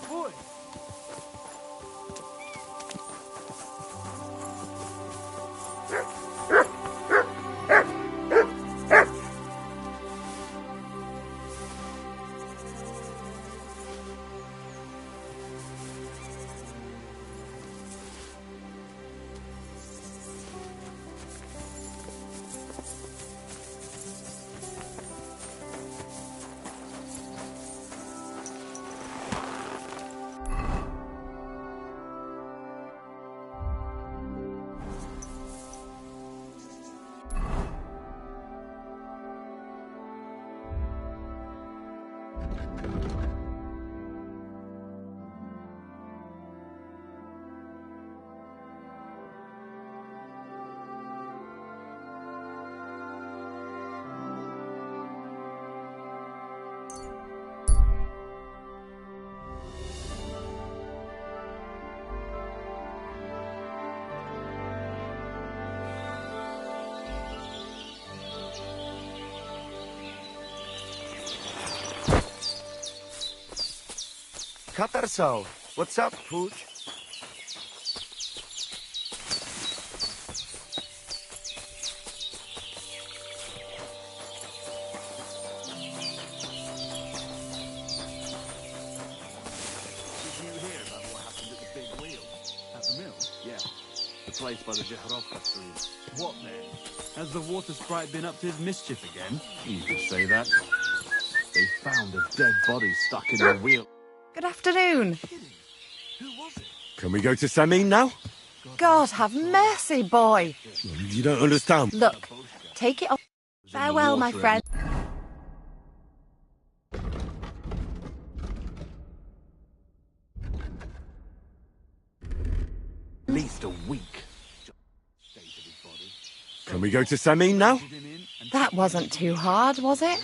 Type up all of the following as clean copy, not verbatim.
Boy. Katarso, what's up, Pooch? Did you hear about what happened at the big wheel? At the mill? Yeah. The place by the Jehorovka stream. What then? Has the water sprite been up to his mischief again? You could say that. They found a dead body stuck in the wheel. Good afternoon. Who was it? Can we go to Samin now? God have mercy, boy. You don't understand. Look, take it off. Farewell, my friend. At least a week. Can we go to Samin now? That wasn't too hard, was it?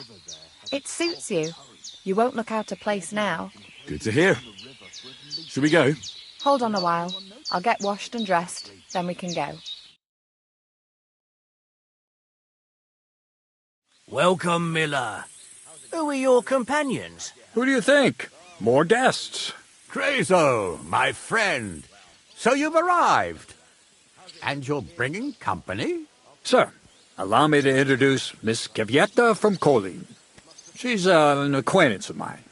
It suits you. You won't look out of place now. Good to hear. Should we go? Hold on a while. I'll get washed and dressed, then we can go. Welcome, Miller. Who are your companions? Who do you think? More guests. Creso, my friend. So you've arrived. And you're bringing company? Sir, allow me to introduce Miss Kvyeta from Kolin. She's an acquaintance of mine.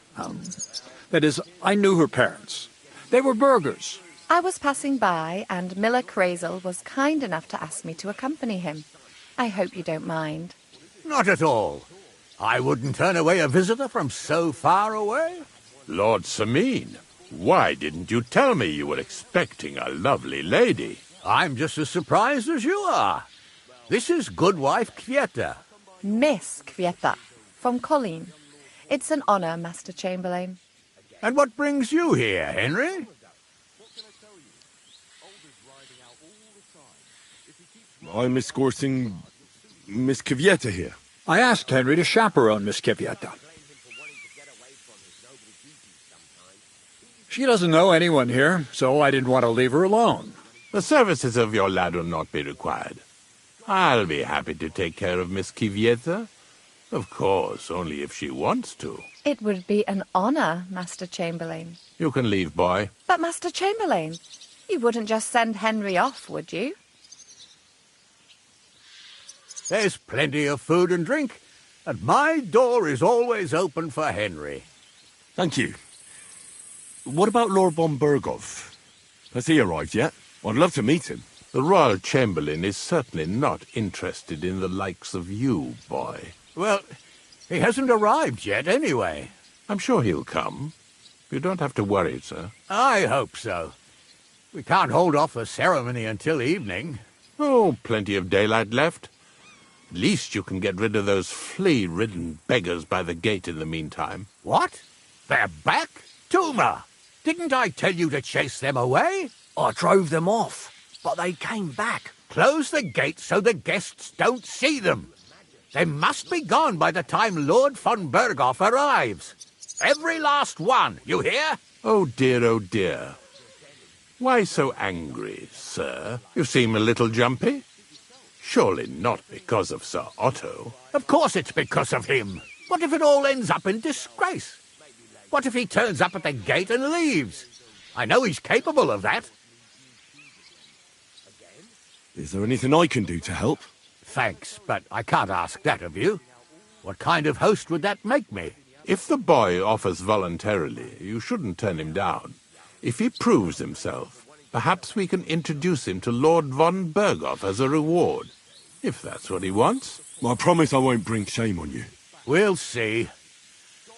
That is, I knew her parents. They were burghers. I was passing by, and Miller Crazel was kind enough to ask me to accompany him. I hope you don't mind. Not at all. I wouldn't turn away a visitor from so far away. Lord Samin, why didn't you tell me you were expecting a lovely lady? I'm just as surprised as you are. This is Goodwife Kvyeta. Miss Kvyeta, from Colleen. It's an honour, Master Chamberlain. And what brings you here, Henry? I'm escorting Miss Kvyeta here. I asked Henry to chaperone Miss Kvyeta. She doesn't know anyone here, so I didn't want to leave her alone. The services of your lad will not be required. I'll be happy to take care of Miss Kvyeta. Of course, only if she wants to. It would be an honour, Master Chamberlain. You can leave, boy. But, Master Chamberlain, you wouldn't just send Henry off, would you? There's plenty of food and drink, and my door is always open for Henry. Thank you. What about Lord von Berghoff? Has he arrived yet? I'd love to meet him. The Royal Chamberlain is certainly not interested in the likes of you, boy. Well, he hasn't arrived yet, anyway. I'm sure he'll come. You don't have to worry, sir. I hope so. We can't hold off the ceremony until evening. Oh, plenty of daylight left. At least you can get rid of those flea-ridden beggars by the gate in the meantime. What? They're back? Tuma, didn't I tell you to chase them away? I drove them off, but they came back. Close the gate so the guests don't see them. They must be gone by the time Lord von Berghoff arrives. Every last one, you hear? Oh dear, oh dear. Why so angry, sir? You seem a little jumpy. Surely not because of Sir Otto. Of course it's because of him. What if it all ends up in disgrace? What if he turns up at the gate and leaves? I know he's capable of that. Is there anything I can do to help? Thanks, but I can't ask that of you. What kind of host would that make me? If the boy offers voluntarily, you shouldn't turn him down. If he proves himself, perhaps we can introduce him to Lord von Berghoff as a reward, if that's what he wants. I promise I won't bring shame on you. We'll see.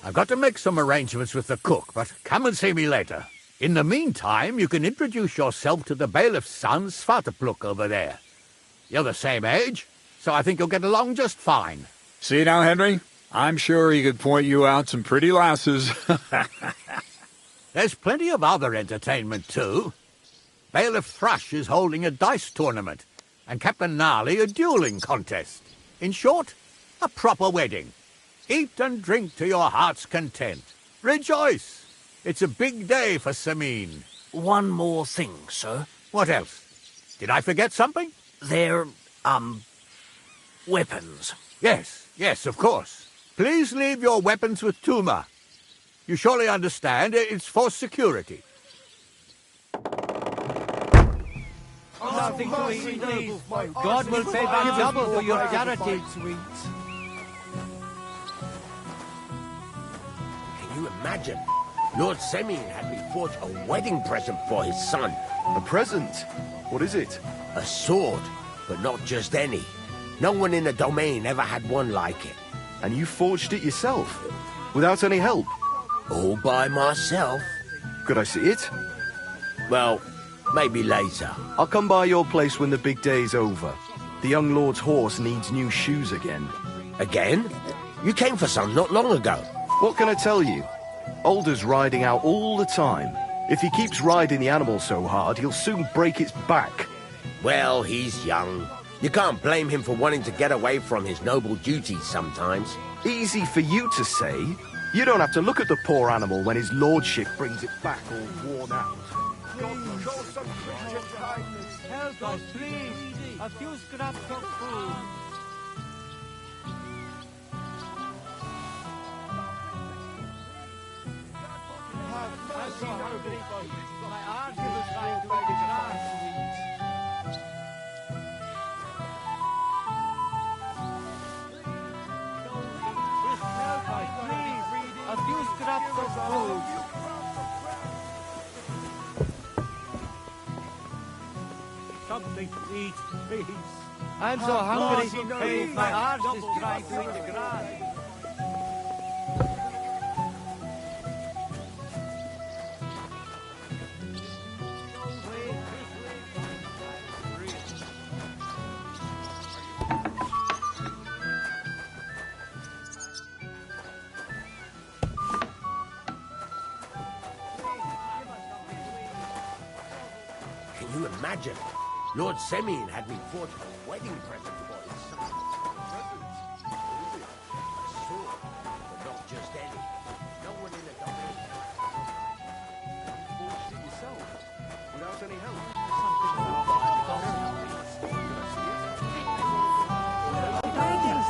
I've got to make some arrangements with the cook, but come and see me later. In the meantime, you can introduce yourself to the bailiff's son, Svartepluk, over there. You're the same age, so I think you'll get along just fine. See now, Henry? I'm sure he could point you out some pretty lasses. There's plenty of other entertainment, too. Bailiff Thrush is holding a dice tournament, and Captain Gnarly a dueling contest. In short, a proper wedding. Eat and drink to your heart's content. Rejoice! It's a big day for Sameen. One more thing, sir. What else? Did I forget something? They're, weapons. Yes, of course. Please leave your weapons with Tuma. You surely understand it's for security. Nothing to eat, please. God will pay back double for your charity. Can you imagine? Lord Semyon had me forge a wedding present for his son. A present? What is it? A sword, but not just any. No one in the domain ever had one like it. And you forged it yourself? Without any help? All by myself. Could I see it? Well, maybe later. I'll come by your place when the big day's over. The young lord's horse needs new shoes again. Again? You came for some not long ago. What can I tell you? Alder's riding out all the time. If he keeps riding the animal so hard, he'll soon break its back. Well, he's young. You can't blame him for wanting to get away from his noble duties sometimes. Easy for you to say. You don't have to look at the poor animal when his lordship brings it back all worn out. Help us, please. A few scraps of food. My aunt was trying to eat the grass. Help us, please. A few scraps of food. Something to eat, please. I'm so hungry. My aunt is trying to eat the grass. Can you imagine? Lord Semyon had me forge a wedding present for his son. A sword, but not just any. No one in the domain. Forged it yourself? Without any help?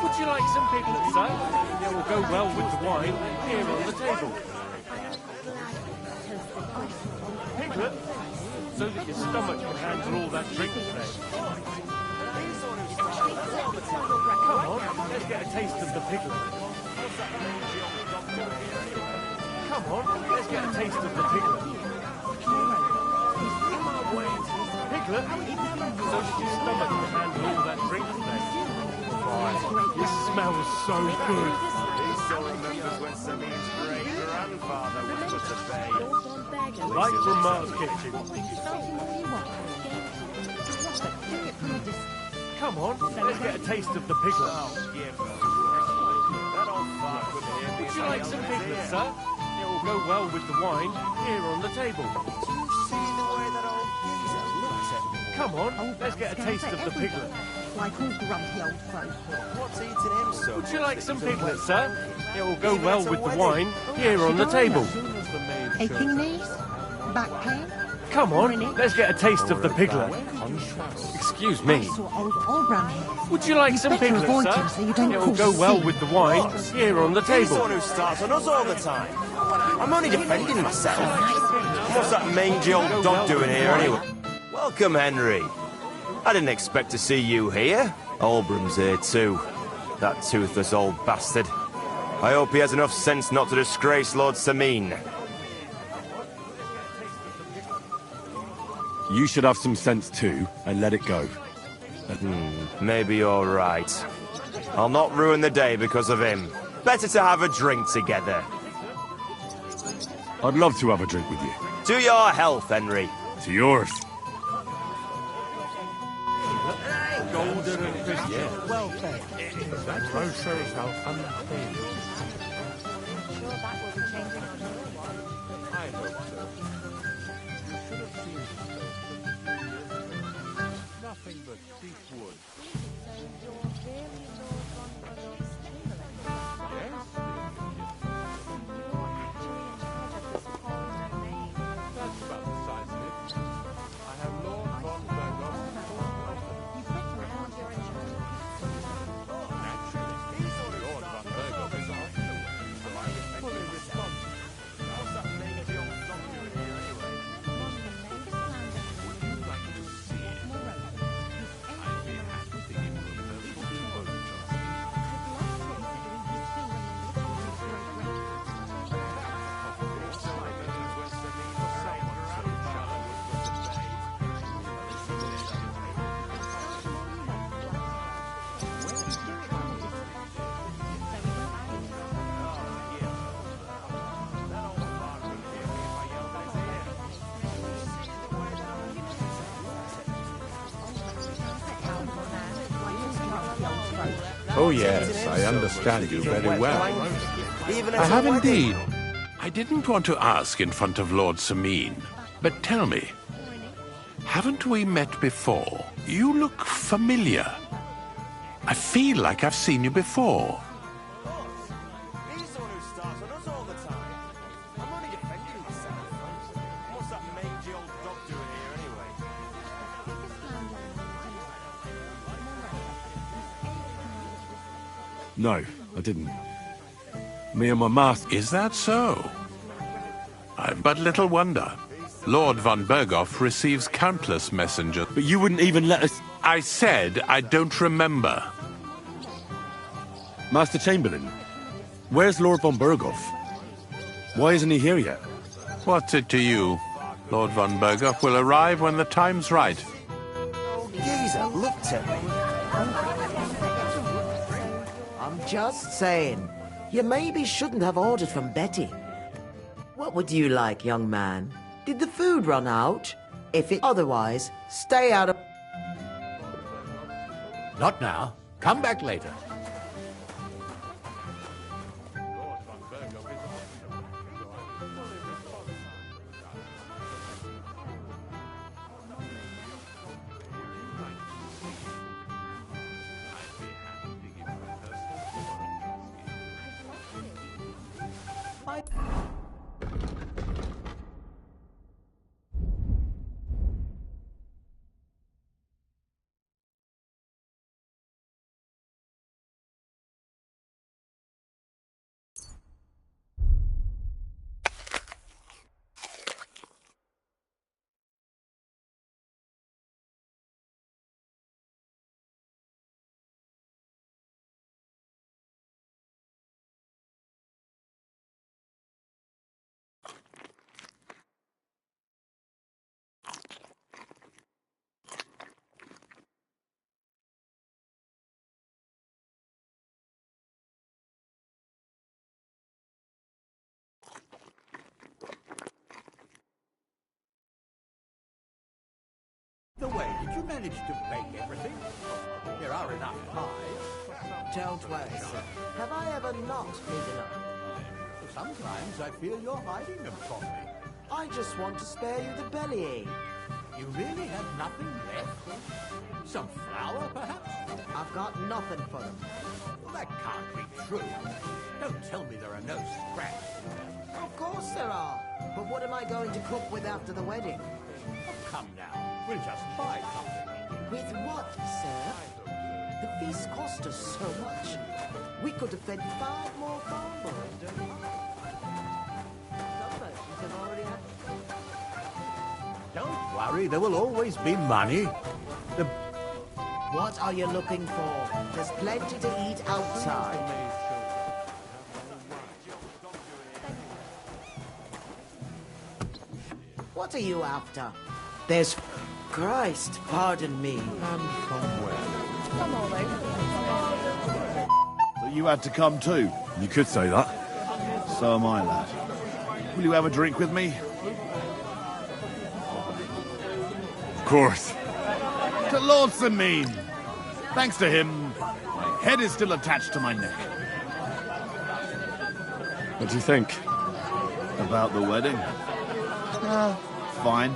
Would you like some piglets, sir? It will go well with the wine here on the table. Piglet? So that your stomach can handle all that drink today. Come on, let's get a taste of the piglet. Come on, let's get a taste of the piglet. Piglet? So that your stomach can handle all that drink today. This smells so good. He still remembers when Sameen's great-grandfather was put to bay. Right from Mark's kitchen. Come on, let's get a taste of the piglet. That old fart wouldn't hear me. Would you like some piglet, sir? It will go well with the wine here on the table. Do you see the way that old geezer looks at me? Come on, let's get a taste of the piglet. Like all grumpy old folk. What's eating him so Would much you like that some he's a piglet, wet sir? man? It will go well Even with at the a wine wedding. here on the table. Aching knees? Back pain? Come on, let's get a taste of the piglet. Excuse me. I saw old Olbram here. Would you like some better piglet, avoid sir? him so you don't It'll cause go a well scene. with the wine. Here on the He's the table. one who starts on us all the time. I'm only defending myself. What's that mangy old dog doing here anyway? Welcome, Henry. I didn't expect to see you here. Olbram's here too. That toothless old bastard. I hope he has enough sense not to disgrace Lord Sameen. You should have some sense too, and let it go. Maybe you're right. I'll not ruin the day because of him. Better to have a drink together. I'd love to have a drink with you. To your health, Henry. To yours. Golden and Christian. Well fed. That road shows how unfair. Sure that will be changing on your watch. I hope so. You should have seen this place just a few years ago. Nothing but deep wood. So you're really Lord Von Berghoff's chamberlain? Yes, You're actually in charge of this whole domain. that's about the size of it. I have Lord von Berghoff's full confidence. You better hand your insurance. Naturally, Lord von Berghoff is off the way, so I am fully responsible. What's that mangy old dog doing here anyway? Would you like to see it? I'd be happy to give you a personal tour of John. Oh yes, I understand you very well. I have indeed. I didn't want to ask in front of Lord Sameen, but tell me, haven't we met before? You look familiar. I feel like I've seen you before. He's the one who starts on us all the time. I'm only defending myself. What's that mangy old dog doing here anyway? No, I didn't. Me and my master. Is that so? I've but little wonder. Lord von Berghoff receives countless messengers. But you wouldn't even let us... I said I don't remember. Master Chamberlain, where's Lord von Berghoff? Why isn't he here yet? What's it to you? Lord von Berghoff will arrive when the time's right. Geezer looked at me. I'm just saying, you maybe shouldn't have ordered from Betty. What would you like, young man? Did the food run out? If it otherwise, stay out of... Not now. Come back later. The way, did you manage to bake everything? There are enough pies. Don't worry, sir. Have I ever not made enough? Sometimes I feel you're hiding them from me. I just want to spare you the bellyache. You really have nothing left? Some flour, perhaps? I've got nothing for them. Well, that can't be true. Don't tell me there are no scraps. Of course there are. But what am I going to cook with after the wedding? come now. We'll just buy something. With what, sir? The feast cost us so much. We could have fed 5 more farmers. Don't worry, there will always be money. What are you looking for? There's plenty to eat outside. What are you after? There's... Christ, pardon me. Come all over. But you had to come too. You could say that. So am I, lad. Will you have a drink with me? Of course. To Lord Sameen. Thanks to him, my head is still attached to my neck. What do you think? About the wedding? Fine.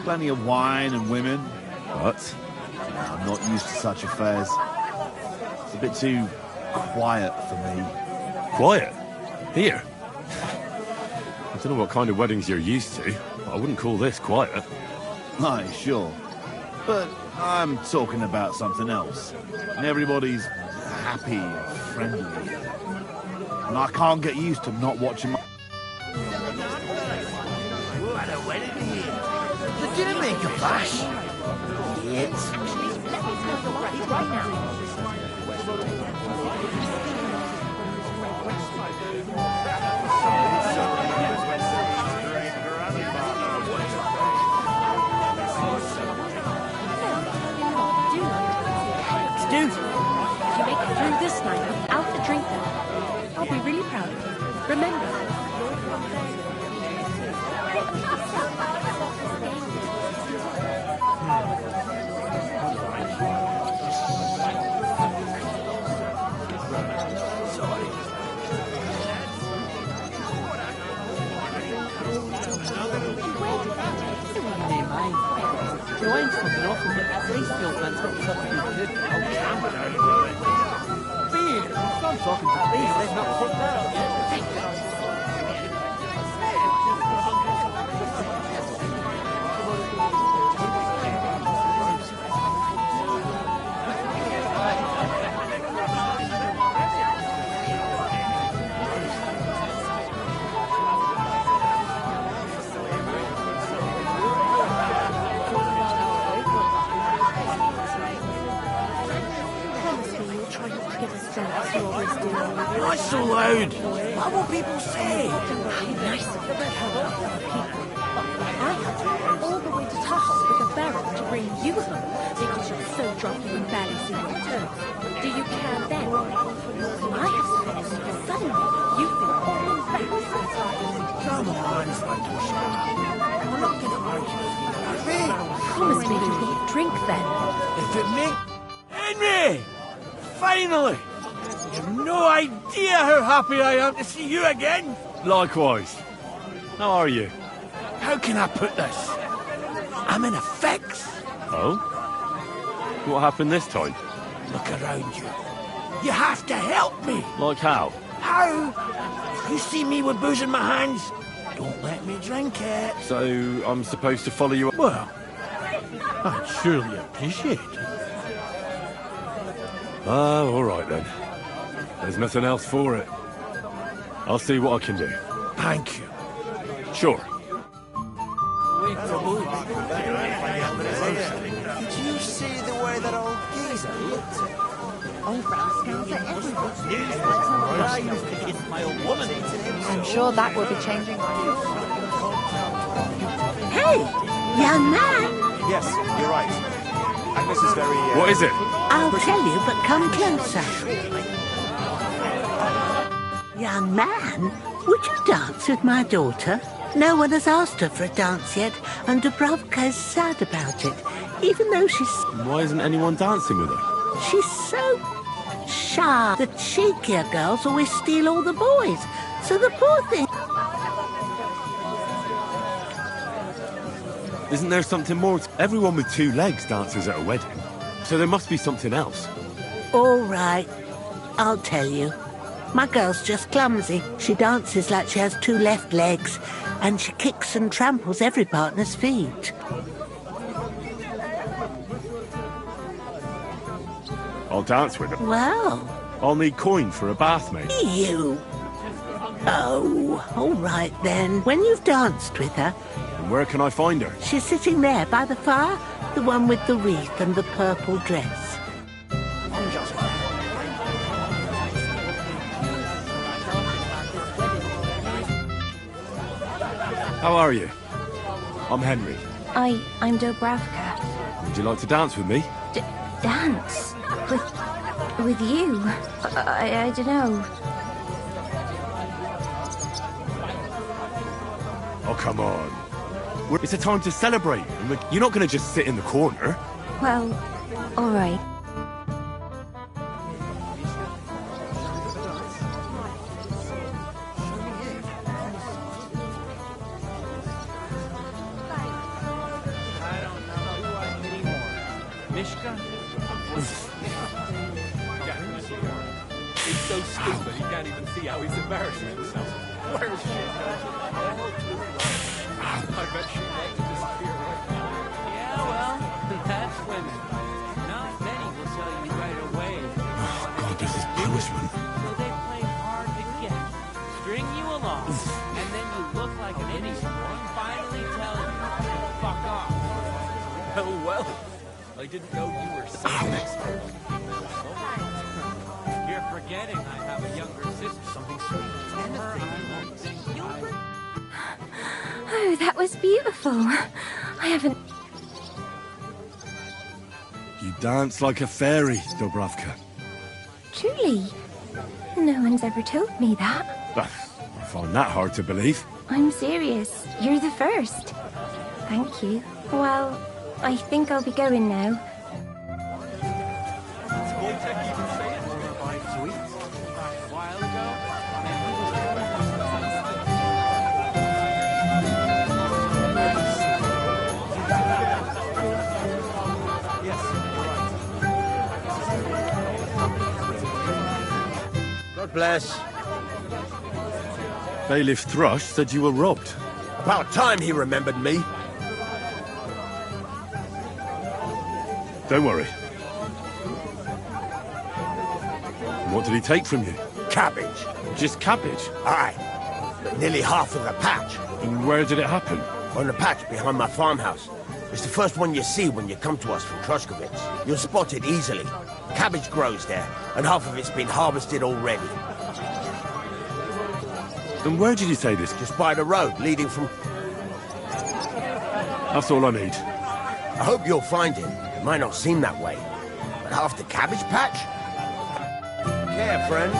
Plenty of wine and women. But? I'm not used to such affairs. It's a bit too quiet for me. Quiet? Here? I don't know what kind of weddings you're used to, but I wouldn't call this quiet. Aye, sure. But I'm talking about something else. And everybody's happy and friendly. And I can't get used to not watching my... What a wedding here. They didn't make a fuss. Idiots. Actually, let me smell your breath right now. Stu, If you make it through this night without a drink, though, I'll be really proud of you. Remember, the wine's fucking awful, but at least the old man's got something good. Beer! I'm talking about these, they've not put that up yet. Not so loud! What will people say? nice of the red people. I had to go all the way to Tahoe with a barrel to bring you home because you're so drunk you can barely see your toes. Do you care then? I have said suddenly you feel all embarrassed. Come on, Fantosha. We're not going to argue with you, are we? Promise me you won't drink then. If it makes... Henry! Finally! You have no idea how happy I am to see you again! Likewise. How are you? How can I put this? I'm in a fix. Oh? What happened this time? Look around you. You have to help me. Like how? How? If you see me with booze in my hands, don't let me drink it. So, I'm supposed to follow you? Well, I'd surely appreciate it. Oh, all right then. There's nothing else for it. I'll see what I can do. Thank you. Sure. Did you see the way that old geezer looked at Old brown scales are everywhere. I used to kiss my old woman. I'm sure that will be changing. Hey, young man. Yes, you're right. Agnes is very... What is it? I'll tell you, but come closer. Young man, would you dance with my daughter? No one has asked her for a dance yet, and Dubrovka is sad about it, even though Why isn't anyone dancing with her? she's so shy. The cheekier girls always steal all the boys, so the poor thing... Isn't there something more? Everyone with 2 legs dances at a wedding. So there must be something else. All right, I'll tell you. My girl's just clumsy. She dances like she has 2 left legs, and she kicks and tramples every partner's feet. I'll dance with her. Well, I'll need coin for a bath, mate. you. Oh, all right then. When you've danced with her, And where can I find her? she's sitting there by the fire, the one with the wreath and the purple dress. How are you? I'm Henry. I'm Dobravka. Would you like to dance with me? Dance? With you? I don't know. Oh, come on. It's a time to celebrate. And you're not going to just sit in the corner. Well, all right. Mishka? He's so stupid he can't even see how he's embarrassing himself. Where's she? I bet she'd like to disappear right now. Yeah, well, that's women. Not many will tell you right away. Oh, God, this is punishment. So they play hard to get, string you along, and then you look like an idiot and finally tell you to fuck off. Well, I didn't know you were such an expert. You're forgetting I have a younger sister. Something sweet. Oh, that was beautiful. I haven't... You dance like a fairy, Dobravka. Truly. No one's ever told me that. I find that hard to believe. I'm serious. You're the first. Thank you. Well, I think I'll be going now. God bless. Bailiff Thrush said you were robbed. About time he remembered me. Don't worry. What did he take from you? Cabbage. Just cabbage? Aye. Nearly half of the patch. And where did it happen? On the patch behind my farmhouse. It's the first one you see when you come to us from Truskowitz. You'll spot it easily. Cabbage grows there, and half of it's been harvested already. And where did you say this? Just by the road, leading from... That's all I need. I hope you'll find it. It might not seem that way. But half the cabbage patch? Care, friend.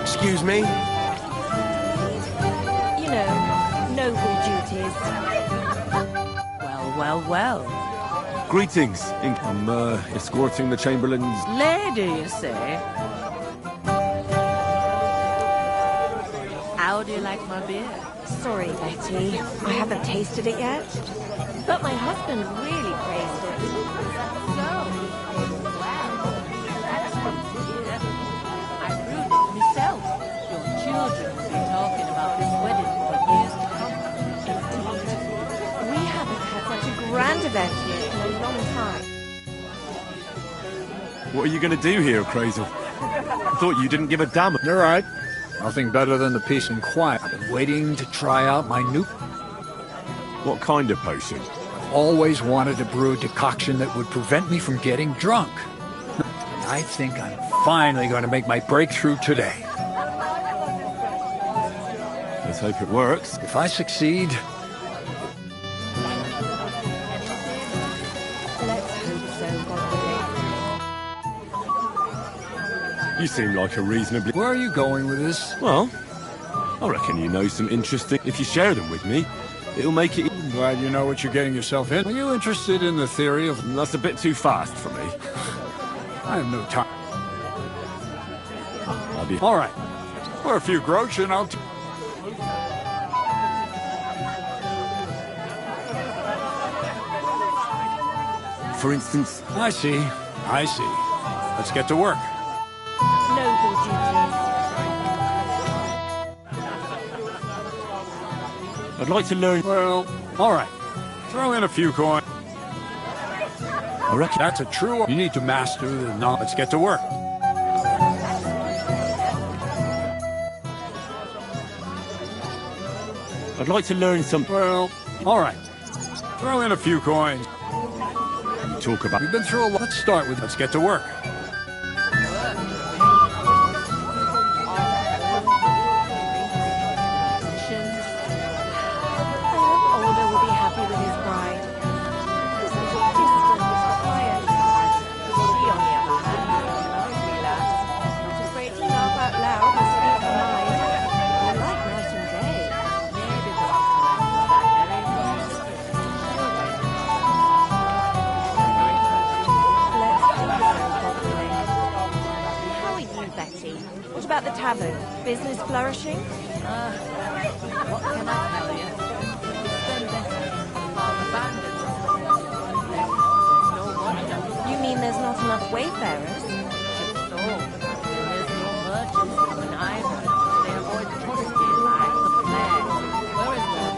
Excuse me? You know, noble duties. Well. Greetings. I'm escorting the Chamberlain's... Lady, you say? How do you like my beer? Sorry, Betty. I haven't tasted it yet. But my husband really praised it. I brewed it myself. Your children will be talking about this wedding for years to come. We haven't had such a grand event here in a long time. What are you going to do here, Crazel? I thought you didn't give a damn. You're right. Nothing better than the peace and quiet. I've been waiting to try out my new... What kind of potion? I've always wanted to brew a decoction that would prevent me from getting drunk. I think I'm finally going to make my breakthrough today. Let's hope it works. If I succeed... Let's hope so, God willing. You seem like a reasonably... Where are you going with this? Well, I reckon you know some interesting... If you share them with me, it'll make it... I'm glad you know what you're getting yourself in. Are you interested in the theory of... That's a bit too fast for me. I have no time. I'll be... All right. For a few groats and I'll... For instance... I see. Let's get to work. Noble duties. I'd like to learn... Well, all right. Throw in a few coins. I reckon that's a true... You need to master the knowledge. Let's get to work. I'd like to learn some... Well, all right. Throw in a few coins. Talk about... We've been through a lot. Let's start with... Let's get to work. What about the tavern? Business flourishing? What can I tell you? It's been better. Farm abandoned. No wonder. You mean there's not enough wayfarers? It's so. And there's no merchants coming either. They avoid trusting like the plague. Where is Lord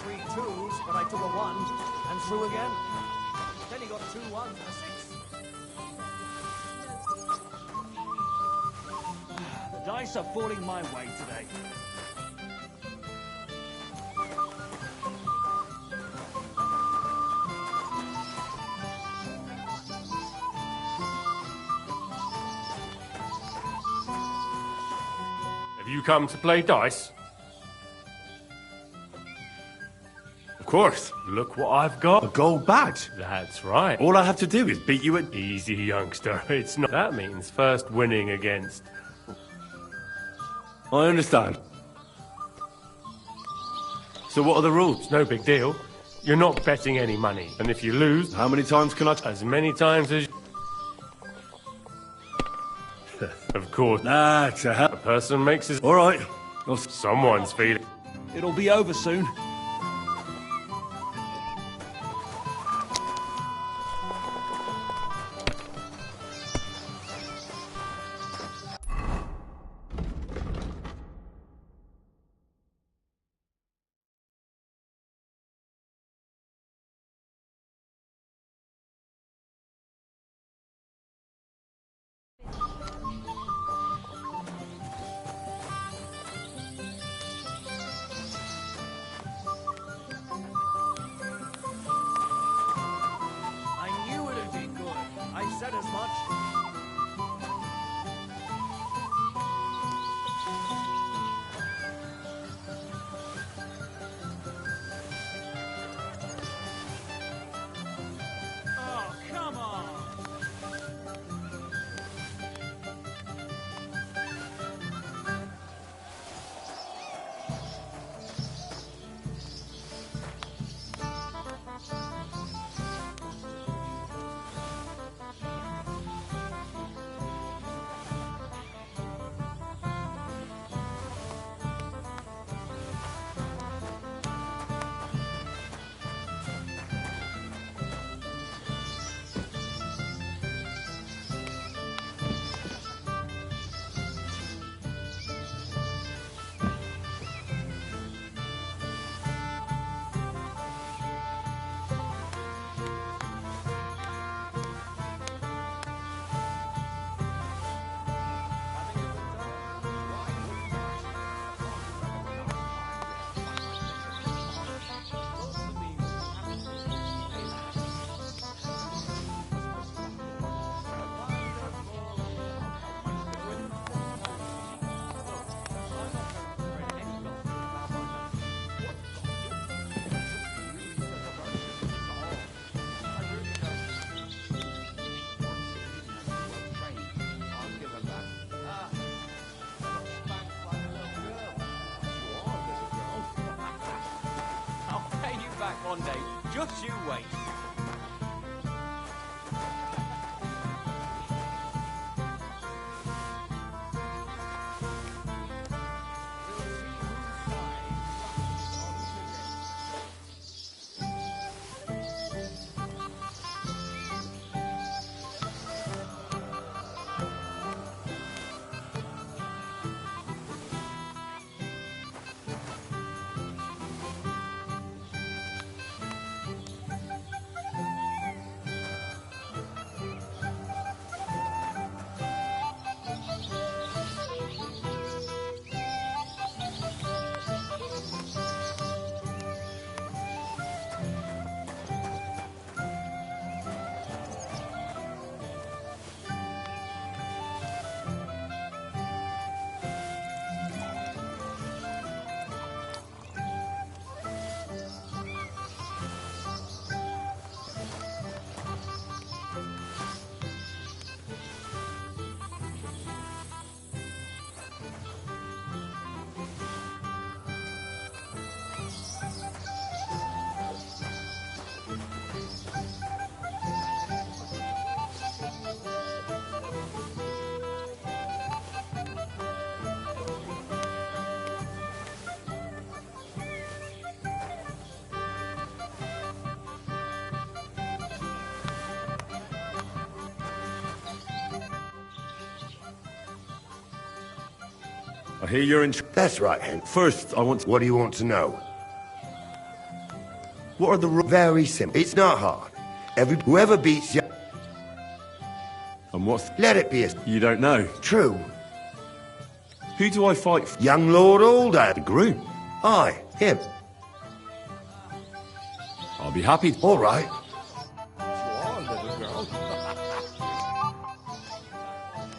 Three twos, but I took a one and threw again. Then he got 2 1s and a 6. The dice are falling my way today. Have you come to play dice? Of course. Look what I've got. A gold badge. That's right. All I have to do is beat you at... Easy, youngster. It's not... That means first winning against... I understand. So what are the rules? No big deal. You're not betting any money. And if you lose... How many times can I... As many times as... Of course. That's a... A person makes his... All right. Someone's feeling... It'll be over soon. One day, just you wait. I hear you're in... That's right, Hen. First, I want to... What do you want to know? What are the rules? Very simple. It's not hard. Whoever beats you... And what's... Let it be a... You don't know? True. Who do I fight for? Young Lord Alder. The groom? Aye, him. I'll be happy. All right.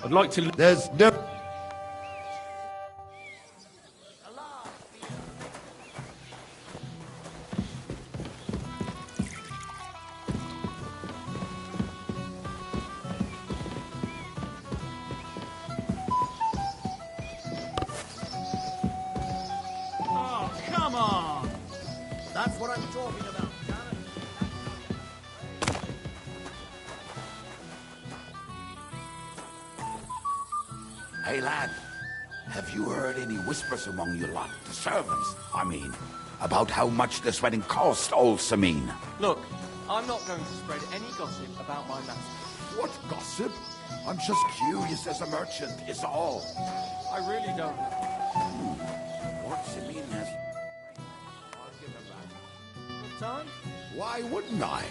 I'd like to... There's no... Oh, come on! That's what I'm talking about, damn it. Hey, lad, have you heard any whispers among your lot, the servants, I mean, about how much this wedding cost, old Samine? Look, I'm not going to spread any gossip about my master. What gossip? I'm just curious as a merchant, is all. I really don't know. Lord Samine has... Good time? Why wouldn't I?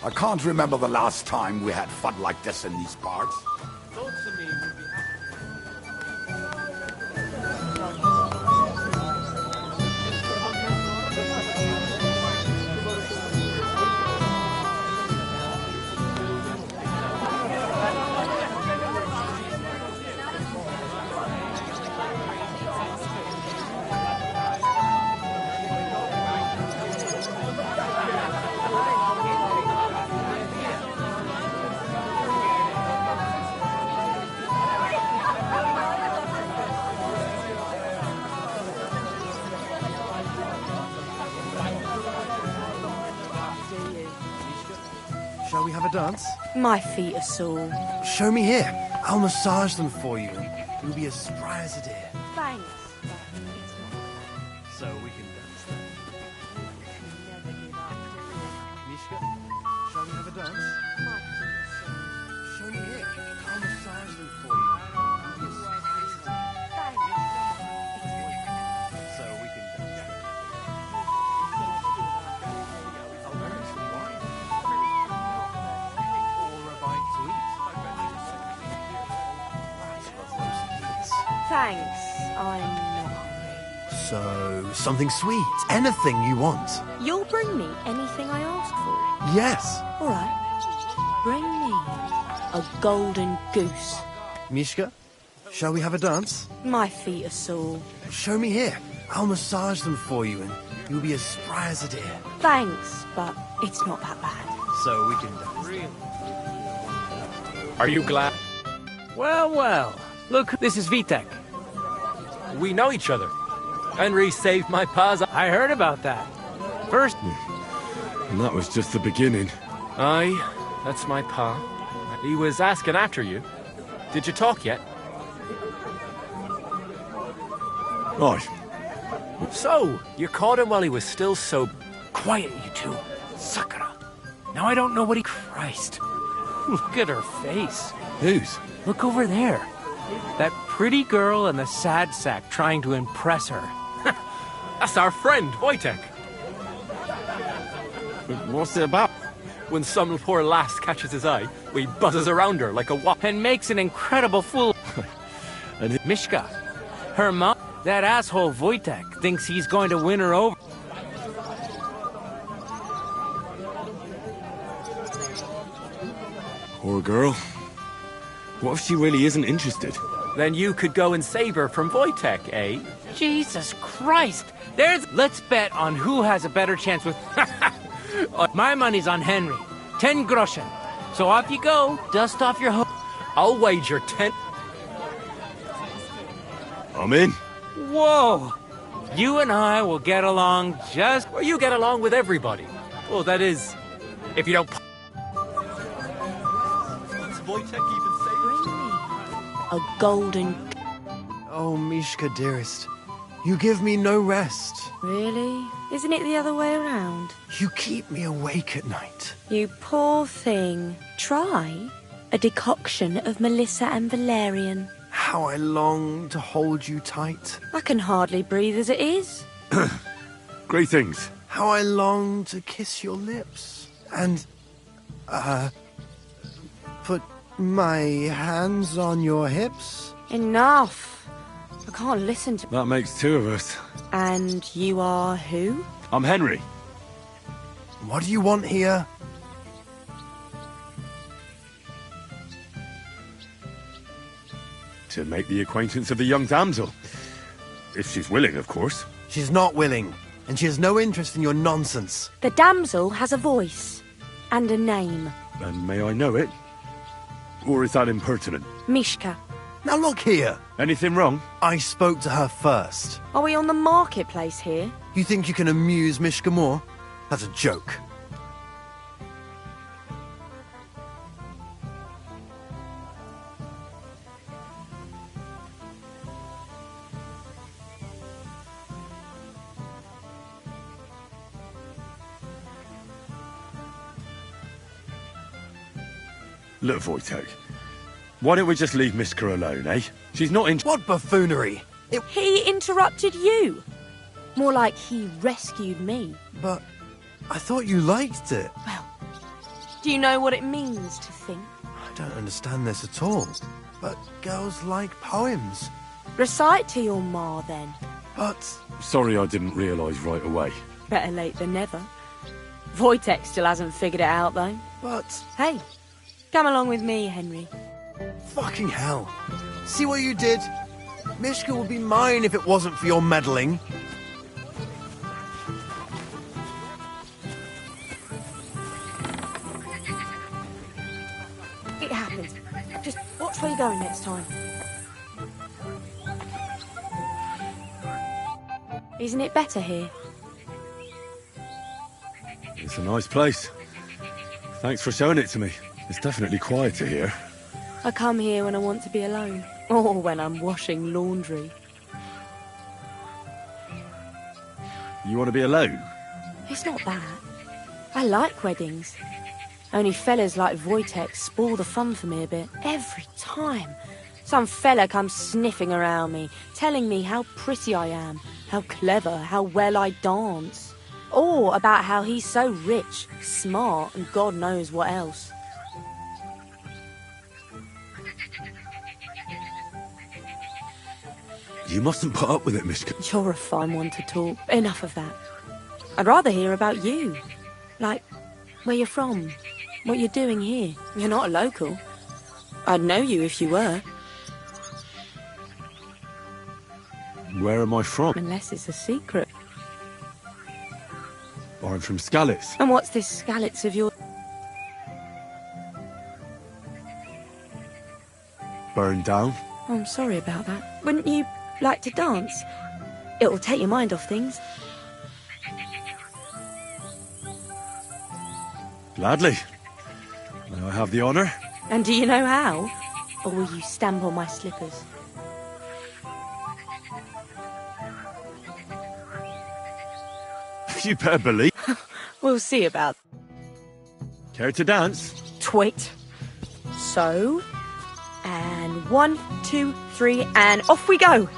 I can't remember the last time we had fun like this in these parts. Lord Samine would be happy. Shall we have a dance? My feet are sore. Show me here. I'll massage them for you. You'll be as spry as a deer. Thanks. So we can dance then. Mishka, shall we have a dance? Show me here. I'll massage them for you. You'll be as spry as a deer. So we can dance. I'll bring you some wine. Or a bite to eat. Thanks. I'm not hungry. So, something sweet. Anything you want. You'll bring me anything I ask for. Yes. All right. Bring me a golden goose. Mishka, shall we have a dance? My feet are sore. Show me here. I'll massage them for you and you'll be as spry as a deer. Thanks, but it's not that bad. So we can dance. Are you glad? Well, well. Look, this is Vitek. We know each other. Henry saved my pa's. I heard about that. First... And that was just the beginning. Aye, that's my pa. He was asking after you. Did you talk yet? Right. So, you caught him while he was still so... Quiet, you two. Sakura. Now I don't know what he... Christ. Look at her face. Whose? Look over there. That pretty girl and the sad sack trying to impress her. That's our friend, Wojtek. What's it about? When some poor lass catches his eye, he buzzes around her like a wop. And makes an incredible fool. And Mishka, her mom, that asshole Wojtek, thinks he's going to win her over. Poor girl. What if she really isn't interested? Then you could go and save her from Wojtek, eh? Jesus Christ! Let's bet on who has a better chance with... My money's on Henry. 10 groschen. So off you go. Dust off your hook. I'll wager 10... I'm in. Whoa! You and I will get along just... Well, you get along with everybody. Well, that is... If you don't... What's Wojtek even saying? A golden... Oh, Mishka, dearest. You give me no rest. Really? Isn't it the other way around? You keep me awake at night. You poor thing. Try a decoction of Melissa and valerian. how I long to hold you tight. I can hardly breathe as it is. Greetings. How I long to kiss your lips. And, put my hands on your hips. Enough. I can't listen to... That makes two of us. And you are who? I'm Henry. What do you want here? To make the acquaintance of the young damsel. If she's willing, of course. She's not willing, and she has no interest in your nonsense. The damsel has a voice. And a name. And may I know it? Or is that impertinent? Mishka. Now look here. Anything wrong? I spoke to her first. Are we on the marketplace here? You think you can amuse Mishka more? That's a joke. Look, Wojtek, why don't we just leave Mishka alone, eh? She's not in... What buffoonery? He interrupted you. More like he rescued me. But I thought you liked it. Well, do you know what it means to think? I don't understand this at all. But girls like poems. Recite to your ma, then. But... Sorry I didn't realise right away. Better late than never. Wojtek still hasn't figured it out, though. But... Hey, come along with me, Henry. Fucking hell. See what you did? Mishka would be mine if it wasn't for your meddling. It happens. Just watch where you're going next time. Isn't it better here? It's a nice place. Thanks for showing it to me. It's definitely quieter here. I come here when I want to be alone. Or when I'm washing laundry. You want to be alone? It's not that. I like weddings. Only fellas like Wojtek spoil the fun for me a bit. Every time. Some fella comes sniffing around me, telling me how pretty I am, how clever, how well I dance. Or about how he's so rich, smart, and God knows what else. You mustn't put up with it, Mishka. You're a fine one to talk. Enough of that. I'd rather hear about you. Like, where you're from, what you're doing here. You're not a local. I'd know you if you were. Where am I from? Unless it's a secret. I'm from Skalitz. And what's this Skalitz of yours? Burned down. Oh, I'm sorry about that. Wouldn't you like to dance? It'll take your mind off things. Gladly. May I have the honour? And do you know how? Or will you stamp on my slippers? You better believe. We'll see about... Care to dance? Twit. So... And 1, 2, 3, and off we go!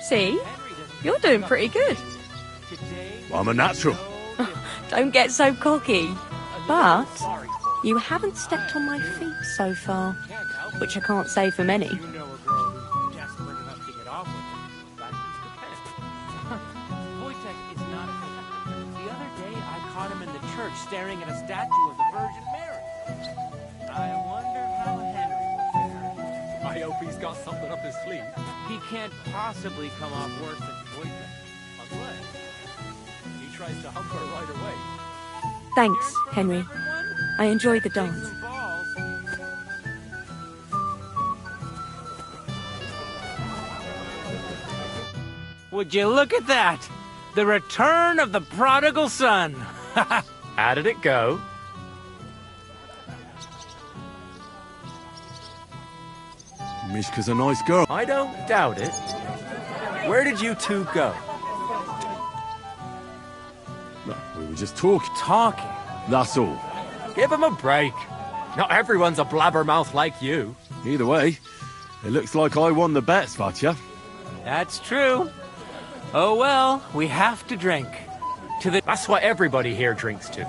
See? You're doing pretty good. I'm a natural. Don't get so cocky. But you haven't stepped on my feet so far, which I can't say for many. Staring at a statue of the Virgin Mary. I wonder how Henry will fare. I hope he's got something up his sleeve. He can't possibly come off worse than Wojtek. Unless he tries to hump her right away. Thanks, Henry. I enjoyed the dance. Would you look at that? The return of the prodigal son. How did it go? Mishka's a nice girl. I don't doubt it. Where did you two go? No, we were just talking. Talking? That's all. Give him a break. Not everyone's a blabbermouth like you. Either way, it looks like I won the bet, Svatya. That's true. Oh well, we have to drink. That's what everybody here drinks to.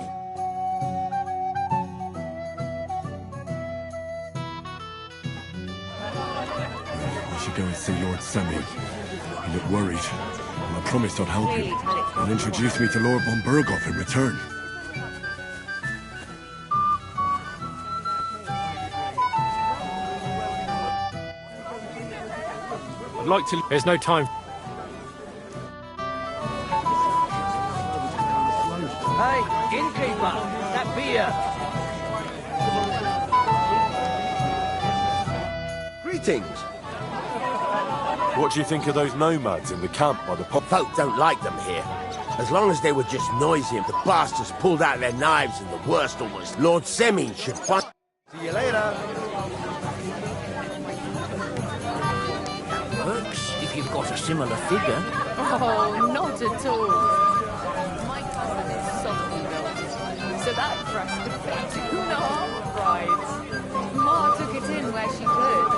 I should go and see Lord Semi. He looked worried, and I promised I'd help him. And introduce me to Lord von Burgov in return. I'd like to... There's no time. Hey, innkeeper, that beer. Greetings. What do you think of those nomads in the camp by the pub? Folk don't like them here. As long as they were just noisy and the bastards pulled out their knives and the worst of was Lord Semi should find... See you later. Works if you've got a similar figure. Oh, not at all. My cousin is softly built, so that dress would fit 2.5 brides. Ma took it in where she could.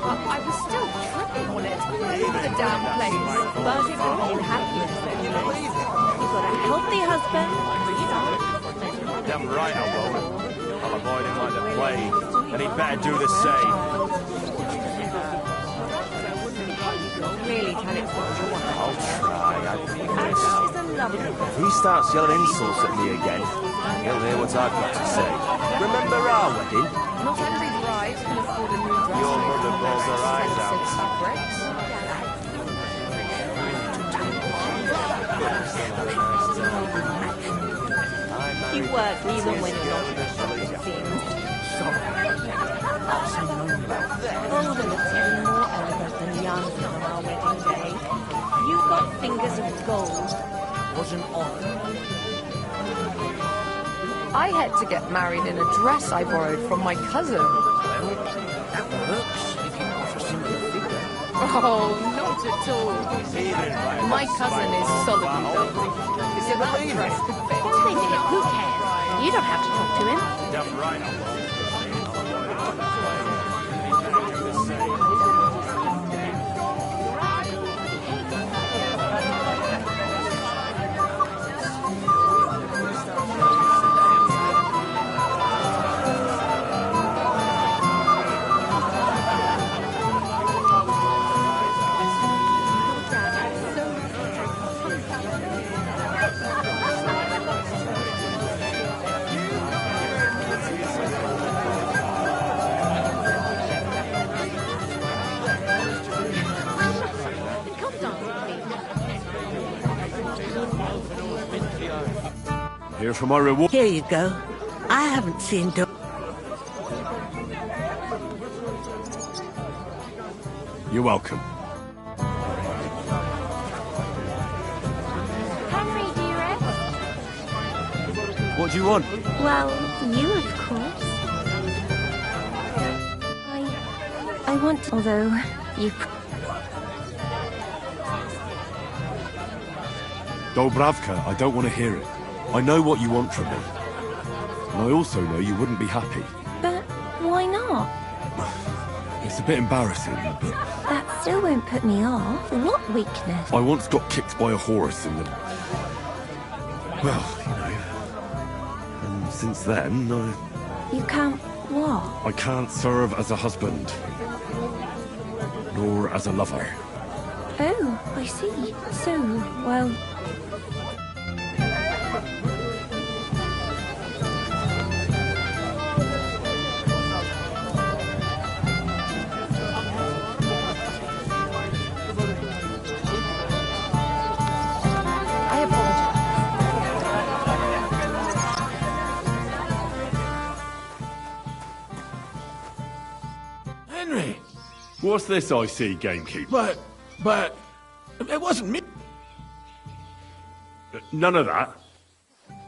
But I was still tripping on it all over the damn place. But it will mean happiness, then. You've got a healthy husband. Damn right I will. I'll avoid him like the plague, and he'd better do the same. Really, can it what you want? I'll try. Ash is a lovely If he starts yelling insults at me again, he'll hear what I've got to say. Remember our wedding? Not every bride can afford a new dress. Your mother bawls her eyes out. Fabrics. You work even when you're not, it seems. Older looks even more elegant than young on our wedding day. You've got fingers of gold. Was an honor. I had to get married in a dress I borrowed from my cousin. That works if you've got a similar figure. Oh, not at all. My cousin is solidly built. So that dress could fit. What they did, who cares? You don't have to talk to him. Damn right I will. Here for my reward. Here you go. I haven't seen You're welcome. Henry, dearest. What do you want? Well, you, of course. I want, although you... Dobravka, I don't want to hear it. I know what you want from me. And I also know you wouldn't be happy. But why not? It's a bit embarrassing, but... That still won't put me off. What weakness? I once got kicked by a horse in the... Well, you know... And since then, You can't what? I can't serve as a husband. Nor as a lover. Oh, I see. So, well... Henry! What's this I see, gamekeeper? But... It wasn't me. None of that.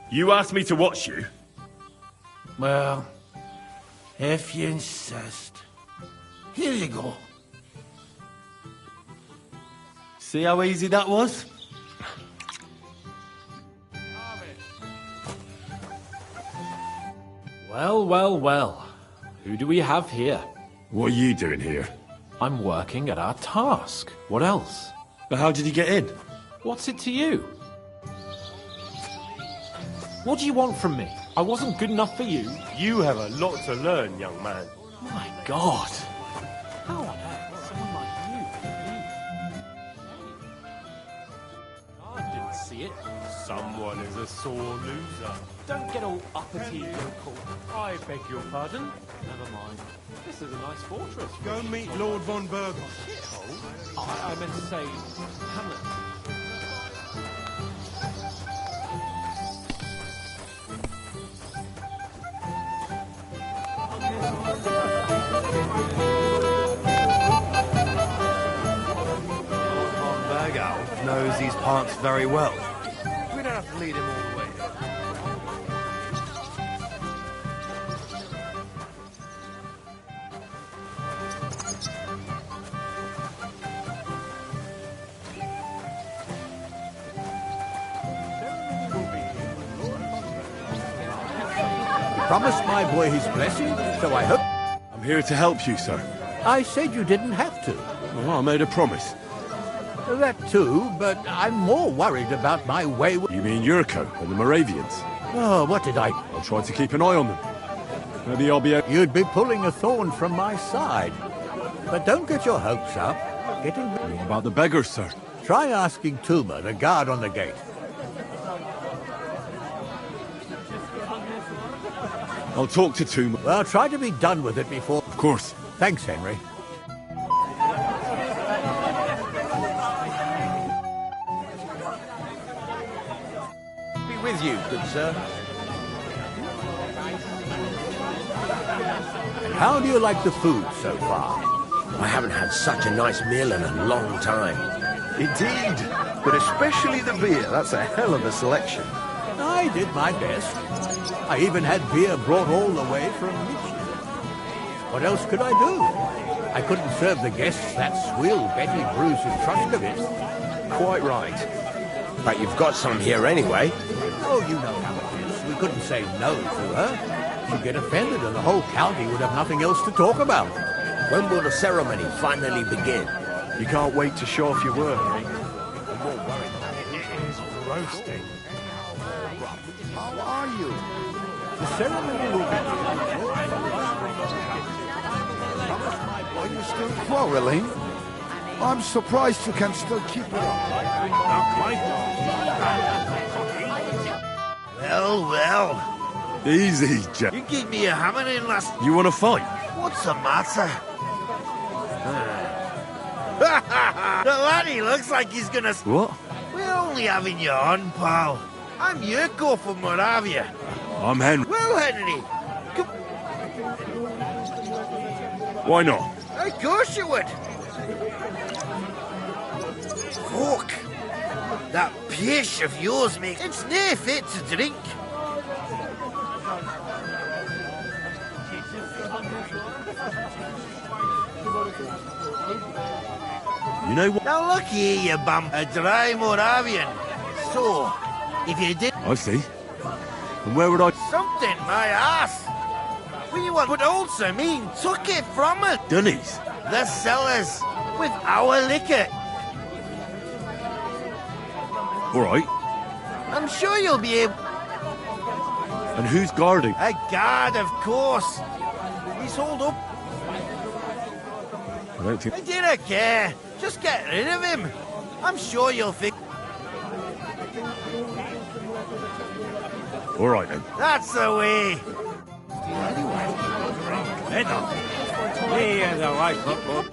You asked me to watch you. Well, if you insist. Here you go. See how easy that was? Well, well, well. Who do we have here? What are you doing here? I'm working at our task. What else? But how did you get in? What's it to you? What do you want from me? I wasn't good enough for you. You have a lot to learn, young man. My God. How on earth someone like you? I didn't see it. Someone is a sore loser. Don't get all uppity, local. I beg your pardon? Never mind. This is a nice fortress. Go meet Lord von Burgos. I meant to say, Hamlet. Von Burgos knows these parts very well. We don't have to lead him all the way. Promised my boy his blessing, so I hope... I'm here to help you, sir. I said you didn't have to. Well, I made a promise. That too, but I'm more worried about my wayward... You mean Yurko and the Moravians? Oh, what did I... I'll try to keep an eye on them. Maybe I'll be able... You'd be pulling a thorn from my side. But don't get your hopes up. Getting... What about the beggars, sir? Try asking Tuma, the guard on the gate. I'll talk to Tuma. Well, try to be done with it before... Of course. Thanks, Henry. Be with you, good sir. And how do you like the food so far? I haven't had such a nice meal in a long time. Indeed. But especially the beer. That's a hell of a selection. I did my best. I even had beer brought all the way from Michigan. What else could I do? I couldn't serve the guests that swill Betty brews in Trushkovitz. Quite right. But you've got some here anyway. Oh, you know how it is. We couldn't say no to her. She'd get offended and the whole county would have nothing else to talk about. When will the ceremony finally begin? You can't wait to show off your work, eh? I'm more worried about it. It is roasting. How are you? The ceremony will begin. Are you still quarrelling? I'm surprised you can still keep it up. Well, well. Easy, Jack. You gave me a hammering last... You want to fight? What's the matter? The laddie looks like he's gonna... What? We're only having you on, pal. I'm Yurko from Moravia. I'm Henry. Well, Henry. Why not? Of course you would. Fuck. That pish of yours, mate. It's nae fit to drink. You know what? Now look here, you bum. A dry Moravian. So, if you did... I see. And where would I... Something, my ass. We would also mean took it from us. Dunnies? The cellars. With our liquor. All right. I'm sure you'll be able... And who's guarding? A guard, of course. He's holed up. I don't think... I didn't care. Just get rid of him. I'm sure you'll think... All right, then. That's the way. Hey, the right football.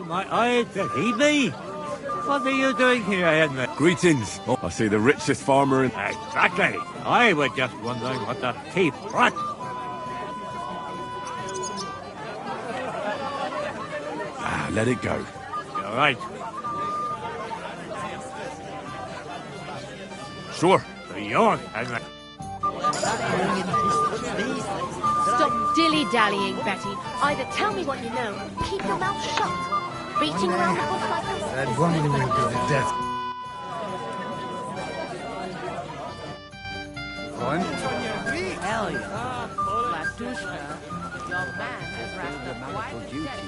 My eyes deceive me. What are you doing here, Henry? Greetings. Oh, I see the richest farmer in... Exactly. I was just wondering what the thief brought. Let it go. You're right. Sure. Yours, Henry. Stop dilly-dallying, Betty. Either tell me what you know, keep your mouth shut. Beating around the bush like this. That woman will be the death. Hell yeah. Your man has wrapped up quite a set.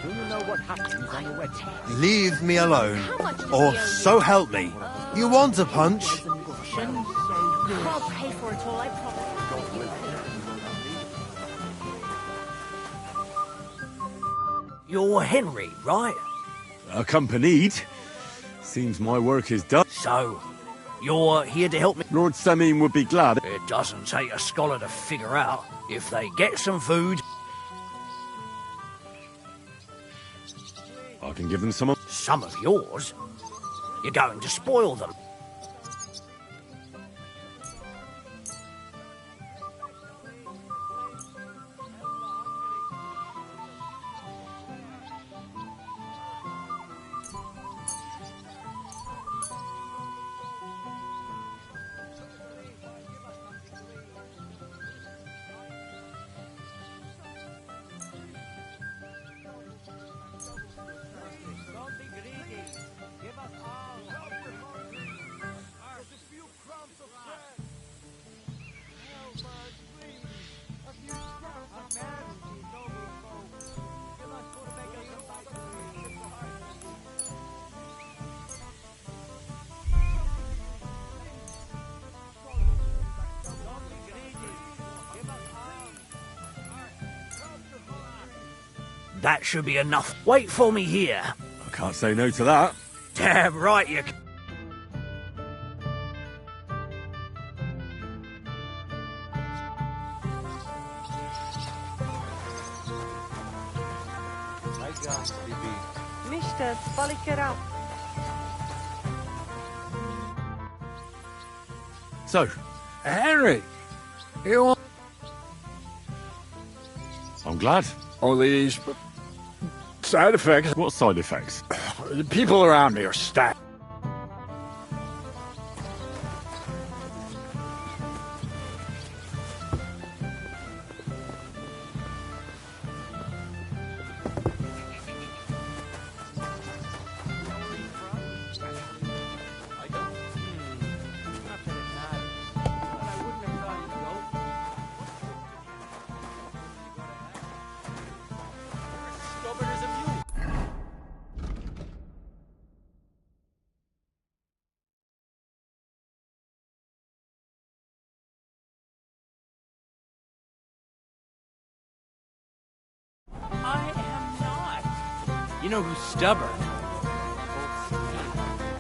Do you know what happens on a wedding? Leave me alone, or so help me. You want a punch? I'll pay for it all, I promise. You're Henry, right? Accompanied. Seems my work is done. So, you're here to help me? Lord Samim would be glad. It doesn't take a scholar to figure out if they get some food. I can give them some of... Some of yours? You're going to spoil them. That should be enough. Wait for me here. I can't say no to that. Damn right you can. Mister, spalicherà. So, Henry, you... I'm glad. All these side effects. What side effects? The people around me are stacked. You know who's stubborn?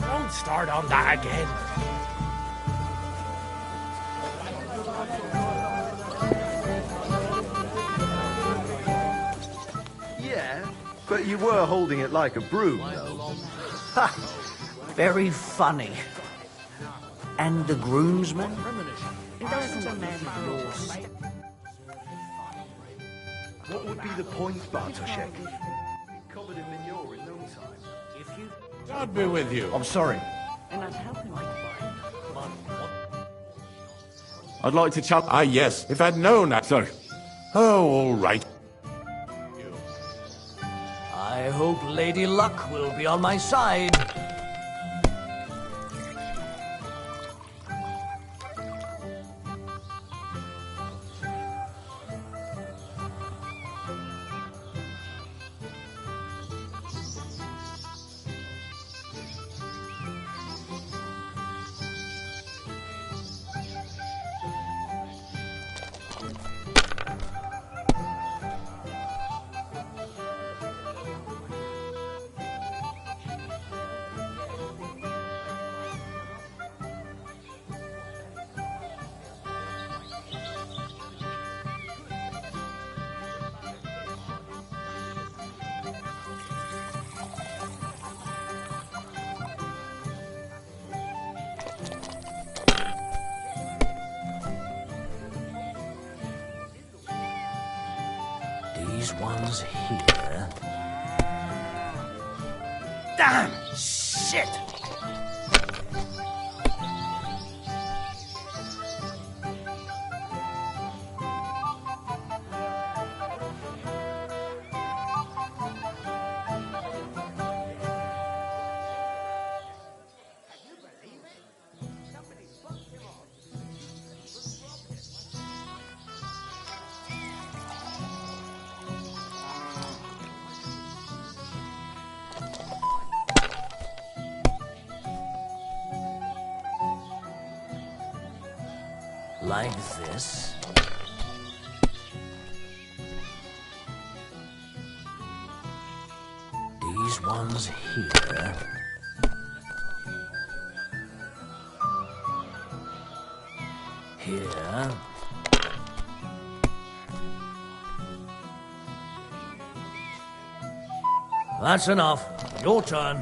Don't start on that again. Yeah, but you were holding it like a broom, though. Ha! Very funny. And the groomsman? Doesn't a man of yours... What would be the point, Bartoszek? Covered in manure in no time. If you... God be with you. I'm sorry. And I'm helping my I'd like to challenge... Ah, yes, if I'd known that. So, Oh, all right. I hope Lady Luck will be on my side. These ones here... Damn! Shit! Like this. These ones here. Here. That's enough. Your turn.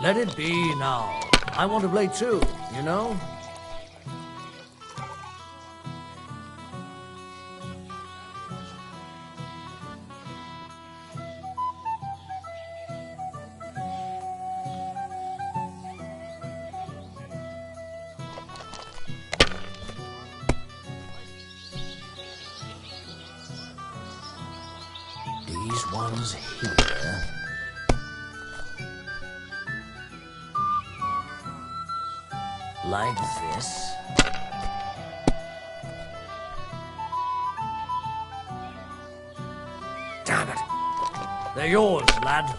Let it be now. I want to play too, you know? These ones here. Like this. Damn it. They're yours, lad.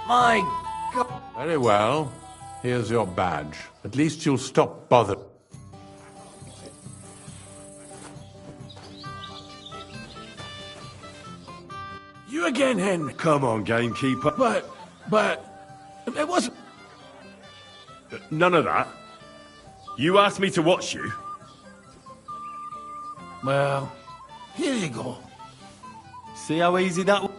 My God. Very well. Here's your badge. At least you'll stop bothering. You again, Henry. Come on, gamekeeper. But... It wasn't... None of that. You asked me to watch you. Well, here you go. See how easy that was?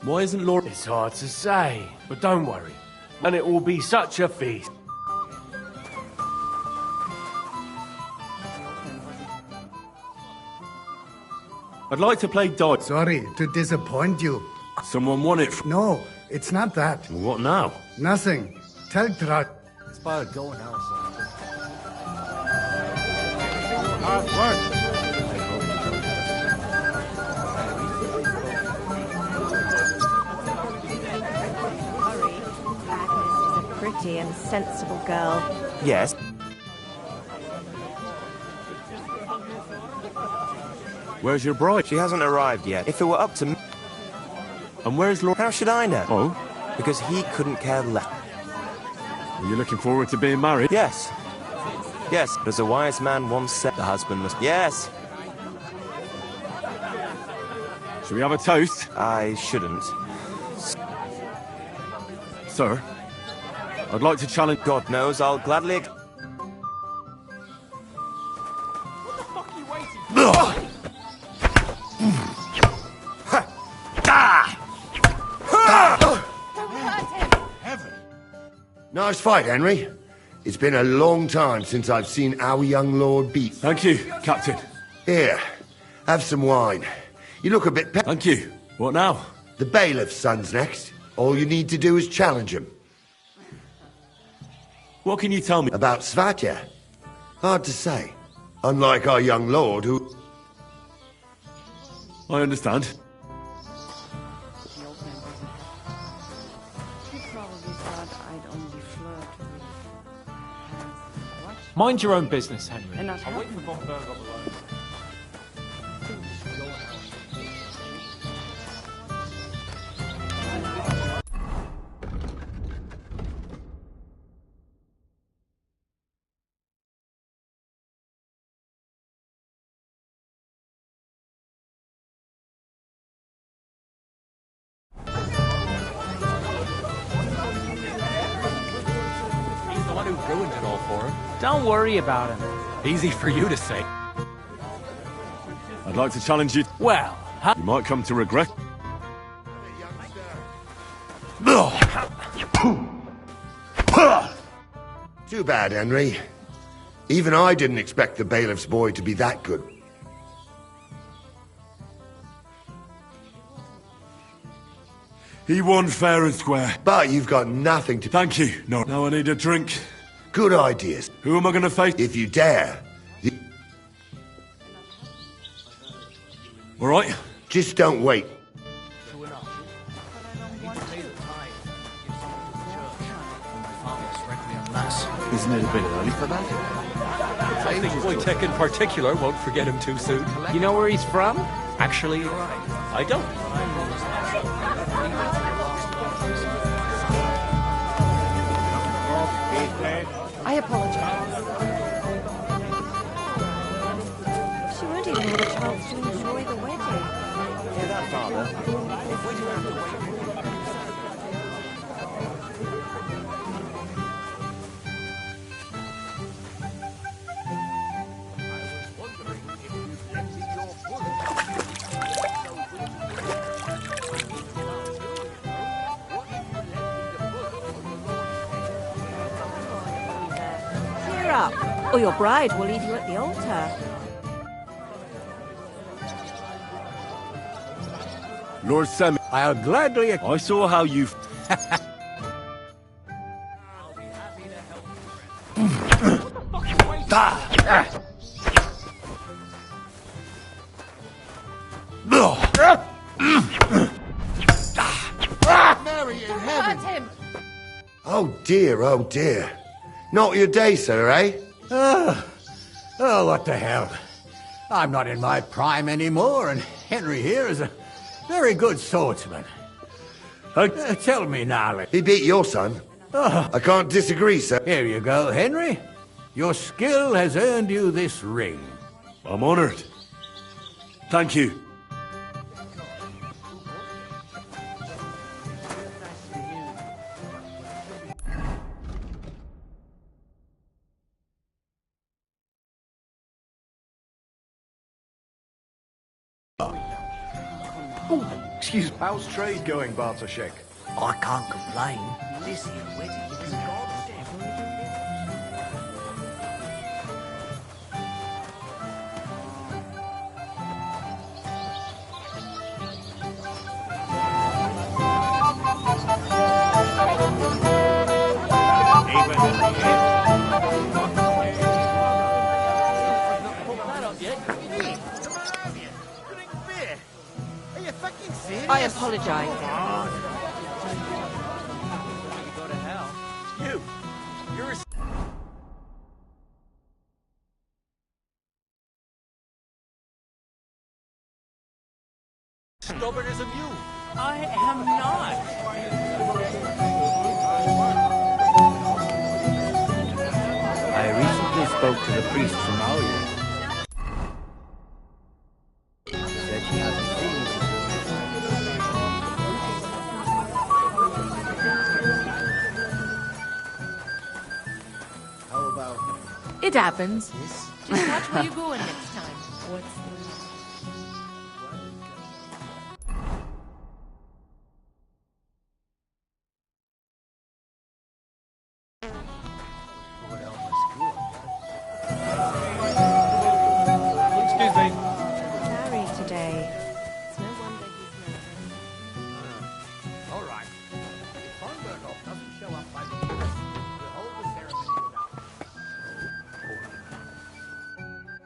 Why isn't Laura... It's hard to say, but don't worry. And it will be such a feast. I'd like to play dice. Sorry to disappoint you. Someone won it. No, it's not that. What now? Nothing. Tell Drat. It's by a go now, Hard work. Pretty and sensible girl. Yes. Where's your bride? She hasn't arrived yet. If it were up to me... And where's Laura? How should I know? Oh? Because he couldn't care less. Are you looking forward to being married? Yes. Yes, as a wise man once said, the husband must... Yes. Shall we have a toast? I shouldn't. Sir, I'd like to challenge... God knows, I'll gladly... Nice fight, Henry. It's been a long time since I've seen our young lord beat. Thank you, Captain. Here, have some wine. You look a bit... Thank you. What now? The bailiff's son's next. All you need to do is challenge him. What can you tell me? About Svatya? Hard to say. Unlike our young lord, who... I understand. Mind your own business, Henry. And I'll wait for Von Berg on the road. Don't worry about him. Easy for you to say. I'd like to challenge you. Well, huh? You might come to regret. Too bad, Henry. Even I didn't expect the bailiff's boy to be that good. He won fair and square. But you've got nothing to... Thank you. No, now I need a drink. Good ideas. Who am I going to face? If you dare. All right. Just don't wait. Isn't it a bit early for that? I think Wojtek in particular won't forget him too soon. You know where he's from? Actually, I don't. I apologize. She won't even have a chance to enjoy the wedding. Hear that, Father? If we do have to wait... Cheer up, or your bride will leave you at the altar. Lord Sam, I'll gladly... I saw how you... Mary in heaven! Hurt him! Oh dear, oh dear. Not your day, sir, eh? Oh, what the hell. I'm not in my prime anymore, and Henry here is a very good swordsman. Tell me, Gnarly. He beat your son. I can't disagree, sir. Here you go, Henry. Your skill has earned you this ring. I'm honored. Thank you. Excuse me. How's trade going, Bartoszek? I can't complain. This here wedding is I apologize. You're a... stubborn as a mule. I am not. I recently spoke to the priest from Alia. Said he hasn't seen you. How about... It happens. Just watch where you're going next time. What's Excuse me. Married today. It's no wonder he's nervous. All right. If Von Berghoff doesn't show up by the we'll hold the ceremony without.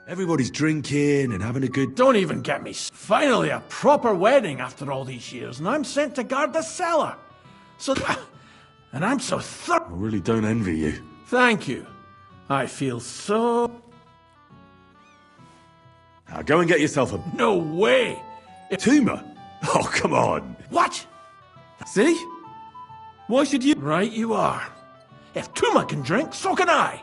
Everybody's drinking and having a good... Don't even get me. Finally, a proper wedding after all these years, and I'm sent to guard the cellar. So, and I'm so I really don't envy you. Thank you. I feel so... Now go and get yourself a... No way! Tumour? Oh, come on. What? See? Why should you... Right you are. If Tuma can drink, so can I.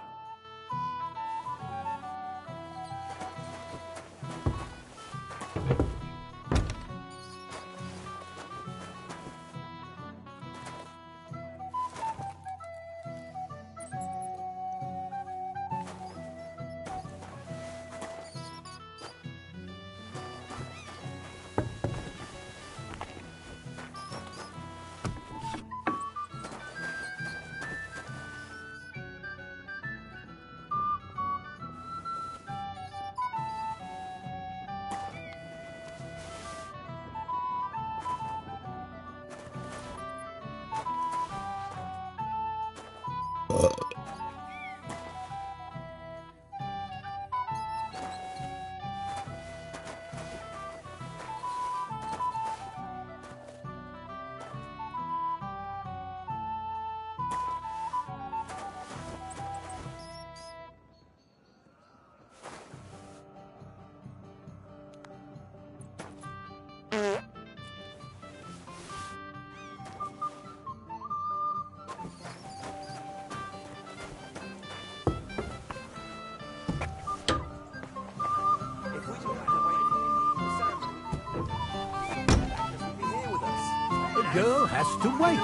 The girl has to wait.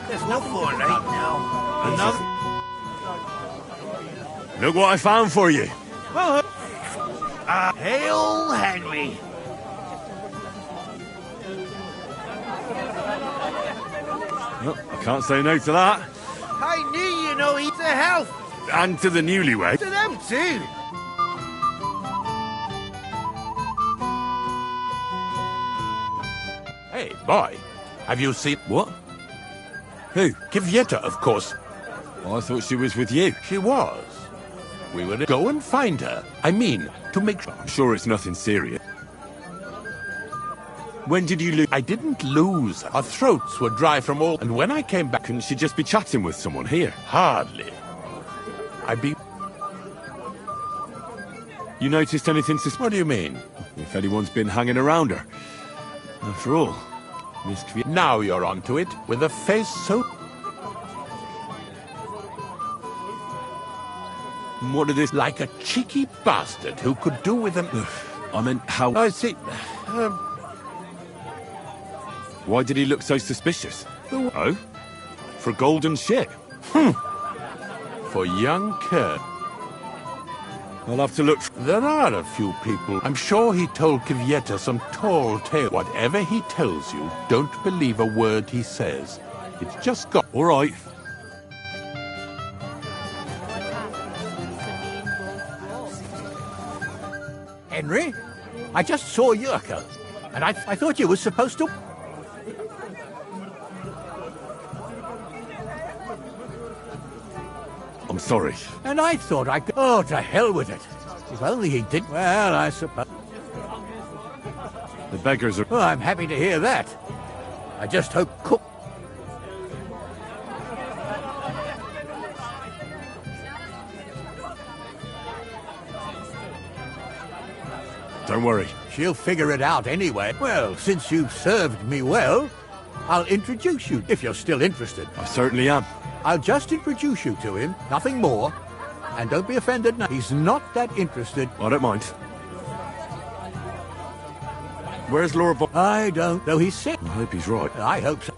There's nothing for to be late done. now. Look what I found for you. Hail Henry! Well, I can't say no to that. I knew you know eat the health. And to the newlywed. To them too. Hey, boy. Have you seen... What? Who? Kivieta, of course. Oh, I thought she was with you. She was. We were to go and find her. I mean, to make sure... I'm sure it's nothing serious. When did you lose? I didn't lose her. Our throats were dry from all... And when I came back... Couldn't she just be chatting with someone here? Hardly. I'd be... You noticed anything suspicious? What do you mean? If anyone's been hanging around her. After all, Miss Kvieta... Now you're onto it, with a face so... What did this... Like a cheeky bastard who could do with an... I meant how... I see. Why did he look so suspicious? Oh? For a golden ship? For young Kurt. I'll have to look... There are a few people. I'm sure he told Kivieta some tall tale. Whatever he tells you, don't believe a word he says. It's just got... All right. Henry, I just saw Yurka, and I thought you were supposed to... I'm sorry. And I thought I could... Oh, to hell with it. If only he did... Well, I suppose... The beggars are... Oh, I'm happy to hear that. I just hope Cook... Don't worry. She'll figure it out anyway. Well, since you've served me well, I'll introduce you, if you're still interested. I certainly am. I'll just introduce you to him, nothing more. And don't be offended now. He's not that interested. I don't mind. Where's Laura Bob? I don't, though he's sick. I hope he's right. I hope so.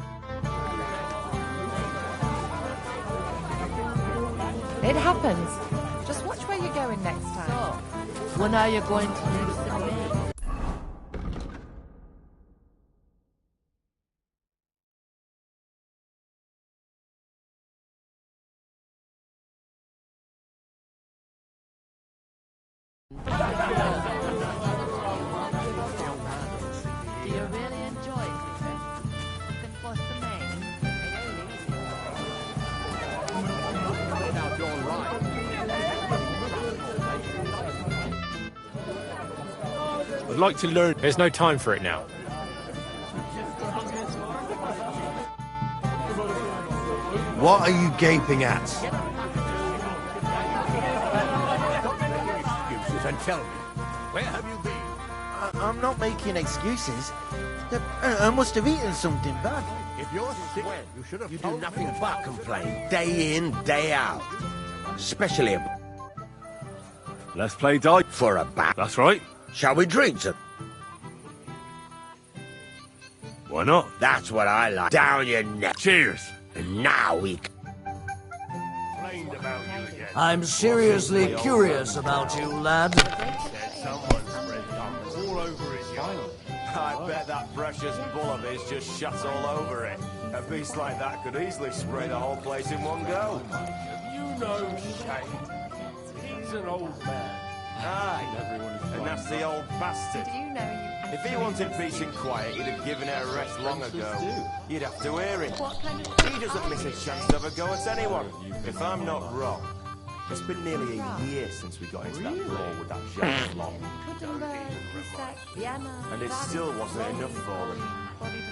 It happens. Just watch where you're going next time. So, when are you going to use the maid? Do you really enjoy cooking? Cooking for the maid? I'd like to learn. There's no time for it now. What are you gaping at? Excuses and tell me, where have you been? I'm not making excuses. I must have eaten something bad. If you're sick, you should have You do told nothing me. but complain, day in, day out. Especially Let's play die. for a bat. That's right. Shall we drink some? Why not? That's what I like. Down your neck. Cheers. And now we... I'm seriously curious about you, lad. I bet that precious bull of his just shuts all over it. A beast like that could easily spray the whole place in one go. You know Shane. He's an old man. Aye, and that's the old bastard. Do you know you If he wanted peace and quiet, he'd have given her a rest long ago. You'd have to hear him. He doesn't miss a chance to have a go at anyone. If I'm not wrong, it's been nearly a year since we got into that brawl with that jealous lot. And it still wasn't enough for them.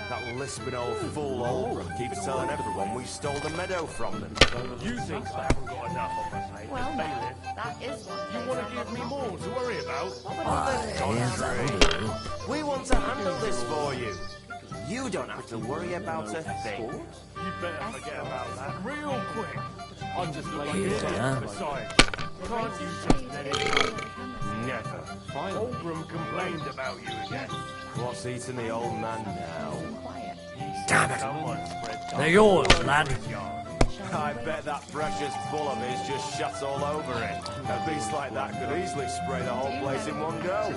That lisping old fool Oldham keeps telling everyone we stole the meadow from them. You think I haven't got enough on my plate as bailiff? That is one. You want to give me more to worry about? On the contrary, we want to handle this for you. You don't have to worry about a thing. You better forget about that real quick. I'm just like an Yeah. idiot. Besides, can't you just let it go? Never. Oldham complained about you again. What's eating the old man now? Damn it. Someone spread They're yours, lad. I bet that precious bull of his just shuts all over it. A beast like that could easily spray the whole place in one go.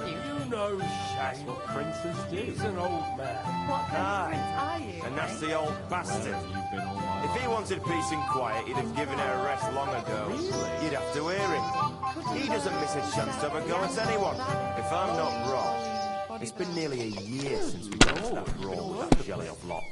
You know Shane. What princes do. He's an old man. What kind of prince Aye, are you? a nasty old bastard. If he wanted peace and quiet, he'd have given her a rest long ago. You'd have to hear him. He doesn't miss a chance to have a go at anyone. If I'm not wrong, it's been nearly a year since we got into that brawl with that jelly of lot.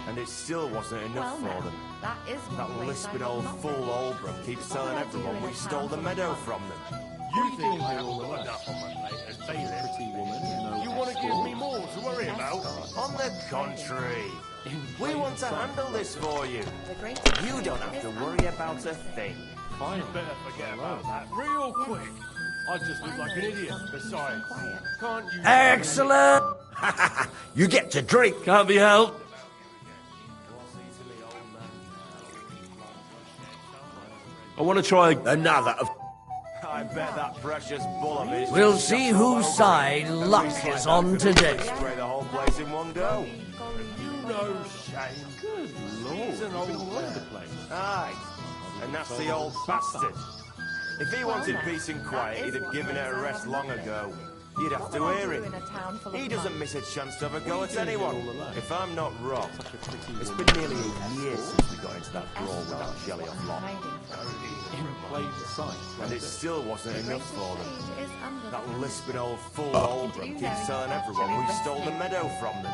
And it still wasn't enough for them. That is That lisping old fool Oldham keeps telling everyone we stole the meadow from them. You think I haven't got enough on my plate as bailiff? You want to give me more to worry about? On the contrary, we want to handle this for you. You don't have to worry about a thing. You better forget about that real quick. I just look like an idiot. Besides, can't you... Excellent! You get to drink. Can't be helped. I want to try another of... I bet that precious bull of his... We'll see whose side luck is on today. Spray the whole place in one go. You know Shane. Good Lord. He's an old man. Aye, and that's the old bastard. If he wanted peace and quiet, he'd have given her a rest long ago. You'd have to hear him. He doesn't miss a chance to have a go at anyone. If I'm not wrong, it's been nearly a year since we got into that brawl with that jelly of lot. And it still wasn't enough for them. That lisping old fool Oldham keeps telling everyone we stole the meadow from them.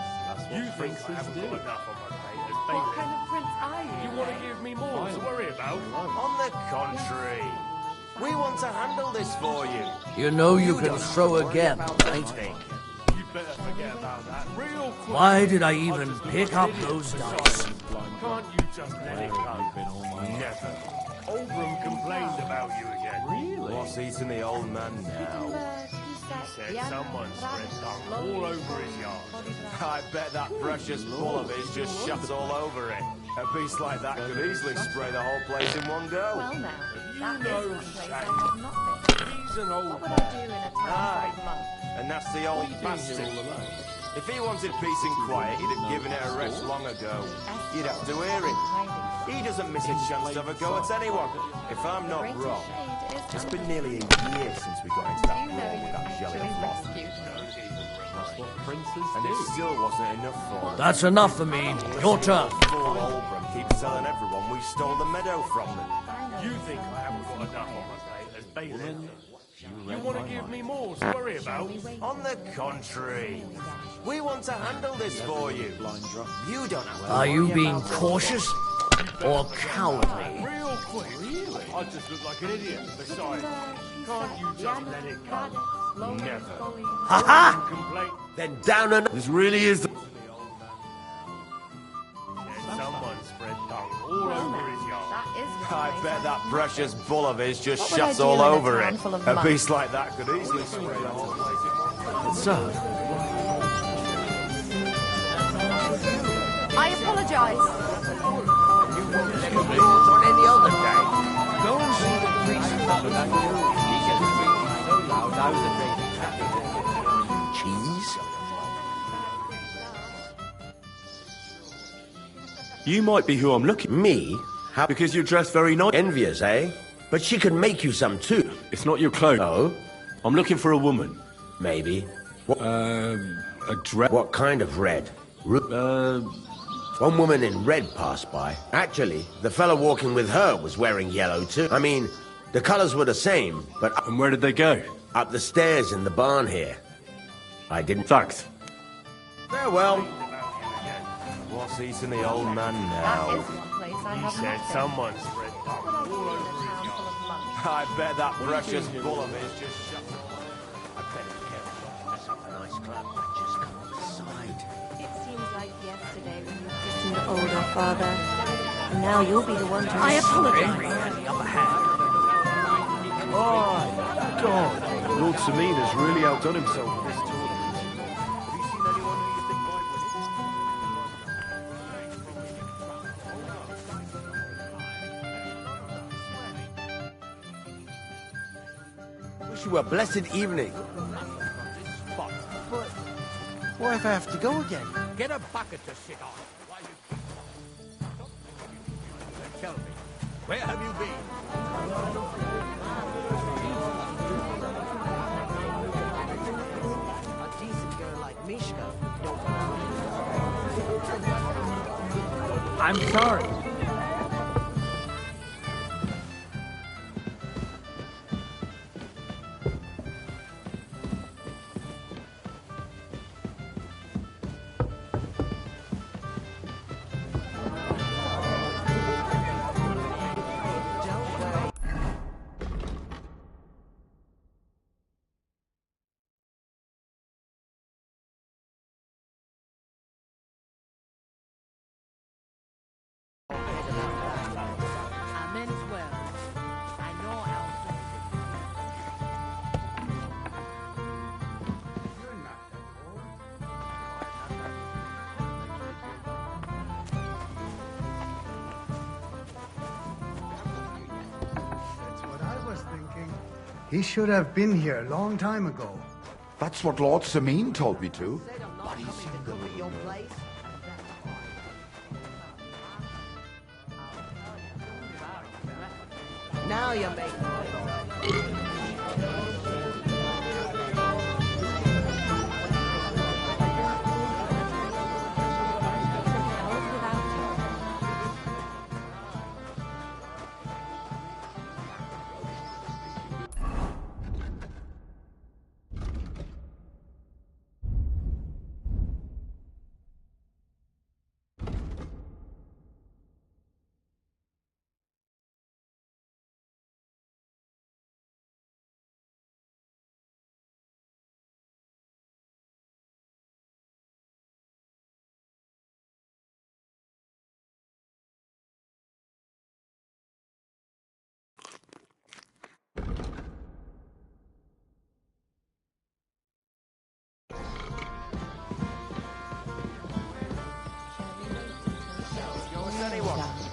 You think I haven't got enough on my plate as What bailiff? kind of prince are you? You want to give me more to worry about? On the contrary, we want to handle this for you. You know you can throw again, right? You better forget about that real quick. Why did I even pick up those dice? Can't you just let it go? Never. Oldham complained about you again. Really? What's eating the old man now? Said someone spread dung all over his yard. I bet that precious bull of his just shuts all over it. A beast like that could easily spray the whole place in one go. Well now, that know is one place I Shane. have not been. He's an old What would I man. do in a town Aye. for a month? And that's the old bastard. If he wanted peace and quiet, he'd have given her a rest long ago. You'd have to hear him. He doesn't miss a chance to have a go at anyone. If I'm not wrong, it's been nearly a year since we got into that brawl with that jelly of lot. And it still wasn't enough for them. That's enough for me. Your turn. Fool Oldham keeps telling everyone we stole the meadow from them. You think I haven't got enough on my plate as bailiff? You want to give me more to worry about? On the contrary, we want to handle this for you. You don't have to Are you worry being about cautious or cowardly? Real quick. I just look like an idiot. Besides, can't you just let it go? Never. Ha ha! Complain. Then down and... This really is the... Someone spread dung all over his yard. That is I bet that precious bull of his just What would I shuts do all in a over town it. full of A monks? beast like that could easily spray the whole place in one. So, I apologise. On any other day. Go and see the priest about that you. He just screaming so loud, I was afraid he'd have to Cheese? You might be who I'm looking. Me? How? Because you're dressed very nice. Envious, eh? But she can make you some too. It's not your clothes. Oh? I'm looking for a woman. Maybe. What, A dress. what kind of red? One woman in red passed by. Actually, the fellow walking with her was wearing yellow too. I mean, the colors were the same, but... And where did they go? Up the stairs in the barn here. I didn't... Thanks. Farewell. What's eating the old man now? He said someone's read I bet that precious bull of his just shut. I better be careful. That's a nice club that just come on the side. It seems like yesterday when you christened your older father. And now you'll be the one to... I apologize. Oh, God. Lord Semina's really outdone himself with this tournament. Have you seen anyone who you think might win? Wish you a blessed evening. But What if I have to go again? get a bucket to sit on while you keep on. Tell me, where have you been? A decent girl like Mishka don't I'm sorry. I meant well. I know how. That's what I was thinking. He should have been here a long time ago. That's what Lord Semine told me to. But he's in the your place. Now you make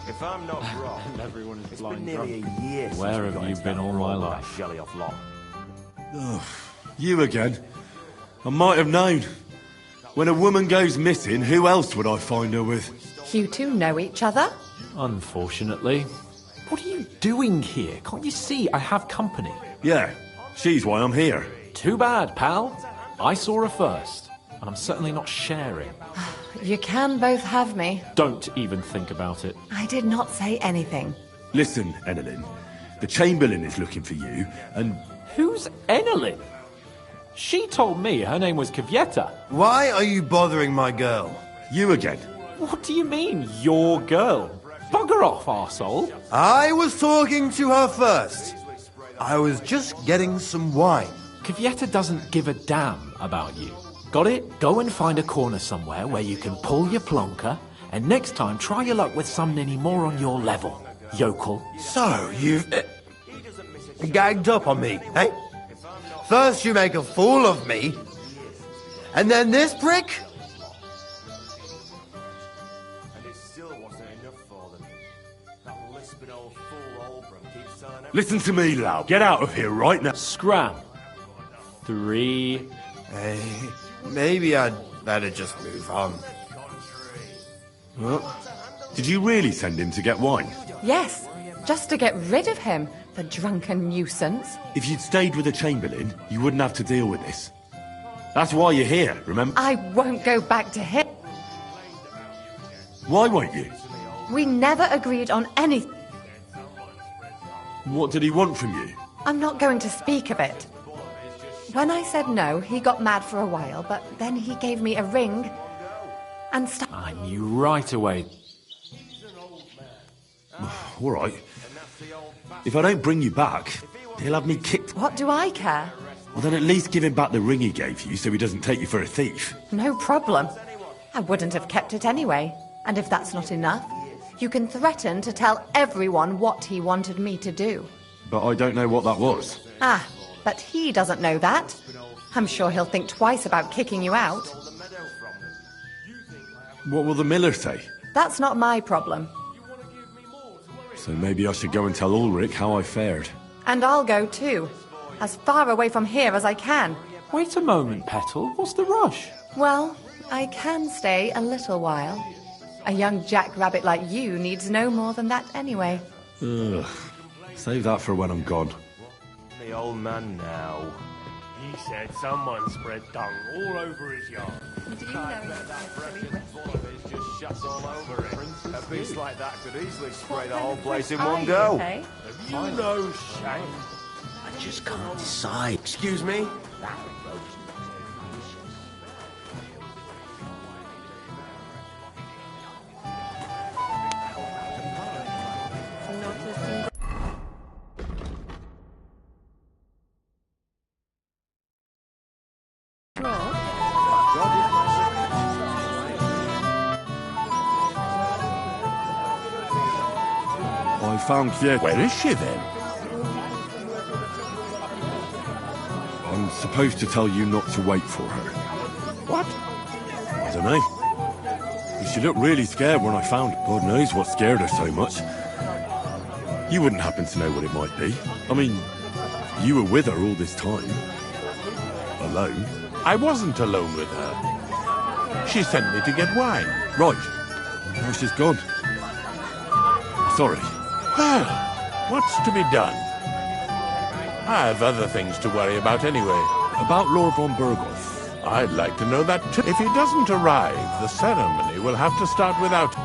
If I'm not wrong, And everyone is it's blind been nearly drunk. a year since Where we have got you into been that all my brawl with life? that Jelly off lot. Ugh, you again? I might have known. When a woman goes missing, who else would I find her with? You two know each other? Unfortunately. What are you doing here? Can't you see I have company? Yeah, she's why I'm here. Too bad, pal. I saw her first, and I'm certainly not sharing. You can both have me. Don't even think about it. I did not say anything. Listen, Enelin, the Chamberlain is looking for you, and... Who's Enelin? She told me her name was Kvyetta. Why are you bothering my girl? You again. What do you mean, your girl? Bugger off, arsehole. I was talking to her first. I was just getting some wine. Kvyetta doesn't give a damn about you. Got it? Go and find a corner somewhere where you can pull your plonker, and next time try your luck with somebody more on your level, yokel. So, you've... gagged up on me, eh? First you make a fool of me, and then this prick? And it still wasn't enough for them. That lisping old fool Olbram keeps telling Listen to me, lad. Get out of here right now. Scram. 3. Hey, maybe I'd better just move on. What? Did you really send him to get wine? Yes, just to get rid of him, the drunken nuisance. If you'd stayed with the Chamberlain, you wouldn't have to deal with this. That's why you're here, remember? I won't go back to him. Why won't you? We never agreed on anything. What did he want from you? I'm not going to speak of it. When I said no, he got mad for a while, but then he gave me a ring and I knew right away. All right. If I don't bring you back, he'll have me kicked. What do I care? Well, then at least give him back the ring he gave you so he doesn't take you for a thief. No problem. I wouldn't have kept it anyway. And if that's not enough, you can threaten to tell everyone what he wanted me to do. But I don't know what that was. Ah, but he doesn't know that. I'm sure he'll think twice about kicking you out. What will the miller say? That's not my problem. So maybe I should go and tell Ulrich how I fared. And I'll go too. As far away from here as I can. Wait a moment, Petal. What's the rush? Well, I can stay a little while. A young jackrabbit like you needs no more than that anyway. Ugh. Save that for when I'm gone. The old man now. He said someone spread dung all over his yard. Do you know That precious one of his just shuts all over it. A beast like that could easily spray the whole place in one go. Have you no shame? I just can't decide. Excuse me? I found Kiet. Where is she then? I'm supposed to tell you not to wait for her. What? I don't know. She looked really scared when I found her. God knows what scared her so much. You wouldn't happen to know what it might be. I mean, you were with her all this time. Alone. I wasn't alone with her. She sent me to get wine. Right. Now she's gone. Sorry. Well, what's to be done? I have other things to worry about anyway. About Lord von Berghoff. I'd like to know that too. If he doesn't arrive, the ceremony will have to start without him.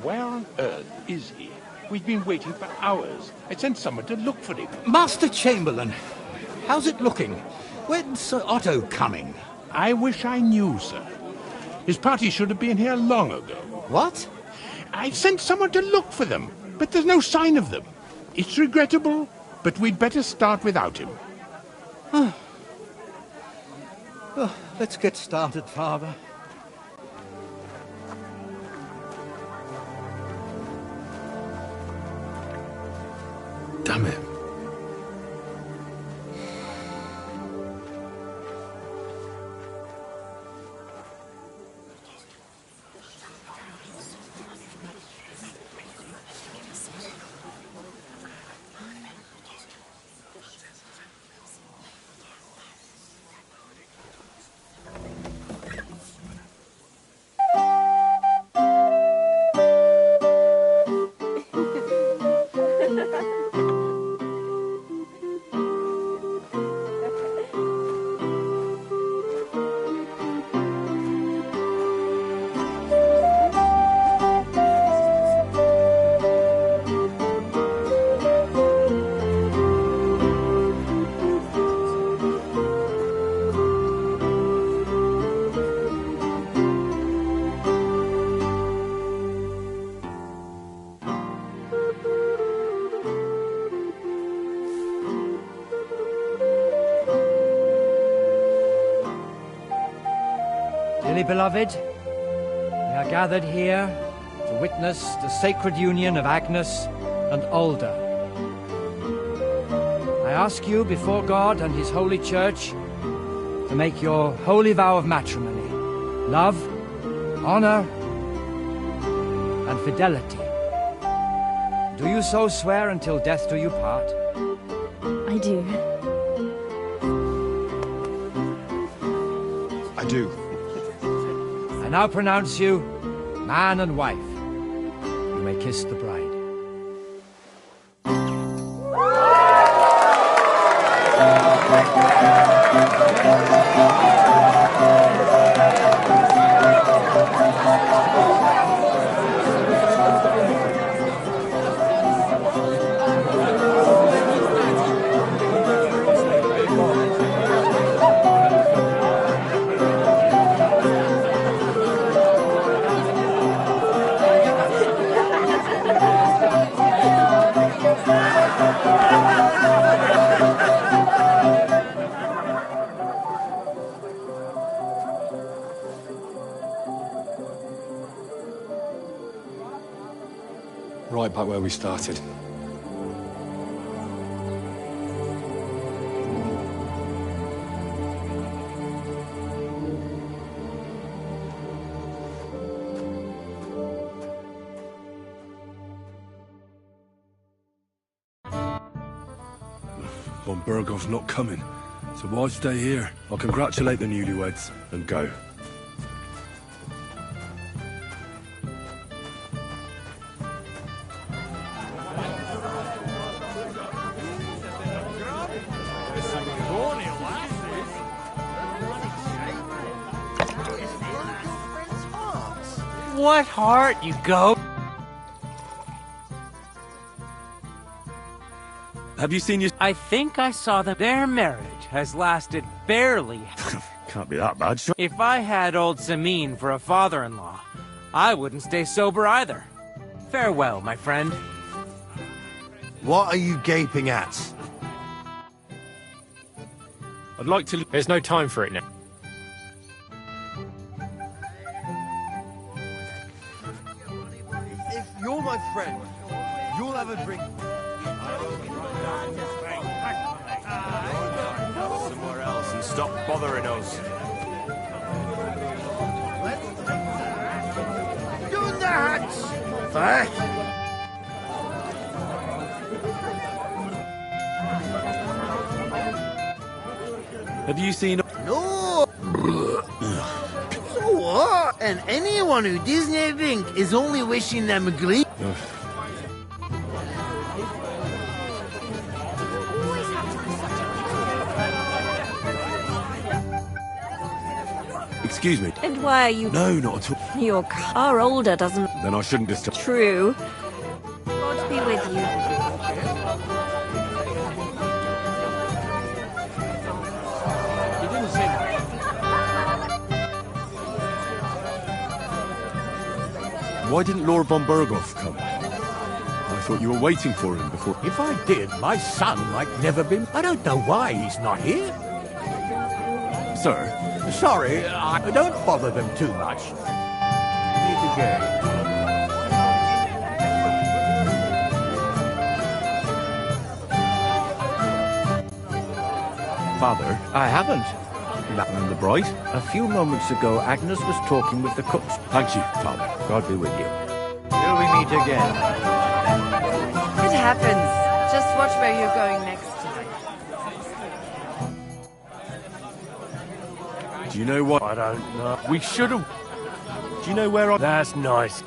Where on earth is he? We've been waiting for hours. I sent someone to look for him. Master Chamberlain, how's it looking? When's Sir Otto coming? I wish I knew, sir. His party should have been here long ago. What? I sent someone to look for them, but there's no sign of them. It's regrettable, but we'd better start without him. Oh, let's get started, Father. Damn it. Dearly beloved, we are gathered here to witness the sacred union of Agnes and Alda. I ask you before God and His holy church to make your holy vow of matrimony, love, honor, and fidelity. Do you so swear until death do you part? I do. I do. I now pronounce you man and wife. You may kiss the bride. back where we started. Von Burgov's not coming, so why stay here? I'll congratulate the newlyweds and go. What heart, you go? Have you seen your... I think I saw them. Their marriage has lasted barely. Can't be that bad, sure. If I had old Samin for a father-in-law, I wouldn't stay sober either. Farewell, my friend. What are you gaping at? I'd like to... There's no time for it now. If you're my friend, you'll have a drink. Somewhere else and stop bothering us. Do that! Fuck! Have you seen... No! So what? And anyone who doesn't drink is only wishing them a great... Excuse me. And why are you... No, not at all. Your car older doesn't... Then I shouldn't disturb... True. God be with you. He didn't say that. Why didn't Lord von Burgov come? I thought you were waiting for him before... If I did, my son might never be... I don't know why he's not here. Sir? Sorry, I don't bother them too much. Meet again. Father, I haven't. And the bride? A few moments ago, Agnes was talking with the cooks. Thank you, Father. God be with you. Till we meet again. It happens. Just watch where you're going next time. Do you know what? I don't know. We should have... Do you know where I... That's nice.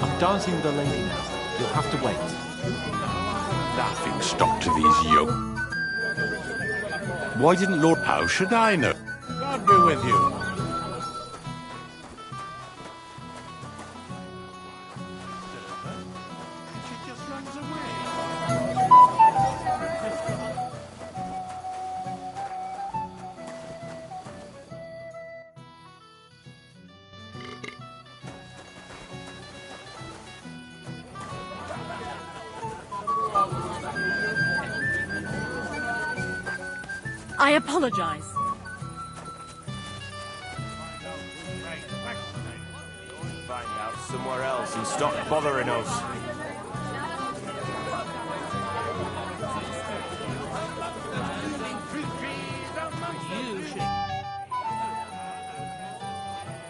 I'm dancing with a lady now. You'll have to wait. Laughing stock to these yoke. Why didn't Lord... How should I know? God be with you. I apologize. Find out somewhere else and stop bothering us.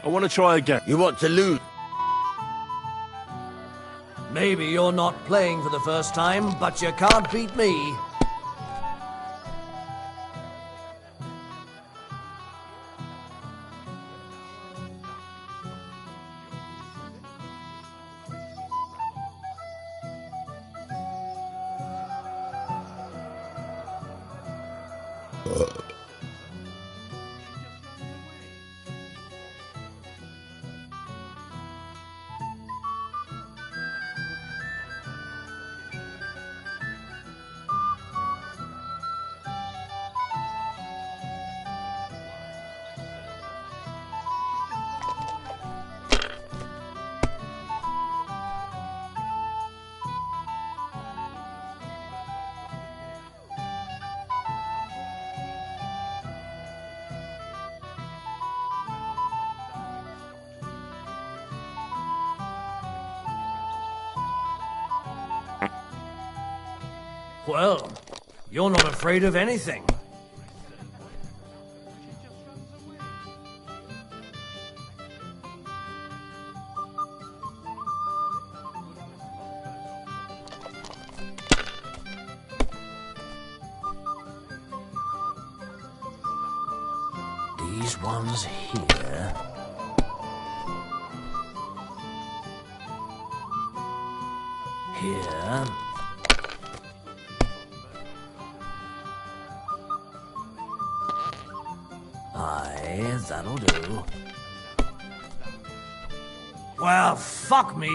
I want to try again. You want to lose? Maybe you're not playing for the first time, but you can't beat me. Well, you're not afraid of anything. These ones here. Here. Aye, that'll do. Well, fuck me.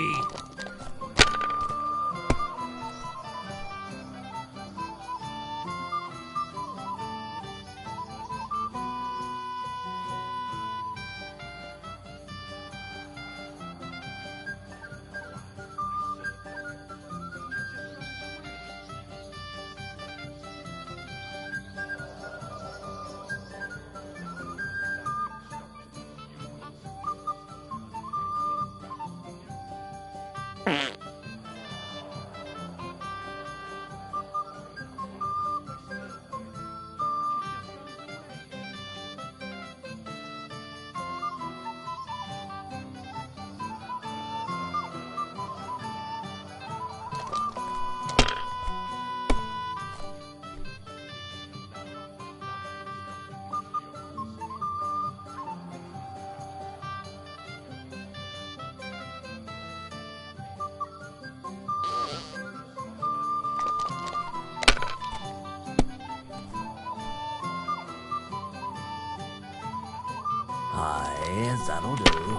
Aye, that'll do.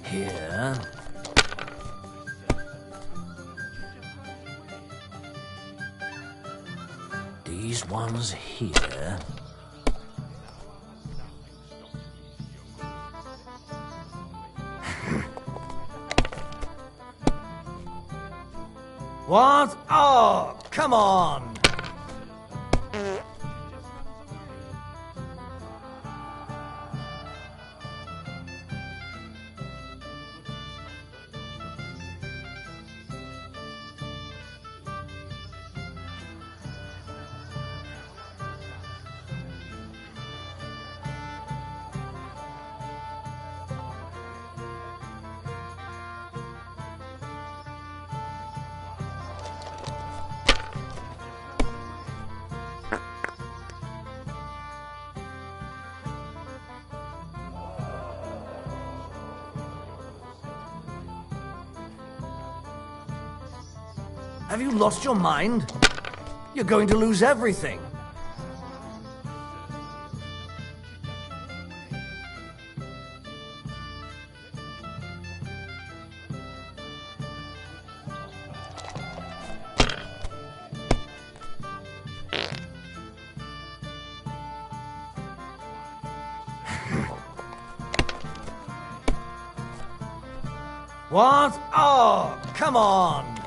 Here. These ones here. What? Oh, come on! Have you lost your mind? You're going to lose everything. What? Oh, come on!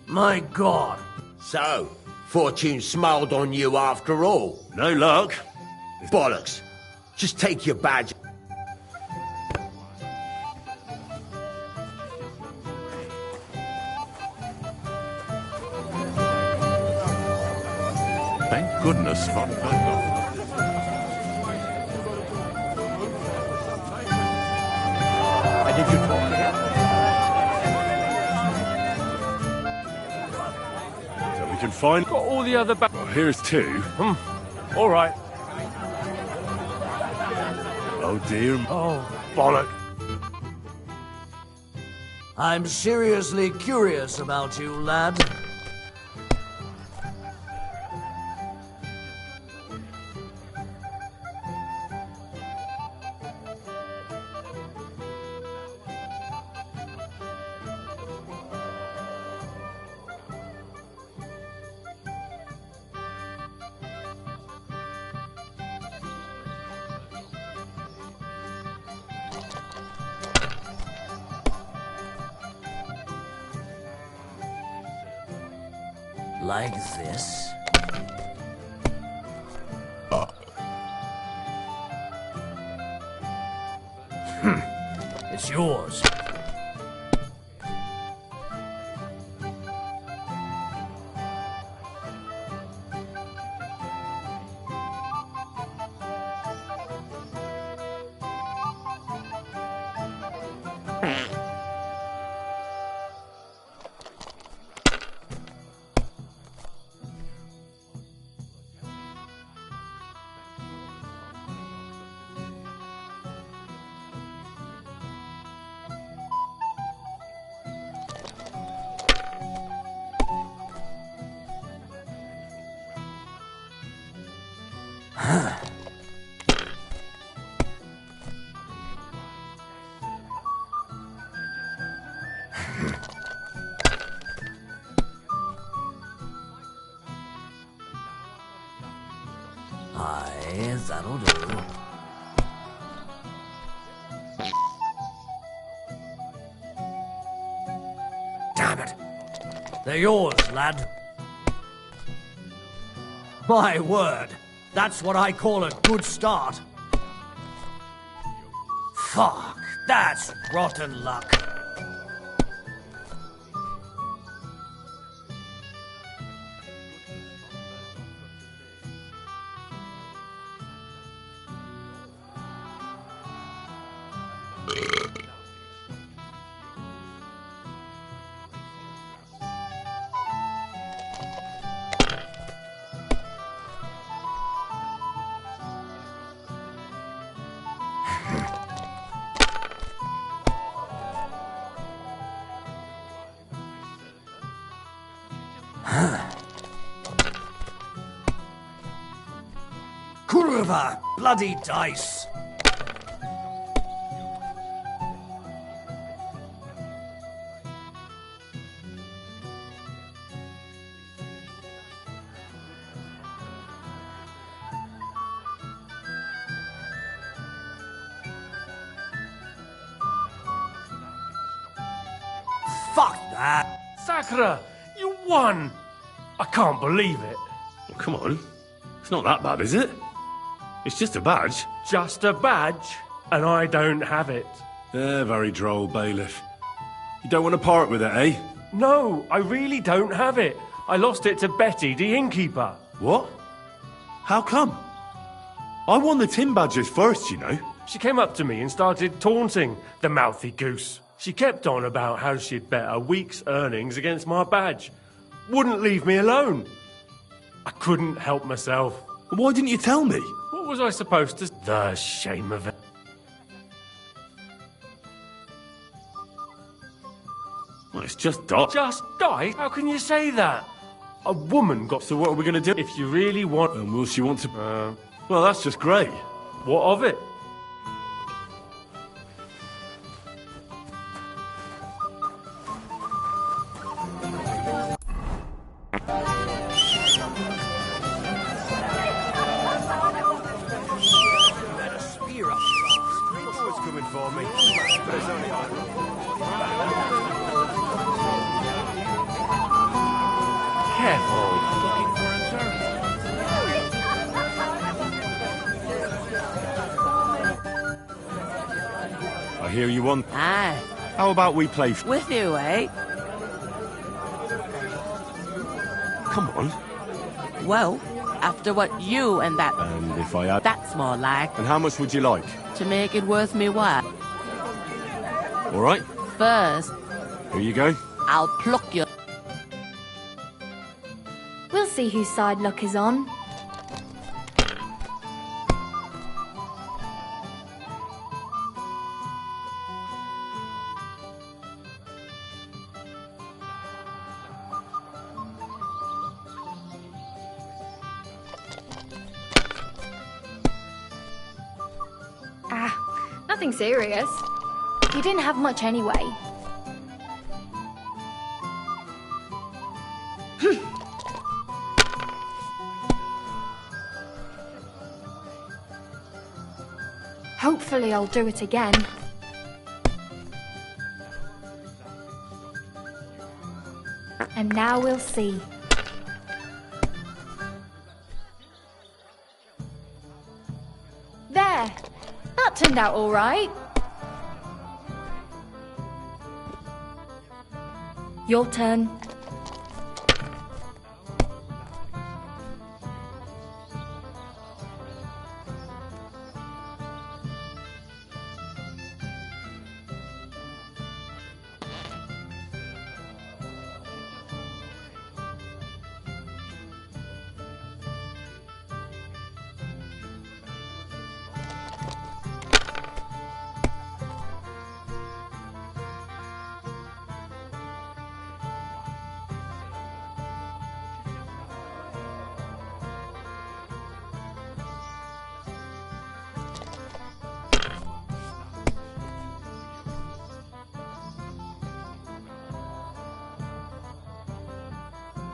My God. So, fortune smiled on you after all? No luck. Bollocks. Just take your badge. Thank goodness for And if you try so we can find... Got all the other Well, here's two. All right. Oh dear. Oh, bollock. I'm seriously curious about you, lad. Like this. It's yours. Aye, that'll do. Damn it! They're yours, lad. My word, that's what I call a good start. Fuck, that's rotten luck. Kurva, bloody dice. Fuck that. Sakura, you won! I can't believe it. Well, come on. It's not that bad, is it? It's just a badge. Just a badge, and I don't have it. Very droll, bailiff. You don't want to part with it, eh? No, I really don't have it. I lost it to Betty, the innkeeper. What? How come? I won the tin badges first, you know. She came up to me and started taunting, the mouthy goose. She kept on about how she'd bet a week's earnings against my badge. Wouldn't leave me alone. I couldn't help myself. Why didn't you tell me? What was I supposed to... The shame of it. Well, it's just dice. Just dice? How can you say that? A woman got... So what are we going to do? If you really want... And will she want to... Well, that's just great. What of it? I hear you want... Aye. How about we play... With you, eh? Come on. Well, after what you and that... And if I had... That's more like... And how much would you like? To make it worth me while. All right. First... Here you go. I'll pluck you. We'll see whose side luck is on. Nothing serious. You didn't have much anyway. Hopefully I'll do it again. And now we'll see. turned out all right. Your turn.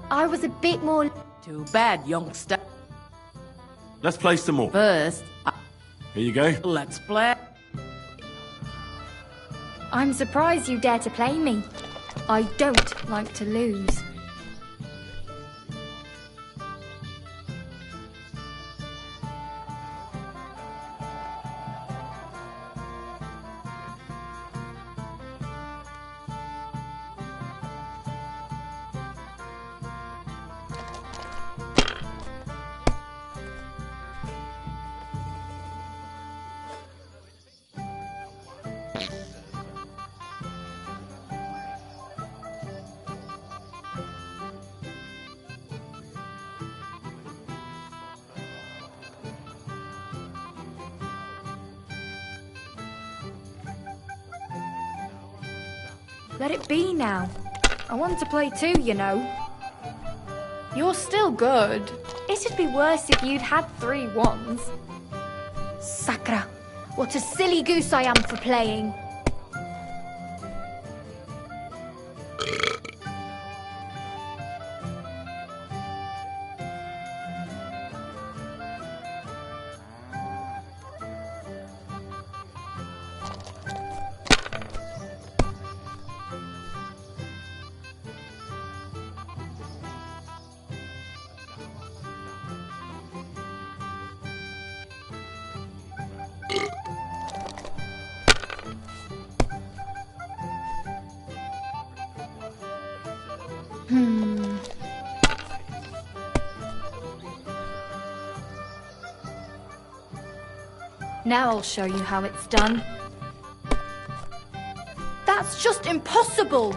I was a bit more... Too bad, youngster. Let's play some more. First, Here you go. let's play. I'm surprised you dare to play me. I don't like to lose. Let it be now. I want to play too, you know. You're still good. It'd be worse if you'd had 3 1s. Sacra, what a silly goose I am for playing. Now I'll show you how it's done. That's just impossible!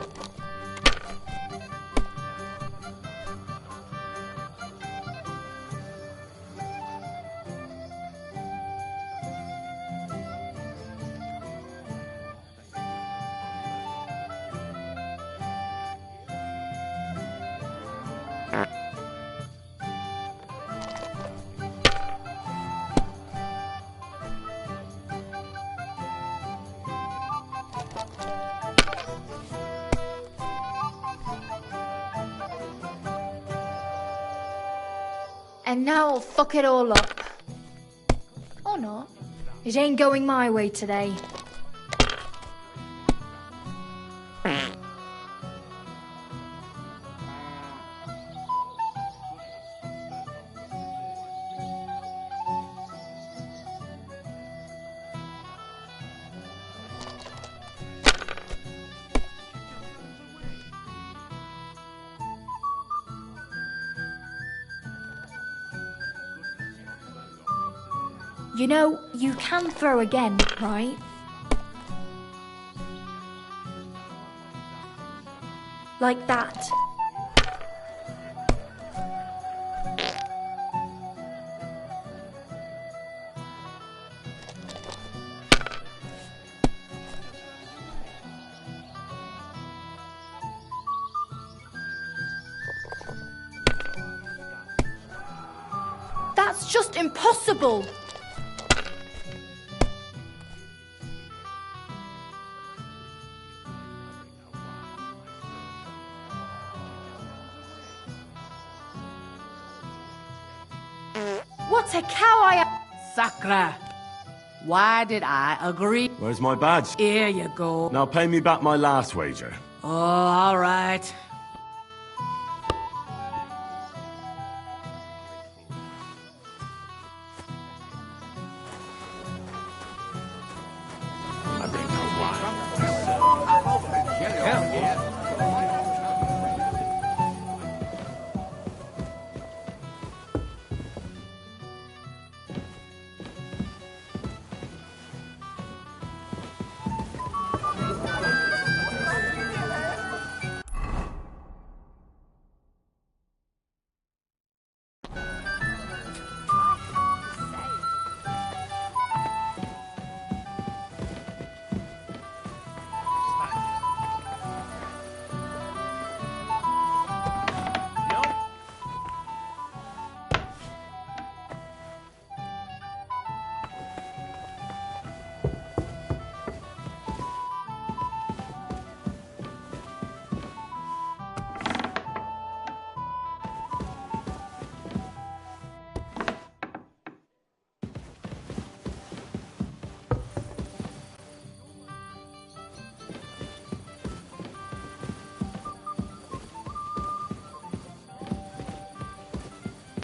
And now I'll fuck it all up. Or not. It ain't going my way today. You know, you can throw again, right? Like that. That's just impossible! What a cow I am! Sacra. Why did I agree? Where's my badge? Here you go. Now pay me back my last wager. Oh, all right.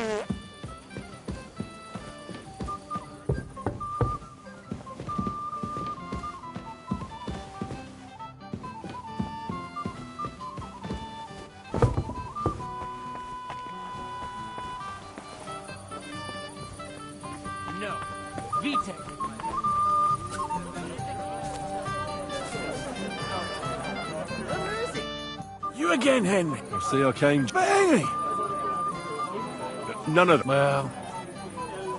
No. Vitek. You again, Henry. I see I came... But Henry! None of them. Well,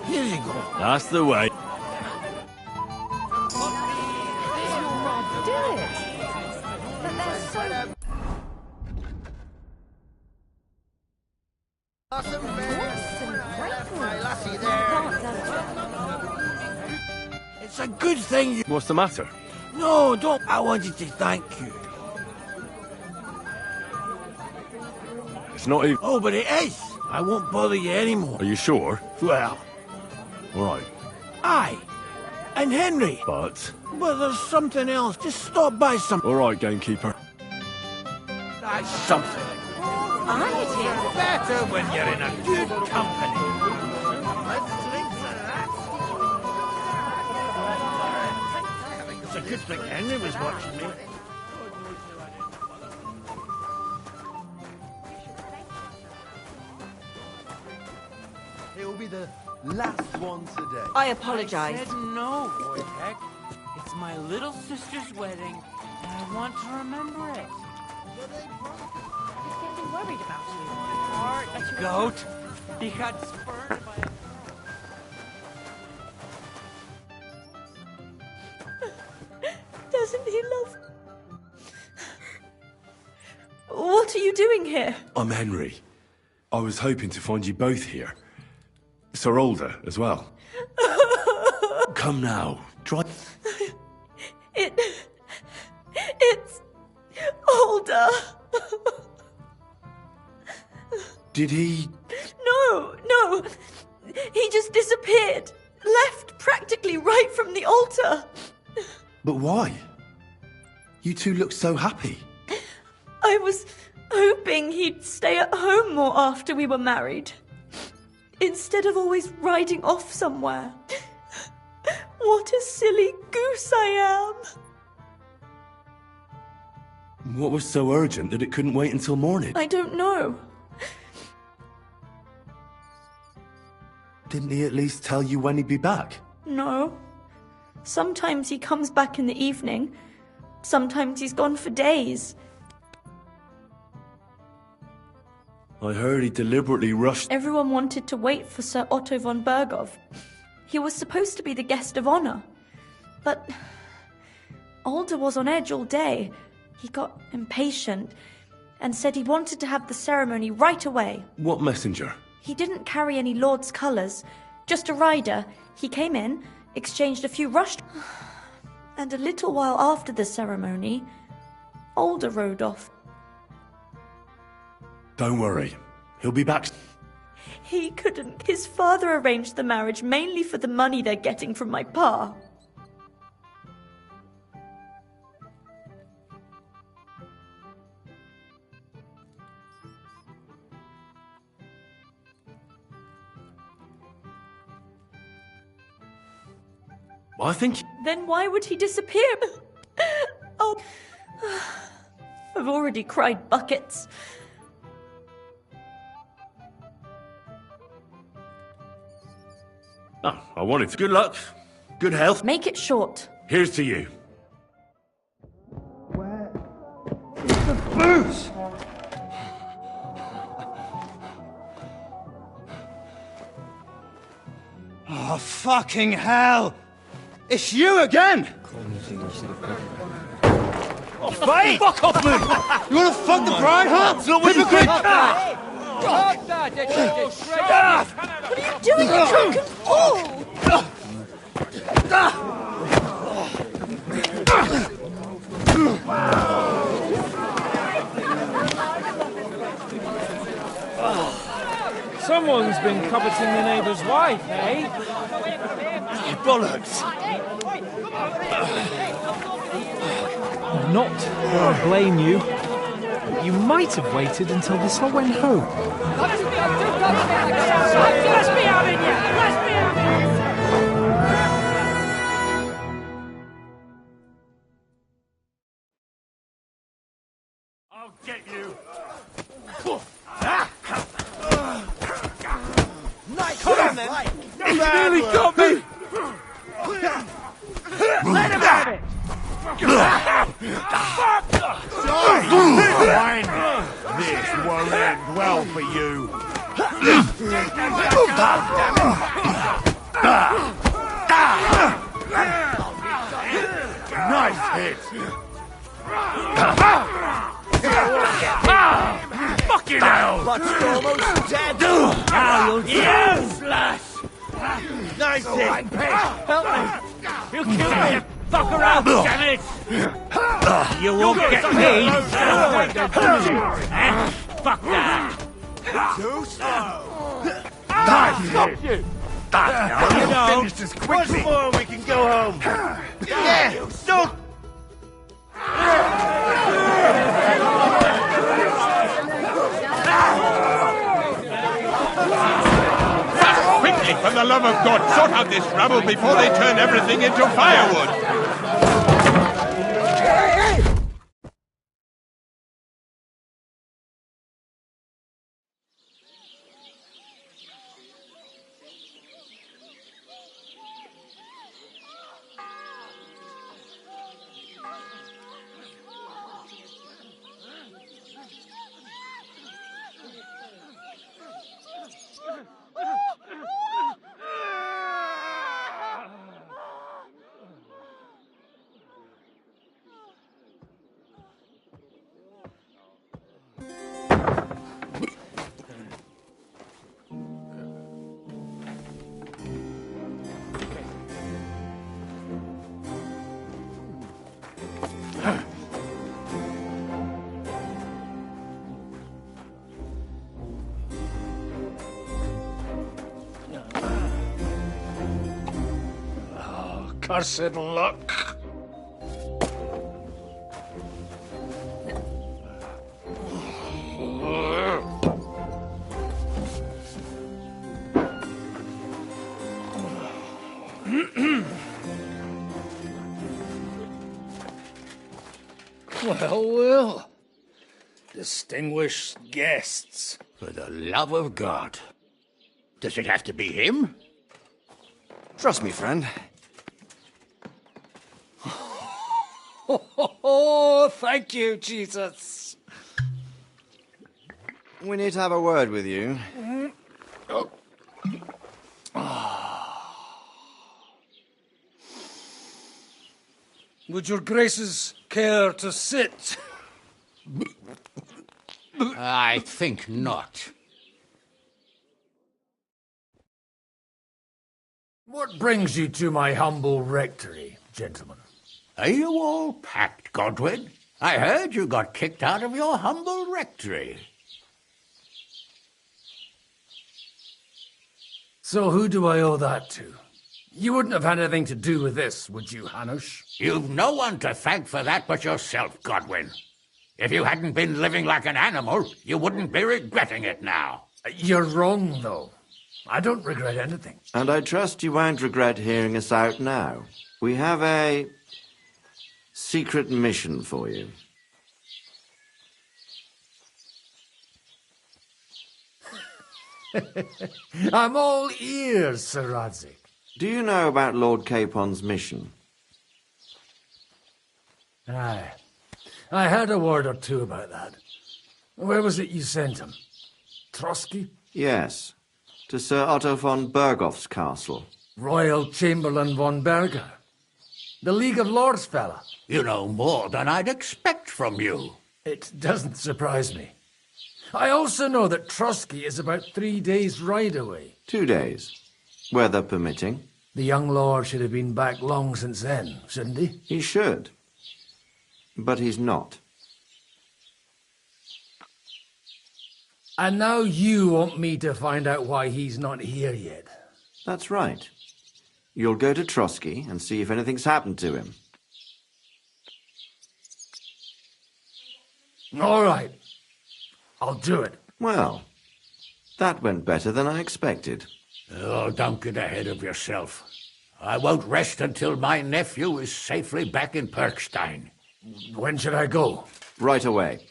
here you go. That's the way. It's a good thing you... What's the matter? No, don't. I wanted to thank you. It's not even... Oh, but it is. I won't bother you anymore. Are you sure? Well, Right. aye. And Henry. But... But there's something else. Just stop by some... All right, gamekeeper. That's something. I Better when you're in a good company. Let's drink to that. It's a good thing Henry was watching me. He'll be the last one today. I apologize. I said no, Wojtek. It's my little sister's wedding, and I want to remember it. He's getting worried about you. Goat. He got spurned by... Doesn't he love... What are you doing here? I'm Henry. I was hoping to find you both here. Sir Older as well. Come now. Try... It's... older. Did he... No. He just disappeared. Left practically right from the altar. But why? You two look so happy. I was hoping he'd stay at home more after we were married. Instead of always riding off somewhere. What a silly goose I am. What was so urgent that it couldn't wait until morning? I don't know. Didn't he at least tell you when he'd be back? No. Sometimes he comes back in the evening. Sometimes he's gone for days. I heard he deliberately rushed... Everyone wanted to wait for Sir Otto von Bergov. He was supposed to be the guest of honor. But Alder was on edge all day. He got impatient and said he wanted to have the ceremony right away. What messenger? He didn't carry any lord's colours, just a rider. He came in, exchanged a few rushed... And a little while after the ceremony, Alder rode off. Don't worry. He'll be back. He couldn't. His father arranged the marriage mainly for the money they're getting from my pa. I think... Then why would he disappear? Oh, I've already cried buckets. Oh, I wanted good luck, good health. Make it short. Here's to you. Booze! Oh, fucking hell! It's you again! Oh, fight! Fuck off me! You wanna fuck the bride, huh? Hypocrite! What are you doing, you drunken fool? Someone's been coveting the neighbour's wife, eh? Bollocks! Not that I blame you. You might have waited until this all went home. Let me out in here! Let me out! I'll get you. Nice. Come on, then. You nearly got me. Let him have it! This won't end well for you. Nice hit. Fucking hell! But you're almost dead. Now you'll Yes! Nice hit. Help me! You kill me! Fucker out, damn it! You won't get me! Fuck that! Too slow. Nice hit! Now finish this quickly. Once more and we can go home. Yeah, don't. Quickly, for the love of God, sort out this rabble before they turn everything into firewood! Cursed luck. Well. Distinguished guests. For the love of God. Does it have to be him? Trust me, friend. Oh, thank you, Jesus. We need to have a word with you. Would your graces care to sit? I think not. What brings you to my humble rectory, gentlemen? Are you all packed, Godwin? I heard you got kicked out of your humble rectory. So who do I owe that to? You wouldn't have had anything to do with this, would you, Hanush? You've no one to thank for that but yourself, Godwin. If you hadn't been living like an animal, you wouldn't be regretting it now. You're wrong, though. I don't regret anything. And I trust you won't regret hearing us out now. We have a secret mission for you. I'm all ears, Sir Radzik. Do you know about Lord Capon's mission? Aye. I heard a word or two about that. Where was it you sent him? Trotsky? Yes, to Sir Otto von Bergoff's castle. Royal Chamberlain von Berger. The League of Lords fella. You know more than I'd expect from you. It doesn't surprise me. I also know that Trotsky is about 3 days' ride away. 2 days, weather permitting. The young lord should have been back long since then, shouldn't he? He should. But he's not. And now you want me to find out why he's not here yet. That's right. You'll go to Trotsky and see if anything's happened to him. All right. I'll do it. Well, that went better than I expected. Oh, don't get ahead of yourself. I won't rest until my nephew is safely back in Perkstein. When should I go? Right away.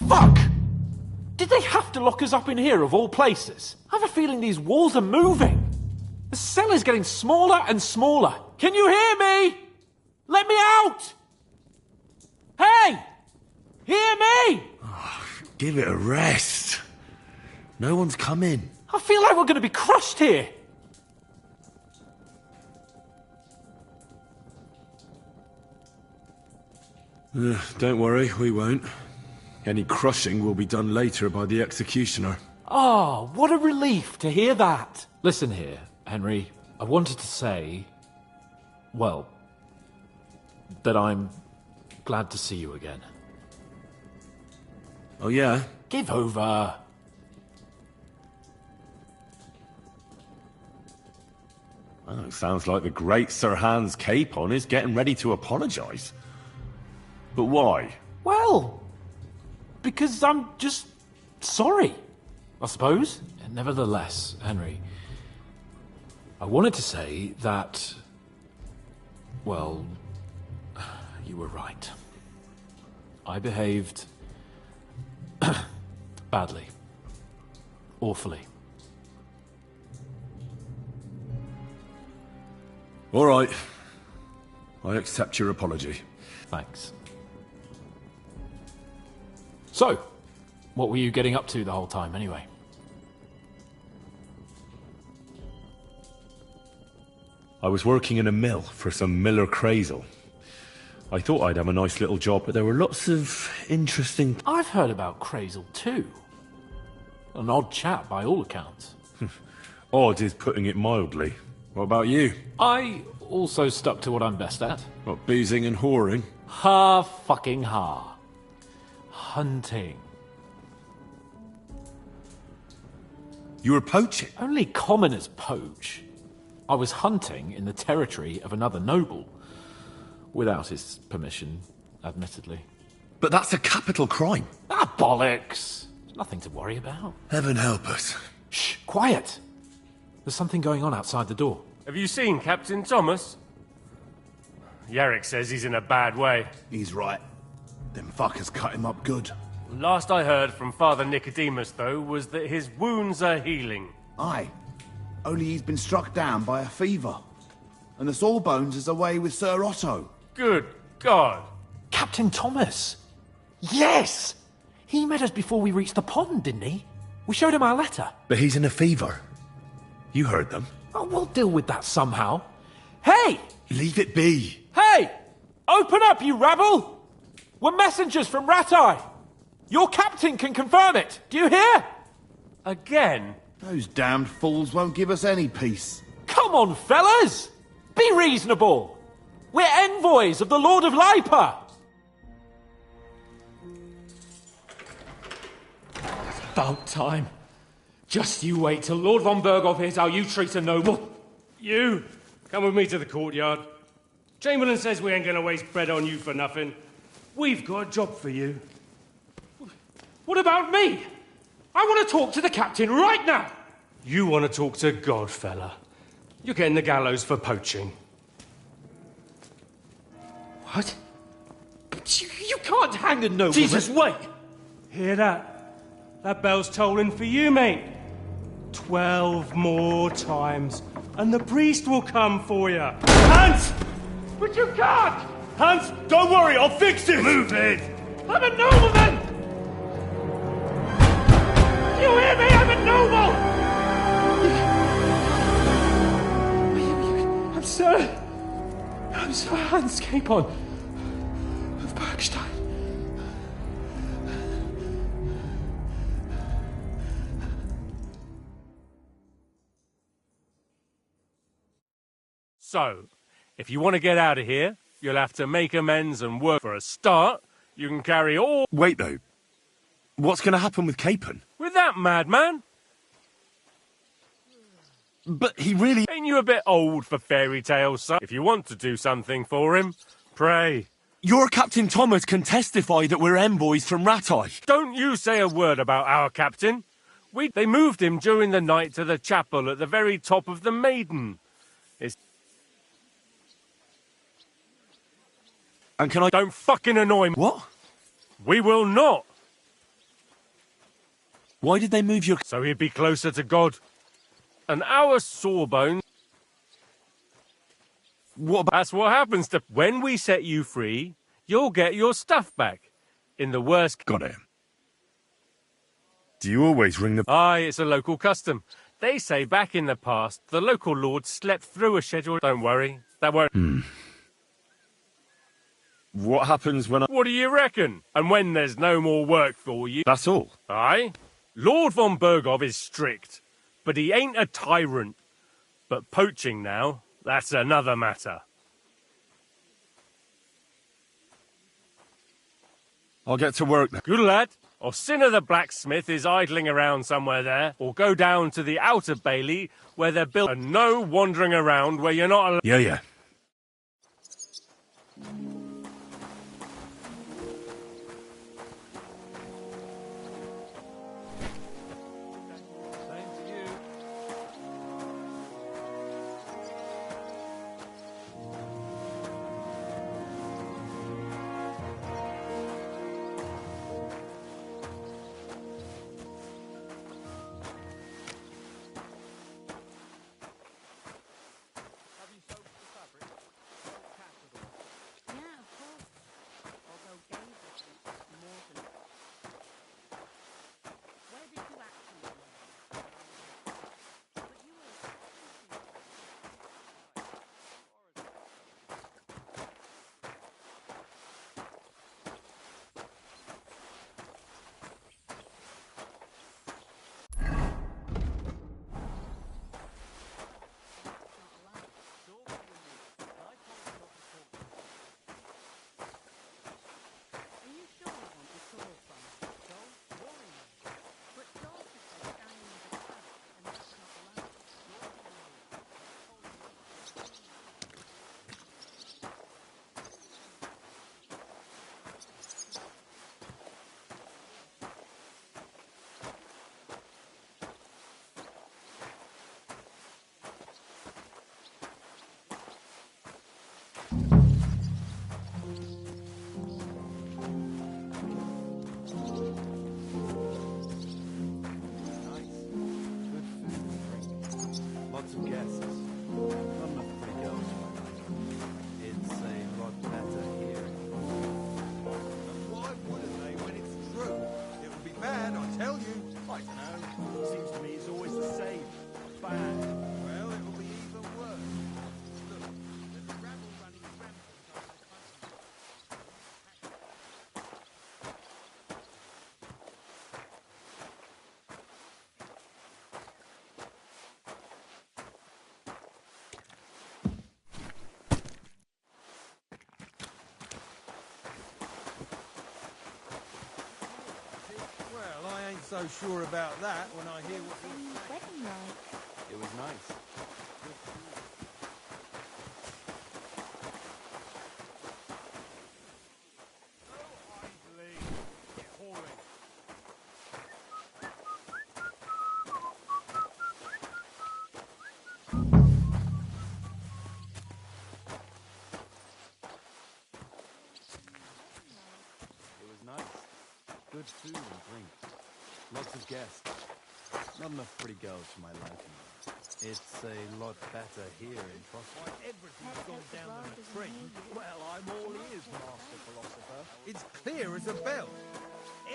Fuck! Did they have to lock us up in here of all places? I have a feeling these walls are moving. The cell is getting smaller and smaller. Can you hear me? Let me out! Hey! Hear me! Give it a rest. No one's coming. I feel like we're going to be crushed here. Don't worry, we won't. Any crushing will be done later by the executioner. Oh, what a relief to hear that. Listen here, Henry. I wanted to say, well, that I'm glad to see you again. Oh, yeah? Give over. Well, it sounds like the great Sir Hans Capon is getting ready to apologise. But why? Well, because I'm just sorry, I suppose. And nevertheless, Henry, I wanted to say that, well, you were right. I behaved badly. Awfully. All right. I accept your apology. Thanks. So, what were you getting up to the whole time, anyway? I was working in a mill for some Miller Crazel. I thought I'd have a nice little job, but there were lots of interesting... I've heard about Crazel too. An odd chap by all accounts. Odd is putting it mildly. What about you? I also stuck to what I'm best at. What, boozing and whoring? Ha-fucking-ha. Hunting. You were poaching? Only commoners poach. I was hunting in the territory of another noble. Without his permission, admittedly. But that's a capital crime. Ah, bollocks! Nothing to worry about. Heaven help us. Shh, quiet! There's something going on outside the door. Have you seen Captain Thomas? Yarrick says he's in a bad way. He's right. Them fuckers cut him up good. Last I heard from Father Nicodemus, though, was that his wounds are healing. Aye. Only he's been struck down by a fever. And the Sawbones is away with Sir Otto. Good God. Captain Thomas! Yes! He met us before we reached the pond, didn't he? We showed him our letter. But he's in a fever. You heard them. Oh, we'll deal with that somehow. Hey! Leave it be. Hey! Open up, you rabble! We're messengers from Ratai. Your captain can confirm it. Do you hear? Again? Those damned fools won't give us any peace. Come on, fellas! Be reasonable! We're envoys of the Lord of Lipa! About time. Just you wait till Lord von Berghoff hears how you treat a noble. You, come with me to the courtyard. Chamberlain says we ain't gonna waste bread on you for nothing. We've got a job for you. What about me? I want to talk to the captain right now! You want to talk to God, fella. You're getting the gallows for poaching. What? But you can't hang a nobleman. Jesus, wait! Hear that? That bell's tolling for you, mate. 12 more times, and the priest will come for you. Hans! But you can't! Hans, don't worry, I'll fix it! Move it! I'm a nobleman! You hear me? I'm a noble! I'm Sir Hans Capon of Bergstein. So, if you want to get out of here, you'll have to make amends and work. For a start, you can carry all... Wait, though. What's going to happen with Capon? With that madman? But he really... Ain't you a bit old for fairy tales, son? If you want to do something for him, Pray. Your Captain Thomas can testify that we're envoys from Rattay. Don't you say a word about our captain. They moved him during the night to the chapel at the very top of the Maiden. And can I... Don't fucking annoy me. What? We will not. Why did they move your... So he'd be closer to God. And our sawbones... What about... That's what happens to... When we set you free, you'll get your stuff back. In the worst... Got it. Do you always ring the... Aye, it's a local custom. They say back in the past, the local lord slept through a schedule... Don't worry, that won't... What happens when I... What do you reckon? And when there's no more work for you... That's all? Aye. Lord von Bergov is strict, but he ain't a tyrant. But poaching now, that's another matter. I'll get to work now. Good lad. Orsina the blacksmith is idling around somewhere there, or go down to the outer bailey where they're built, and no wandering around where you're not allowed. Yeah. So sure about that when I hear what you're saying. It was nice. It was nice. Good food and drink. Lots of guests. Not enough pretty girls for my liking. It's a lot better here in Prosper. Everything's gone down the tree. Well, I'm all ears, Master Philosopher. It's clear as a bell.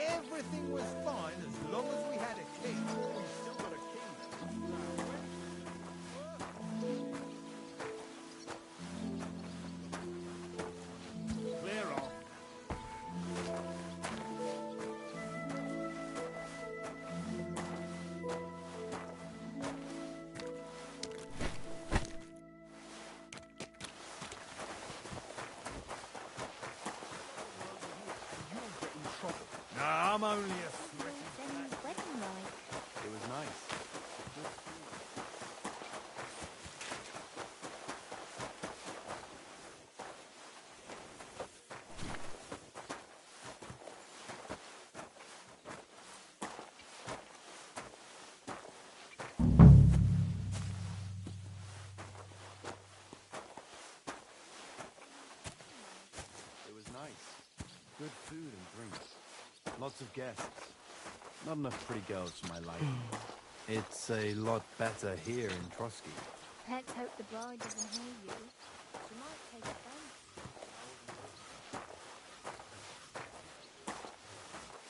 Everything was fine as long as we had a king. We've still got a king. Clear off. I'm only a threat. It was nice. Good food and drink. Lots of guests. Not enough pretty girls for my liking. It's a lot better here in Trotsky. Let's hope the bride doesn't hear you. She might take offense.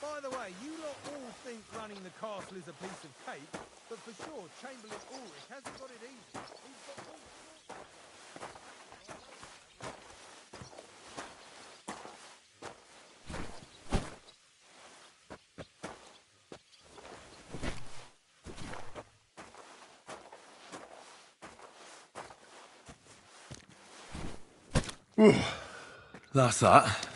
By the way, you lot all think running the castle is a piece of cake, but for sure, Chamberlain Ulrich hasn't got it easy. He's got all That's that.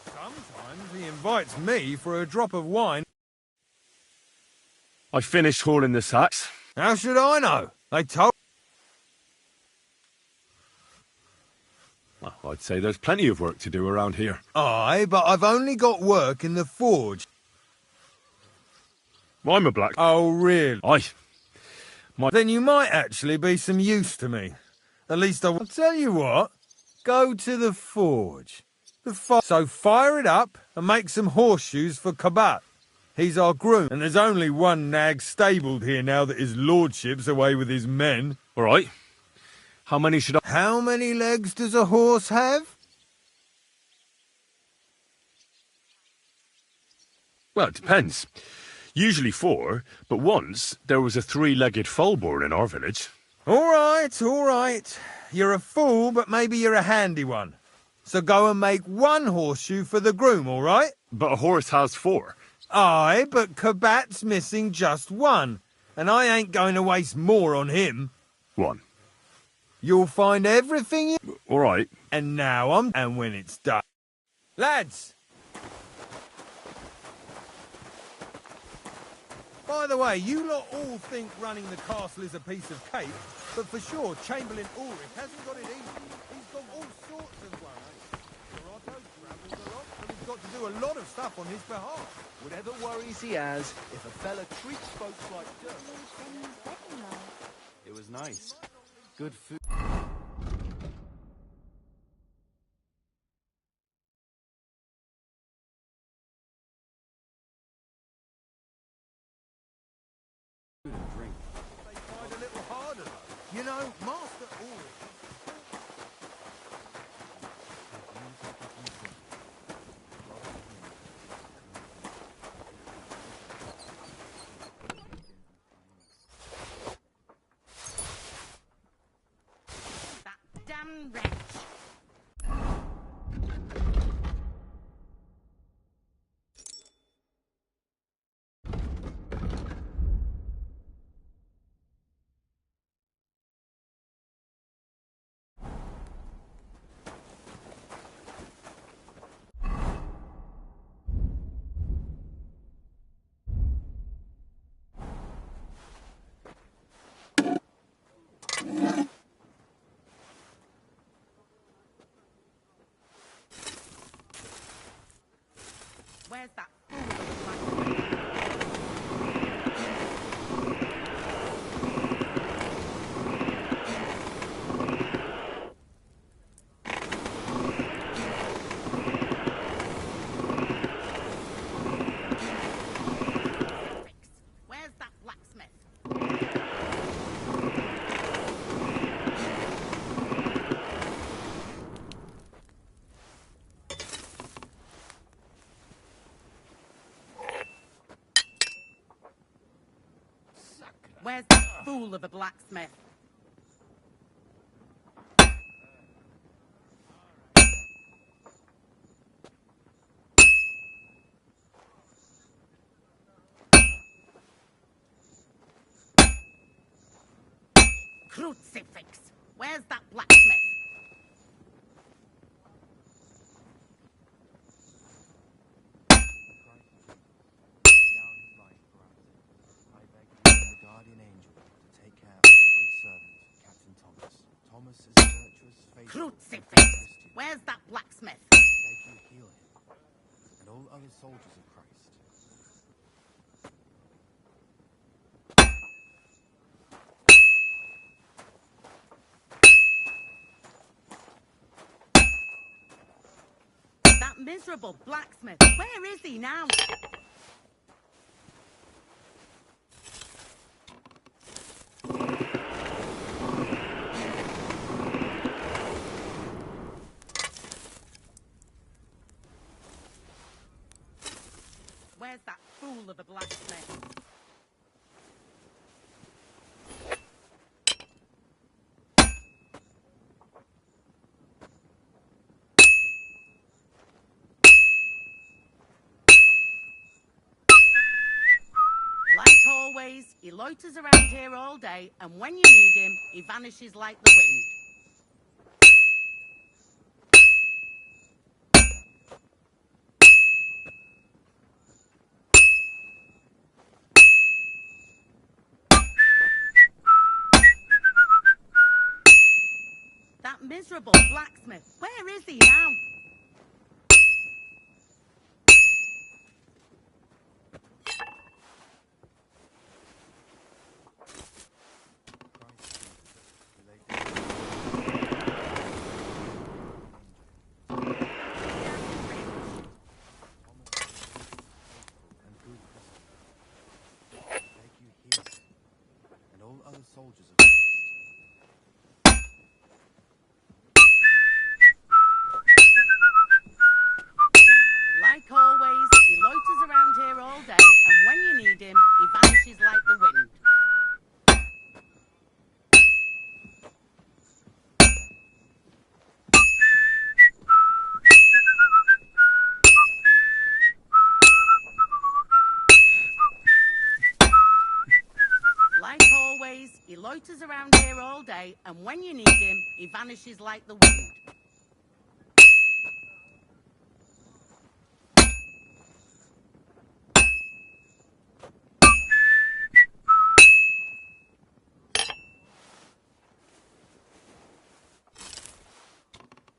Sometimes he invites me for a drop of wine. I finished hauling the sacks. How should I know? They told... Well, I'd say there's plenty of work to do around here. Aye, but I've only got work in the forge. I'm a black... Oh, really? Aye. Then you might actually be some use to me. At least I'll tell you what. Go to the forge. So fire it up and make some horseshoes for Kabat. He's our groom, and there's only one nag stabled here now that his lordship's away with his men. All right. How many should I... How many legs does a horse have? Well, it depends. Usually 4, but once there was a 3-legged foal born in our village. All right. You're a fool, but maybe you're a handy one. So go and make one horseshoe for the groom, all right? But a horse has 4. Aye, but Kabat's missing just one, and I ain't going to waste more on him. 1. You'll find everything you... All right. And now And when it's done... Lads! By the way, you lot all think running the castle is a piece of cake, but for sure, Chamberlain Ulrich hasn't got it easy. He's got all sorts of worries. Otto travels a lot, and he's got to do a lot of stuff on his behalf. Whatever worries he has, if a fella treats folks like dirt... It was nice. Good food. And drink. They tried a little harder, though. You know, Master Ulrich... Damn wretch. Where's that Where's that blacksmith? Where's that fool of a blacksmith? Crucifix! Where's that blacksmith? Guardian angel to take care of your good servant, Captain Thomas. Thomas is a virtuous, faithful... Crucifix! Where's that blacksmith? Beg you heal him, and all other soldiers of Christ. miserable blacksmith. Where is he now? Where's that fool of a blacksmith? Like always, he loiters around here all day, and when you need him, he vanishes like the wind. That miserable blacksmith, where is he now? And all other soldiers of Christ. Like always, he loiters around here all day, and when you need him, he vanishes like the wind. Like always, he loiters around here all day, and when you need him, he vanishes like the wind.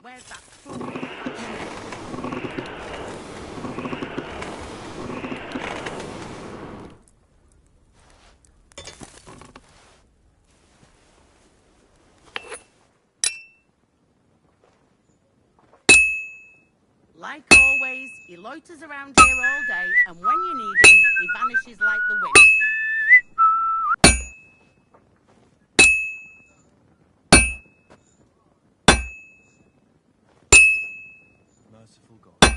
Where's that fool? Like always, he loiters around here all day, and when you need him, he vanishes like the wind. Merciful God,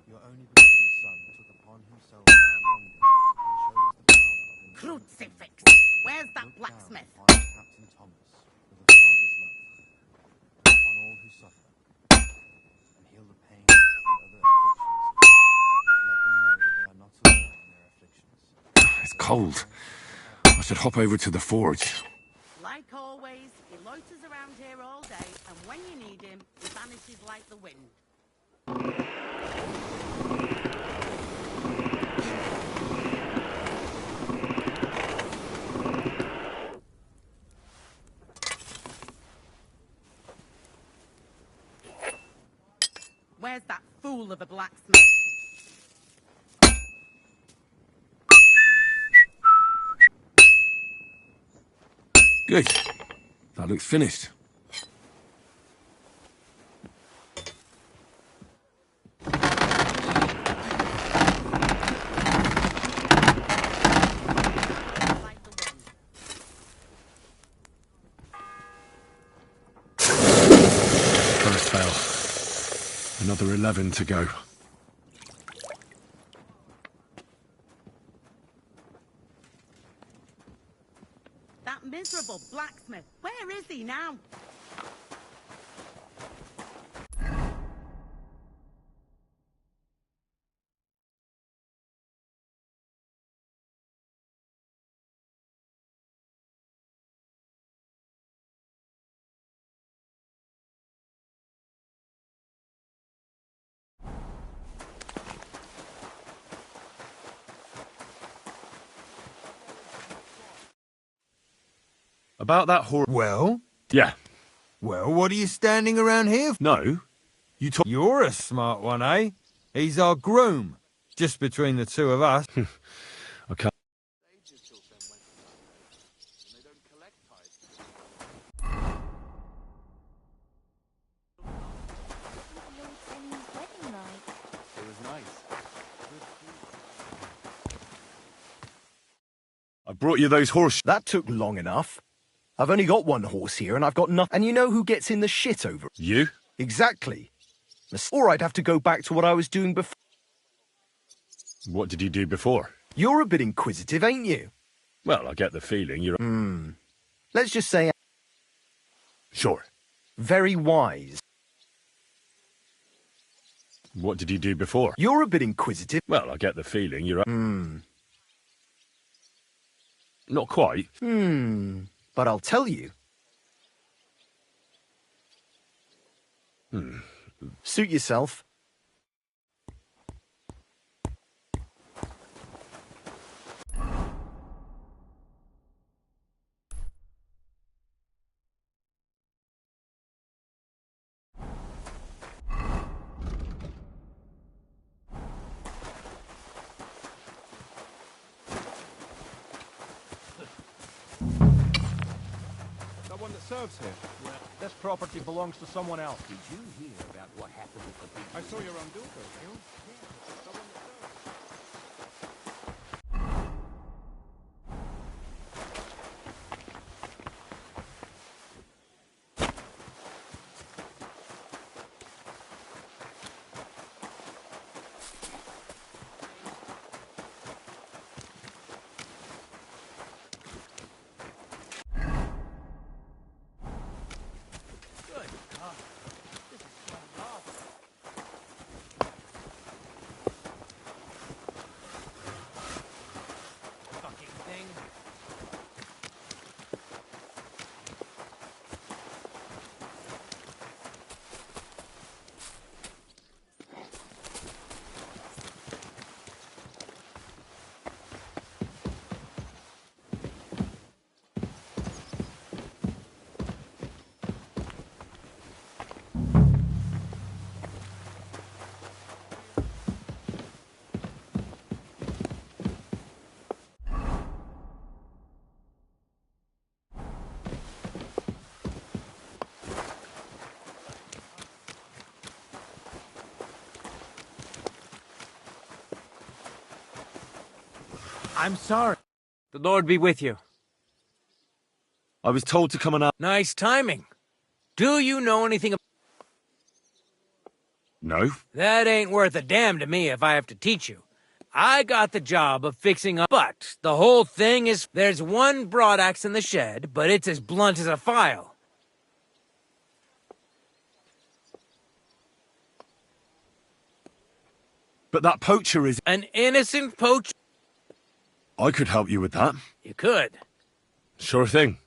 your only begotten Son took upon himself our wrongdoing and showed us the power of enduring Crucifix! pain. Where's that Look blacksmith? down upon Captain Thomas with a father's love, upon all who suffer, and heal the pains and other afflictions. Let them know that they are not alone in their afflictions. It's cold. I should hop over to the forge. Like always, he loiters around here all day, and when you need him, he vanishes like the wind. Where's that fool of a blacksmith? Good. That looks finished. First fail. Another 11 to go. That miserable blacksmith, where is he now? About that horror. Well? Yeah. Well, what are you standing around here for? No. You're a smart one, eh? He's our groom. Just between the two of us. I can't. Lord Denny's wedding like? brought you those horse... That took long enough. I've only got one horse here, and I've got nothing. And you know who gets in the shit over it? You? Exactly. Or I'd have to go back to what I was doing before. What did you do before? You're a bit inquisitive, ain't you? Well, I get the feeling you're... Let's just say... Sure. Very wise. What did you do before? You're a bit inquisitive. Well, I get the feeling you're... Not quite. But I'll tell you. Suit yourself. One that serves here. Well, this property belongs to someone else. Did you hear about what happened with the people? I saw your own daughter. I'm sorry. The Lord be with you. I was told to come and... Nice timing. Do you know anything about... No. That ain't worth a damn to me if I have to teach you. I got the job of fixing up... But the whole thing is... There's one broadaxe in the shed, but it's as blunt as a file. But that poacher is... An innocent poacher... I could help you with that. You could. Sure thing.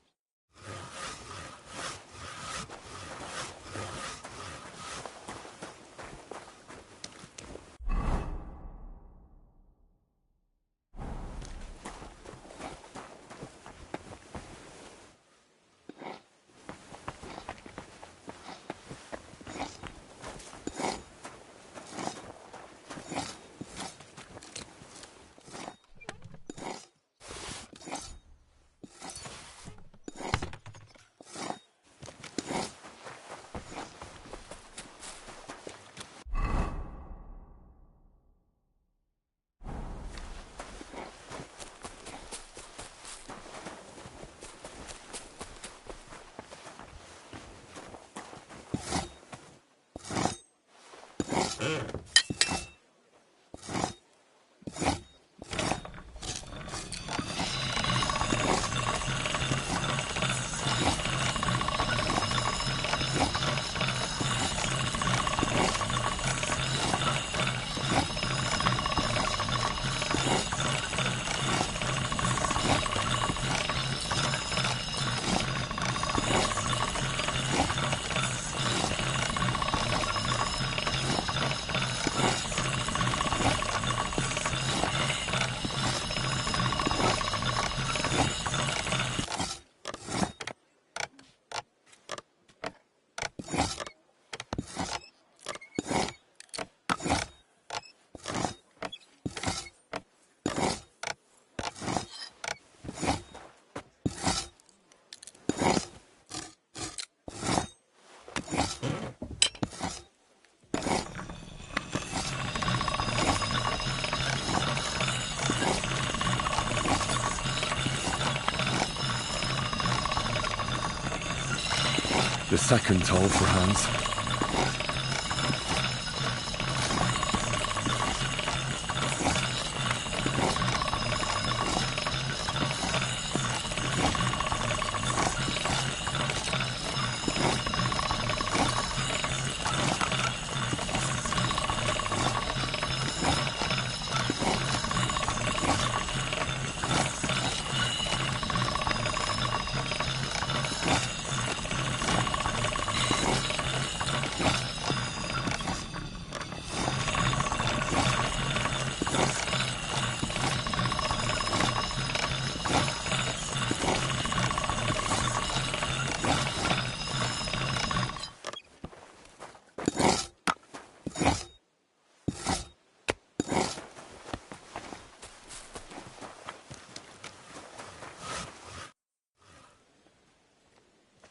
The second toll for Hans.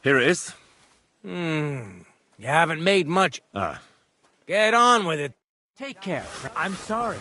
Here it is. You haven't made much. Get on with it. Take care. I'm sorry.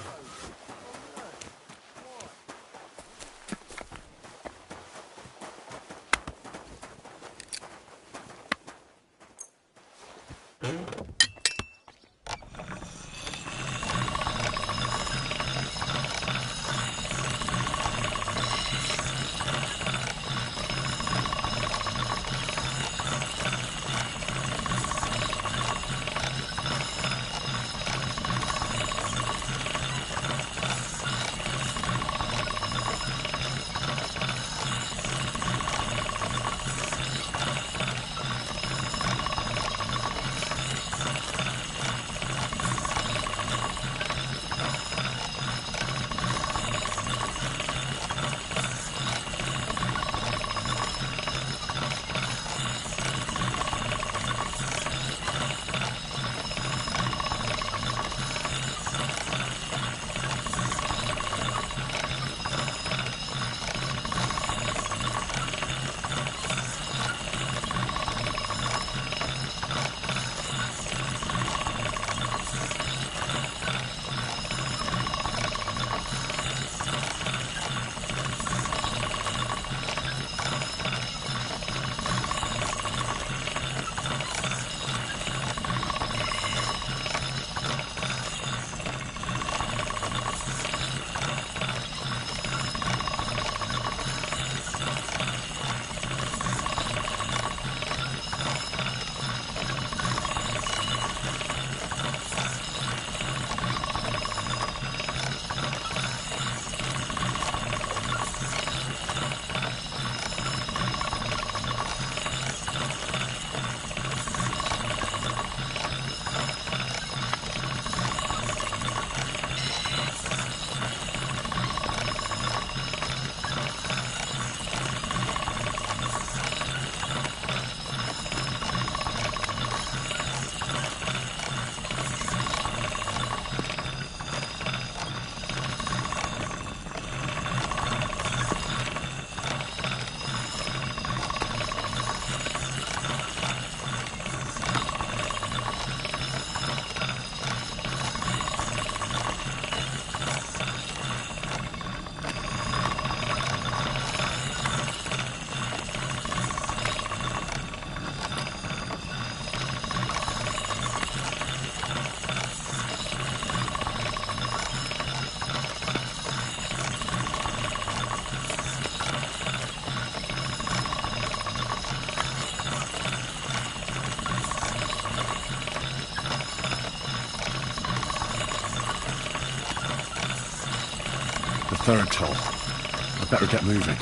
Third toll. I better get moving.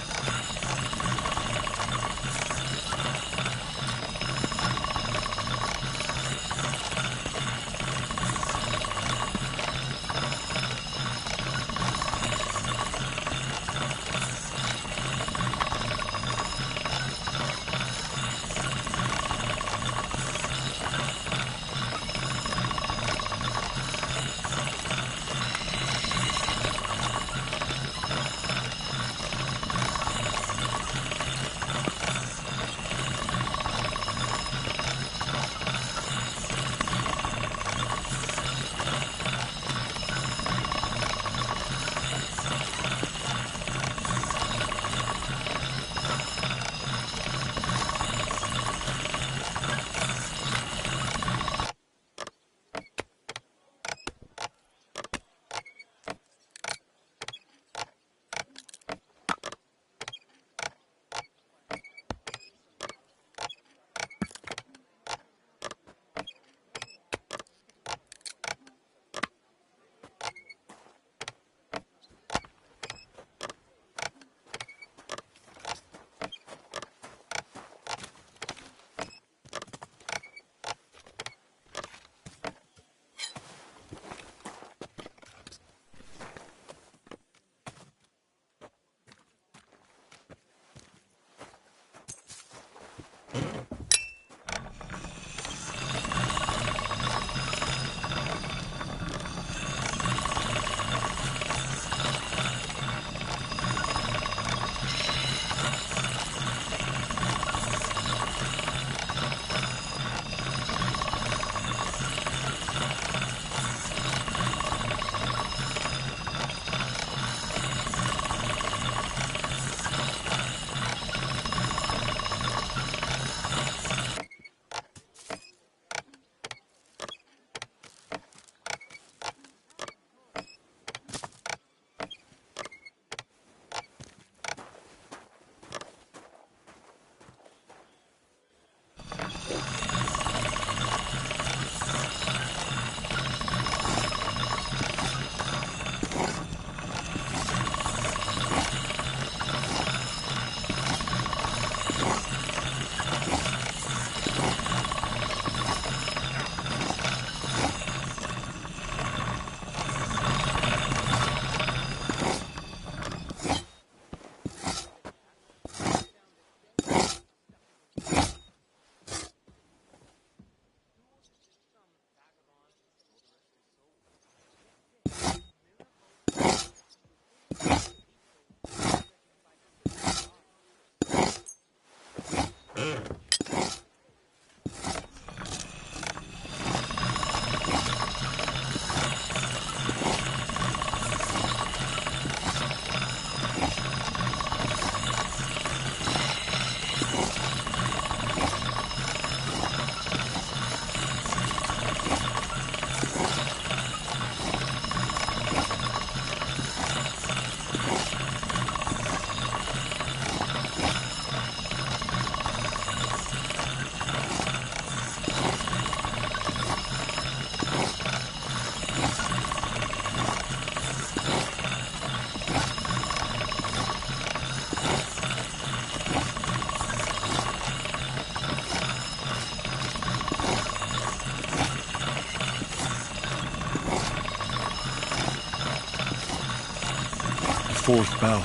Fourth bell.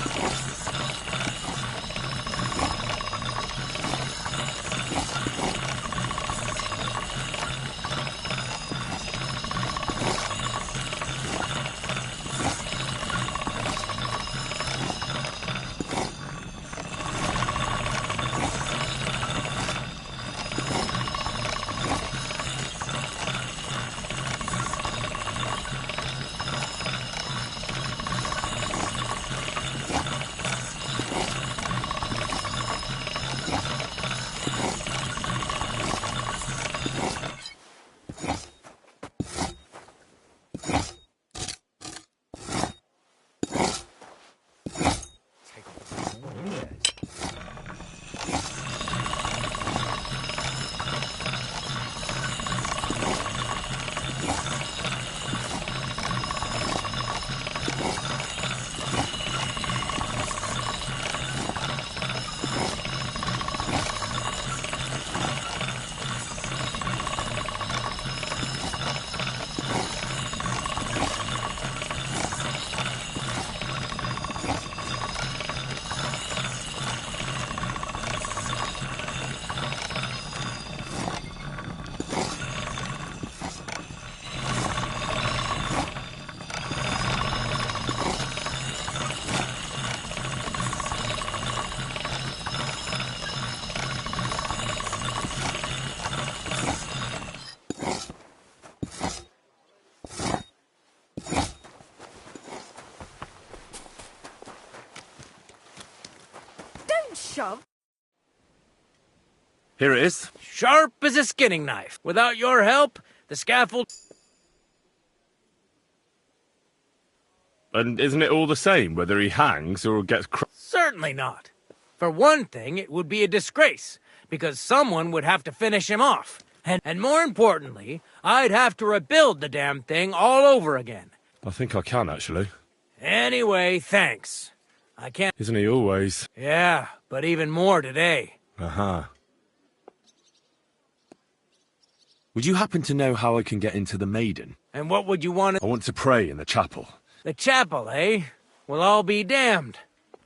Shove. Here it is. Sharp as a skinning knife. Without your help, the scaffold... And isn't it all the same whether he hangs or gets Certainly not. For one thing, it would be a disgrace, because someone would have to finish him off. And more importantly, I'd have to rebuild the damn thing all over again. I think I can, actually. Anyway, thanks. I can't... Isn't he always? Yeah, but even more today. Uh-huh. Would you happen to know how I can get into the Maiden? And what would you want to... I want to pray in the chapel. The chapel, eh? Well, I'll be damned.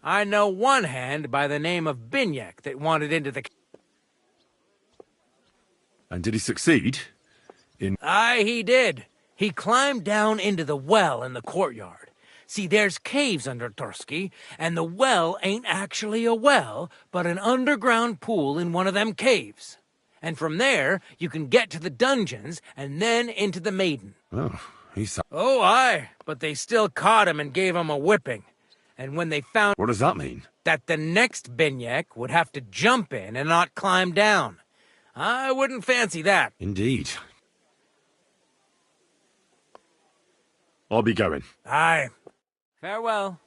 I know one hand by the name of Binyek that wanted into the... And did he succeed? Aye, he did. He climbed down into the well in the courtyard. See, there's caves under Tursky, and the well ain't actually a well, but an underground pool in one of them caves. And from there, you can get to the dungeons, and then into the Maiden. Oh, he's... Oh, aye, but they still caught him and gave him a whipping. And when they found... What does that mean? That the next Binyek would have to jump in and not climb down. I wouldn't fancy that. Indeed. I'll be going. Aye. Farewell.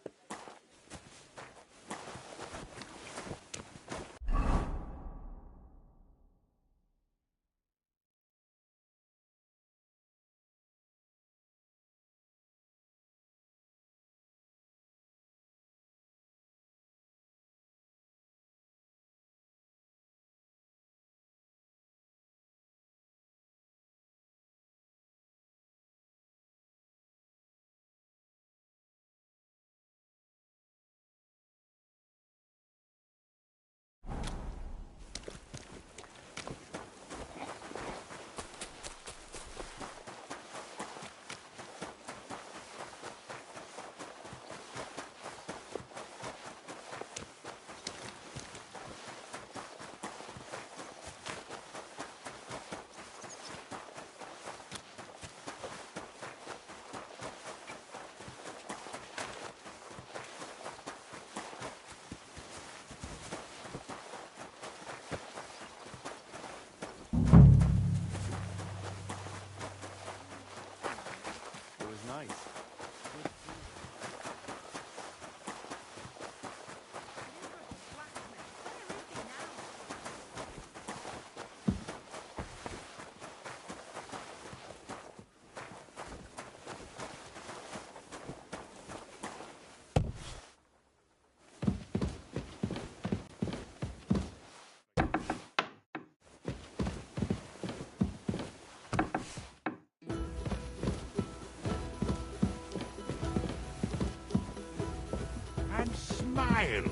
while.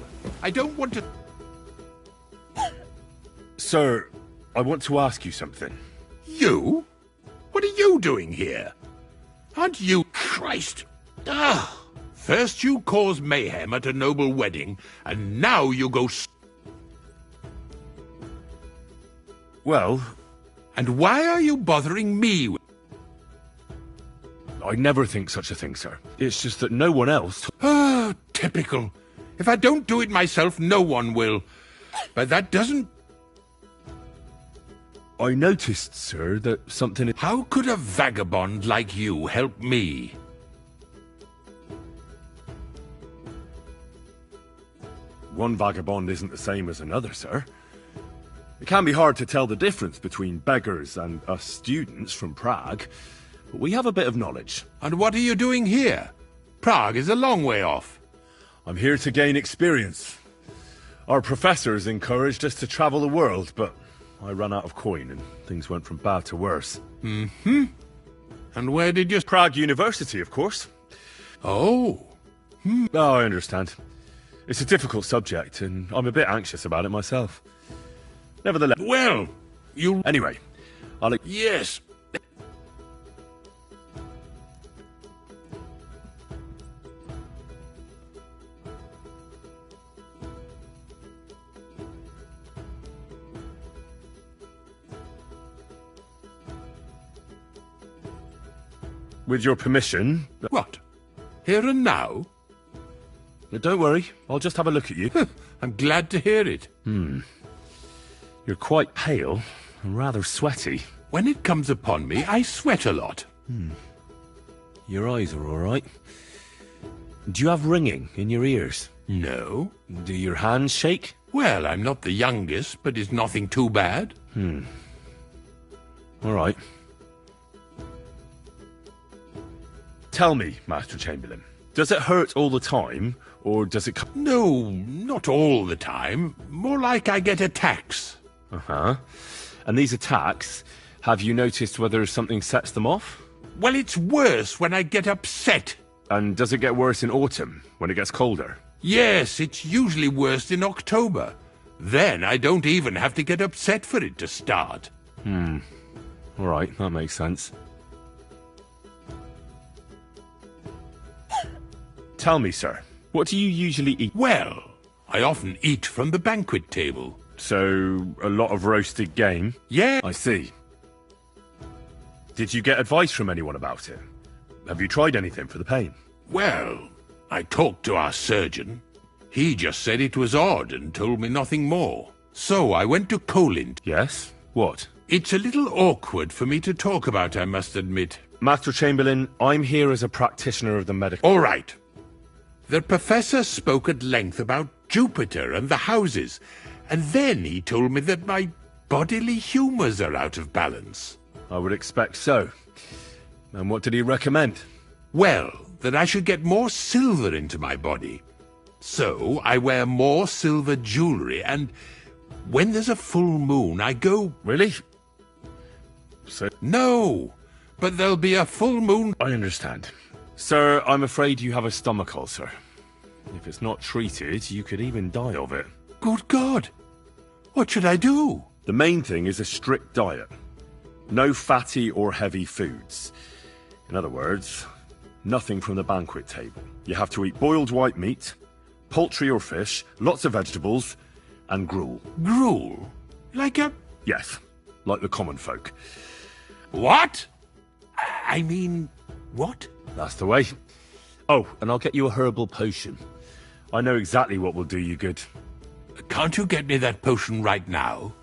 I don't want to... Sir, I want to ask you something. You? What are you doing here? Aren't you... Christ! Ah! First you cause mayhem at a noble wedding, and now you go... Well... And why are you bothering me? I never think such a thing, sir. It's just that no one else... Ah, typical. If I don't do it myself, no one will. But that doesn't... I noticed, sir, that something... How could a vagabond like you help me? One vagabond isn't the same as another, sir. It can be hard to tell the difference between beggars and us students from Prague, but we have a bit of knowledge. And what are you doing here? Prague is a long way off. I'm here to gain experience. Our professors encouraged us to travel the world, but I ran out of coin and things went from bad to worse. Mm-hmm. And where did you... Prague University, of course. Oh. Oh, I understand. It's a difficult subject, and I'm a bit anxious about it myself. Nevertheless... Well, you... Anyway, I'll... Yes. With your permission... What? Here and now? Don't worry, I'll just have a look at you. I'm glad to hear it. You're quite pale and rather sweaty. When it comes upon me, I sweat a lot. Your eyes are all right. Do you have ringing in your ears? No. Do your hands shake? Well, I'm not the youngest, but it's nothing too bad. All right. Tell me, Master Chamberlain, does it hurt all the time, or does it... No, not all the time. More like I get attacks. Uh-huh. And these attacks, have you noticed whether something sets them off? Well, it's worse when I get upset. And does it get worse in autumn, when it gets colder? Yes, it's usually worse in October. Then I don't even have to get upset for it to start. All right, that makes sense. Tell me, sir, what do you usually eat? Well, I often eat from the banquet table. So, a lot of roasted game? Yeah. I see. Did you get advice from anyone about it? Have you tried anything for the pain? Well, I talked to our surgeon. He just said it was odd and told me nothing more. So I went to Colin. Yes? What? It's a little awkward for me to talk about, I must admit. Master Chamberlain, I'm here as a practitioner of the medical... All right. The professor spoke at length about Jupiter and the houses, and then he told me that my bodily humours are out of balance. I would expect so. And what did he recommend? Well, that I should get more silver into my body. So I wear more silver jewellery, and when there's a full moon, I go... Really? So... No, but there'll be a full moon... I understand. Sir, I'm afraid you have a stomach ulcer. If it's not treated, you could even die of it. Good God! What should I do? The main thing is a strict diet. No fatty or heavy foods. In other words, nothing from the banquet table. You have to eat boiled white meat, poultry or fish, lots of vegetables, and gruel. Gruel? Like a... Yes, like the common folk. What? I mean, what? That's the way. Oh, and I'll get you a herbal potion. I know exactly what will do you good. Can't you get me that potion right now?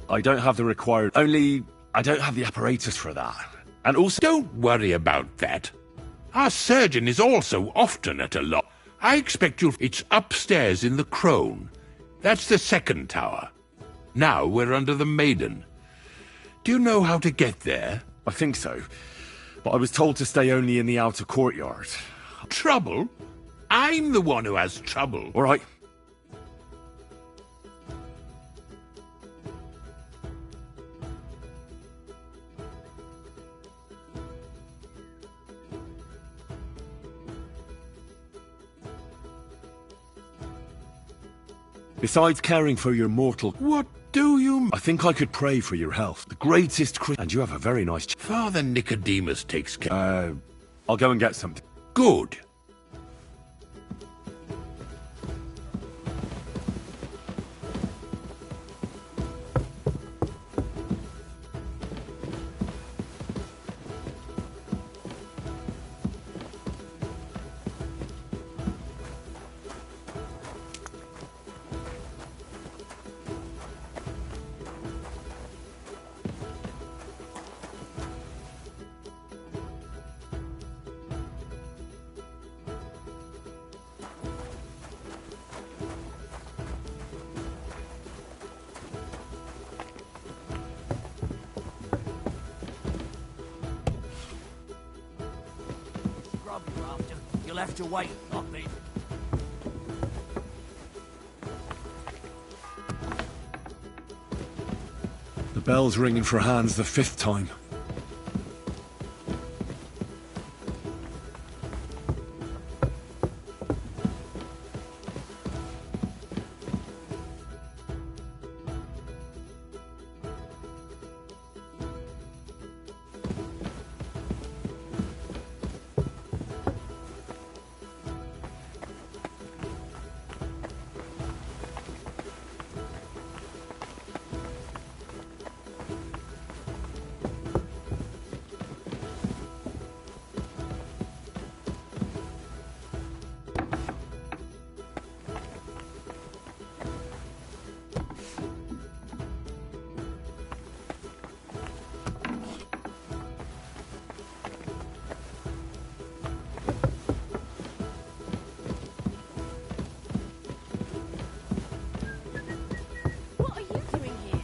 I don't have the required... Only, I don't have the apparatus for that. And also... Don't worry about that. Our surgeon is also often at a loss. I expect you'll... It's upstairs in the Crone. That's the second tower. Now we're under the Maiden. Do you know how to get there? I think so. But I was told to stay only in the outer courtyard. Trouble? I'm the one who has trouble. All right. Besides caring for your mortal... What do you... I think I could pray for your health. The greatest And you have a very nice... Father Nicodemus takes care... I'll go and get something. Good. You left your weight, not me. The bell's ringing for hands the 5th time. What are you doing here?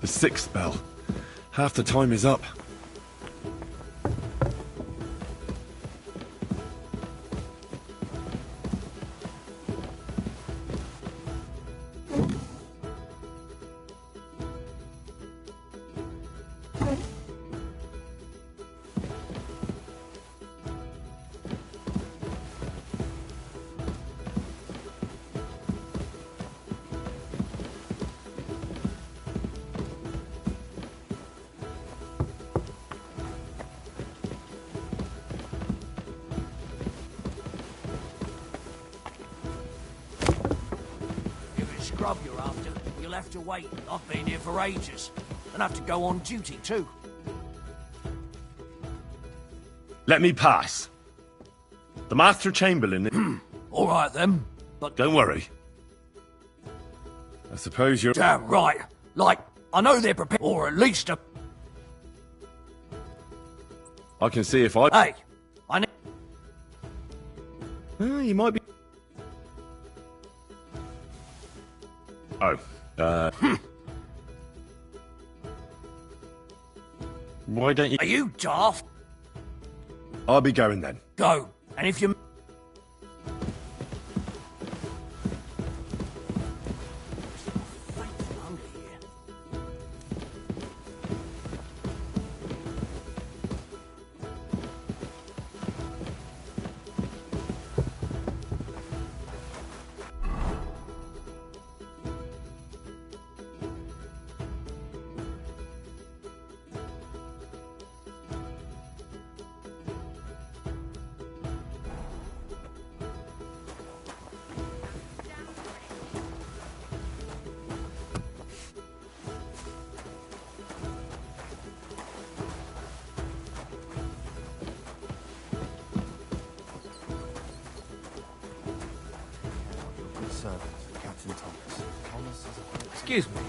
The 6th bell. Half the time is up. Grub you're after, you'll have to wait. I've been here for ages. And have to go on duty too. Let me pass. The Master Chamberlain... All right then, but... Don't worry. I suppose you're... Damn right. Like, I know they're prepared, or at least a... I can see if I... Hey, I need... You might be... Oh, Why don't you... Are you daft? I'll be going then. Go, and if you... Excuse me.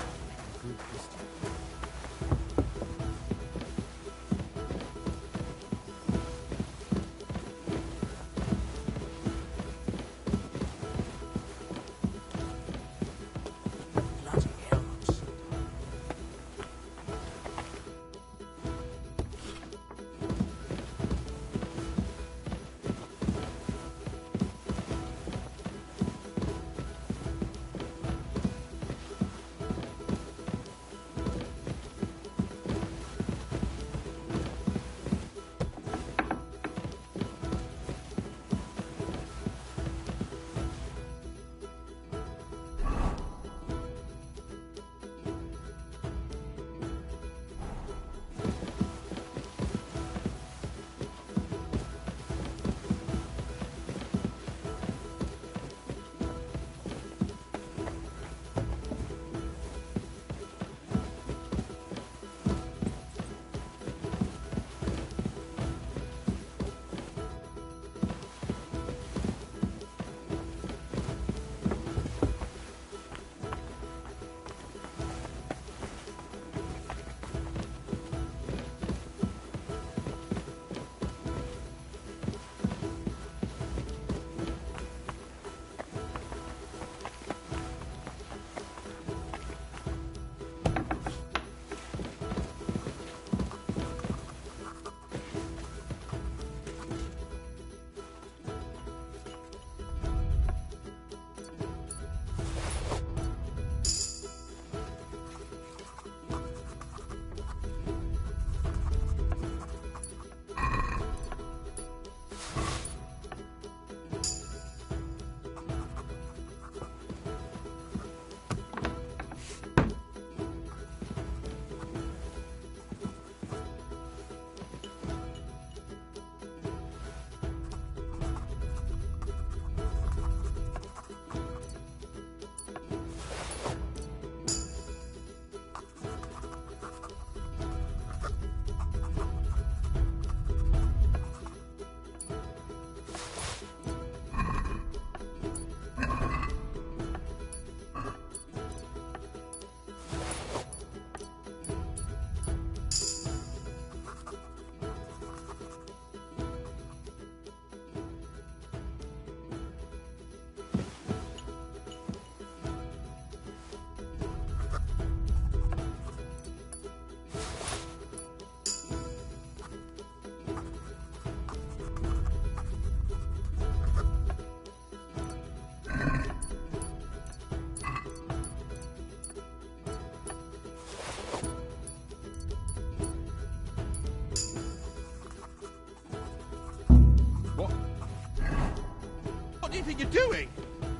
What do you think you're doing?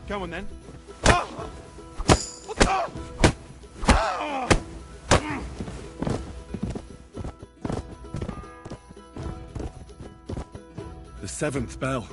Come on then. The seventh bell.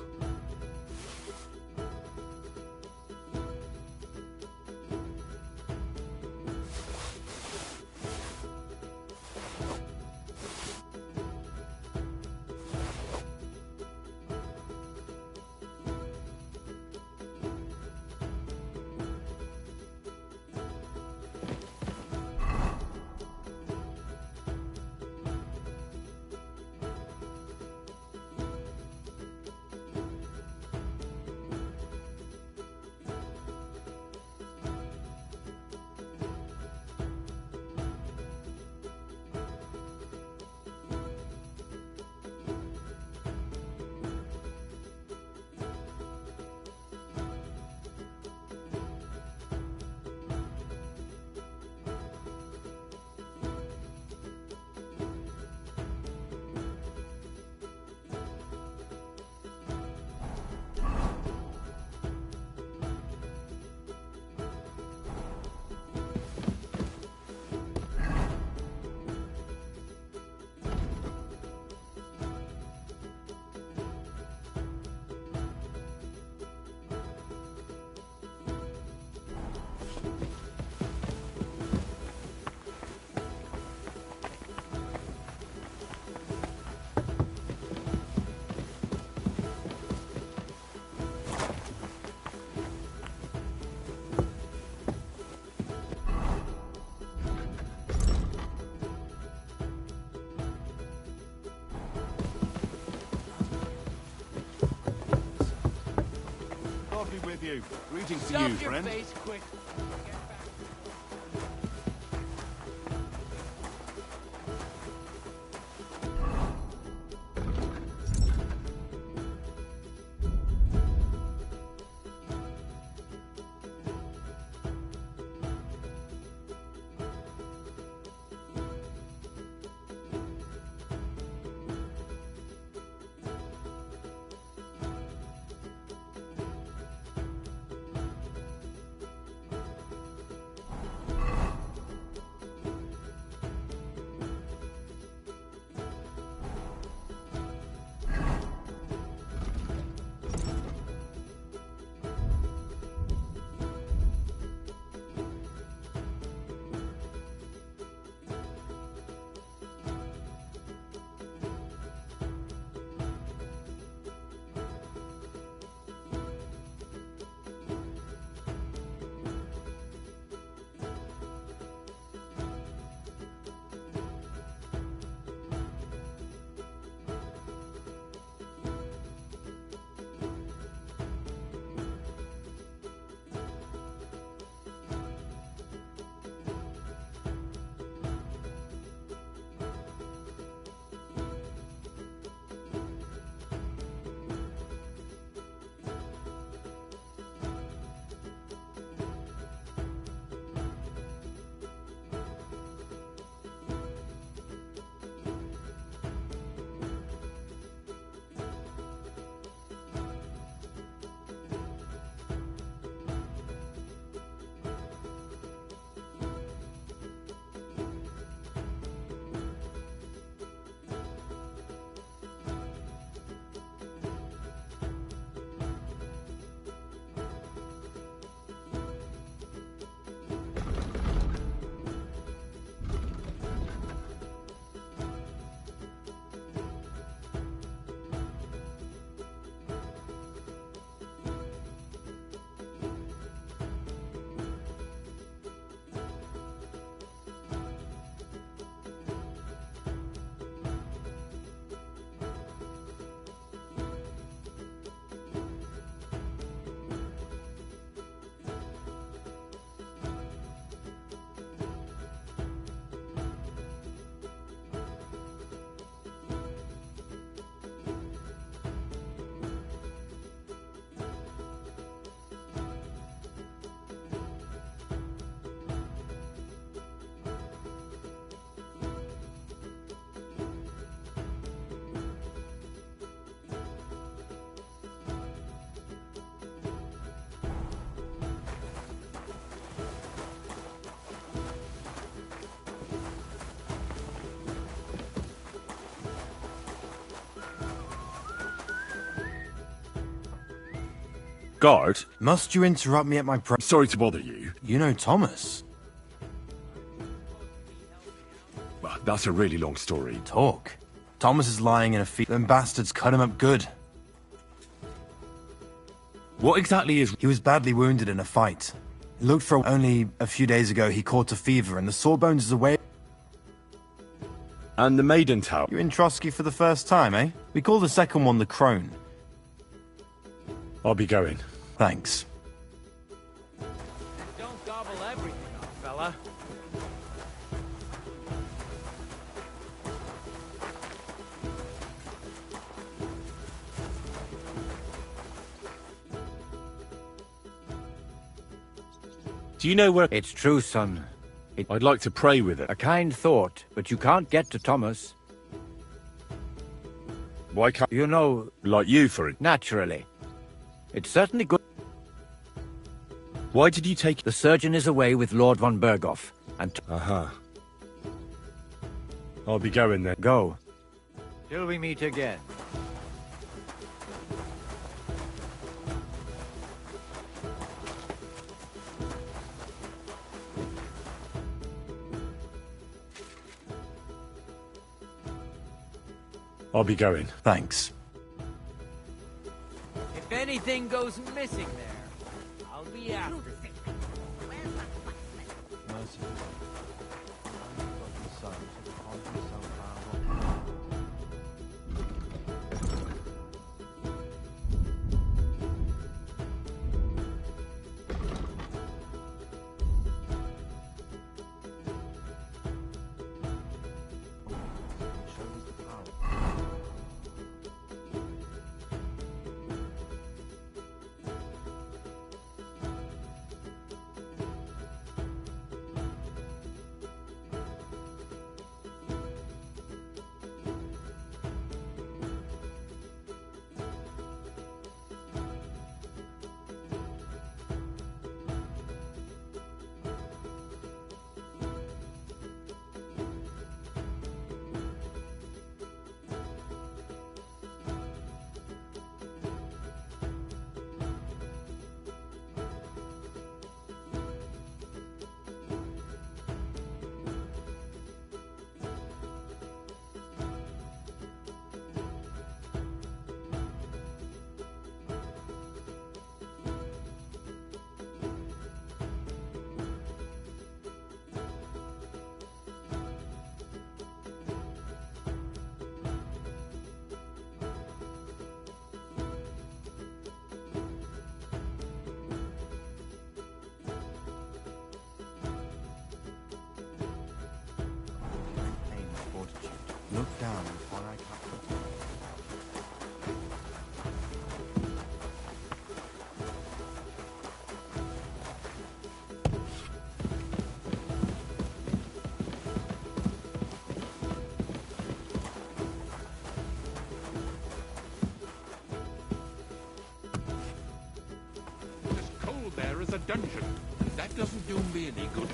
God be with you. Greetings to Stuff you, your friend. face quick. Guard? Must you interrupt me at my Sorry to bother you. You know Thomas? Well, that's a really long story. Talk. Thomas is lying in a field. Them bastards cut him up good. What exactly is... He was badly wounded in a fight. He looked for... Only a few days ago he caught a fever and the sawbones is away. And the maiden tower. You're in Trotsky for the first time, eh? We call the second one the Crone. I'll be going. Thanks. Don't gobble everything up, fella. Do you know where... It's true, son. I'd like to pray with it. A kind thought, but you can't get to Thomas. Why can't... You know... Like you, for it. Naturally. It's certainly good... Why did you take... The surgeon is away with Lord von Berghoff, and... I'll be going then. Go. Till we meet again. I'll be going. Thanks. If anything goes missing there, I'll be after it. Look down before I capture. As cold there as a dungeon. That doesn't do me any good.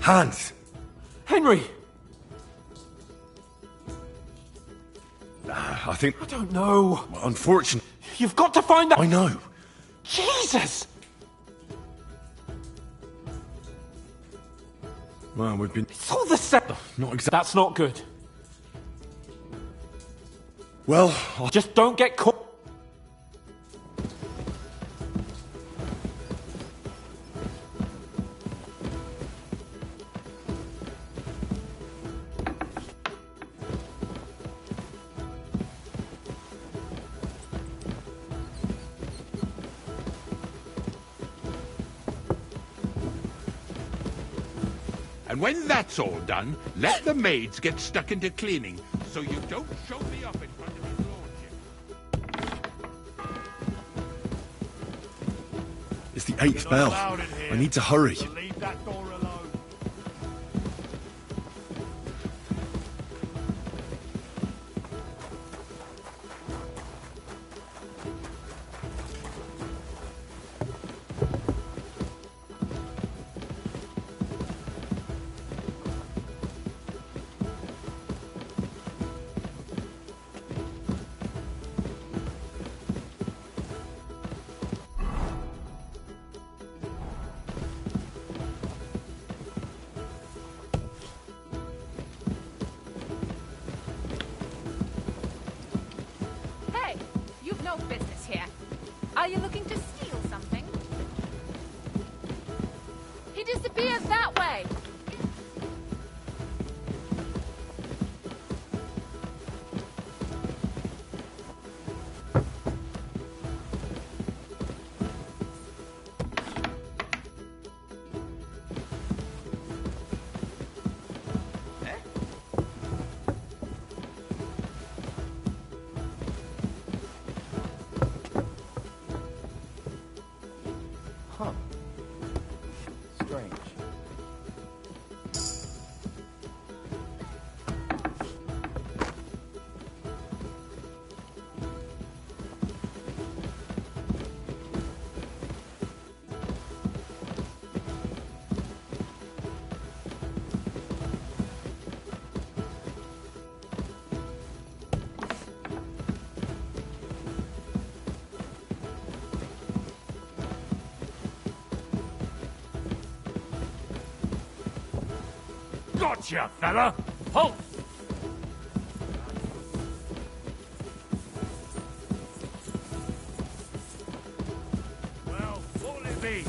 Hans! Henry! I think... I don't know. Unfortunately... You've got to find that... I know. Jesus! Well, we've been... It's all the same. Not exactly. That's not good. Well, just don't get caught. And when that's all done, let the maids get stuck into cleaning, so you don't show me up in front of his lordship. It's the 8th bell. I need to hurry. Leave that door alone. Are you looking to steal something? He disappears that way. Huh. Strange. Gotcha, fella! Halt! Well, what'll it be?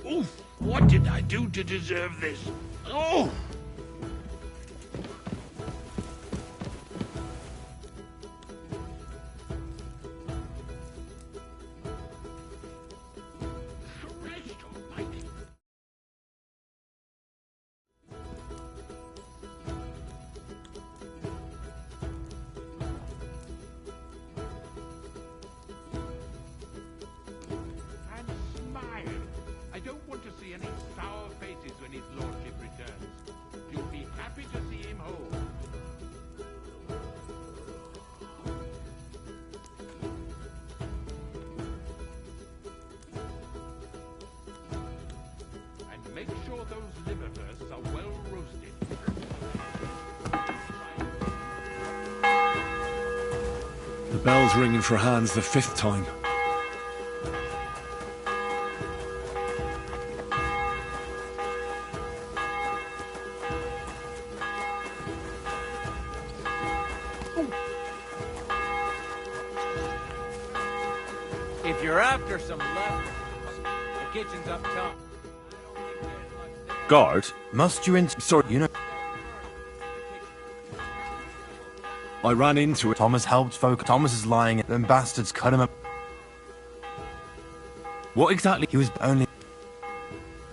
Oof! What did I do to deserve this? Oh! Christ almighty! And smile. I don't want to see any sour faces when his lordship returns. You'll be happy to see him home. And make sure those liverwursts are well roasted. The bell's ringing for Hans the 5th time. If you're after some leftovers, the kitchen's up top. Guard? Must you Sorry, you know... I ran into it. Thomas helped folk. Thomas is lying. Them bastards cut him up. What exactly? He was only...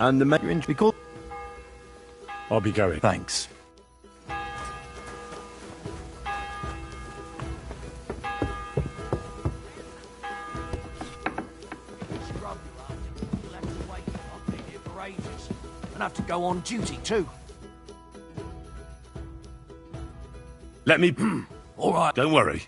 And the man... Be called... I'll be going. Thanks. And have to go on duty too. Let me... All right. Don't worry.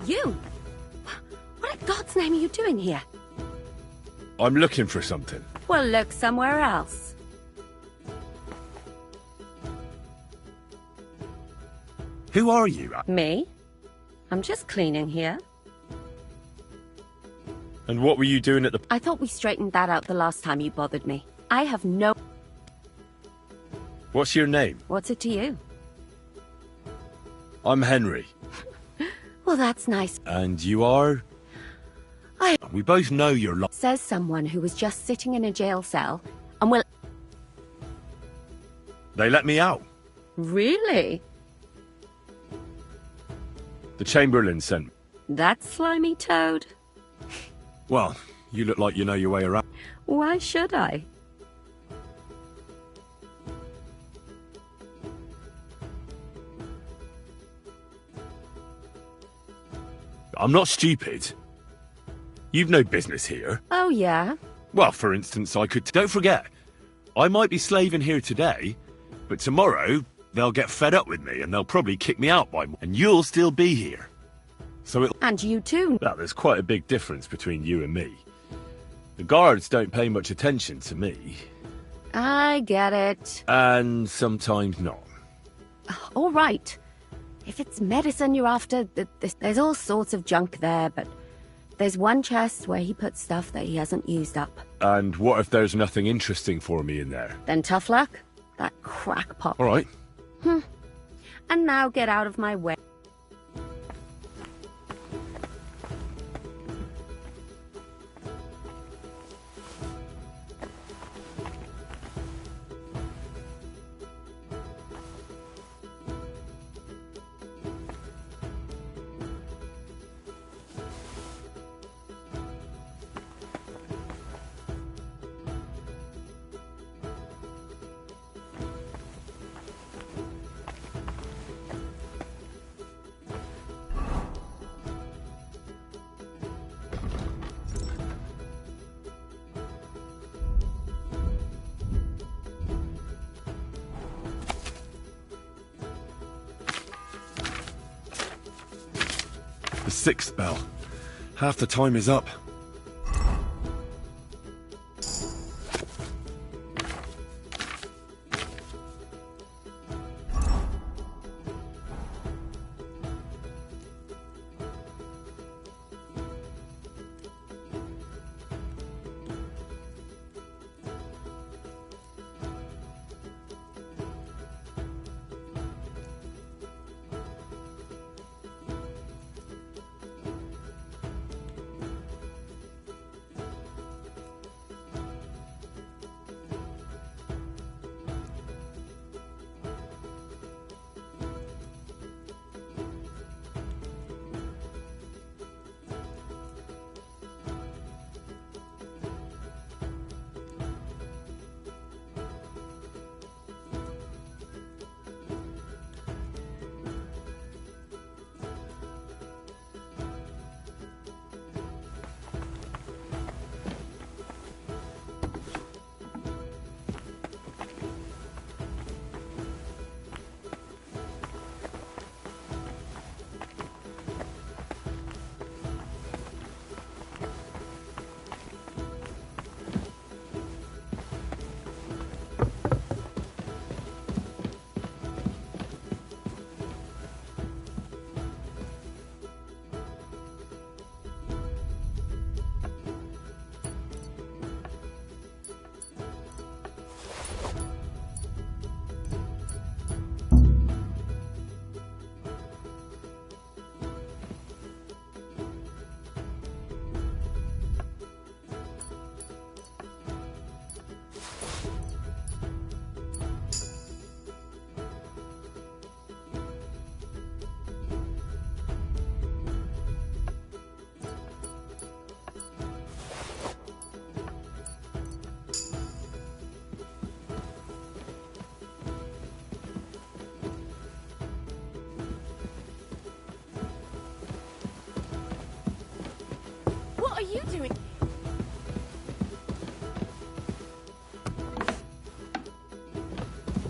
You? What in God's name are you doing here? I'm looking for something. Well, look somewhere else. Who are you? Me? I'm just cleaning here. And what were you doing at the... I thought we straightened that out the last time you bothered me. I have no... What's your name? What's it to you? I'm Henry. Well, that's nice. And you are? We both know you're Says someone who was just sitting in a jail cell and will... They let me out. Really? The Chamberlain sent me. That slimy toad? Well, you look like you know your way around. Why should I? I'm not stupid. You've no business here. Oh, yeah? Well, for instance, I could... Don't forget, I might be slaving here today, but tomorrow they'll get fed up with me and they'll probably kick me out by... And you'll still be here. So it'll... And you too. Well, there's quite a big difference between you and me. The guards don't pay much attention to me. I get it. And sometimes not. All right. If it's medicine you're after, there's all sorts of junk there, but there's one chest where he puts stuff that he hasn't used up. And what if there's nothing interesting for me in there? Then tough luck. That crackpot. All right. And now get out of my way. sick spell. Half the time is up. What are you doing?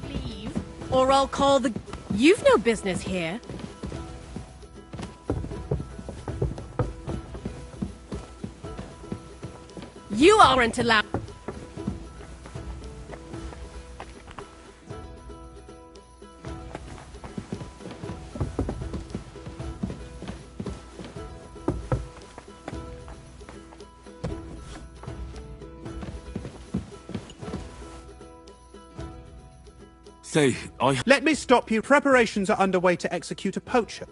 Leave, or I'll call the... You've no business here. You aren't allowed... Say, Let me stop you. Preparations are underway to execute a poacher.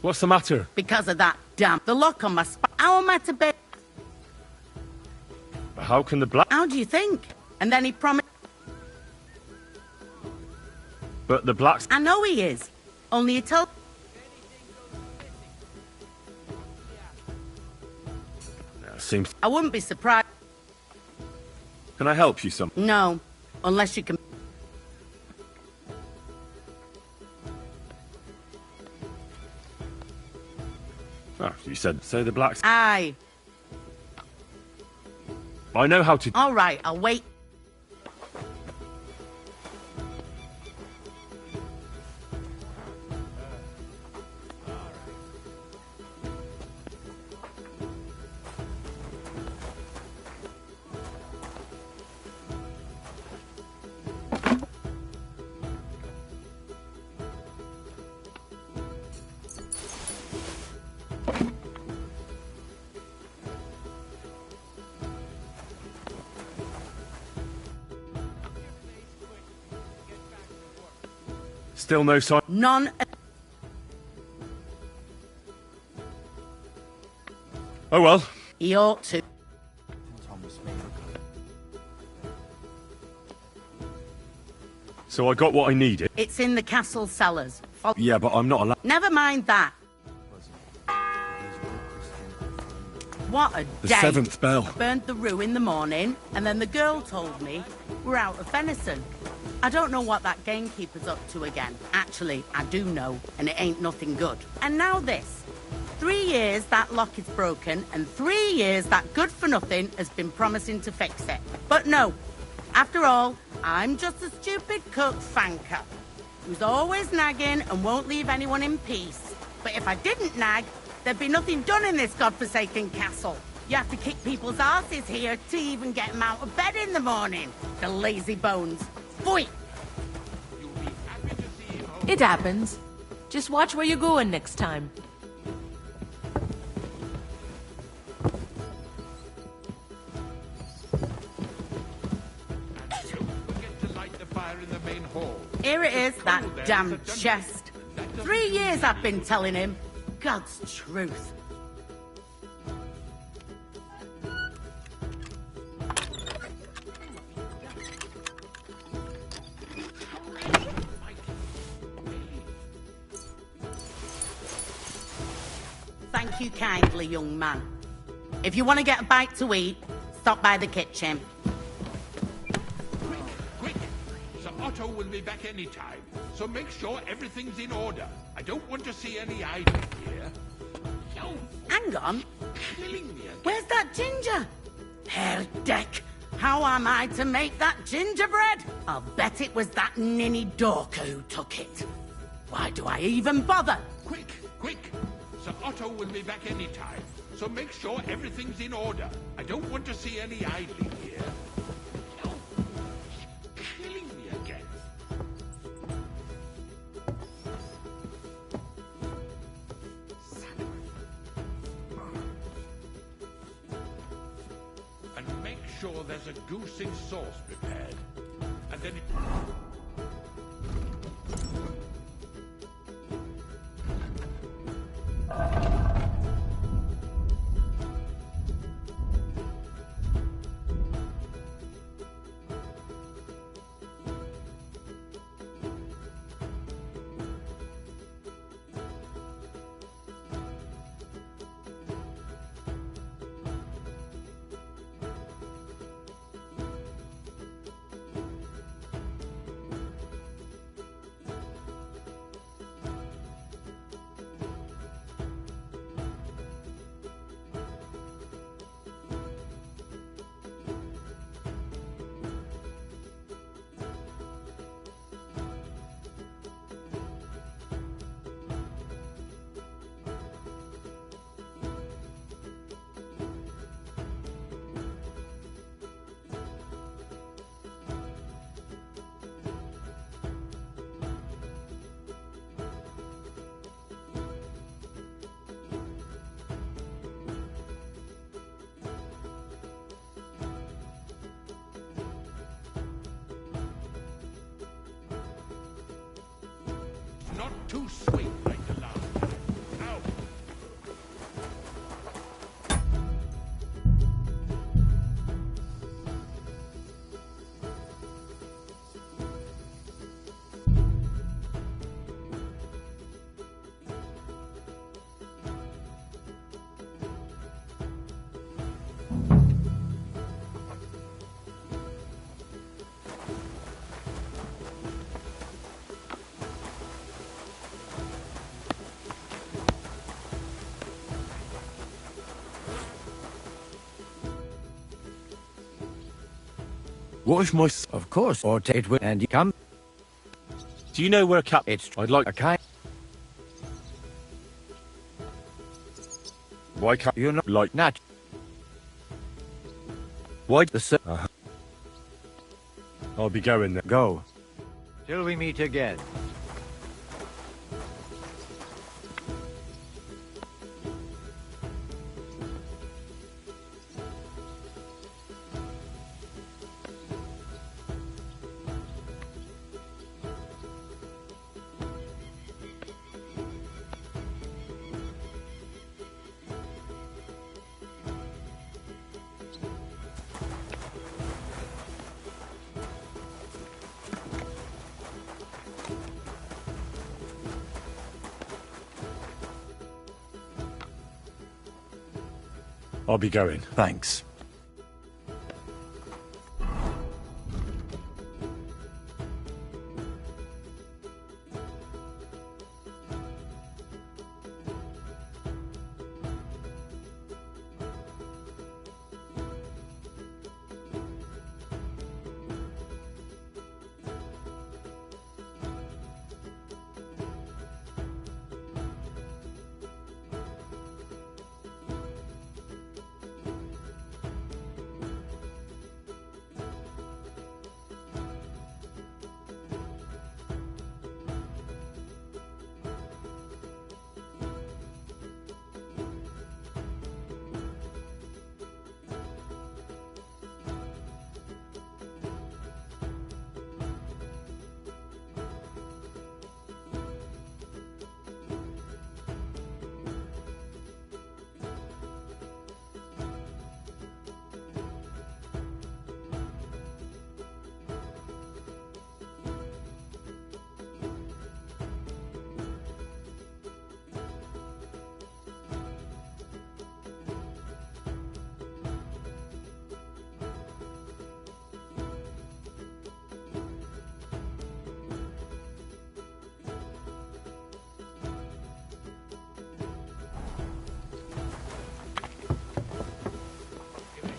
What's the matter? Because of that damn... The lock on my How am I to be... How can the black... How do you think? And then he promised... But the blacks... I know he is. Only he told... Seems... I wouldn't be surprised... Can I help you some? No. Unless you can... Oh, you said... So the blacks... Aye. I know how to... All right, I'll wait. Still no sign... None... Oh well. He ought to. So I got what I needed. It's in the castle cellars. Yeah, but I'm not allowed... Never mind that. What a The day. 7th bell. I burned the rue in the morning, and then the girl told me we're out of venison. I don't know what that gamekeeper's up to again. Actually, I do know, and it ain't nothing good. And now this. 3 years that lock is broken, and 3 years that good-for-nothing has been promising to fix it. But no. After all, I'm just a stupid cook fanker who's always nagging and won't leave anyone in peace. But if I didn't nag, there'd be nothing done in this godforsaken castle. You have to kick people's asses here to even get them out of bed in the morning. The lazy bones. Boy! It happens. Just watch where you're going next time. Here it is, that damn chest. 3 years I've been telling him. God's truth. Thank you kindly, young man. If you want to get a bite to eat, stop by the kitchen. Quick! Sir Otto will be back any time, so make sure everything's in order. I don't want to see any idling here. No. Hang on. Killing me again. Where's that ginger? Herr Deck, how am I to make that gingerbread? I'll bet it was that ninny Dorker who took it. Why do I even bother? Quick! Sir Otto will be back any time, so make sure everything's in order. I don't want to see any idling here. No. Killing me again. And make sure there's a goosing sauce prepared. And then it... Not too sweet like the last time. Now, What if my... Of course, or it will, and you come. Do you know where Cap... I'd like a kind... Why can't... You're not like that. Why... The sir... I'll be going then. Go. Till we meet again. I'll be going. Thanks.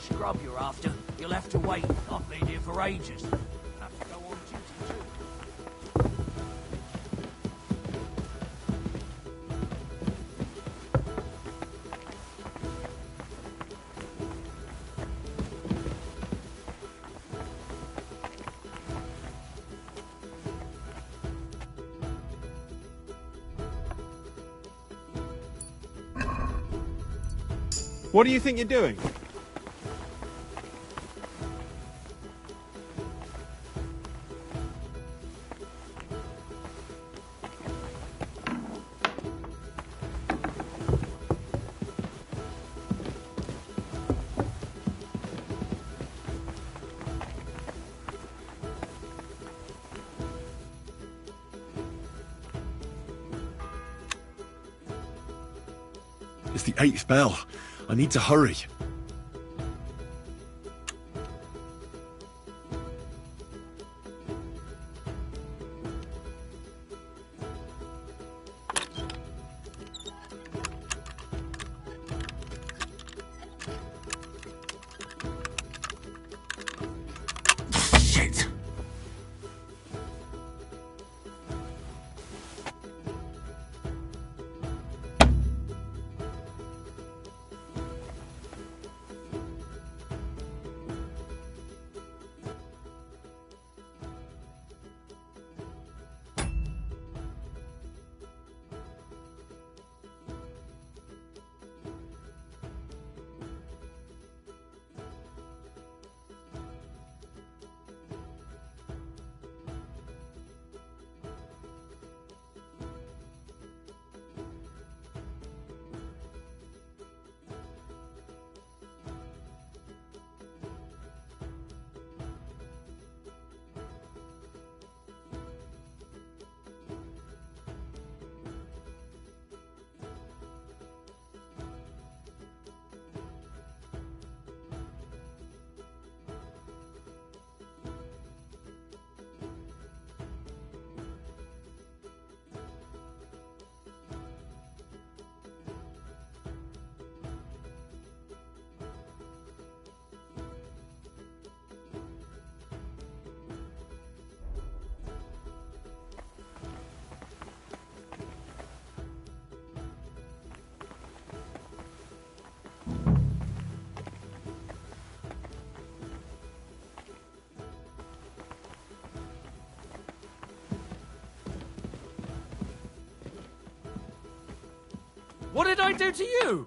Scrub you're after, you'll have to wait. I've been here for ages. Have to go on duty too. What do you think you're doing? It's the 8th bell. I need to hurry. Shit! What did I do to you?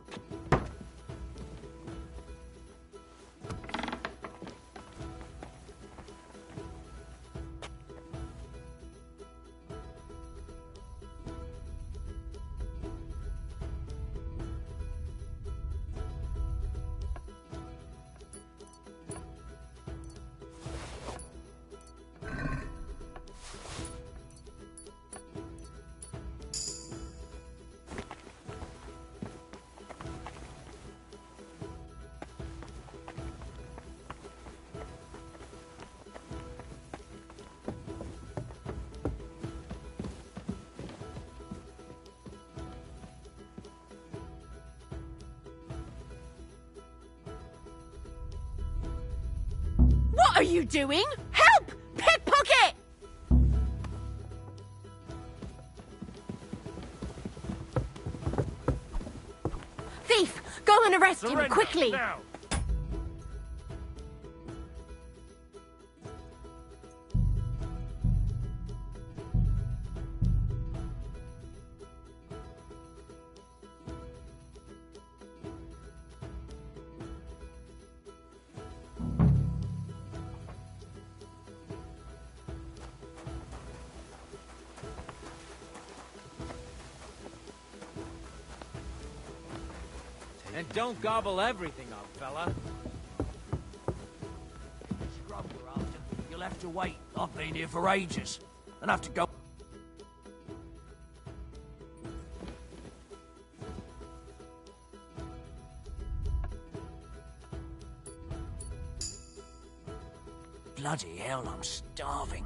What are you doing? Help! Pickpocket! Thief! Go and arrest him, Surrender, quickly! now. And don't gobble everything up, fella. Scrub you're after. You'll have to wait. I've been here for ages. And have to go. Bloody hell, I'm starving.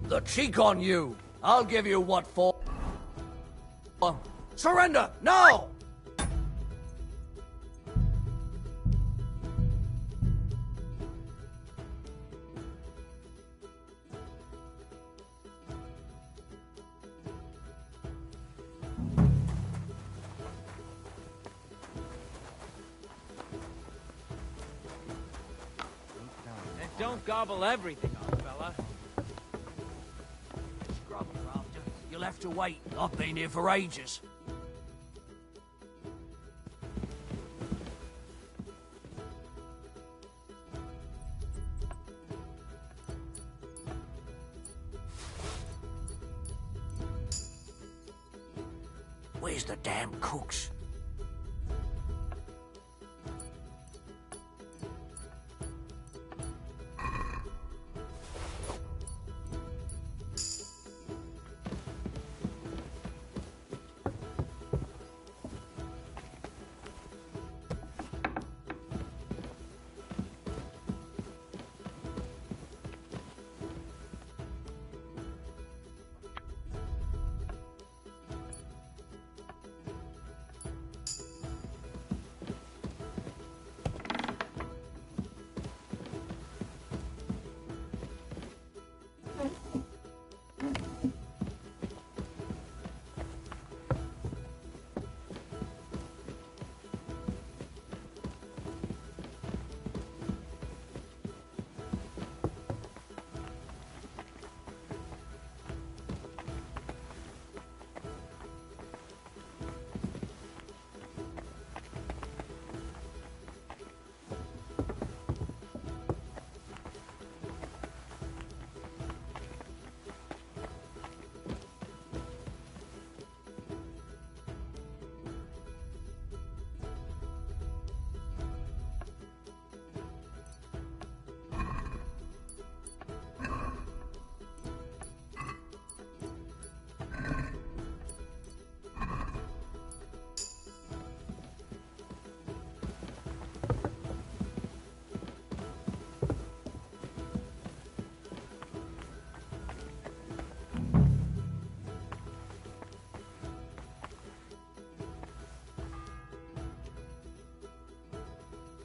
The cheek on you! I'll give you what for. Surrender! No! And don't gobble everything up, fella. Scrub you're after. You'll have to wait. I've been here for ages. Where's the damn cooks?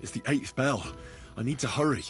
It's the 8th bell. I need to hurry.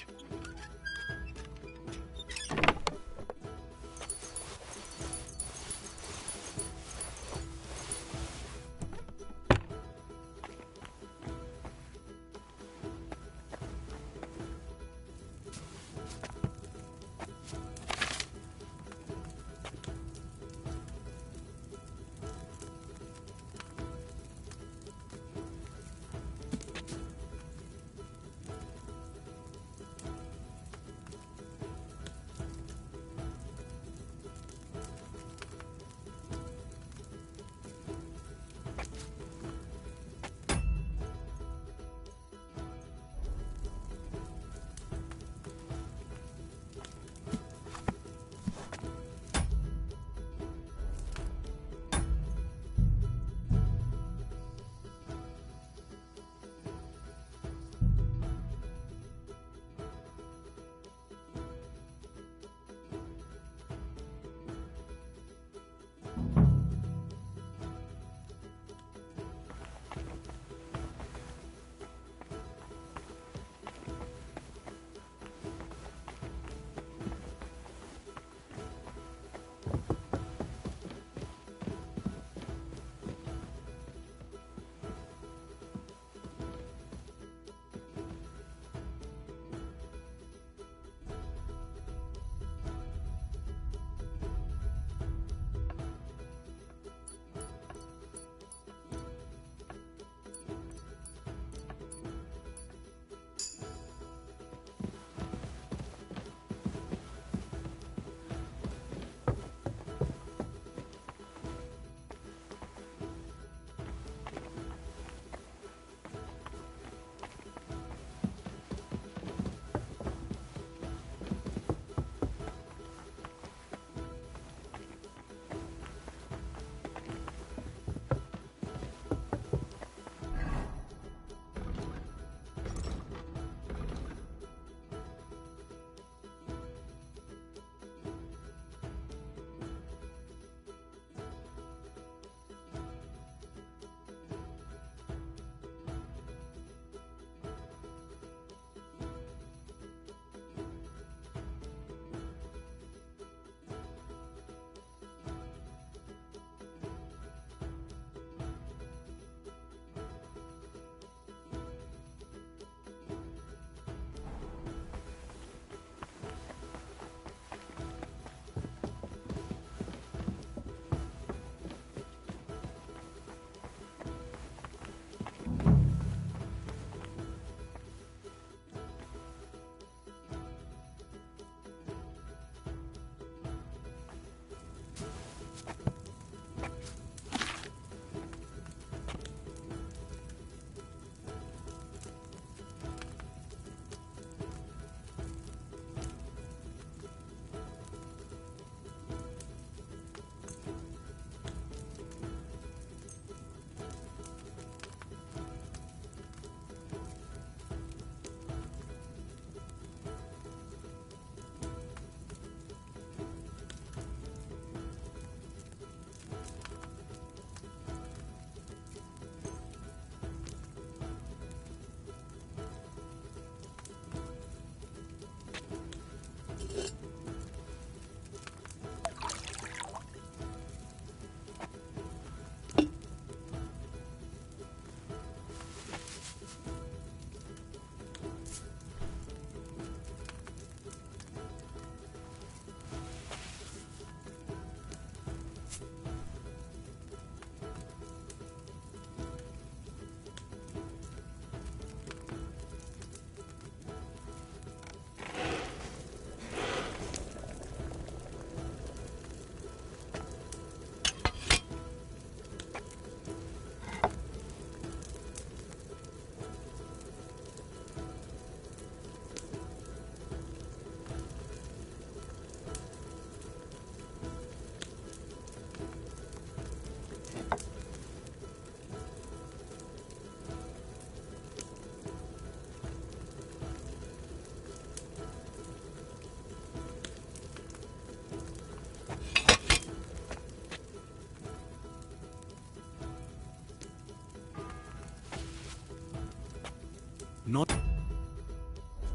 Not...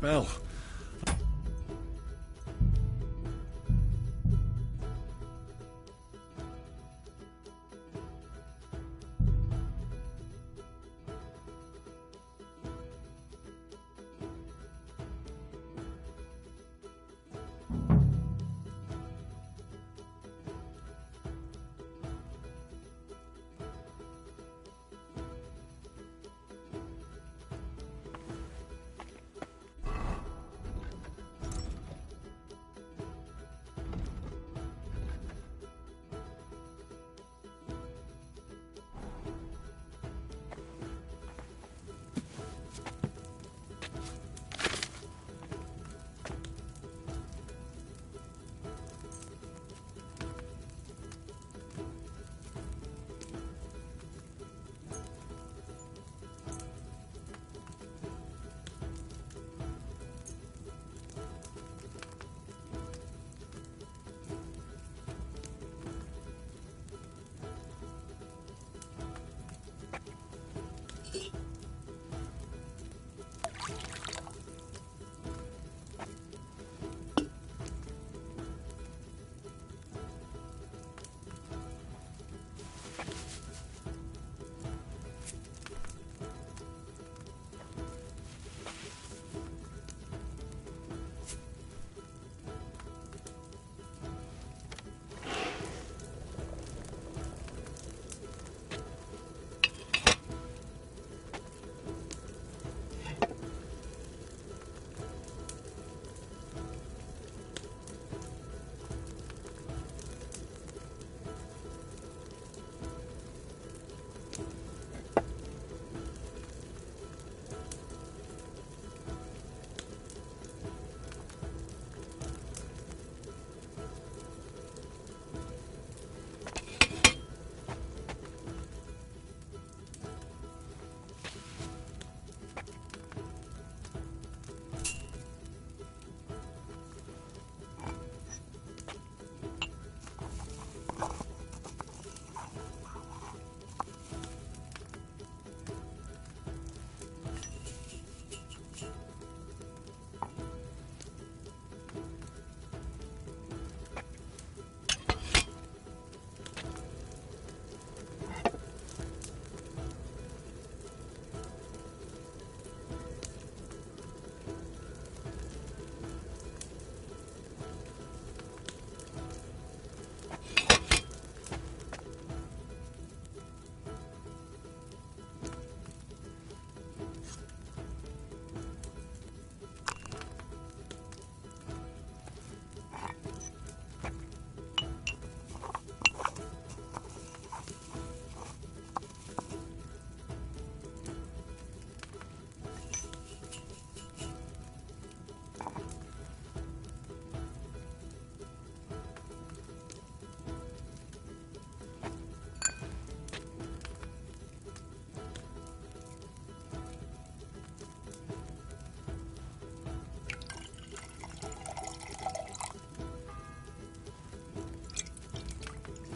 bell.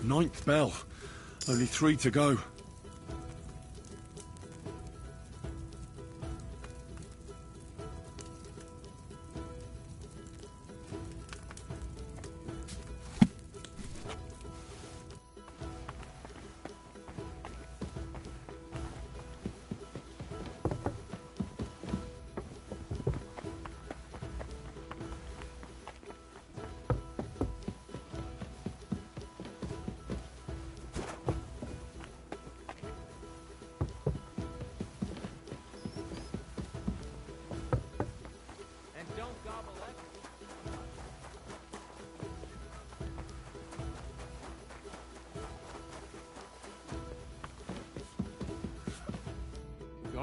Ninth bell. Only 3 to go.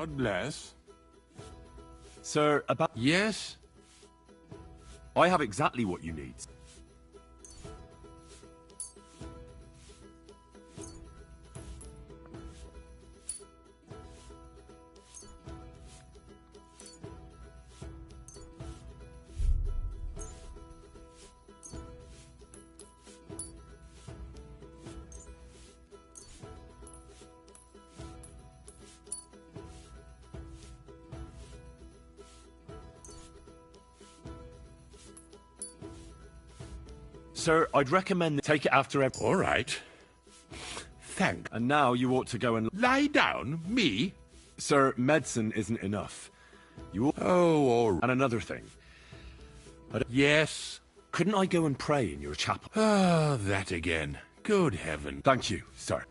God bless. Sir, about... Yes? I have exactly what you need. Sir, I'd recommend take it after every... All right. Thank. And now you ought to go and... Lie down? Me? Sir, medicine isn't enough. You ought... Oh, all right. And another thing. Yes? Couldn't I go and pray in your chapel? Ah, that again. Good heaven. Thank you, sir.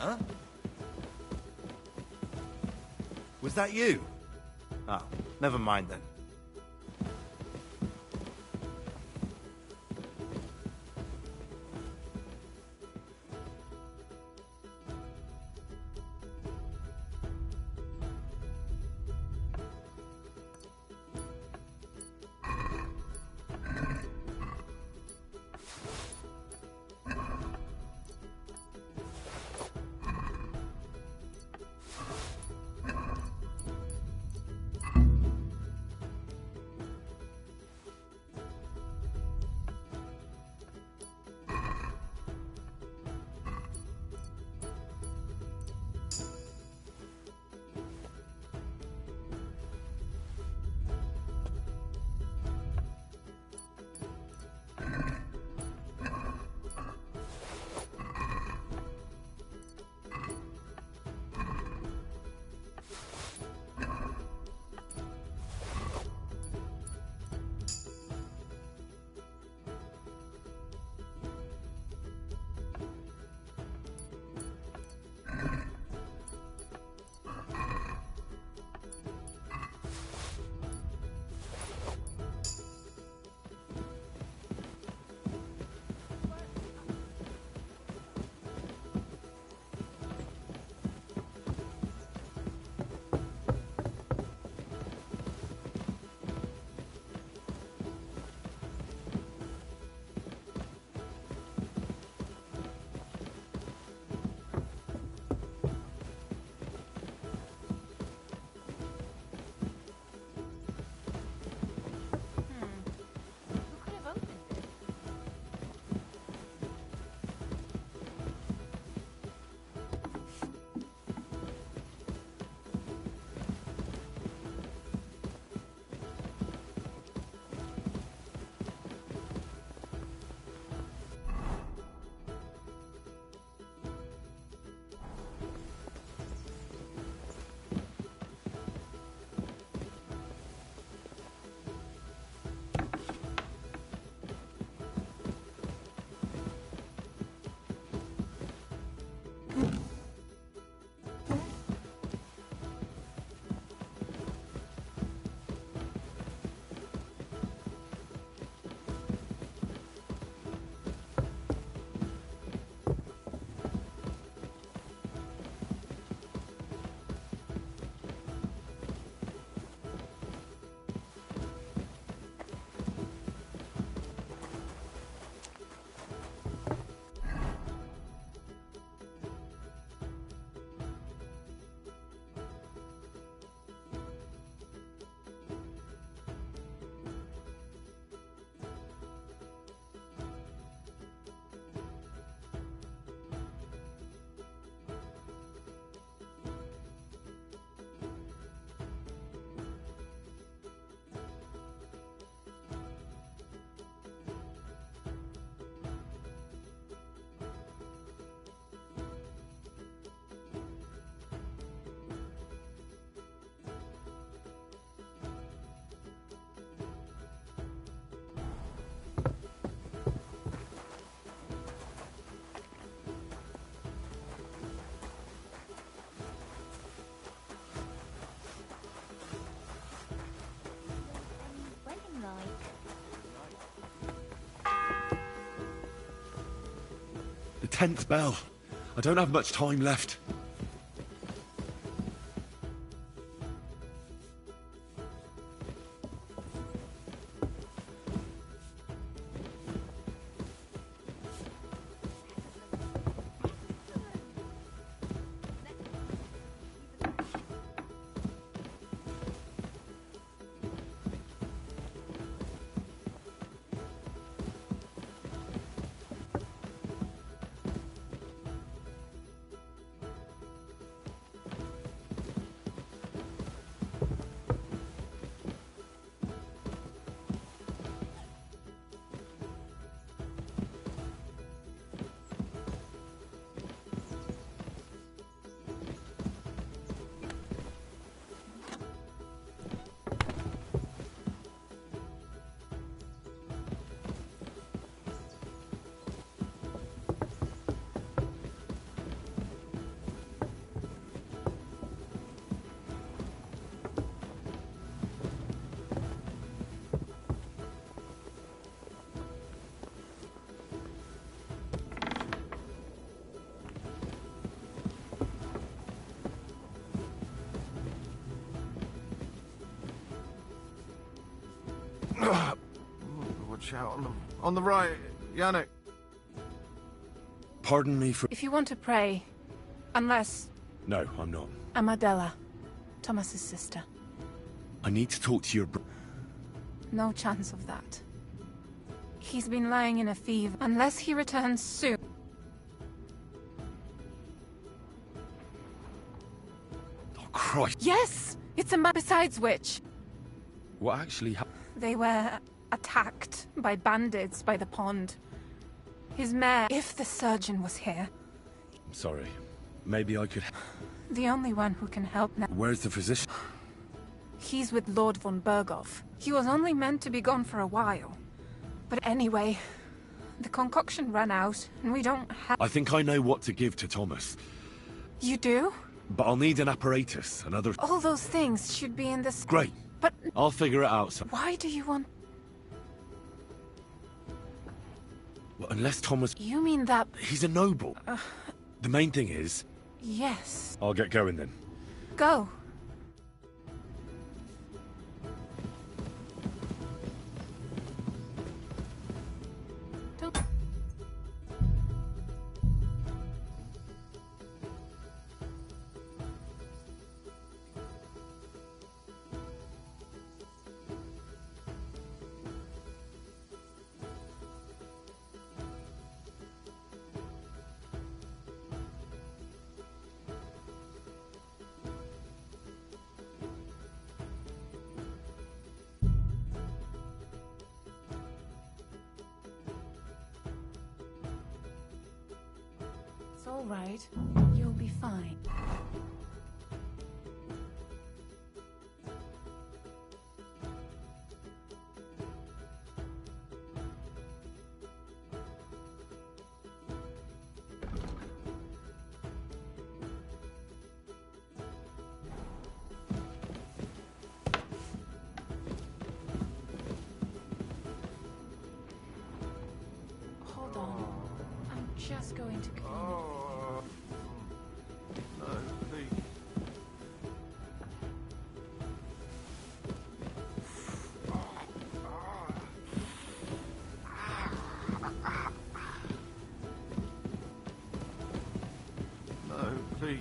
Huh? Was that you? Oh, never mind then. 10th bell. I don't have much time left. Watch out on the right, Yannick. Pardon me for... If you want to pray, unless... No, I'm not. I'm Adela, Thomas's sister. I need to talk to your No chance of that. He's been lying in a fever, unless he returns soon. Oh, Christ. Yes! It's a man. Besides which, What actually happened? they were attacked by bandits by the pond. His mare, if the surgeon was here, Sorry. Maybe I could... the only one who can help now. Where's the physician? He's with Lord von Berghoff. He was only meant to be gone for a while. But anyway, the concoction ran out, and we don't have... I think I know what to give to Thomas. You do? But I'll need an apparatus, another... All those things should be in this... Great. But I'll figure it out. why do you want... Well, unless Thomas... You mean that... He's a noble. The main thing is... Yes. I'll get going then. Go. Don't... It's all right. You'll be fine. Hold on. I'm just going to clean it. No, please. No, please.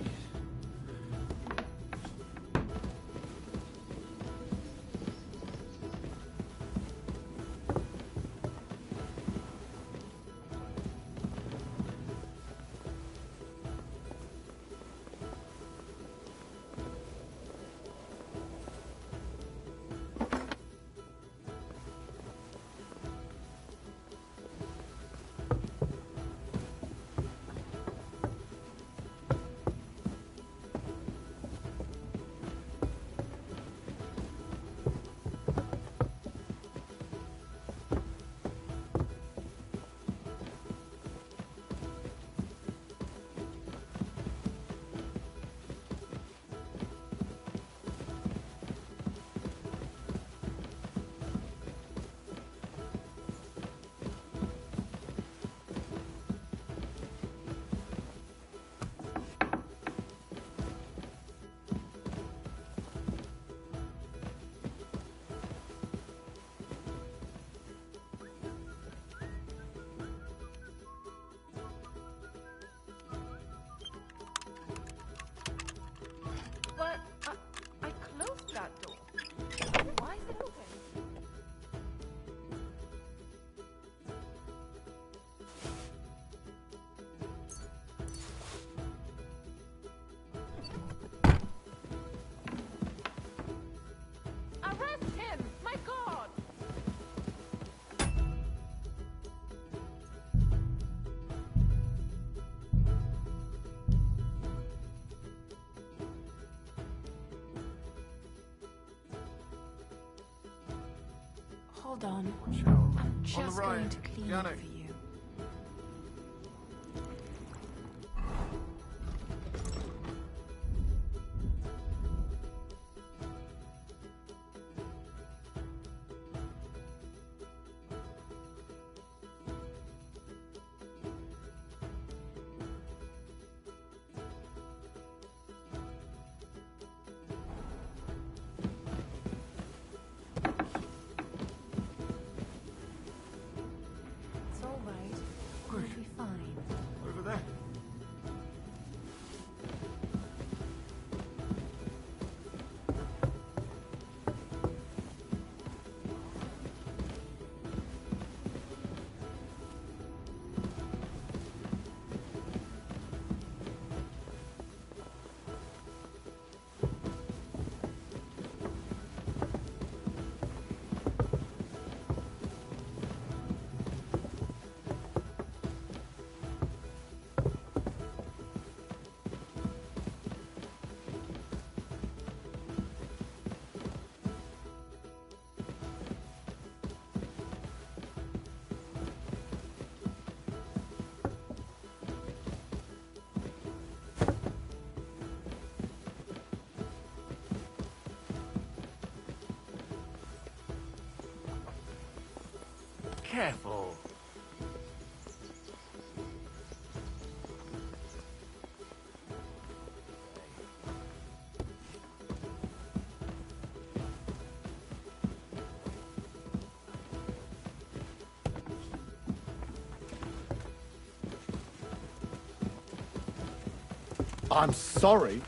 Hold on. On I'm the just right. going to clean Yannick. it for you. It's all right. You'll be fine. Over there. Careful. I'm sorry.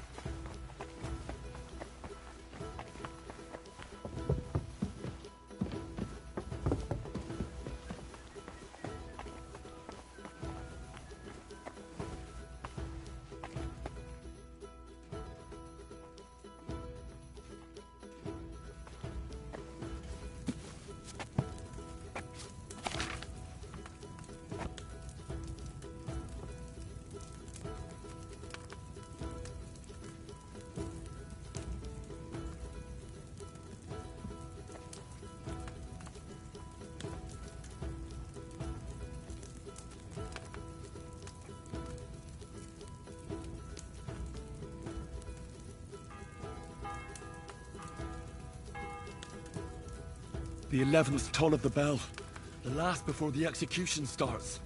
The 11th toll of the bell. The last before the execution starts.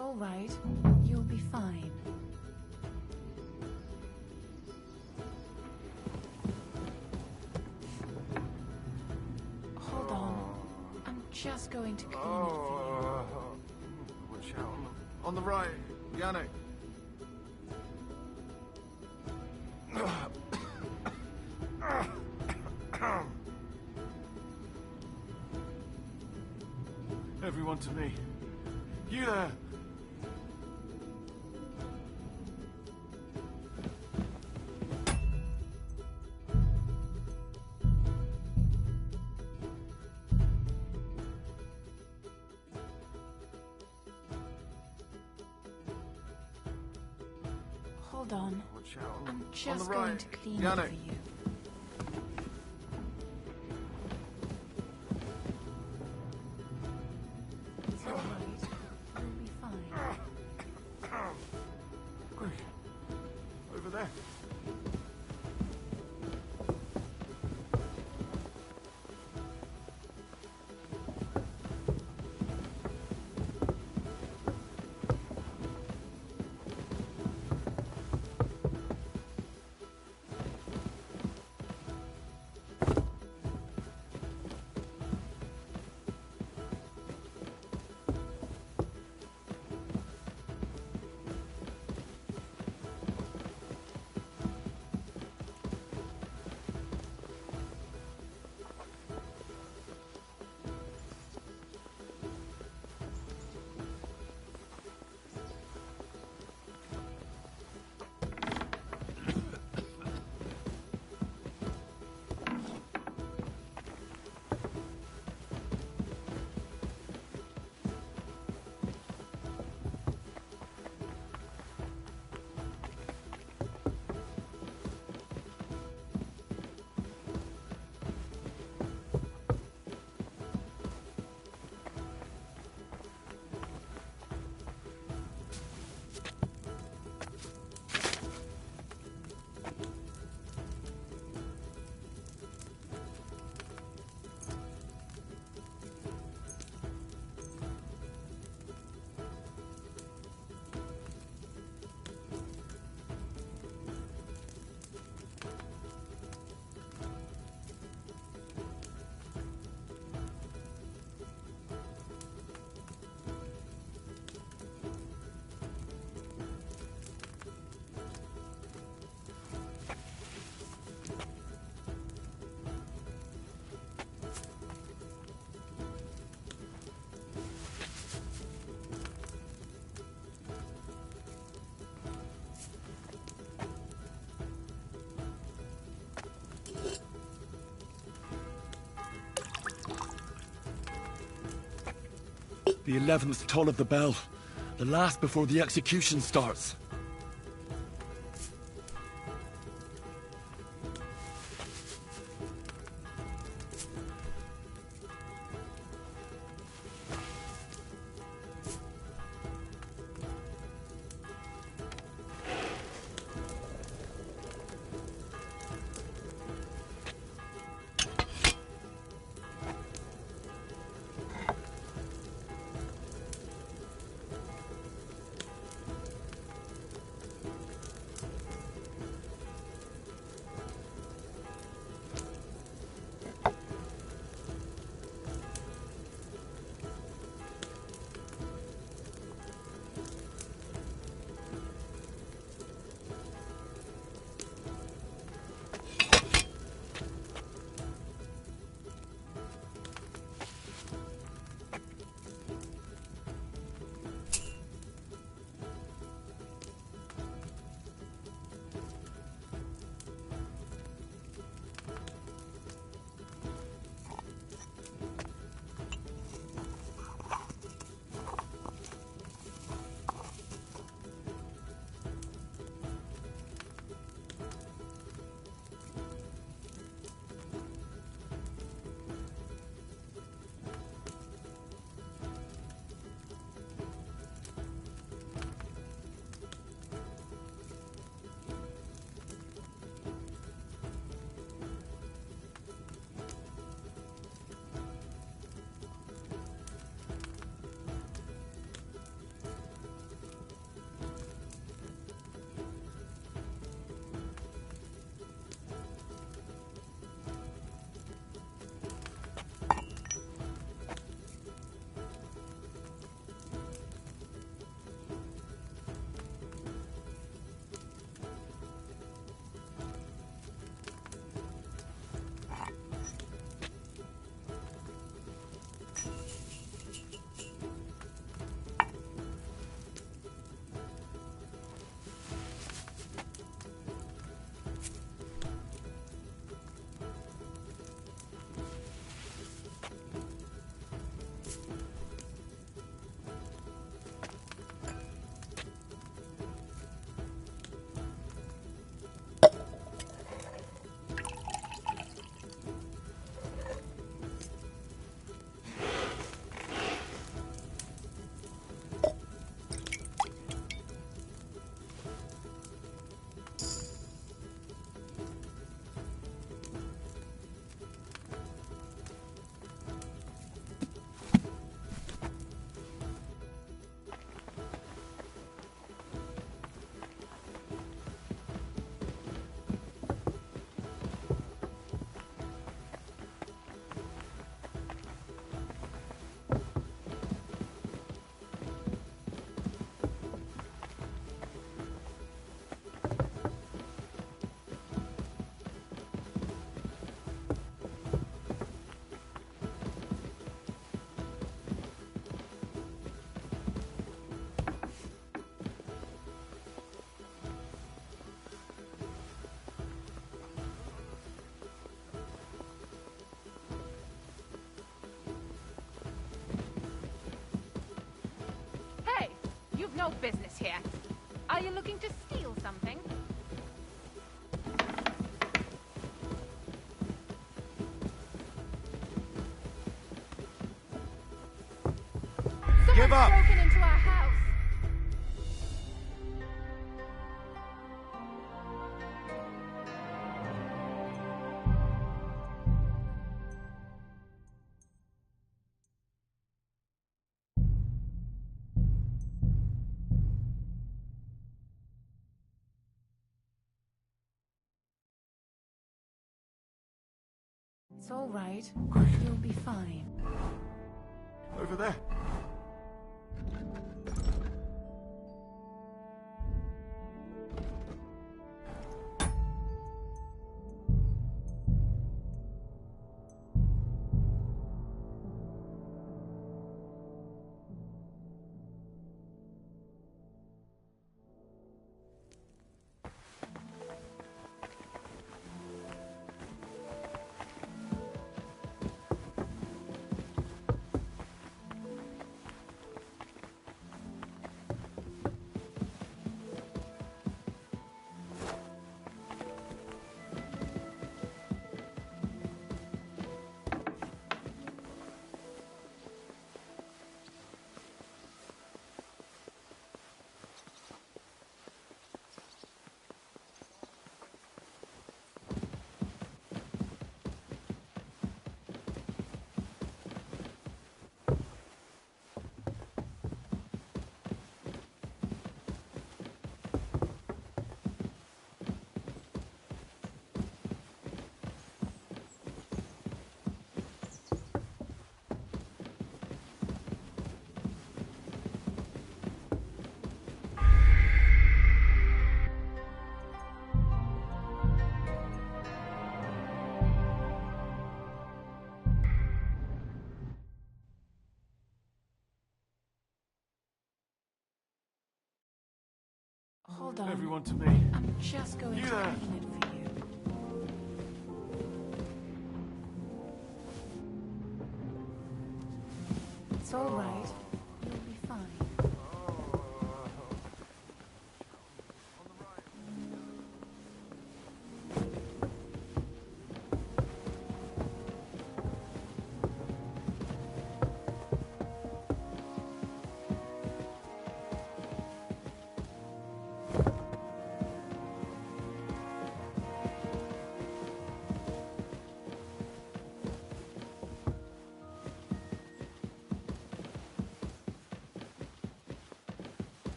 all right. You'll be fine. Hold on. I'm just going to clean it for Watch out on the right, Yannick. Everyone to me. You there? Hold on. Watch out I'm on just the going right, to clean Yannick. it for you. It's all right. You'll be fine. Quick. Over there. The 11th toll of the bell. The last before the execution starts. You've no business here. Are you looking to steal something? Give up! Broken into our house. It's all right. You'll be fine. Over there. Hold on. Everyone to me. I'm just going to there. clean it for you. It's all right. You'll be fine.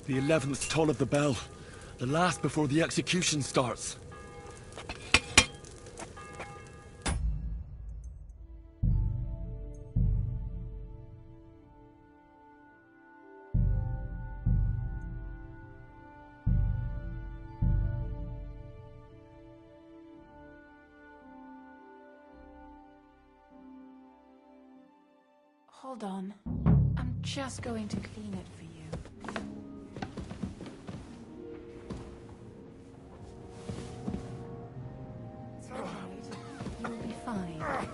The 11th toll of the bell. The last before the execution starts. Hold on. I'm just going to clean it for you. It's all right. You'll be fine.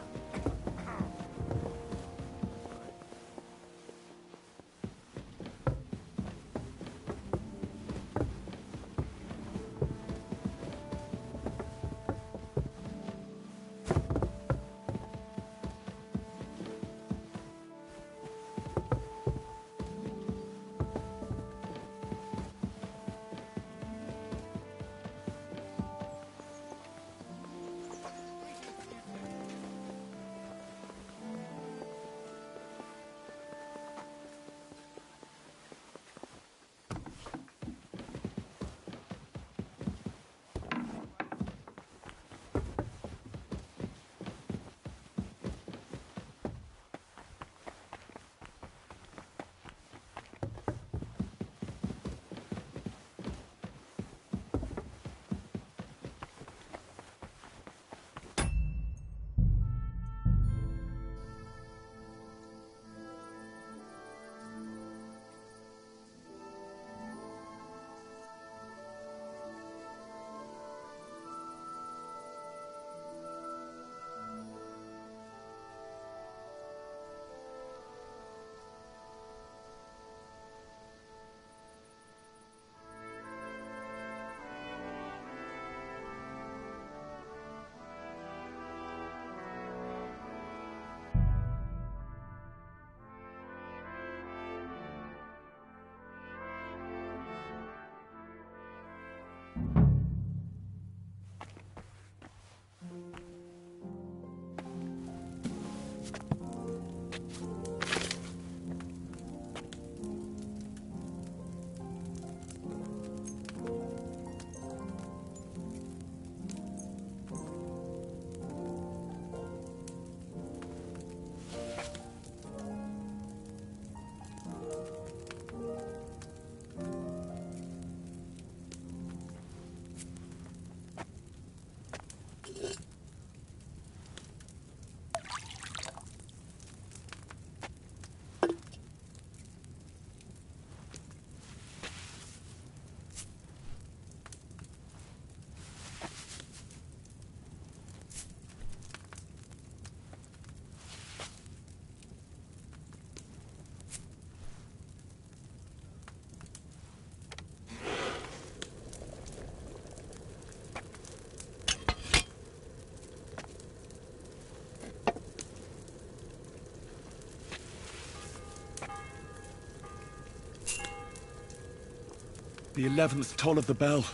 The 11th toll of the bell.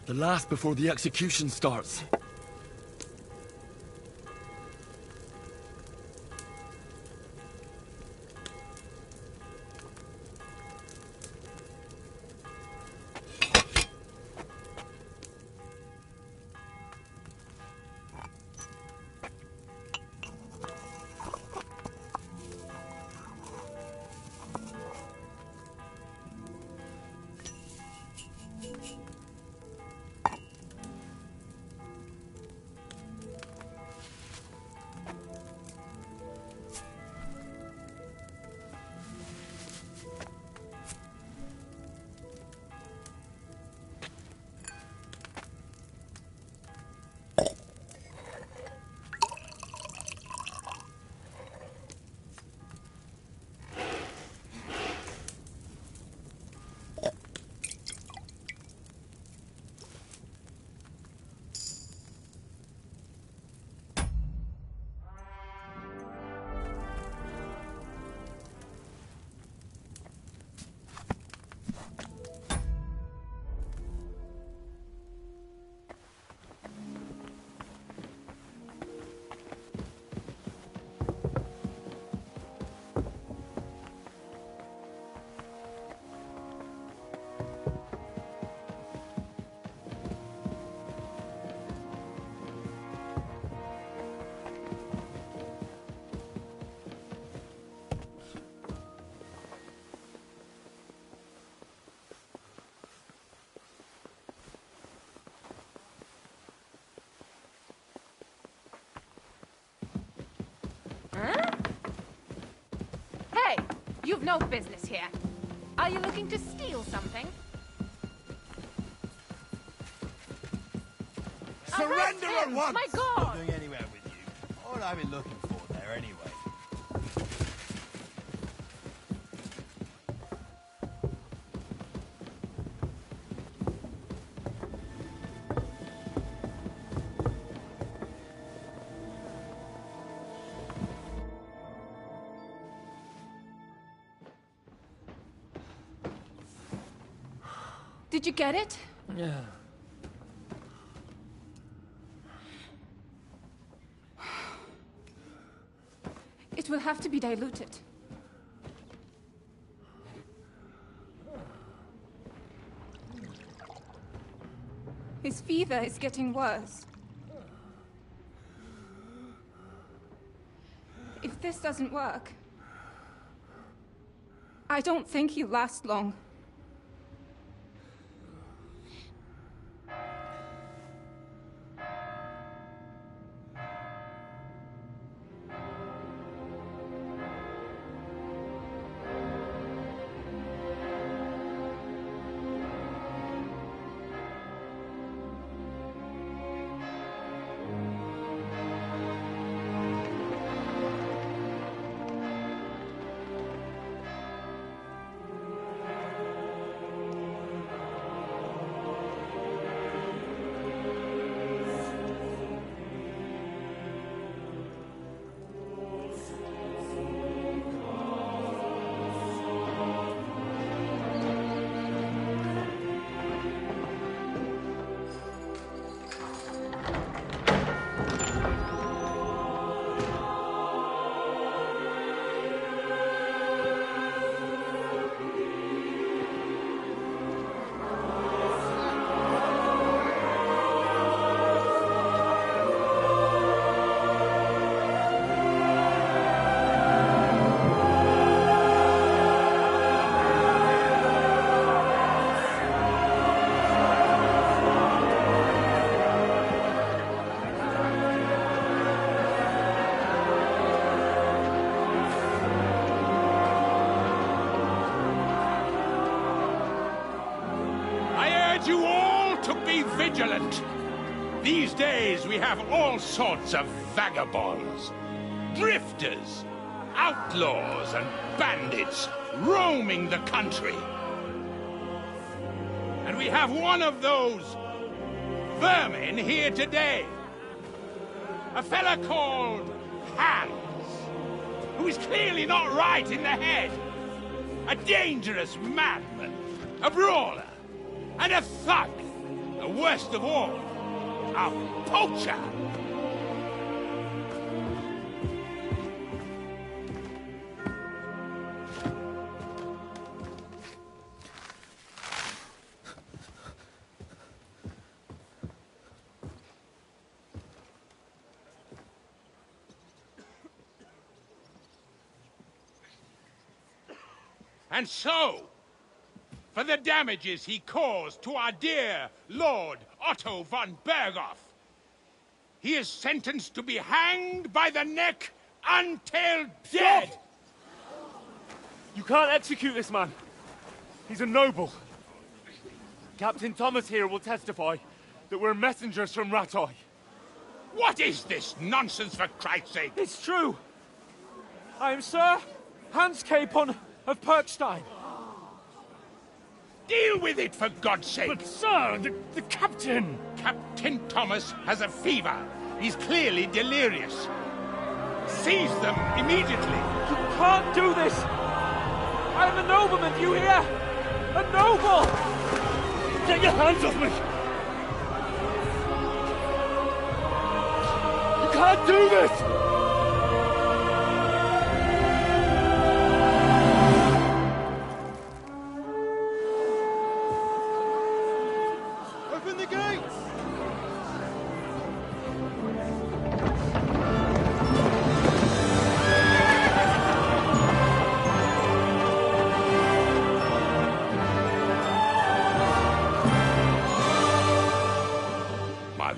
The last before the execution starts. You've no business here. Are you looking to steal something? Surrender at once! My God! Not going anywhere with you. What have I been looking for there, anyway? Did you get it? Yeah. It will have to be diluted. His fever is getting worse. If this doesn't work, I don't think he'll last long. You all to be vigilant. These days we have all sorts of vagabonds, drifters, outlaws and bandits roaming the country. And we have one of those vermin here today. A fella called Hans, who is clearly not right in the head. A dangerous madman, a brawler, and a thug, the worst of all, a poacher. And so, for the damages he caused to our dear Lord Otto von Berghoff, he is sentenced to be hanged by the neck until dead! You can't execute this man. He's a noble. Captain Thomas here will testify that we're messengers from Ratoi. What is this nonsense, for Christ's sake? It's true. I am Sir Hans Capon of Perkstein. Deal with it, for God's sake! But, sir, the captain... Captain Thomas has a fever. He's clearly delirious. Seize them immediately. You can't do this! I am a nobleman, do you hear? A noble! Get your hands off me! You can't do this!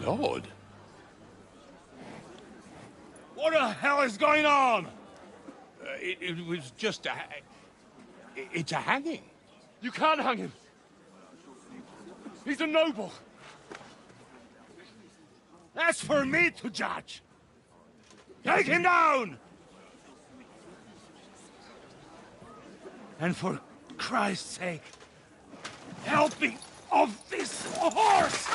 Lord. What the hell is going on? It was just a... It's a hanging. You can't hang him. He's a noble. That's for me to judge. Take him down! And for Christ's sake, help me off this horse!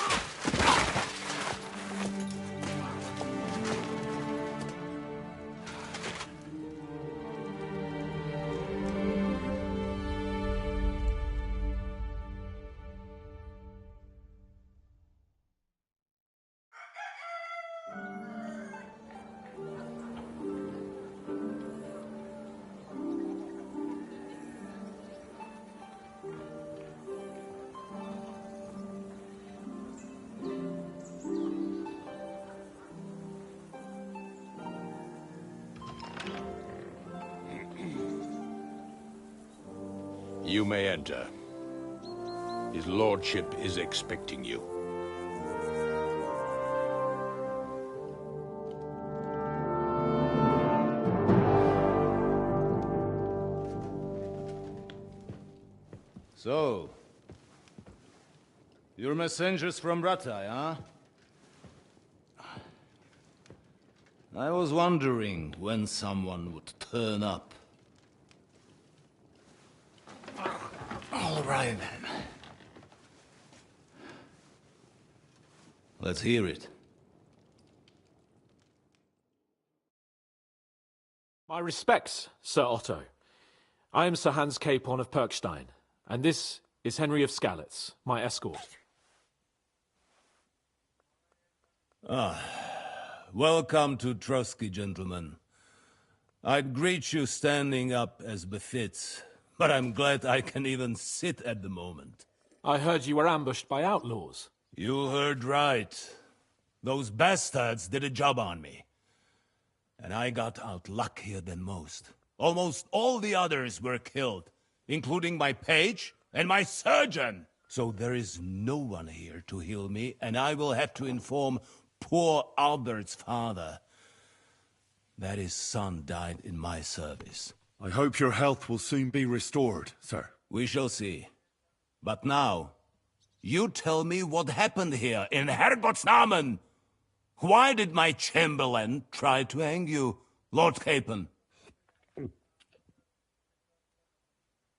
You may enter. His lordship is expecting you. So, you're messengers from Rattay, huh? I was wondering when someone would turn up. All right, then. Let's hear it. My respects, Sir Otto. I am Sir Hans Capon of Perkstein, and this is Henry of Skalitz, my escort. Welcome to Trotsky, gentlemen. I'd greet you standing up as befits, but I'm glad I can even sit at the moment. I heard you were ambushed by outlaws. You heard right. Those bastards did a job on me. And I got out luckier than most. Almost all the others were killed, including my page and my surgeon. So there is no one here to heal me, and I will have to inform poor Albert's father that his son died in my service. I hope your health will soon be restored, sir. We shall see. But now, you tell me what happened here in Herrgottsnamen. Why did my chamberlain try to hang you, Lord Capon?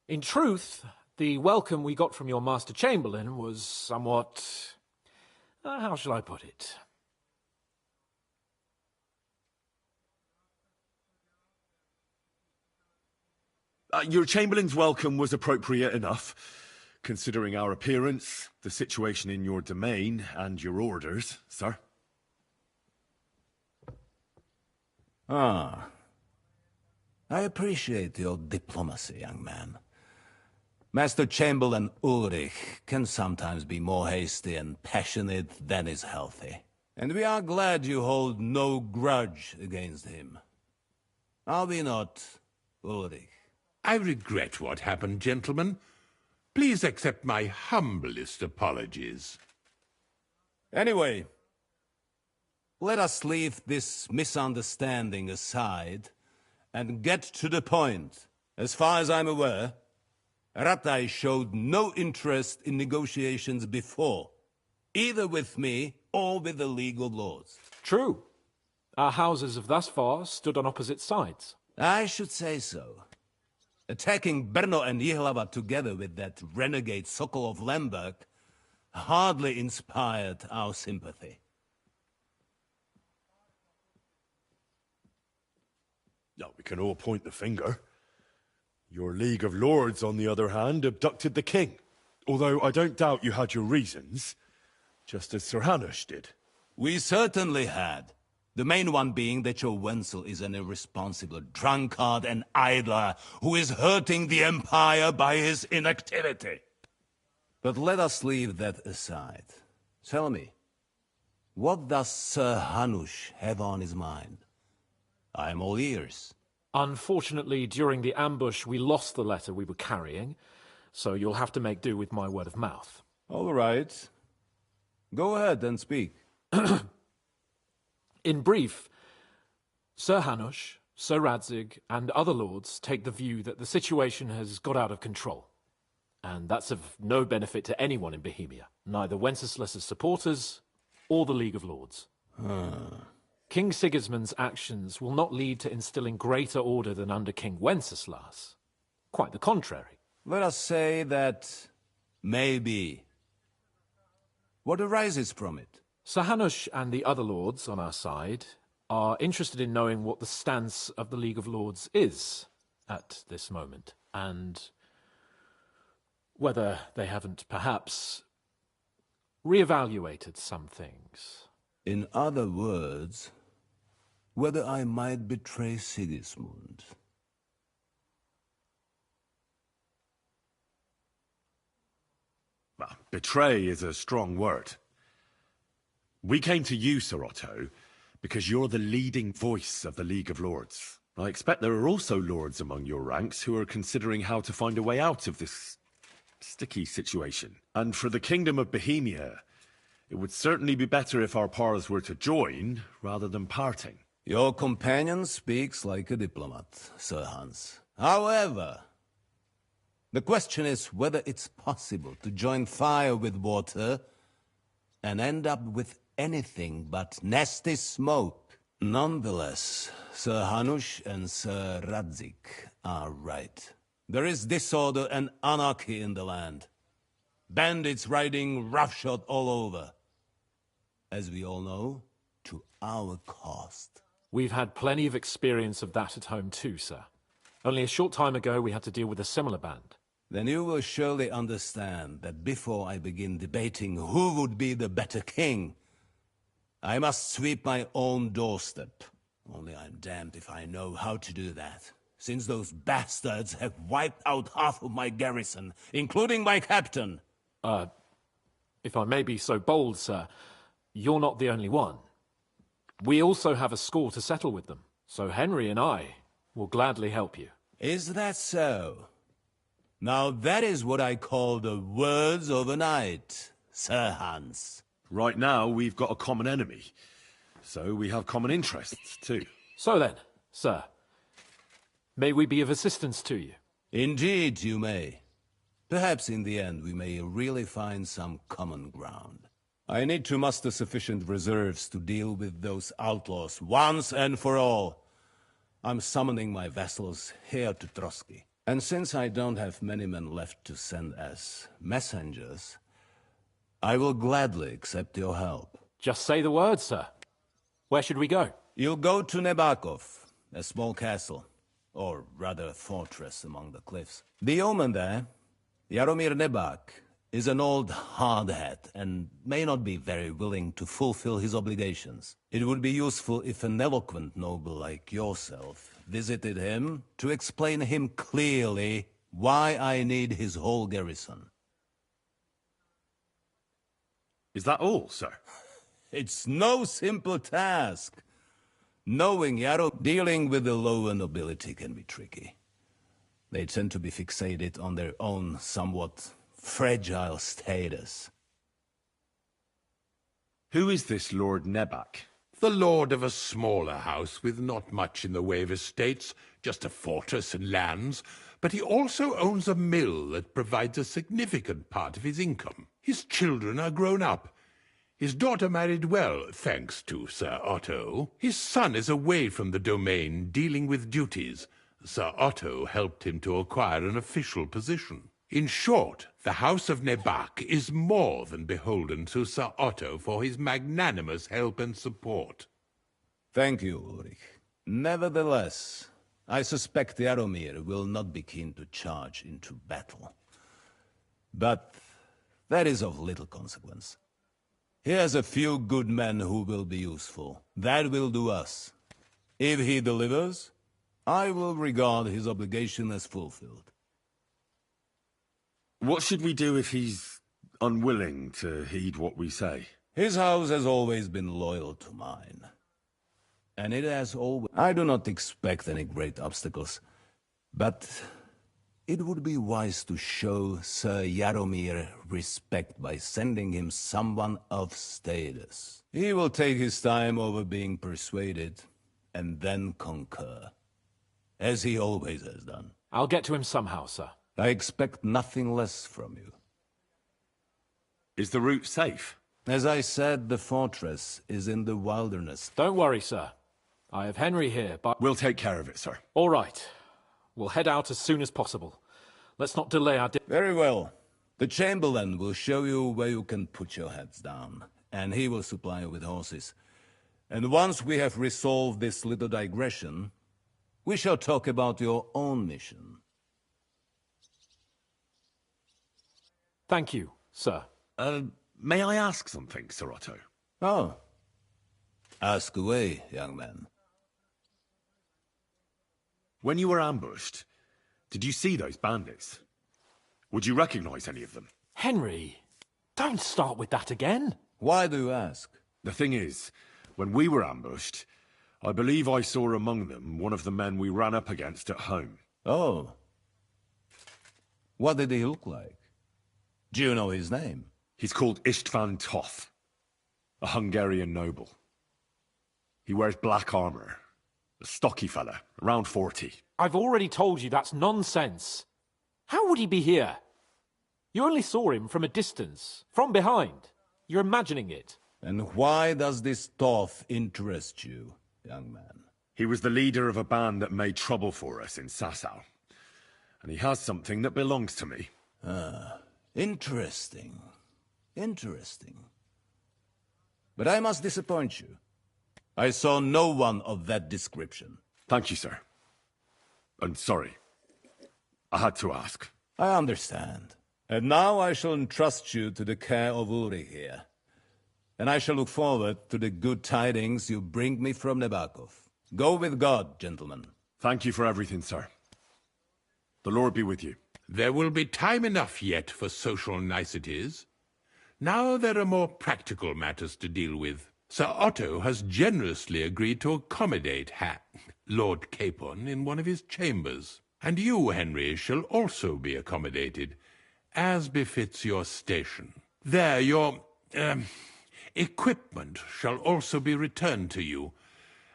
In truth, the welcome we got from your Master Chamberlain was somewhat... how shall I put it? Your Chamberlain's welcome was appropriate enough, considering our appearance, the situation in your domain, and your orders, sir. I appreciate your diplomacy, young man. Master Chamberlain Ulrich can sometimes be more hasty and passionate than is healthy. And we are glad you hold no grudge against him. Are we not, Ulrich? I regret what happened, gentlemen. Please accept my humblest apologies. Anyway, let us leave this misunderstanding aside and get to the point. As far as I'm aware, Rattay showed no interest in negotiations before, either with me or with the League of Lords. True. Our houses have thus far stood on opposite sides. I should say so. Attacking Brno and Jihlava together with that renegade Sokol of Lemberg hardly inspired our sympathy. No, we can all point the finger. Your League of Lords, on the other hand, abducted the king. Although I don't doubt you had your reasons, just as Sir Hanush did. We certainly had. The main one being that your Wenzel is an irresponsible drunkard and idler who is hurting the Empire by his inactivity. But let us leave that aside. Tell me, what does Sir Hanush have on his mind? I am all ears. Unfortunately, during the ambush, we lost the letter we were carrying, so you'll have to make do with my word of mouth. All right. Go ahead and speak. In brief, Sir Hanush Sir Radzig and other lords take the view that the situation has got out of control. And that's of no benefit to anyone in Bohemia, neither Wenceslas's supporters or the League of Lords. King Sigismund's actions will not lead to instilling greater order than under King Wenceslas. Quite the contrary. Let us say that maybe. What arises from it? Sir Hanush and the other lords on our side are interested in knowing what the stance of the League of Lords is at this moment, and whether they haven't perhaps reevaluated some things. In other words, whether I might betray Sigismund. Well, betray is a strong word. We came to you, Sir Otto, because you're the leading voice of the League of Lords. I expect there are also lords among your ranks who are considering how to find a way out of this sticky situation. And for the Kingdom of Bohemia, it would certainly be better if our powers were to join, rather than parting. Your companion speaks like a diplomat, Sir Hans. However, the question is whether it's possible to join fire with water and end up with anything but nasty smoke. Nonetheless, Sir Hanush and Sir Radzig are right. There is disorder and anarchy in the land. Bandits riding roughshod all over. As we all know, to our cost. We've had plenty of experience of that at home too, sir. Only a short time ago we had to deal with a similar band. Then you will surely understand that before I begin debating who would be the better king, I must sweep my own doorstep. Only I'm damned if I know how to do that, since those bastards have wiped out half of my garrison, including my captain. If I may be so bold, sir, you're not the only one. We also have a score to settle with them, so Henry and I will gladly help you. Is that so? Now that is what I call the words of a knight, Sir Hans. Right now, we've got a common enemy, so we have common interests too. So then, sir, may we be of assistance to you? Indeed you may. Perhaps in the end we may really find some common ground. I need to muster sufficient reserves to deal with those outlaws once and for all. I'm summoning my vassals here to Trotsky. And since I don't have many men left to send as messengers, I will gladly accept your help. Just say the word, sir. Where should we go? You'll go to Nebakov, a small castle, or rather fortress among the cliffs. The yeoman there, Jaromir Nebak, is an old hardhat and may not be very willing to fulfill his obligations. It would be useful if an eloquent noble like yourself visited him to explain him clearly why I need his whole garrison. Is that all, sir? It's no simple task. Knowing Yarrow, dealing with the lower nobility can be tricky. They tend to be fixated on their own somewhat fragile status. Who is this Lord Nebak? The lord of a smaller house with not much in the way of estates, just a fortress and lands, but he also owns a mill that provides a significant part of his income. His children are grown up. His daughter married well, thanks to Sir Otto. His son is away from the domain, dealing with duties. Sir Otto helped him to acquire an official position. In short, the House of Nebak is more than beholden to Sir Otto for his magnanimous help and support. Thank you, Ulrich. Nevertheless, I suspect Jaromir will not be keen to charge into battle. But that is of little consequence. He has a few good men who will be useful. That will do us. If he delivers, I will regard his obligation as fulfilled. What should we do if he's unwilling to heed what we say? His house has always been loyal to mine. And it has always... I do not expect any great obstacles. But it would be wise to show Sir Jaromir respect by sending him someone of status. He will take his time over being persuaded, and then concur. as he always has done. I'll get to him somehow, sir. I expect nothing less from you. Is the route safe? As I said, the fortress is in the wilderness. Don't worry, sir. I have Henry here, but... We'll take care of it, sir. All right. We'll head out as soon as possible. Let's not delay our... Very well. The Chamberlain will show you where you can put your heads down, and he will supply you with horses. And once we have resolved this little digression, we shall talk about your own mission. Thank you, sir. May I ask something, Sir Otto? Oh. Ask away, young man. When you were ambushed, did you see those bandits? Would you recognize any of them? Henry, don't start with that again. Why do you ask? The thing is, when we were ambushed, I believe I saw among them one of the men we ran up against at home. Oh. What did he look like? Do you know his name? He's called Istvan Toth, a Hungarian noble. He wears black armor. A stocky fella, around 40. I've already told you that's nonsense. How would he be here? You only saw him from a distance, from behind. You're imagining it. And why does this Toth interest you, young man? He was the leader of a band that made trouble for us in Sasau. And he has something that belongs to me. Ah, interesting. Interesting. But I must disappoint you. I saw no one of that description. Thank you, sir. And sorry. I had to ask. I understand. And now I shall entrust you to the care of Uri here. And I shall look forward to the good tidings you bring me from Nebakov. Go with God, gentlemen. Thank you for everything, sir. The Lord be with you. There will be time enough yet for social niceties. Now there are more practical matters to deal with. Sir Otto has generously agreed to accommodate Lord Capon in one of his chambers. And you, Henry, shall also be accommodated, as befits your station. There, your, equipment shall also be returned to you,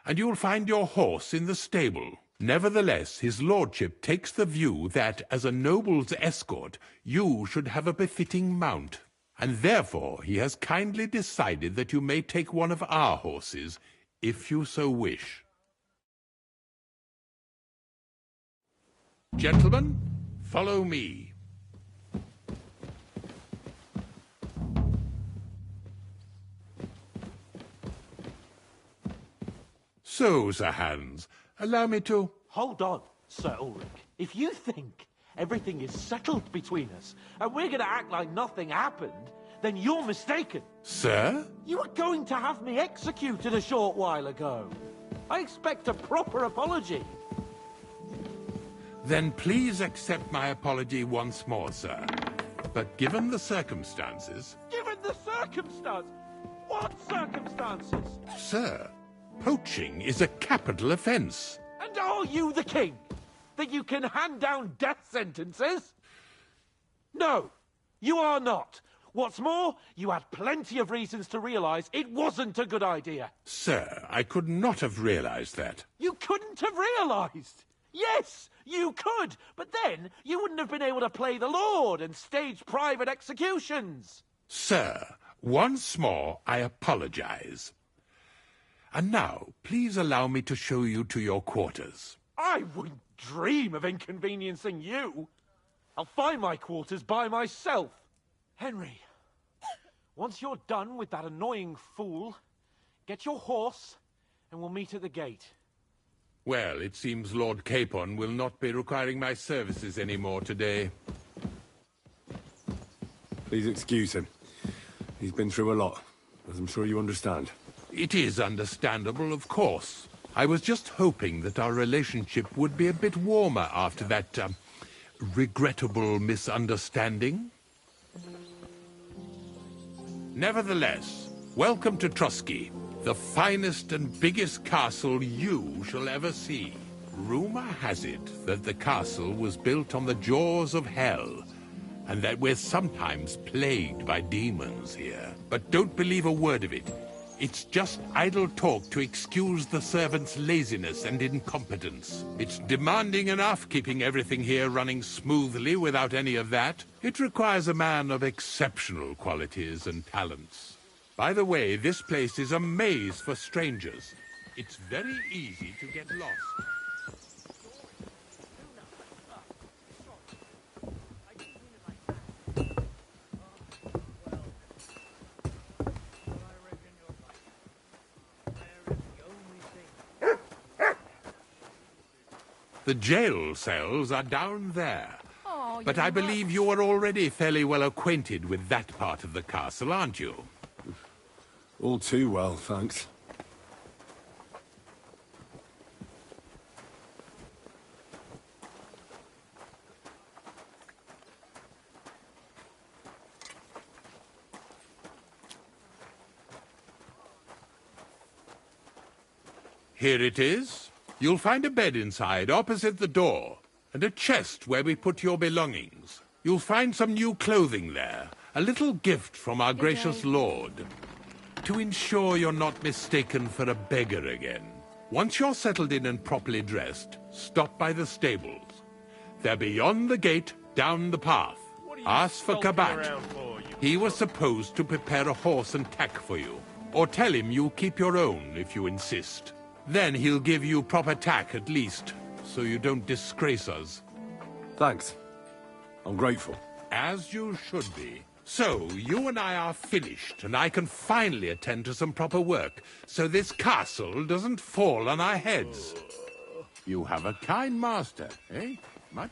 and you'll find your horse in the stable. Nevertheless, his lordship takes the view that, as a noble's escort, you should have a befitting mount. And therefore he has kindly decided that you may take one of our horses, if you so wish. Gentlemen, follow me. So, Sir Hans, allow me to... Hold on, Sir Ulrich. If you think everything is settled between us, and we're going to act like nothing happened, then you're mistaken. Sir? You were going to have me executed a short while ago. I expect a proper apology. Then please accept my apology once more, sir. But given the circumstances... Given the circumstance? What circumstances? Sir, poaching is a capital offence. And are you the king? That you can hand down death sentences? No, you are not. What's more, you had plenty of reasons to realise it wasn't a good idea. Sir, I could not have realised that. You couldn't have realised? Yes, you could, but then you wouldn't have been able to play the Lord and stage private executions. Sir, once more I apologise. And now, please allow me to show you to your quarters. I wouldn't dream of inconveniencing you. I'll find my quarters by myself. Henry, once you're done with that annoying fool, get your horse and we'll meet at the gate. Well, it seems Lord Capon will not be requiring my services anymore today. Please excuse him. He's been through a lot, as I'm sure you understand. It is understandable, of course. I was just hoping that our relationship would be a bit warmer after that, regrettable misunderstanding. Nevertheless, welcome to Trotsky, the finest and biggest castle you shall ever see. Rumor has it that the castle was built on the jaws of hell, and that we're sometimes plagued by demons here. But don't believe a word of it. It's just idle talk to excuse the servants' laziness and incompetence. It's demanding enough keeping everything here running smoothly without any of that. It requires a man of exceptional qualities and talents. By the way, this place is a maze for strangers. It's very easy to get lost. The jail cells are down there. Oh, But I believe you are already fairly well acquainted with that part of the castle, aren't you? All too well, thanks. Here it is. You'll find a bed inside, opposite the door, and a chest where we put your belongings. You'll find some new clothing there, a little gift from our gracious lord, to ensure you're not mistaken for a beggar again. Once you're settled in and properly dressed, stop by the stables. They're beyond the gate, down the path. Ask for Kabat. He was supposed to prepare a horse and tack for you, or tell him you'll keep your own if you insist. Then he'll give you proper tack at least, so you don't disgrace us. Thanks. I'm grateful. As you should be. So, you and I are finished, and I can finally attend to some proper work, so this castle doesn't fall on our heads. You have a kind master, eh? Much?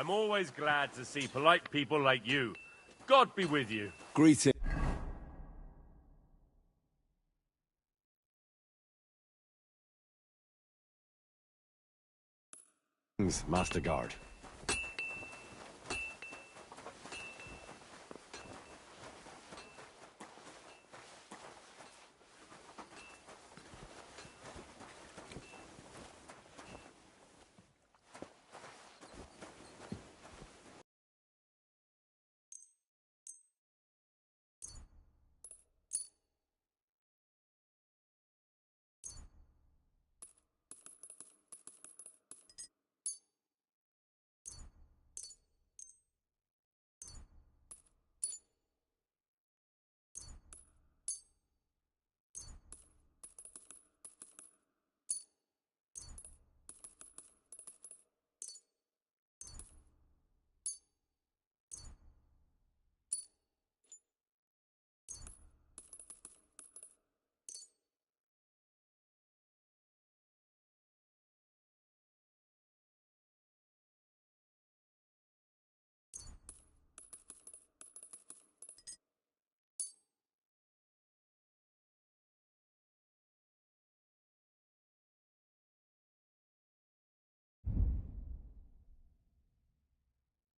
I'm always glad to see polite people like you. God be with you. Greetings, Master Guard.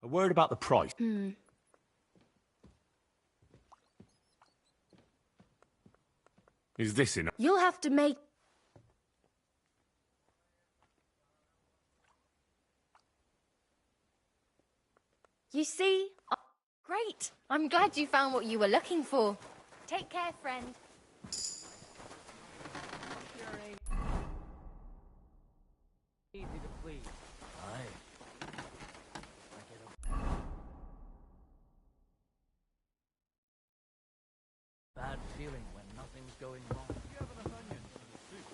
A word about the price. Is this enough? You'll have to make... You see? Great! I'm glad you found what you were looking for. Take care, friend. Easy to please. Bad feeling when nothing's going wrong. Do you have enough onions for the soup?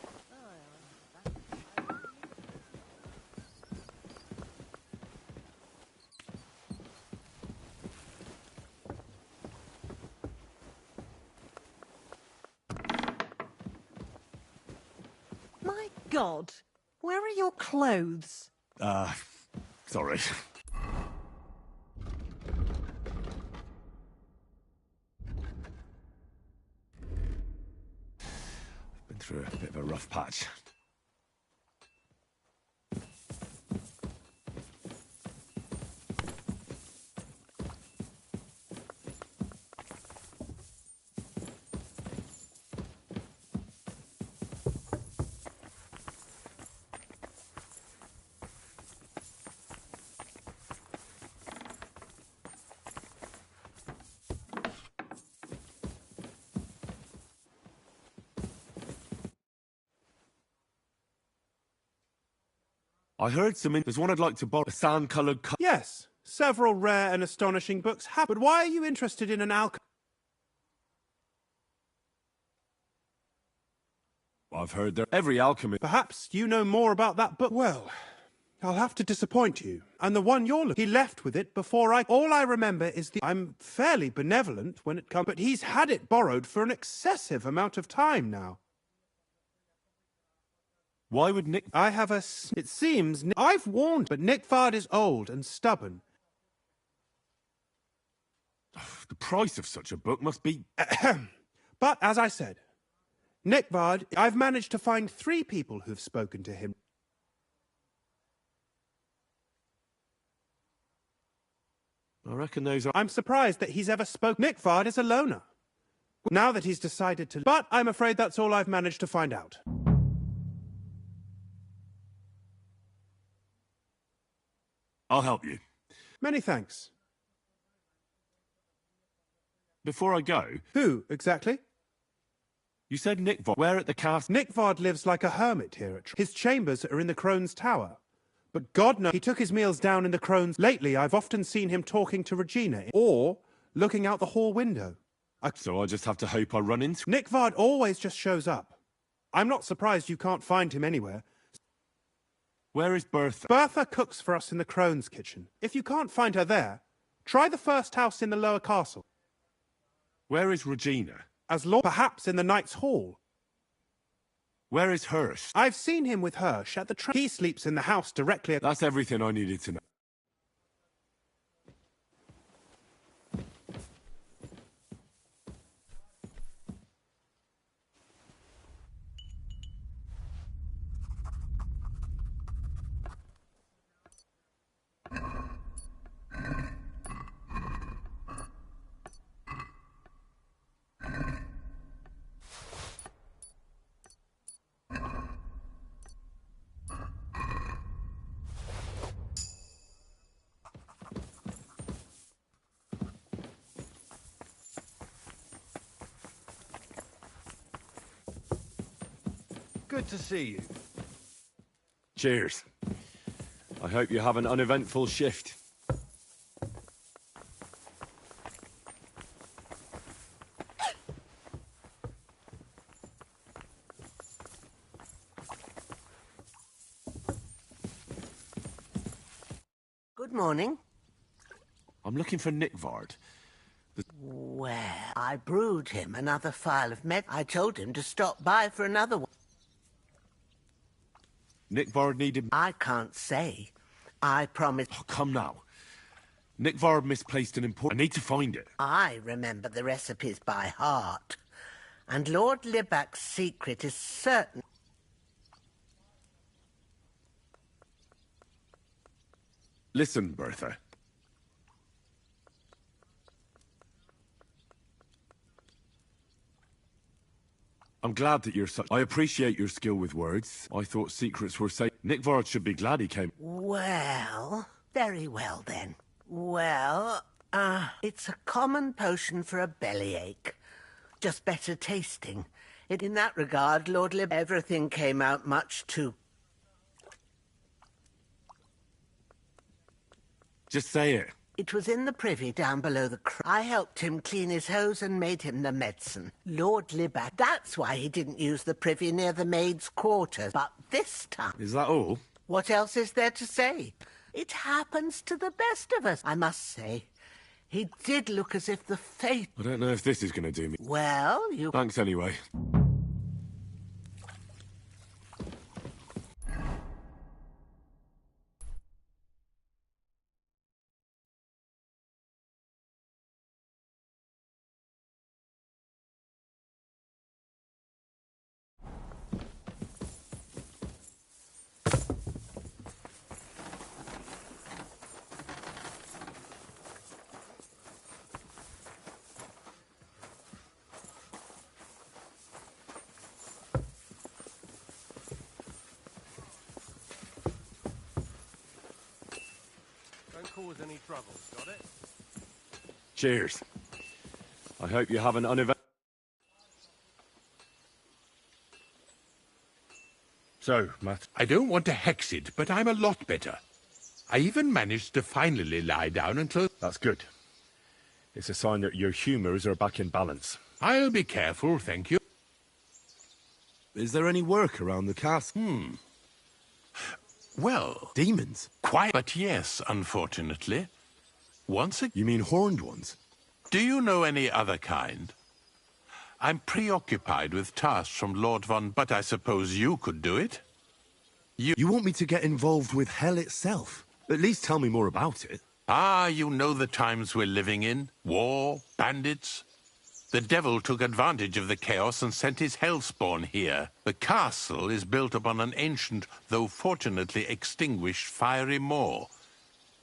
My God, where are your clothes? Sorry. Been through a bit of a rough patch. I heard there's one I'd like to borrow, a sand-coloured Yes, several rare and astonishing books have... But why are you interested in an I've heard that every alchemist... Perhaps you know more about that book. Well, I'll have to disappoint you. And the one you're looking... He left with it before All I remember is I'm fairly benevolent when it comes... But he's had it borrowed for an excessive amount of time now. Why would Nick... I have a... It seems... I've warned, but Nickvard is old and stubborn. The price of such a book must be... But, as I said, Nickvard, I've managed to find 3 people who've spoken to him. I reckon those are... I'm surprised that he's ever spoken... Nickvard is a loner. Now that he's decided to... But I'm afraid that's all I've managed to find out. I'll help you. Many thanks. Before I go... Who, exactly? You said Nickvard. Where at the castle? Nickvard lives like a hermit here at... His chambers are in the Crone's Tower. But God knows he took his meals down in the Crone's... Lately, I've often seen him talking to Regina, or looking out the hall window. So I just have to hope I run into... Nickvard always just shows up. I'm not surprised you can't find him anywhere. Where is Bertha? Bertha cooks for us in the Crone's kitchen. If you can't find her there, try the first house in the lower castle. Where is Regina? Perhaps in the Knight's Hall. Where is Hurst? I've seen him with Hirsch at the he sleeps in the house directly at... That's everything I needed to know. Good to see you. Cheers. I hope you have an uneventful shift. Good morning. I'm looking for Nickvard. Well, I brewed him another phial of med. I told him to stop by for another one. Nickvard needed... I can't say. I promised... Oh, come now. Nickvard misplaced an important... I need to find it. I remember the recipes by heart. And Lord Libac's secret is certain... Listen, Bertha. I'm glad that you're I appreciate your skill with words. I thought secrets were safe. Nickvard should be glad he came. Well, very well then. Well, it's a common potion for a bellyache. Just better tasting. In that regard, Lord Lib... Everything came out much too... Just say it. It was in the privy down below the I helped him clean his hose and made him the medicine. Lord Libac, that's why he didn't use the privy near the maids' quarters. But this time... Is that all? What else is there to say? It happens to the best of us, I must say. He did look as if the fate... I don't know if this is going to do me. Well, you... Thanks anyway. Cause any trouble, got it? Cheers. I hope you have an uneventful... So, Matt, I don't want to hex it, but I'm a lot better. I even managed to finally lie down and close... That's good. It's a sign that your humours are back in balance. I'll be careful, thank you. Is there any work around the castle? Well... Demons? Quite. But yes, unfortunately. Once again... You mean horned ones? Do you know any other kind? I'm preoccupied with tasks from Lord Von... But I suppose you could do it? You want me to get involved with hell itself? At least tell me more about it. Ah, you know the times we're living in. War, bandits... The devil took advantage of the chaos and sent his hellspawn here. The castle is built upon an ancient, though fortunately extinguished, fiery moor.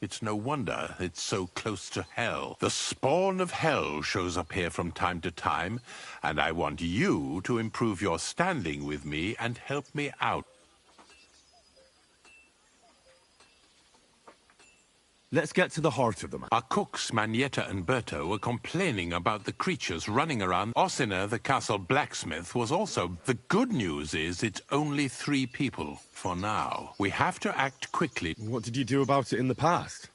It's no wonder it's so close to hell. The spawn of hell shows up here from time to time, and I want you to improve your standing with me and help me out. Let's get to the heart of the matter. Our cooks, Manietta and Berto, were complaining about the creatures running around. Ossina, the castle blacksmith, was also... The good news is it's only 3 people, for now. We have to act quickly. What did you do about it in the past?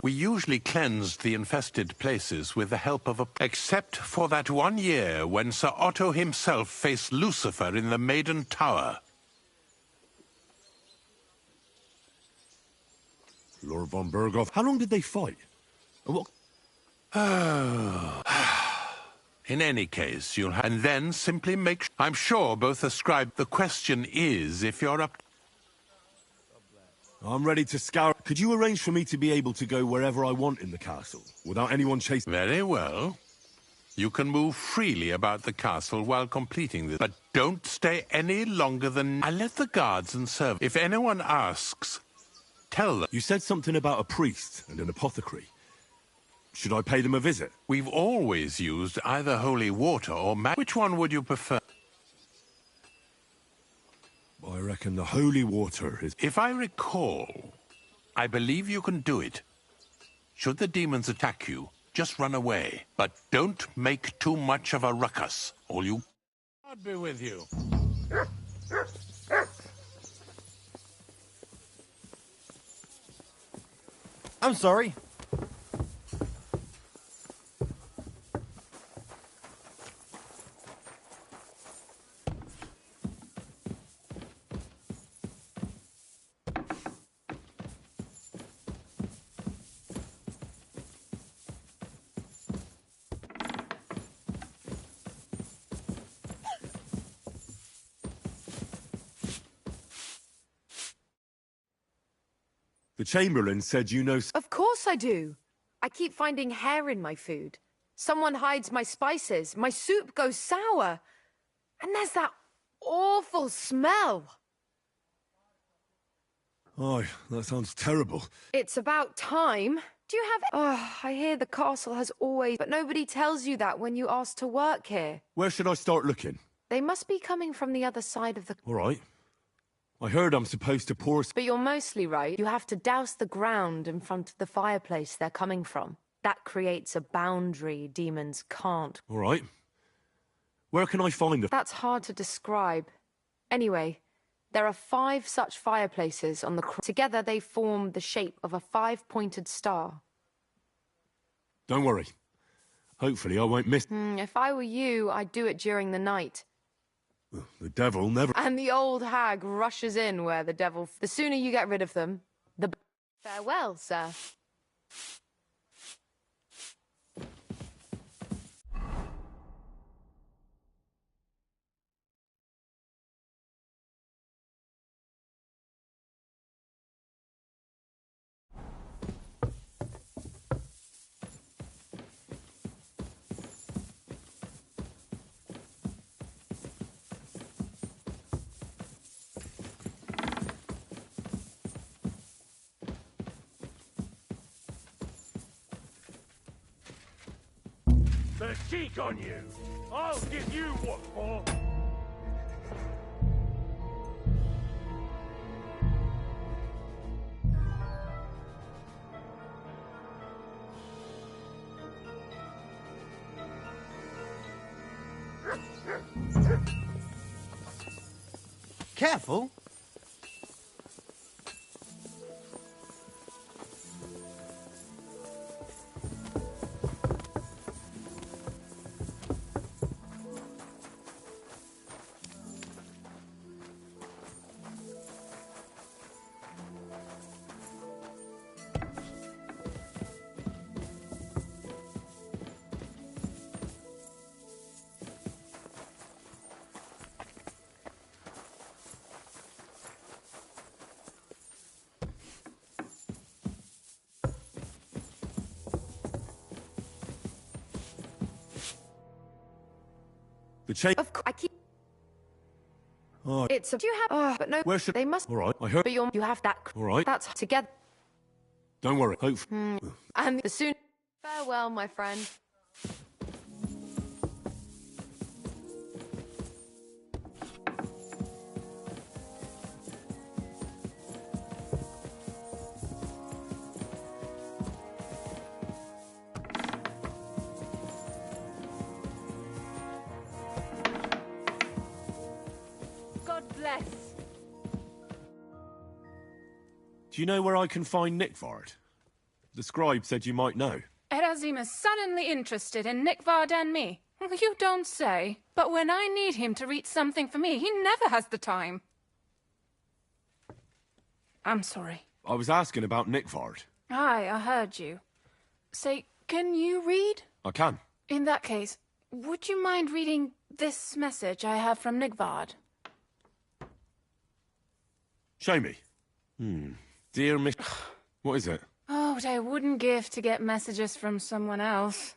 We usually cleansed the infested places with the help of a... Except for that one year when Sir Otto himself faced Lucifer in the Maiden Tower. Lord von Berghoff. How long did they fight? What? In any case, you'll have... And then simply make... I'm sure both ascribe... The question is if you're up... I'm ready to scour... Could you arrange for me to be able to go wherever I want in the castle, without anyone chasing... Very well. You can move freely about the castle while completing this. But don't stay any longer than... I let the guards and servants... If anyone asks... Tell them. You said something about a priest and an apothecary. Should I pay them a visit? We've always used either holy water or Which one would you prefer? I reckon the holy water is... If I recall, I believe you can do it. Should the demons attack you, just run away. But don't make too much of a ruckus, or you... God be with you. I'm sorry. The Chamberlain said you know... Of course I do. I keep finding hair in my food. Someone hides my spices. My soup goes sour. And there's that awful smell. Oh, that sounds terrible. It's about time. Do you have... Oh, I hear the castle has always... But nobody tells you that when you ask to work here. Where should I start looking? They must be coming from the other side of the... All right. I heard I'm supposed to pour... But you're mostly right. You have to douse the ground in front of the fireplace they're coming from. That creates a boundary demons can't. All right. Where can I find them? That's hard to describe. Anyway, there are 5 such fireplaces on the... Together they form the shape of a 5-pointed star. Don't worry. Hopefully I won't miss... If I were you, I'd do it during the night. The devil never... And the old hag rushes in where the devil... The sooner you get rid of them, the... Farewell, sir. The cheek on you! I'll give you what for! Careful. The chain... I keep... Oh. It's a... Do you have... Oh, but no... Where should... They must... All right, I heard... But you have that... All right. That's together. Don't worry. Hopefully... And the soon... Farewell, my friend. God bless. Do you know where I can find Nickvard? The scribe said you might know. Erazim is suddenly interested in Nickvard and me. You don't say. But when I need him to read something for me, he never has the time. I'm sorry. I was asking about Nickvard. Aye, I heard you. Say, can you read? I can. In that case, would you mind reading this message I have from Nickvard? Show me. Dear Miss... What is it? Oh, what I wouldn't give to get messages from someone else.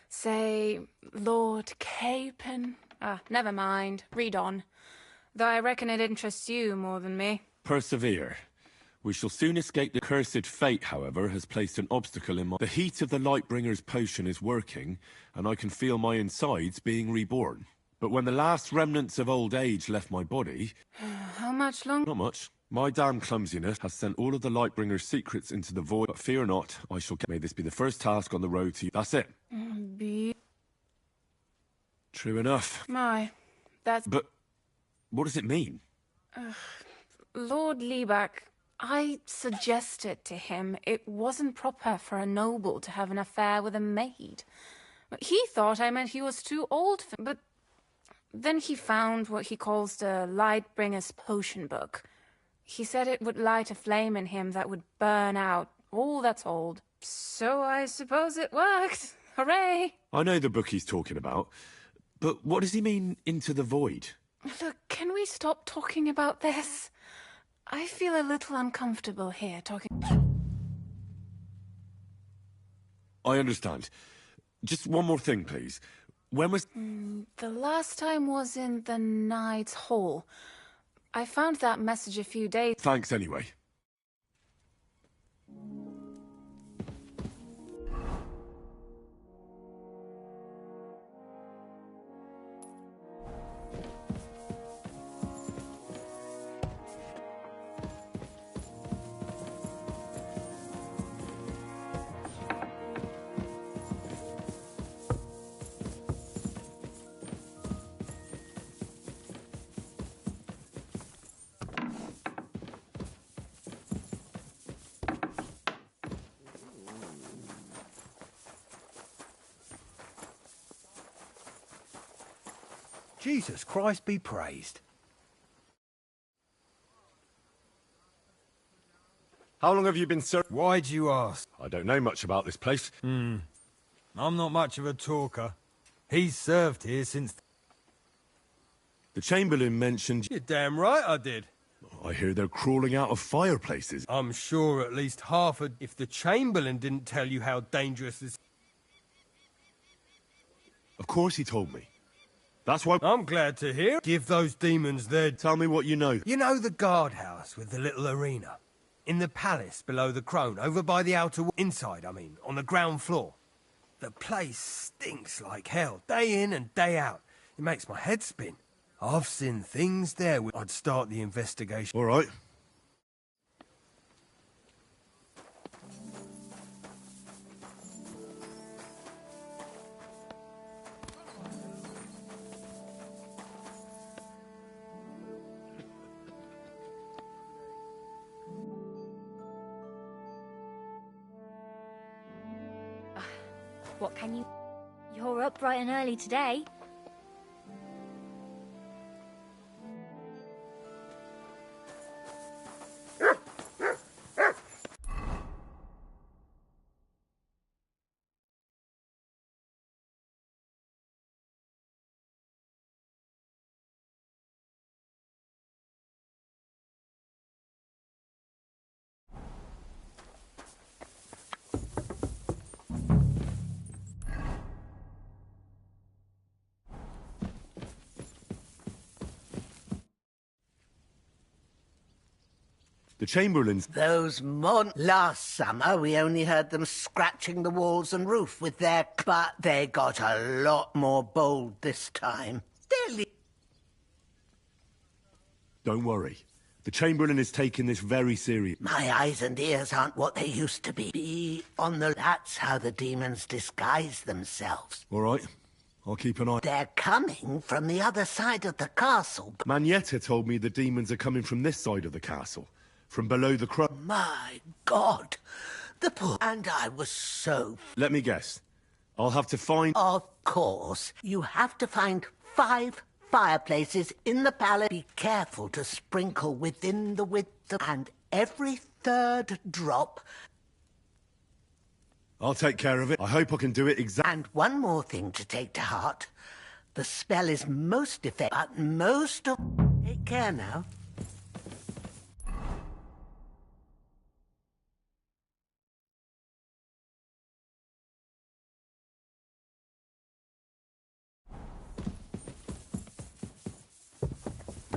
Say, Lord Capon. Never mind. Read on. Though I reckon it interests you more than me. Persevere. We shall soon escape the cursed fate, however, has placed an obstacle in my... The heat of the Lightbringer's potion is working, and I can feel my insides being reborn. But when the last remnants of old age left my body... How much longer? Not much. My damn clumsiness has sent all of the Lightbringer's secrets into the void, but fear not, I shall get... May this be the first task on the road to you. That's it. Be... True enough. My, that's... But... What does it mean? Lord Liebach, I suggested to him it wasn't proper for a noble to have an affair with a maid. He thought I meant he was too old for... But then he found what he calls the Lightbringer's Potion Book. He said it would light a flame in him that would burn out all that's old. So I suppose it worked. Hooray! I know the book he's talking about, but what does he mean, into the void? Look, can we stop talking about this? I feel a little uncomfortable here talking... I understand. Just one more thing, please. When was... The last time was in the Knight's Hall. I found that message a few days... Thanks anyway. Jesus Christ be praised. How long have you been serving? Why do you ask? I don't know much about this place. I'm not much of a talker. He's served here since... The Chamberlain mentioned... You're damn right I did. I hear they're crawling out of fireplaces. I'm sure at least half a... If the Chamberlain didn't tell you how dangerous this... Of course he told me. That's why... I'm glad to hear. Give those demons their... Tell me what you know. You know the guardhouse with the little arena? In the palace below the Crone, over by the outer... Inside, I mean, on the ground floor. The place stinks like hell, day in and day out. It makes my head spin. I've seen things there. I'd start the investigation. All right. What can you... You're up bright and early today. The Chamberlains... Those Last summer, we only heard them scratching the walls and roof with their... But they got a lot more bold this time. Don't worry. The Chamberlain is taking this very serious. My eyes and ears aren't what they used to be. Be on the... That's how the demons disguise themselves. All right. I'll keep an eye... They're coming from the other side of the castle. Manietta told me the demons are coming from this side of the castle. From below the Crone. My God! The poor... And I was so... Let me guess. I'll have to find... Of course. You have to find 5 fireplaces in the palace. Be careful to sprinkle within the width of... And every 3rd drop... I'll take care of it. I hope I can do it exactly... And one more thing to take to heart. The spell is most effective, but most of... Take care now.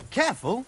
Careful.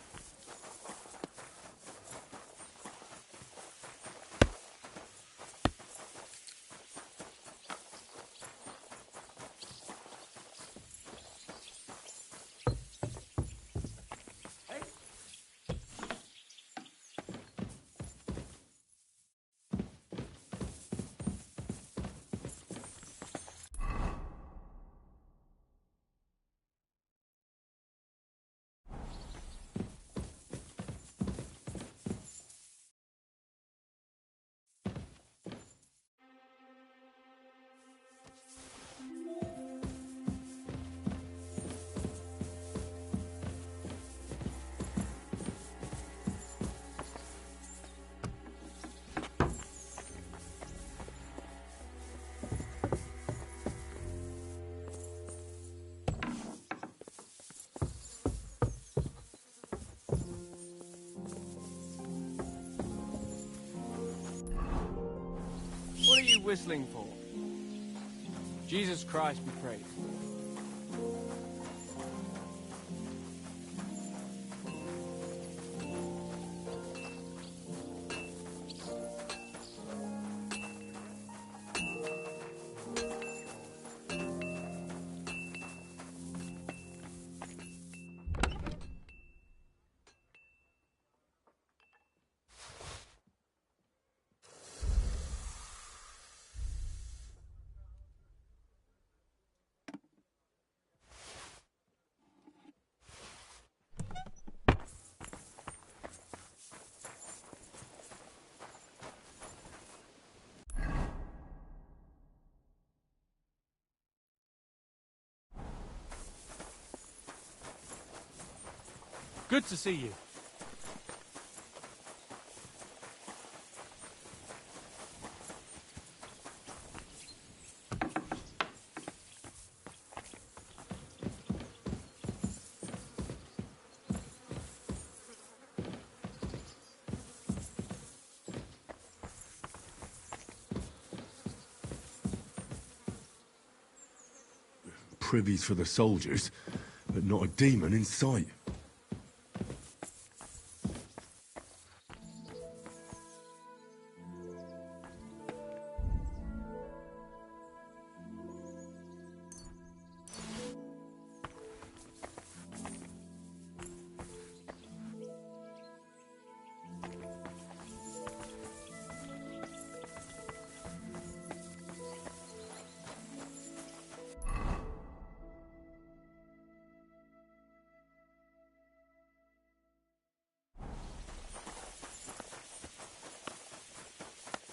whistling for? Jesus Christ be praised. Good to see you. Privies for the soldiers, but not a demon in sight.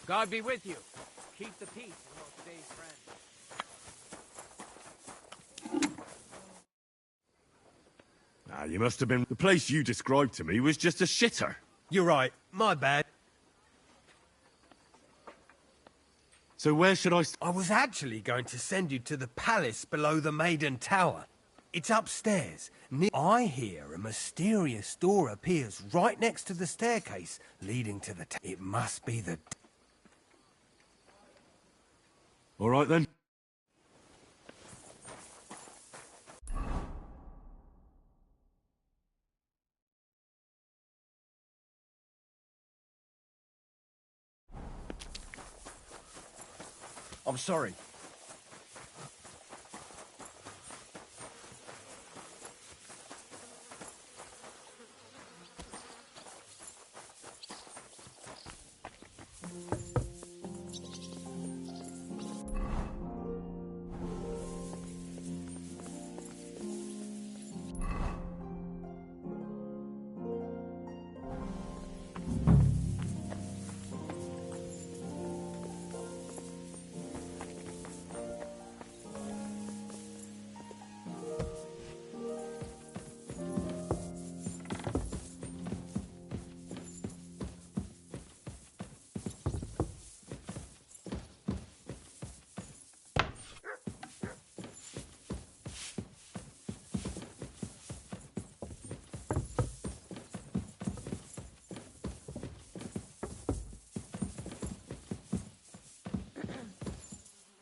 God be with you. Keep the peace and we'll stay friends. Ah, you must have been... The place you described to me was just a shitter. You're right. My bad. So where should I... I was actually going to send you to the palace below the Maiden Tower. It's upstairs. I hear a mysterious door appears right next to the staircase leading to the... It must be the... All right, then. I'm sorry.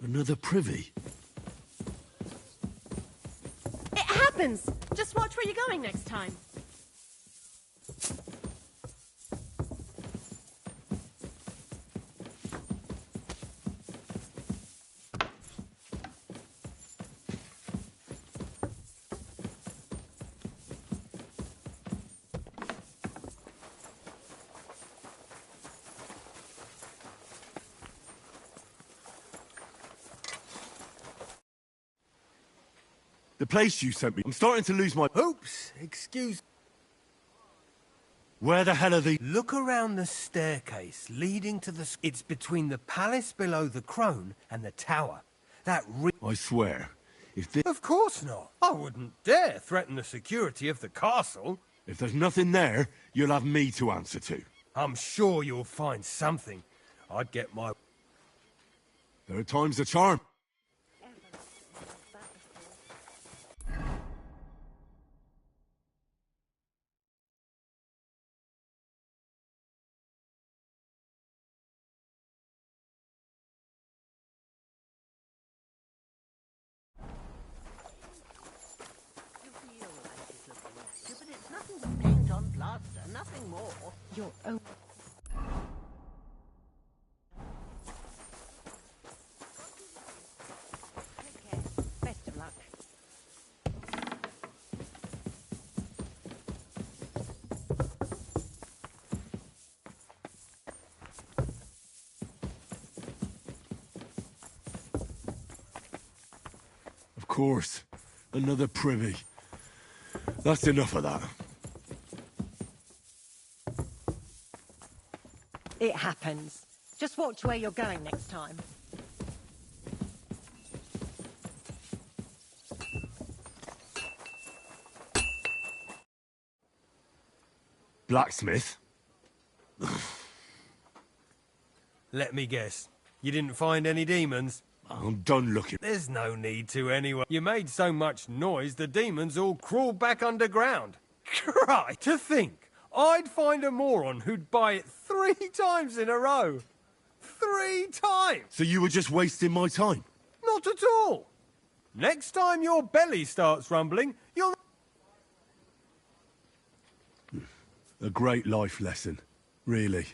Another privy? It happens! Just watch where you're going next time. The place you sent me. I'm starting to lose my... Oops, excuse... Where the hell are they? Look around the staircase leading to the... It's between the palace below the Crone and the tower. That I swear, if this... Of course not. I wouldn't dare threaten the security of the castle. If there's nothing there, you'll have me to answer to. I'm sure you'll find something. I'd get my... There are times the charm. Nothing more. Your own. Take care. Best of luck. Of course. Another privy. That's enough of that. It happens. Just watch where you're going next time. Blacksmith? Let me guess. You didn't find any demons? I'm done looking. There's no need to anyway. You made so much noise, the demons all crawled back underground. Cry, to think, I'd find a moron who'd buy it 3 times in a row. 3 times! So you were just wasting my time? Not at all. Next time your belly starts rumbling, you'll... A great life lesson, really.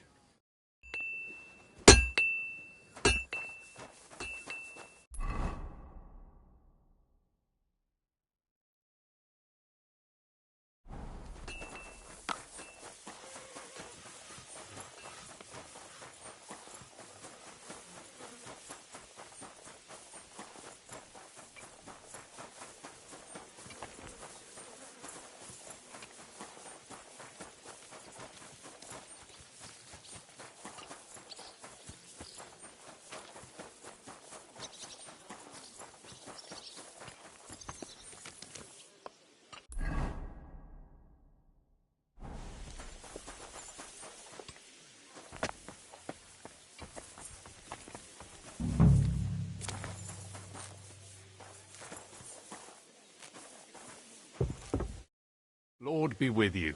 Lord be with you.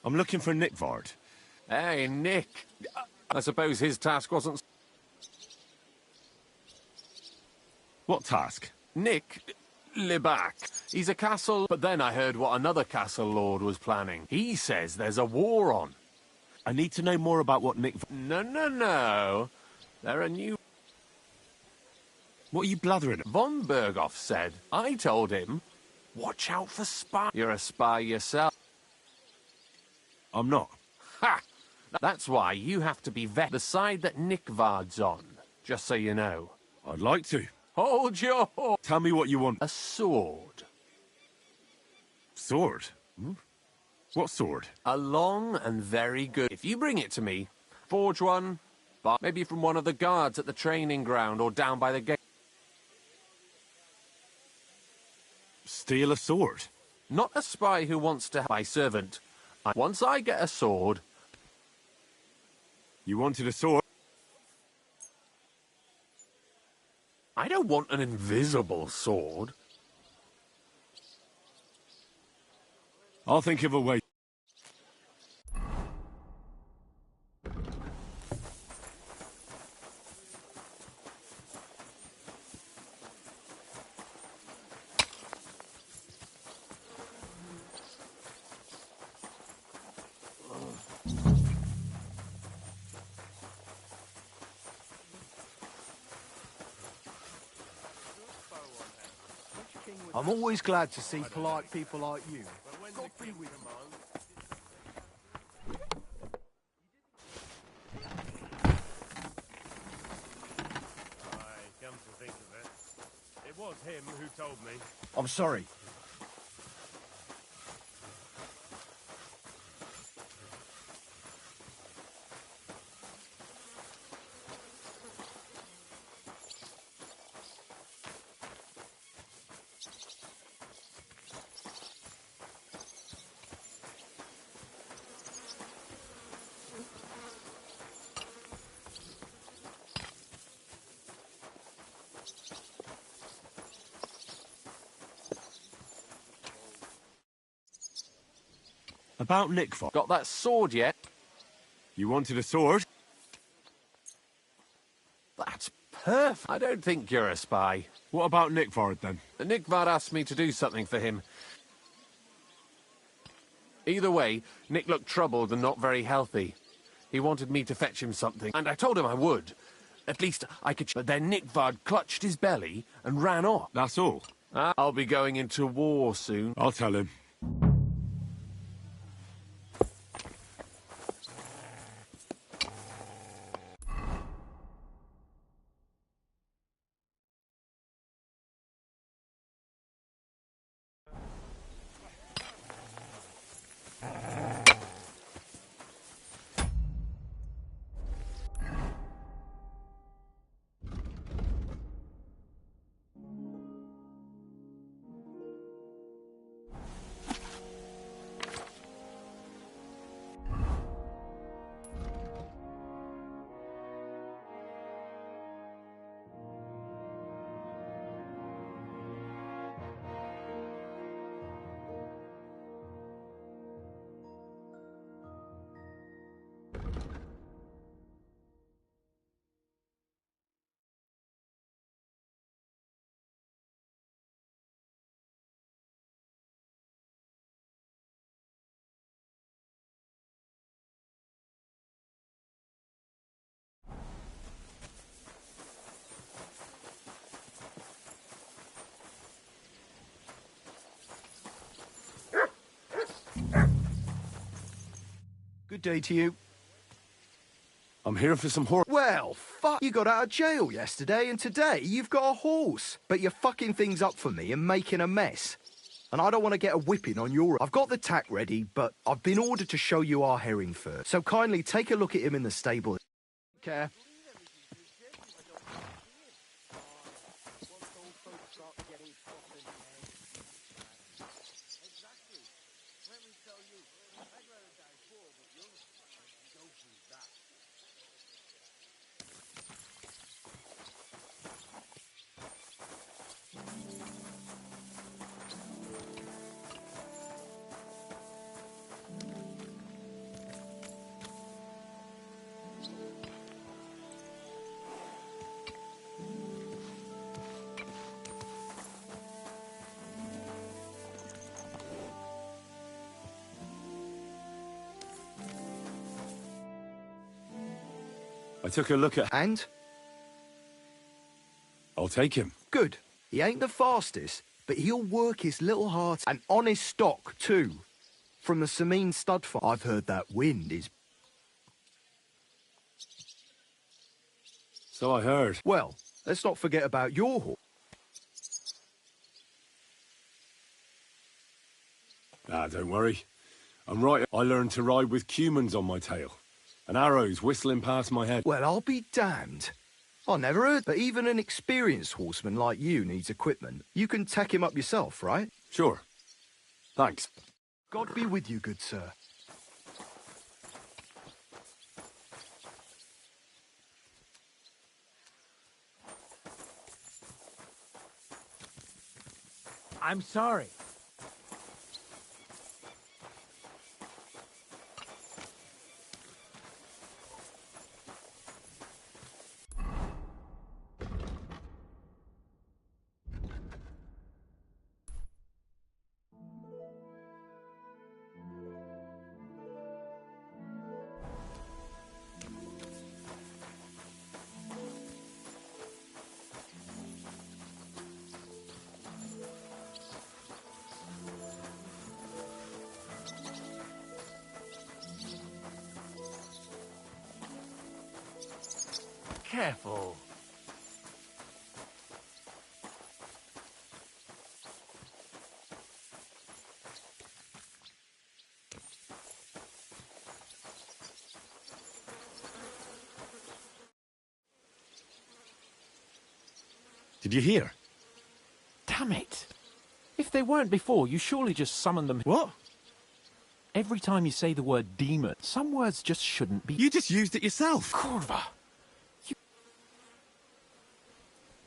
I'm looking for Nick Vard. Hey, Nick. I suppose his task wasn't... What task? Nick Libac. He's a castle... But then I heard what another castle lord was planning. He says there's a war on. I need to know more about what Nick... No. They're a new... What are you blathering? Von Berghoff said. I told him... Watch out for spy. You're a spy yourself. I'm not. Ha! That's why you have to be vet the side that Nick Vard's on. Just so you know. I'd like to. Hold your horse. Tell me what you want. A sword. Sword? What sword? A long and very good. If you bring it to me, forge one, but maybe from one of the guards at the training ground or down by the gate. Steal a sword? Not a spy who wants to help my servant. Once I get a sword... You wanted a sword? I don't want an invisible sword. I'll think of a way. I'm always glad to see polite people like you. God be with you. Come to think of it, it was him who told me. I'm sorry. About Nick Vard. Got that sword yet? You wanted a sword? That's perfect. I don't think you're a spy. What about Nick Vard, then? Nick Vard asked me to do something for him. Either way, Nick looked troubled and not very healthy. He wanted me to fetch him something, and I told him I would. At least I could... But then Nickvard clutched his belly and ran off. That's all? I'll be going into war soon. I'll tell him. Good day to you. I'm here for some horse. Well, fuck, you got out of jail yesterday, and today you've got a horse. But you're fucking things up for me and making a mess. And I don't want to get a whipping on your... I've got the tack ready, but I've been ordered to show you our herring first. So kindly take a look at him in the stable. Care. I took a look at... And? I'll take him. Good. He ain't the fastest, but he'll work his little heart. And honest stock, too. From the Sameen stud farm. I've heard that wind is... So I heard. Well, let's not forget about your horse. Ah, don't worry. I'm right. I learned to ride with cumans on my tail. And arrows whistling past my head. Well, I'll be damned. I never heard, but even an experienced horseman like you needs equipment. You can tack him up yourself, right? Sure. Thanks. God be with you, good sir. I'm sorry. Careful. Did you hear? Damn it. If they weren't before, you surely just summoned them. What? Every time you say the word demon, some words just shouldn't be... You just used it yourself. Kurva.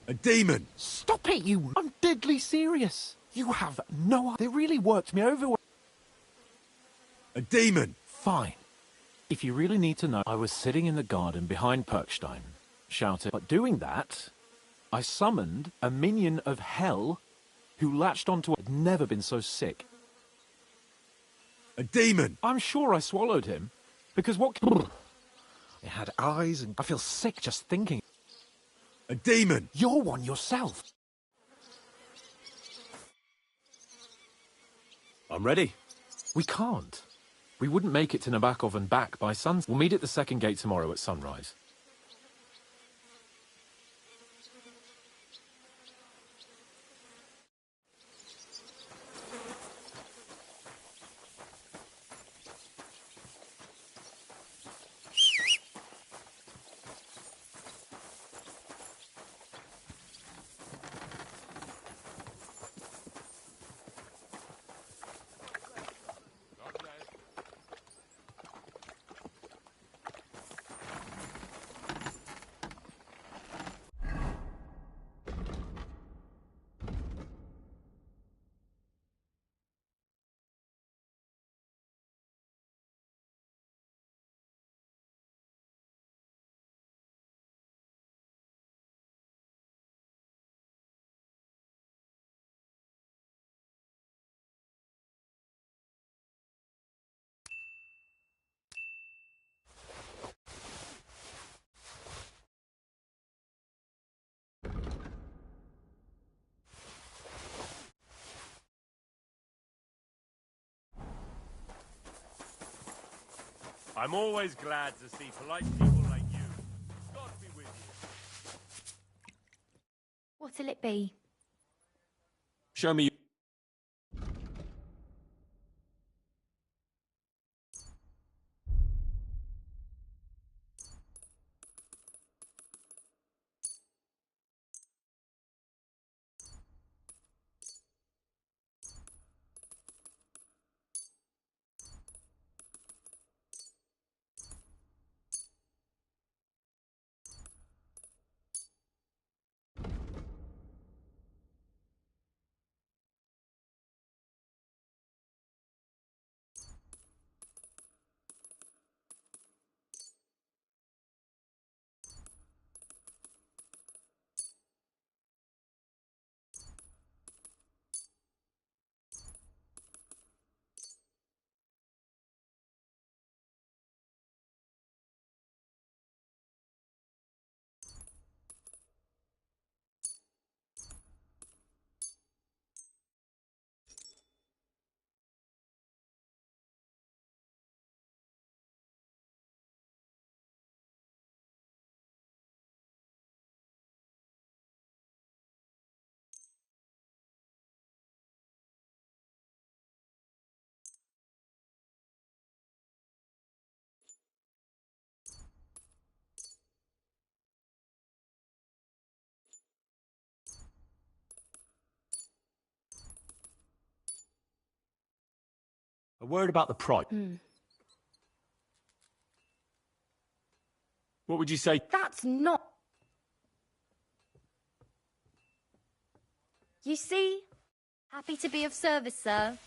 A demon. Stop it, you... I'm deadly serious. You have no... They really worked me over. A demon. Fine. If you really need to know, I was sitting in the garden behind Perkstein, shouting. But doing that, I summoned a minion of hell who latched onto... I'd never been so sick. A demon! I'm sure I swallowed him. Because what... It had eyes and I feel sick just thinking. A demon! You're one yourself. I'm ready. We can't. We wouldn't make it to Nabokov and back by sunset. We'll meet at the second gate tomorrow at sunrise. I'm always glad to see polite people like you. God be with you. What'll it be? Show me. A word about the price. What would you say? That's not... You see? Happy to be of service, sir.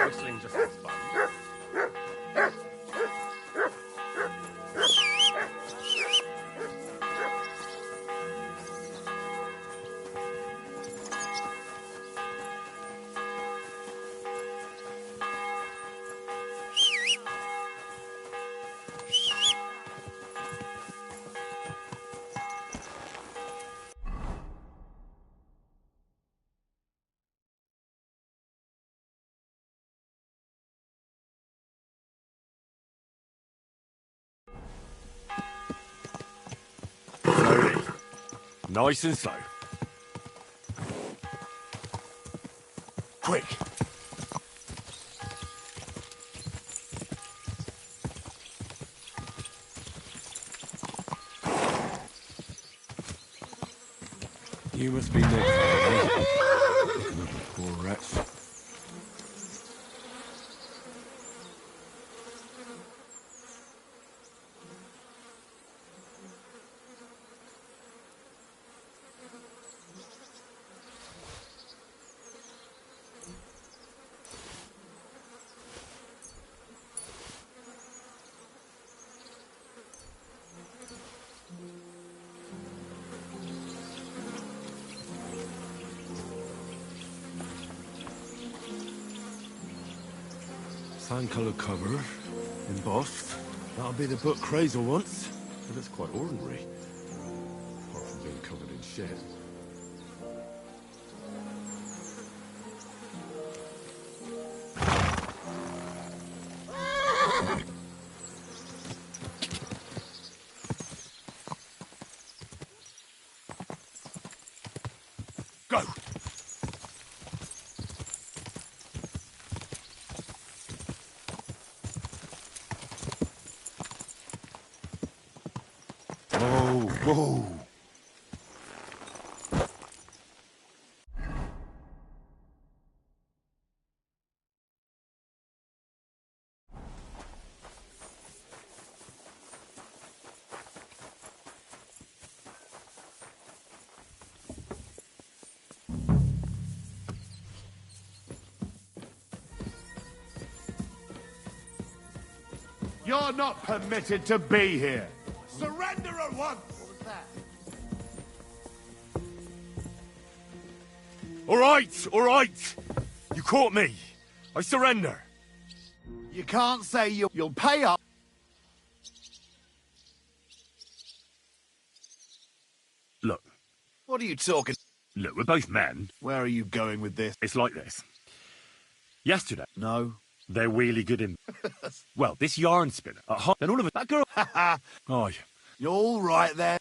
Whistling just has fun. Slowly. Nice and slow. Quick. You must be Nick. Poor wretch. Sand-coloured cover, embossed. That'll be the book Crazel wants, but it's quite ordinary, apart from being covered in shit. Go! Whoa, whoa. You're not permitted to be here. Surrender at once! What was that? All right. You caught me. I surrender. You can't say you'll pay up. Look. What are you talking? Look, we're both men. Where are you going with this? It's like this. Yesterday. No. They're really good in... Well, this yarn spinner at home. Then all of a... That girl... Oh, you're all right there.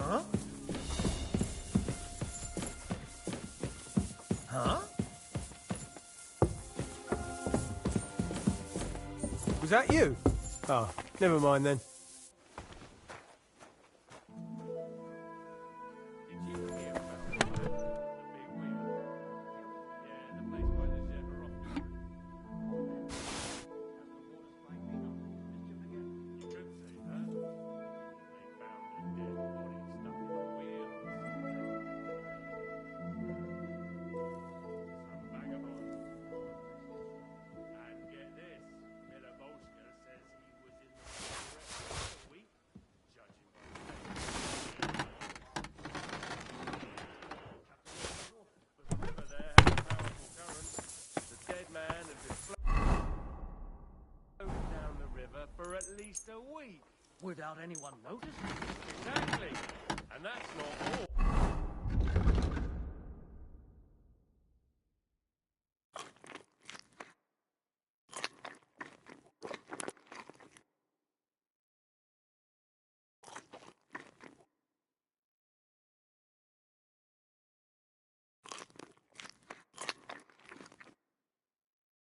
Huh? Huh? Was that you? Oh, never mind then. For at least a week. Without anyone noticing? Exactly. And that's not all.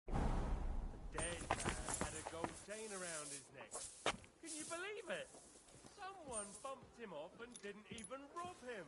The dead man had a gold chain around his neck. Can you believe it? Someone bumped him off and didn't even rob him.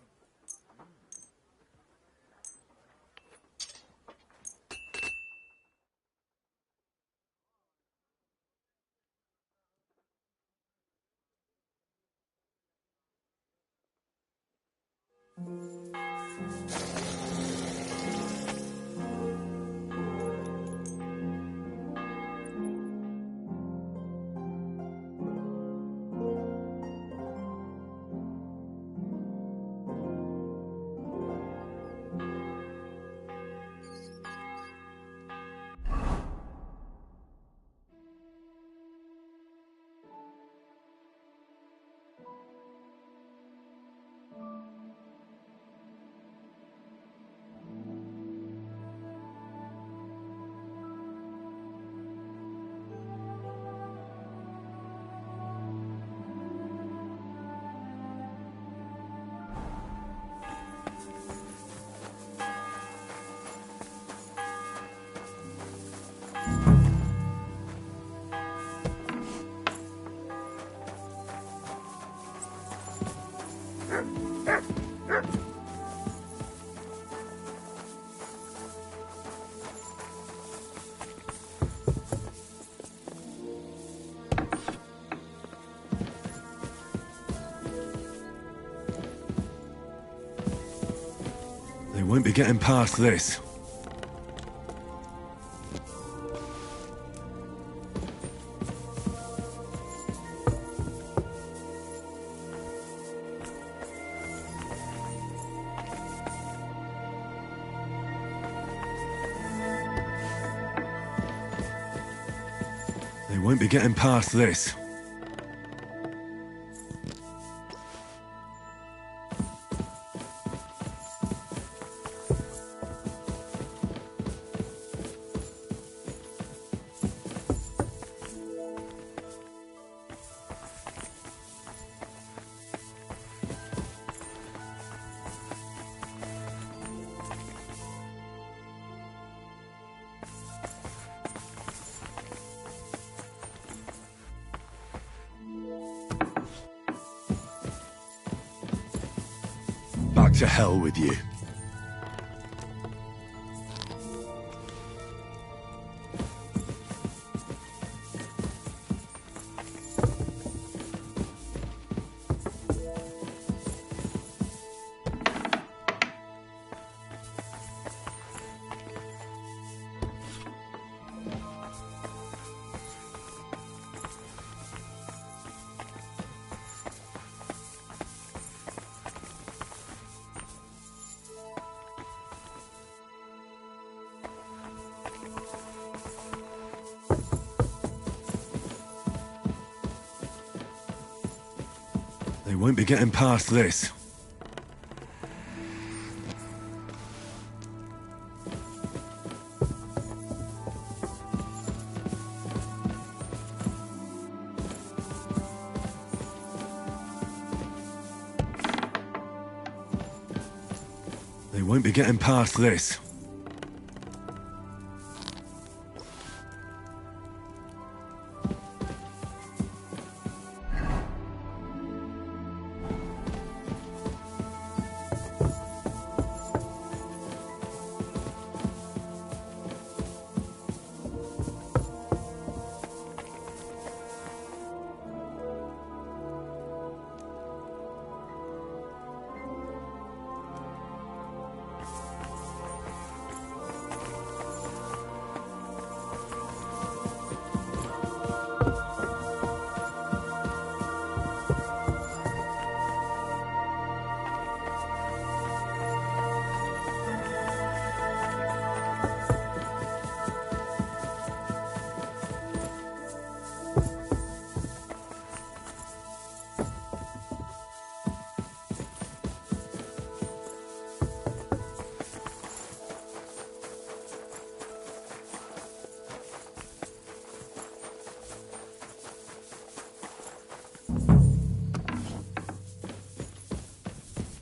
They won't be getting past this. They won't be getting past this. Back to hell with you. They won't be getting past this. Won't be getting past this.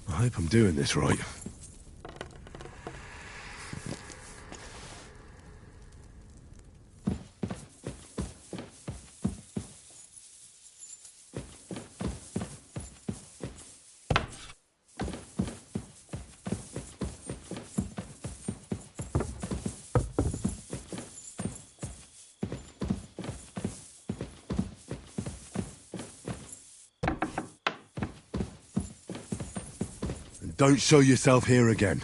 I hope I'm doing this right. And don't show yourself here again.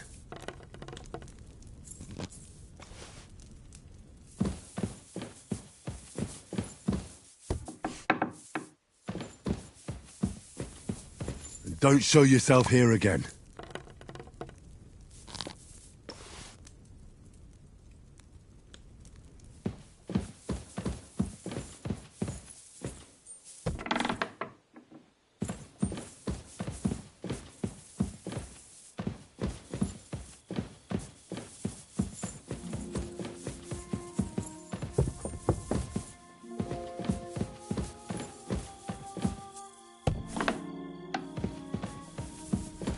And don't show yourself here again.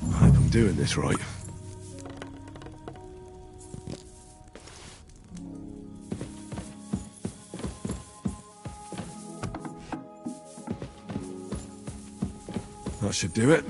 I hope I'm doing this right. That should do it.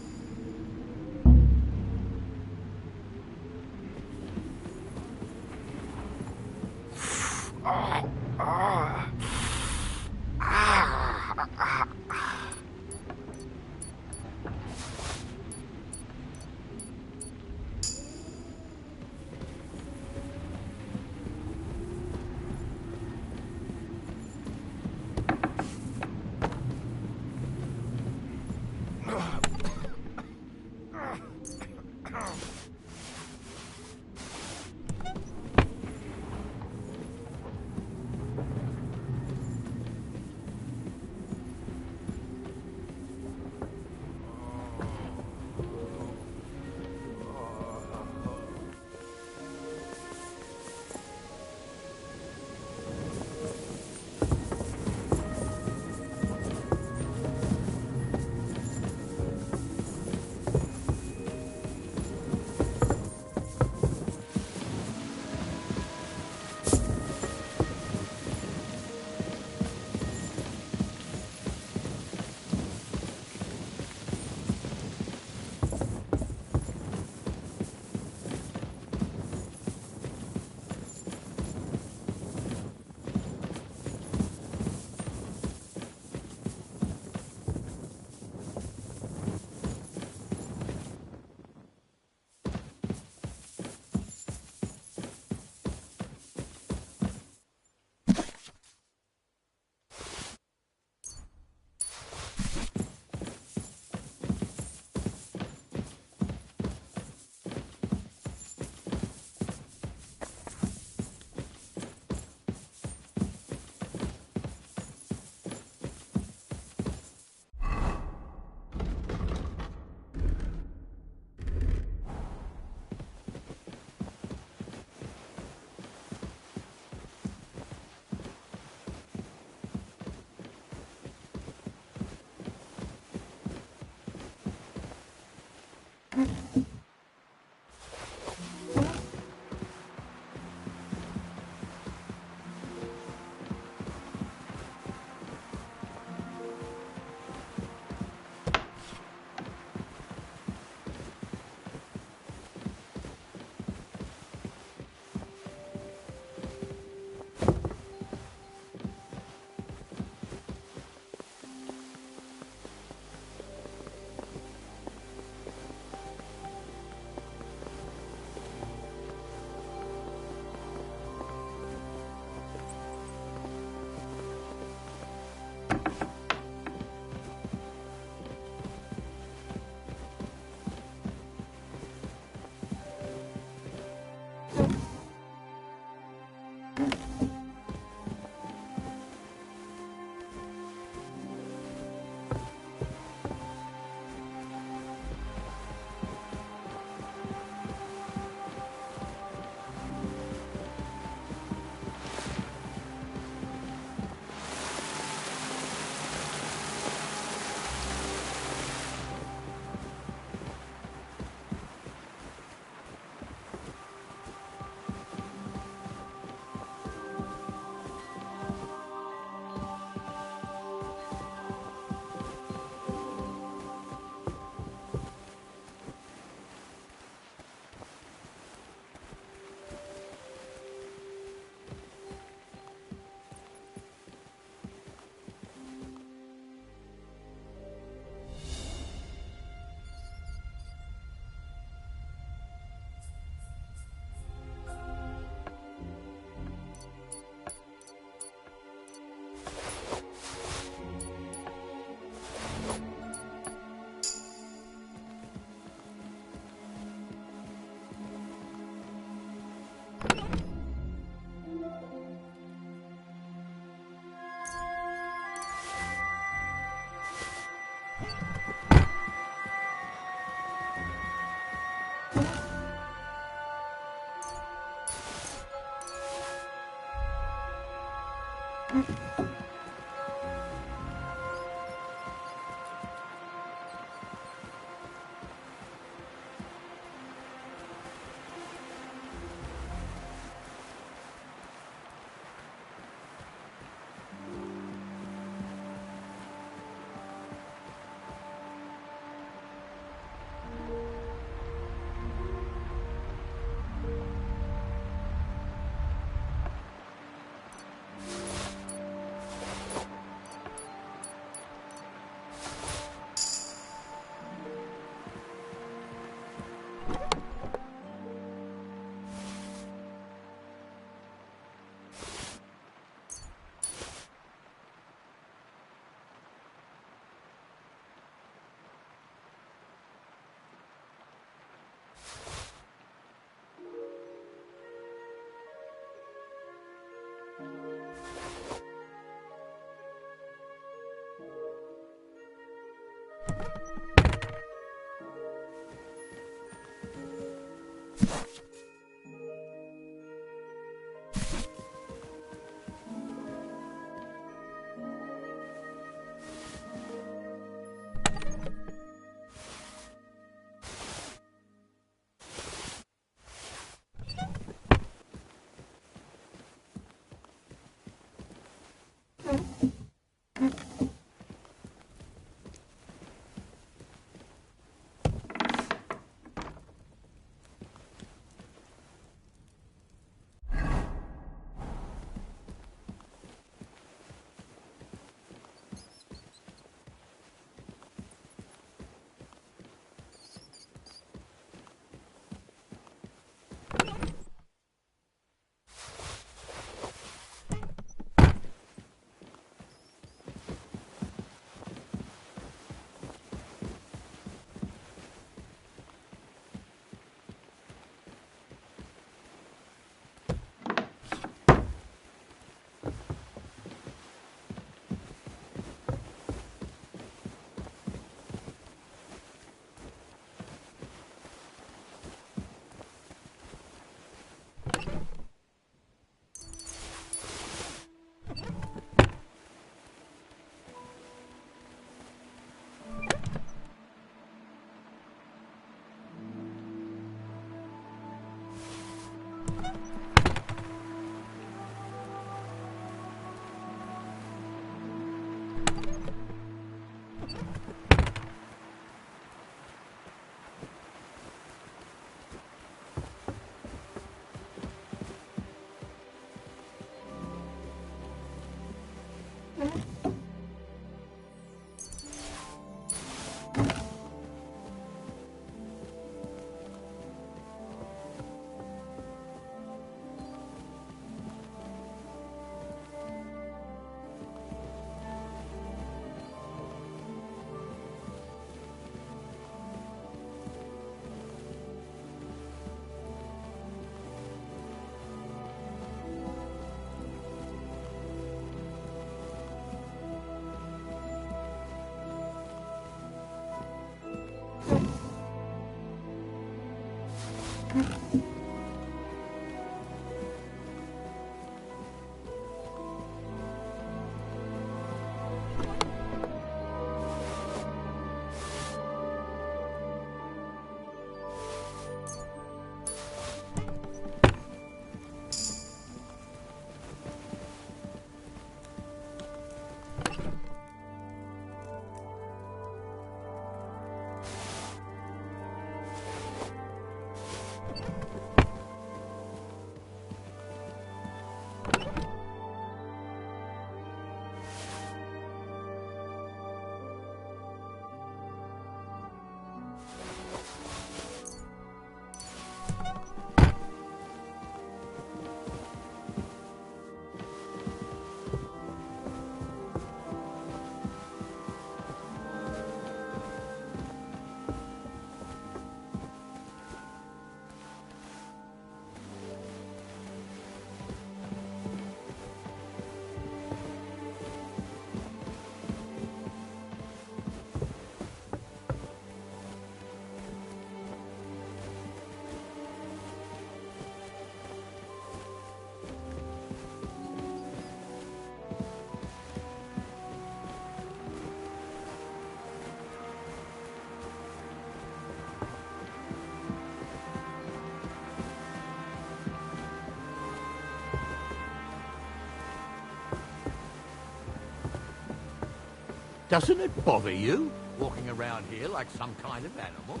Doesn't it bother you, walking around here like some kind of animal?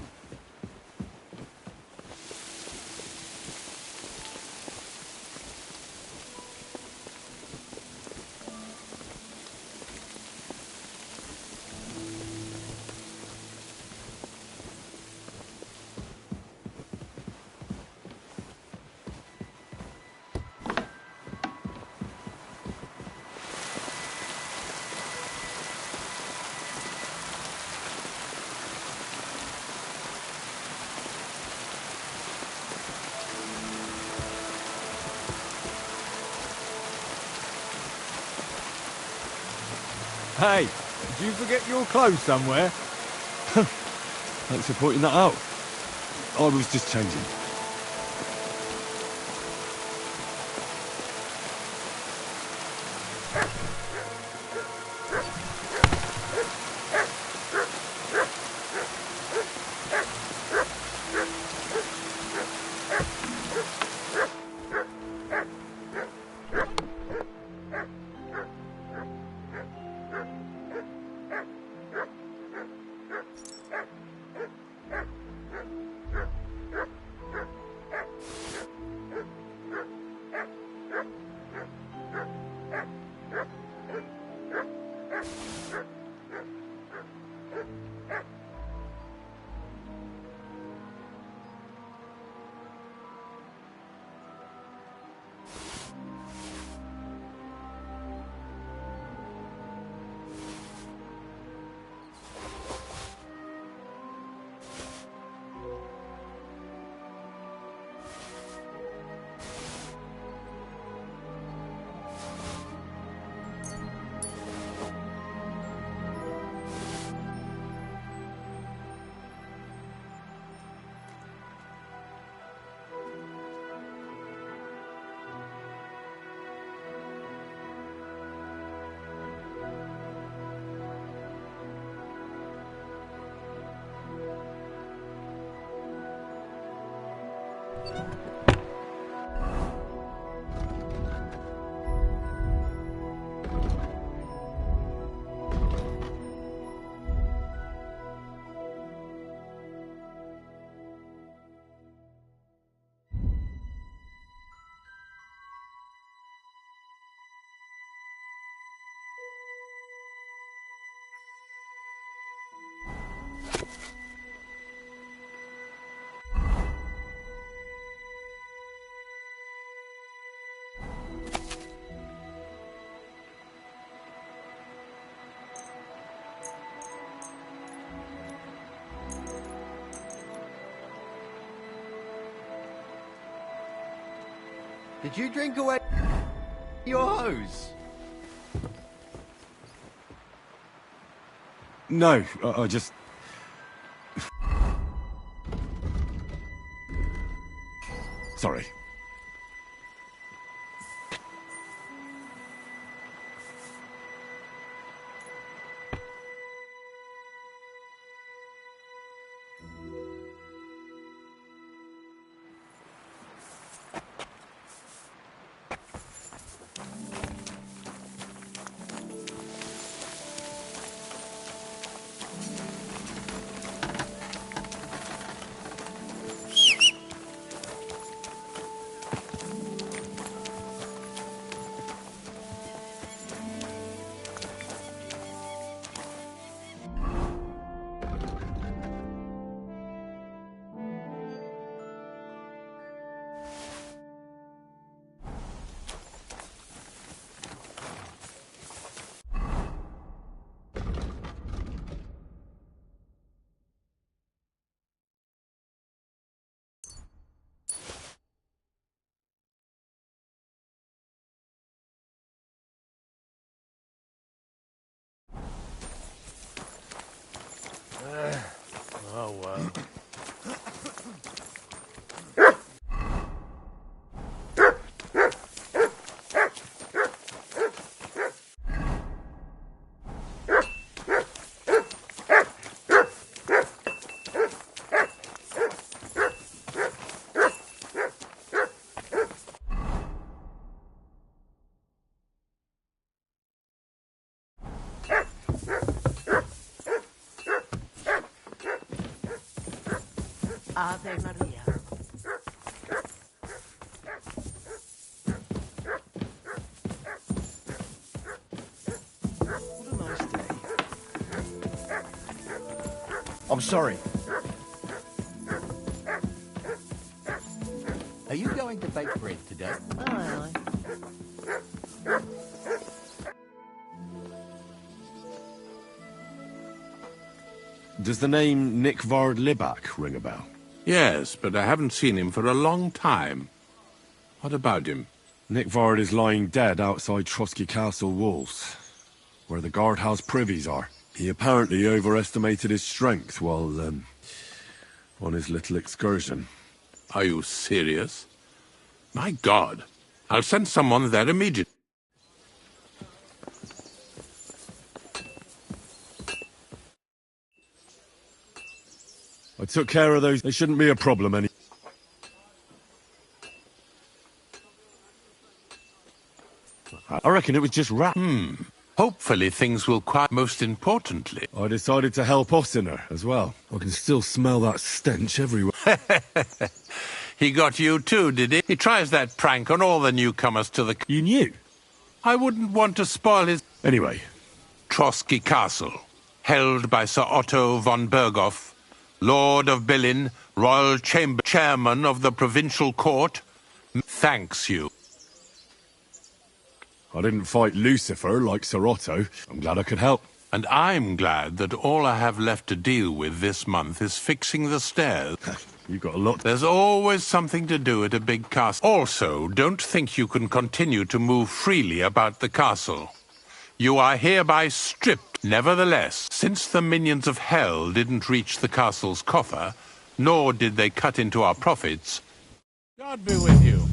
Hey, did you forget your clothes somewhere? Thanks for pointing that out. I was just changing. Did you drink away your hose? No, I just... Sorry. Ave Maria. What a nice day. I'm sorry. Are you going to bake bread today? Aye, aye. Does the name Nikvard Libak ring a bell? Yes, but I haven't seen him for a long time. What about him? Nikvard is lying dead outside Trotsky Castle walls, where the guardhouse privies are. He apparently overestimated his strength while, on his little excursion. Are you serious? My God. I'll send someone there immediately. I took care of those. They shouldn't be a problem any. I reckon it was just rat. Hopefully things will quiet. Most importantly, I decided to help Ossiner as well. I can still smell that stench everywhere. he got you too, did he? He tries that prank on all the newcomers to the... You knew? I wouldn't want to spoil his... Anyway. Trotsky Castle, held by Sir Otto von Berghoff, Lord of Billin, Royal Chamber Chairman of the Provincial Court, thanks you. I didn't fight Lucifer like Sir Otto. I'm glad I could help. And I'm glad that all I have left to deal with this month is fixing the stairs. You've got a lot. There's always something to do at a big castle. Also, don't think you can continue to move freely about the castle. You are hereby stripped. Nevertheless, since the minions of hell didn't reach the castle's coffer, nor did they cut into our profits, God be with you.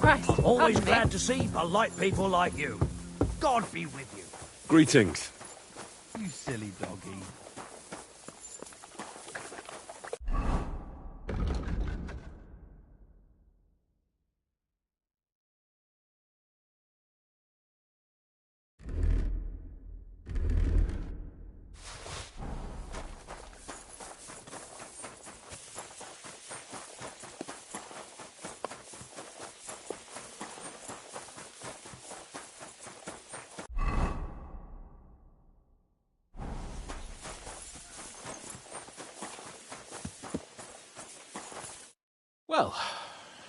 I'm always glad to see polite people like you. God be with you. Greetings. You silly doggy. Well,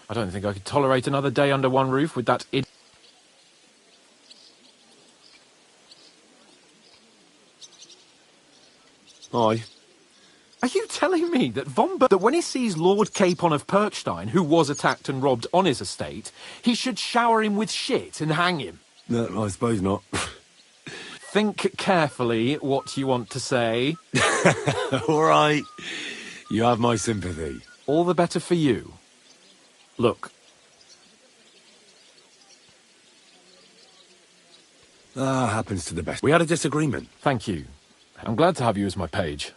I don't think I could tolerate another day under one roof with that idiot. Aye. Are you telling me that that when he sees Lord Capon of Perchstein, who was attacked and robbed on his estate, he should shower him with shit and hang him? No, I suppose not. Think carefully what you want to say. All right. You have my sympathy. All the better for you. Look. Happens to the best. We had a disagreement. Thank you. I'm glad to have you as my page.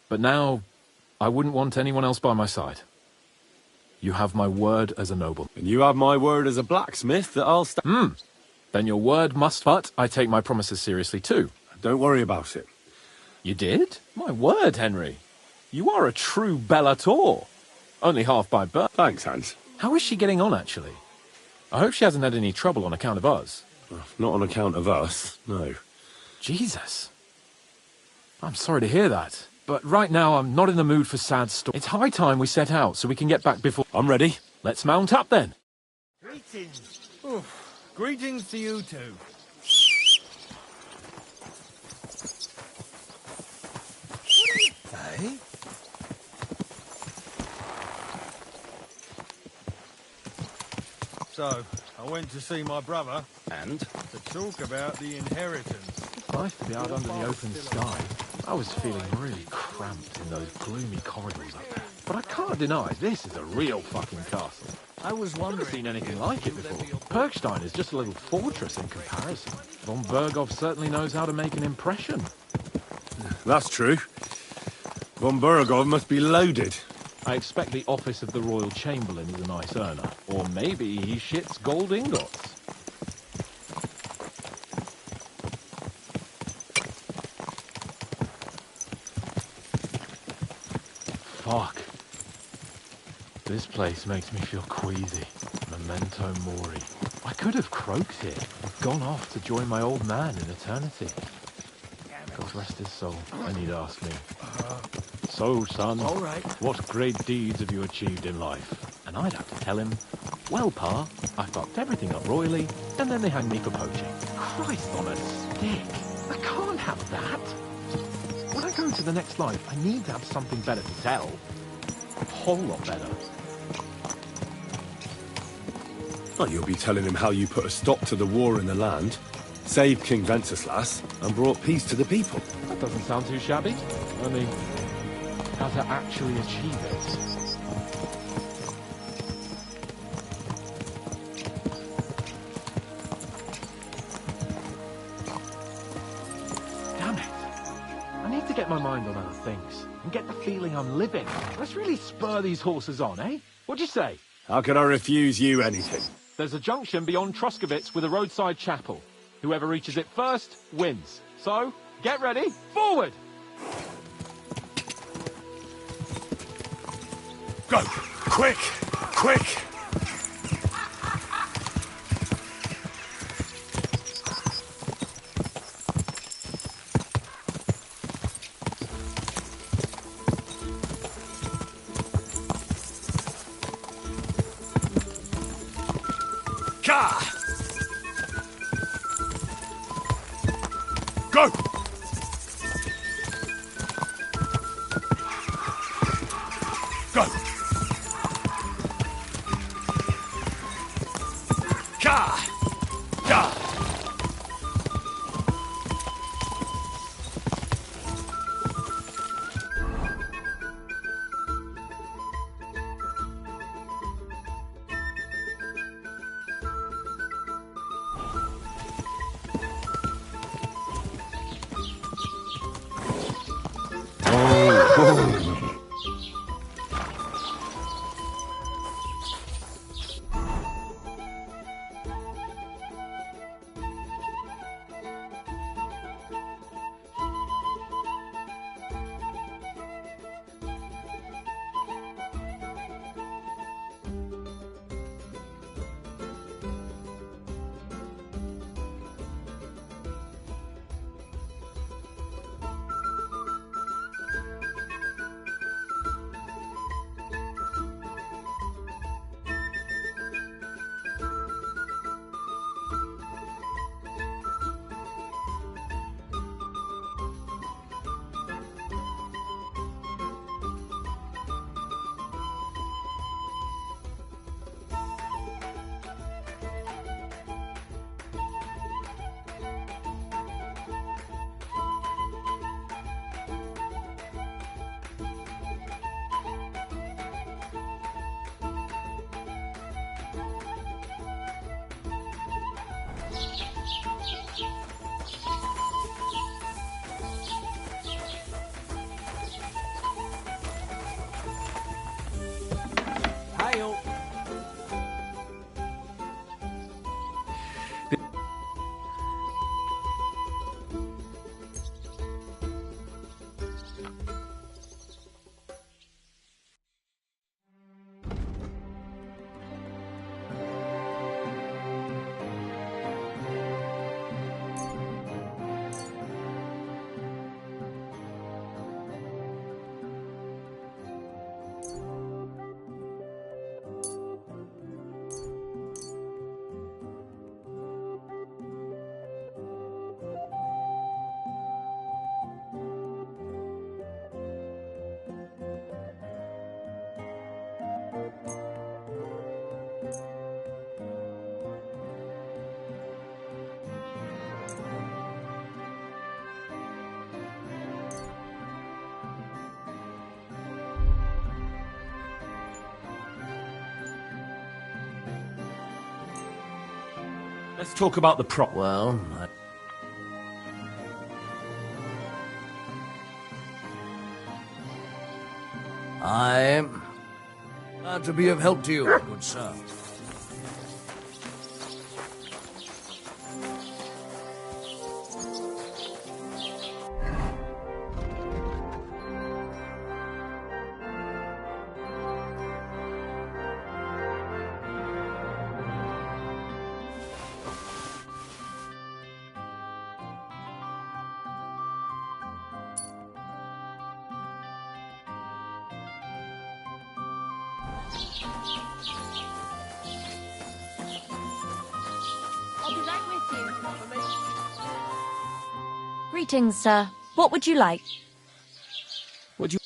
But now, I wouldn't want anyone else by my side. You have my word as a noble. And you have my word as a blacksmith that I'll Then your word must... But I take my promises seriously too. Don't worry about it. You did? My word, Henry. You are a true bellator. Only half by birth. Thanks, Hans. How is she getting on, actually? I hope she hasn't had any trouble on account of us. Not on account of us, no. Jesus. I'm sorry to hear that. But right now, I'm not in the mood for sad stories. It's high time we set out so we can get back before... I'm ready. Let's mount up, then. Greetings. Greetings to you too. Hey? So, I went to see my brother. And? To talk about the inheritance. It's nice to be out under the open sky. I was feeling really cramped in those gloomy corridors up there. but I can't deny this is a real fucking castle. I was wondering. Never seen anything like it before. Perkstein is just a little fortress in comparison. Von Berghoff certainly knows how to make an impression. That's true. Von Berghoff must be loaded. I expect the office of the Royal Chamberlain is a nice earner. Or maybe he shits gold ingots. Fuck. This place makes me feel queasy. Memento mori. I could have croaked here. I've gone off to join my old man in eternity. God rest his soul. And he'd ask me, so, son, All right. what great deeds have you achieved in life? And I'd have to tell him, well, Pa, I fucked everything up royally, and then they hanged me for poaching. Christ on a stick. I can't have that. When I go into the next life, I need to have something better to tell. A whole lot better. Well, you'll be telling him how you put a stop to the war in the land, saved King Wenceslas, and brought peace to the people. That doesn't sound too shabby. I mean, how to actually achieve it. Damn it. I need to get my mind on other things and get the feeling I'm living. Let's really spur these horses on, eh? What'd you say? How could I refuse you anything? There's a junction beyond Truskowitz with a roadside chapel. Whoever reaches it first wins. So, get ready, forward! Go! Quick! Quick! Ka! Go! Go! Ka! Ka! Hail. Let's talk about the prop. Well, I'm glad to be of help to you, good sir. I'll be right with you. Greetings, sir. What would you like? Would you...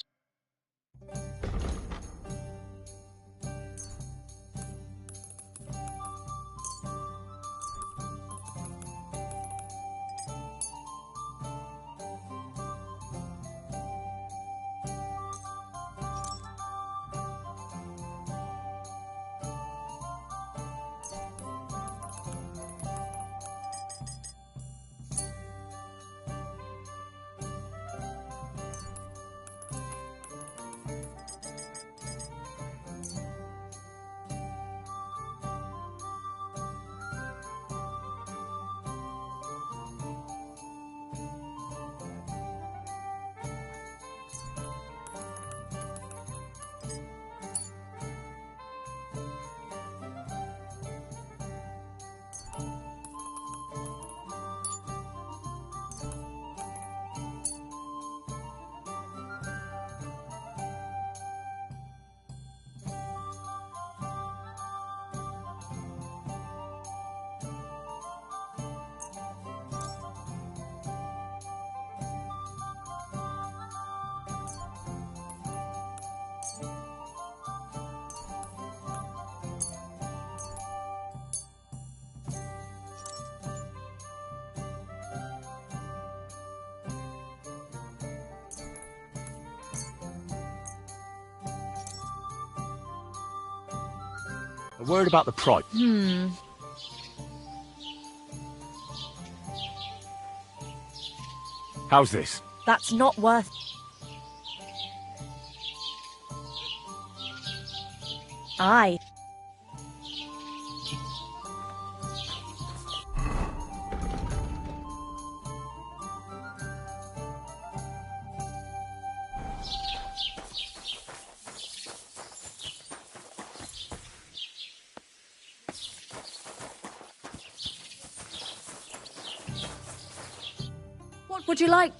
A word about the price. How's this? That's not worth... Aye. What would you like?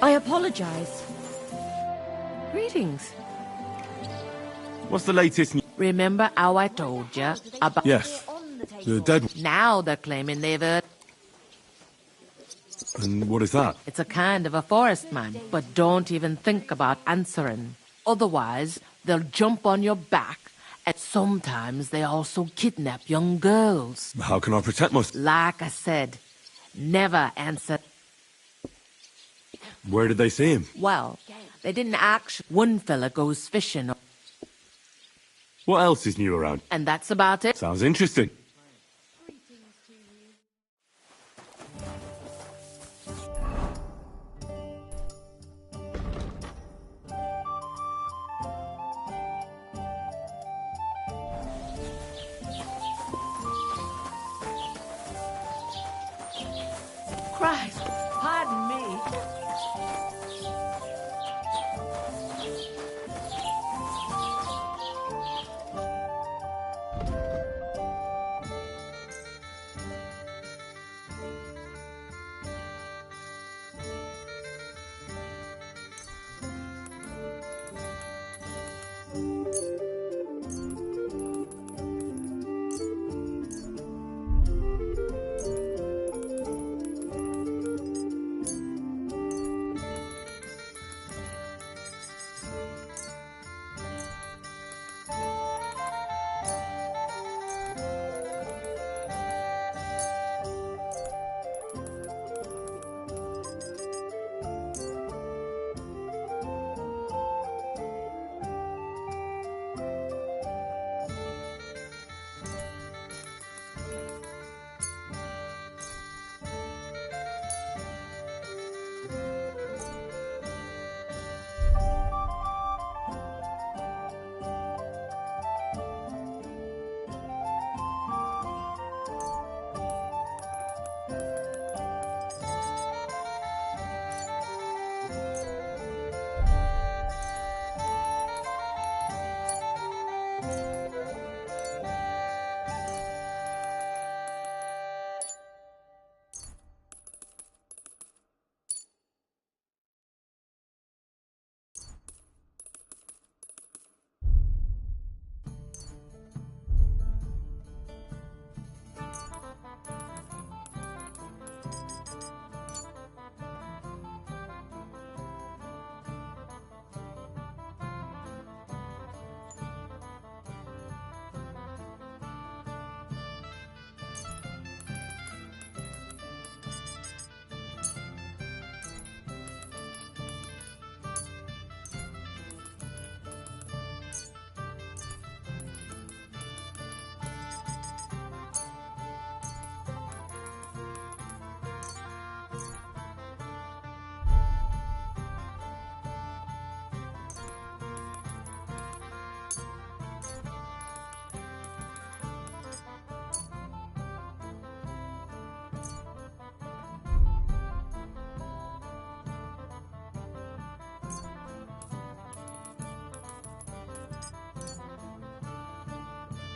I apologize. Greetings. What's the latest? Remember how I told you about... Yes. The dead one. Now they're claiming they've heard... And what is that? It's a kind of a forest man, but don't even think about answering. Otherwise, they'll jump on your back, and sometimes they also kidnap young girls. How can I protect myself? Like I said, never answer. Where did they see him? Well, they didn't actually... One fella goes fishing, What else is new around? and that's about it. Sounds interesting. Christ, pardon me.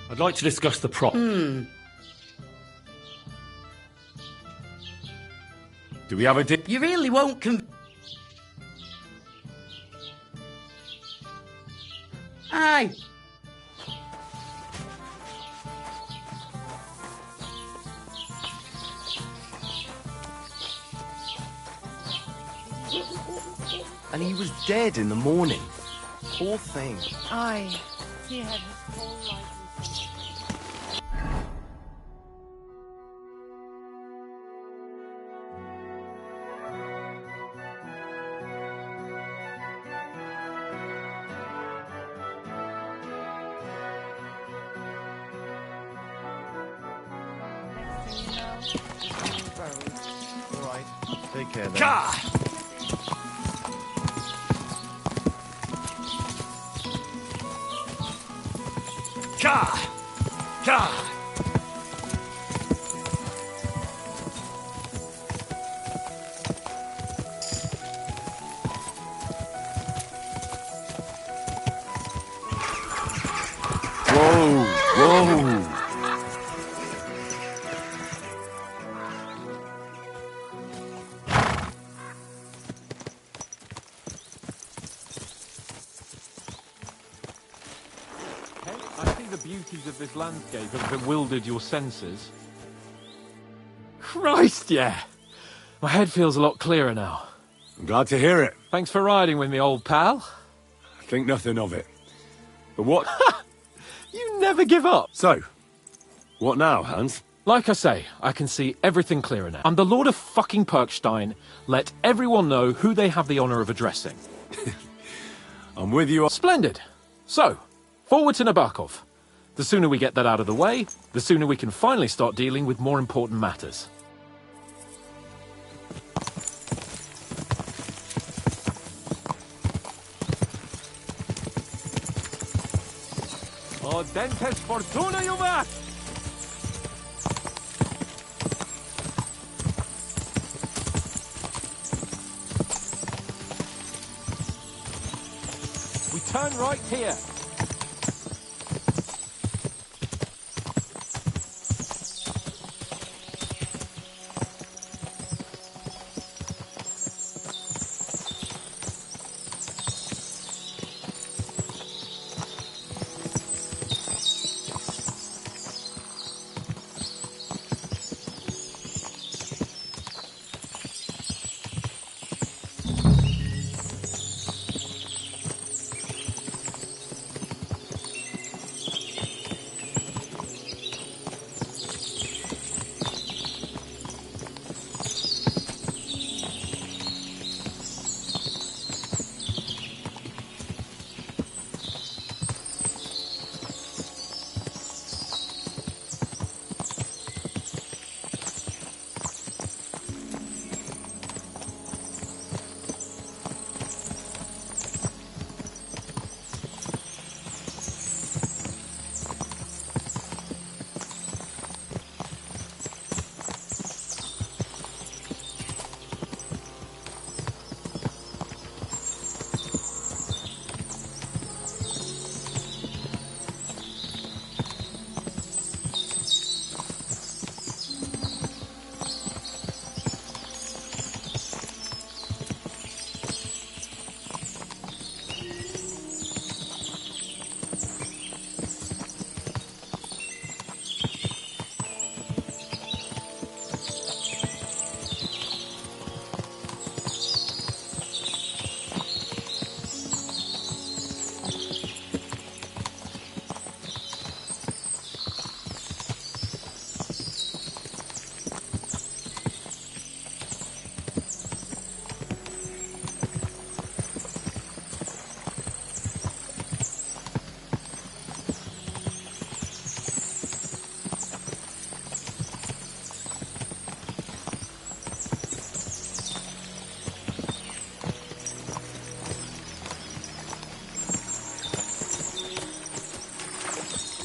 I'd like to discuss the prop. Hmm. Do we have a dip? You really won't Aye. And he was dead in the morning. Poor thing. Aye. He had his whole life. Alright, take care then. Ka! Ka! Ka! Whoa! Whoa! I see the beauties of this landscape have bewildered your senses. Christ, yeah! My head feels a lot clearer now. I'm glad to hear it. Thanks for riding with me, old pal. I think nothing of it. But what... You never give up. So, what now, Hans? Like I say, I can see everything clearer now. I'm the Lord of fucking Perkstein. Let everyone know who they have the honour of addressing. I'm with you. Splendid. So, forward to Nabokov. The sooner we get that out of the way, the sooner we can finally start dealing with more important matters. Oh, Dentes Fortuna, Juve! We turn right here.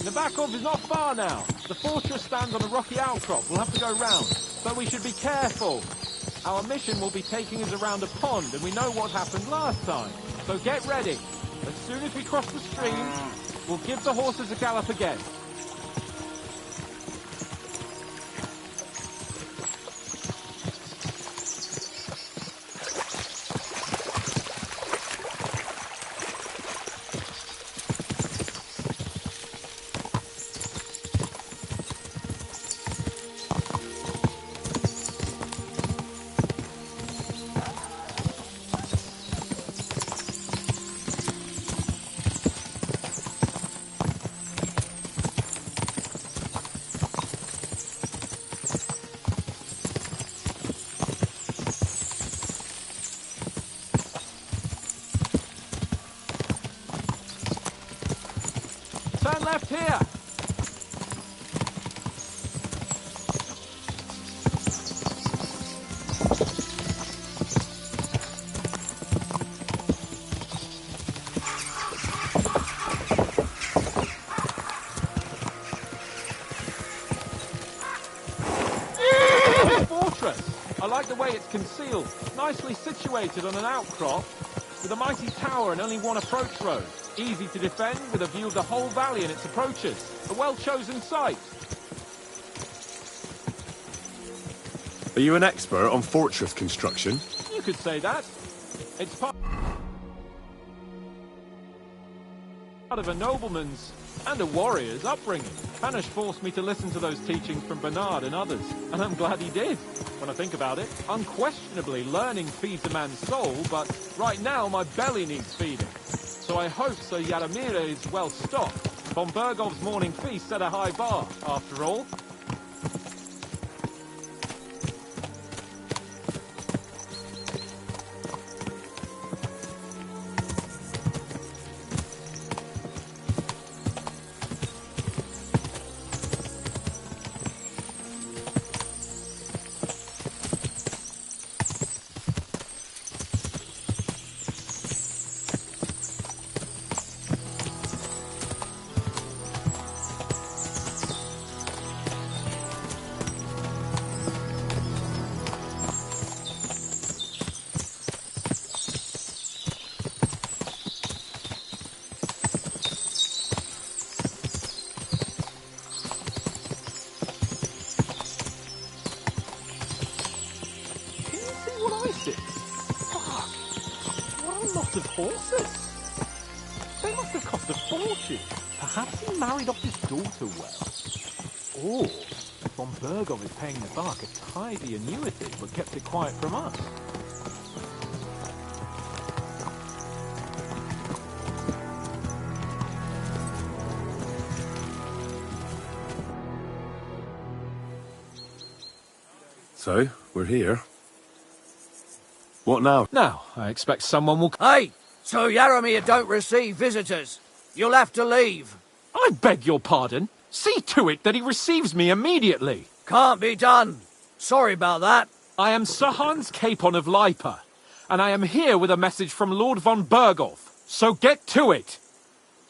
Nabokov is not far now. The fortress stands on a rocky outcrop. We'll have to go round. But we should be careful. Our mission will be taking us around a pond, and we know what happened last time. So get ready. As soon as we cross the stream, we'll give the horses a gallop again. left here. I like the way it's concealed, nicely situated on an outcrop, with a mighty tower and only one approach road. Easy to defend, with a view of the whole valley and its approaches. A well-chosen site. Are you an expert on fortress construction? You could say that. It's part of a nobleman's and a warrior's upbringing. Hanish forced me to listen to those teachings from Bernard and others, and I'm glad he did. When I think about it, unquestionably learning feeds a man's soul, but right now my belly needs feeding. So I hope Sir Yaramir is well stocked. Von Bergov's morning feast set a high bar, after all. Of horses. They must have cost a fortune. Perhaps he married off his daughter well. Or Von Bergov is paying the bark a tidy annuity, but kept it quiet from us. So, we're here. What now? Now, I expect someone will... Hey! So Yaramir don't receive visitors. You'll have to leave. I beg your pardon. See to it that he receives me immediately. Can't be done. Sorry about that. I am Sir Hans Capon of Lipa, and I am here with a message from Lord von Bergov. So get to it.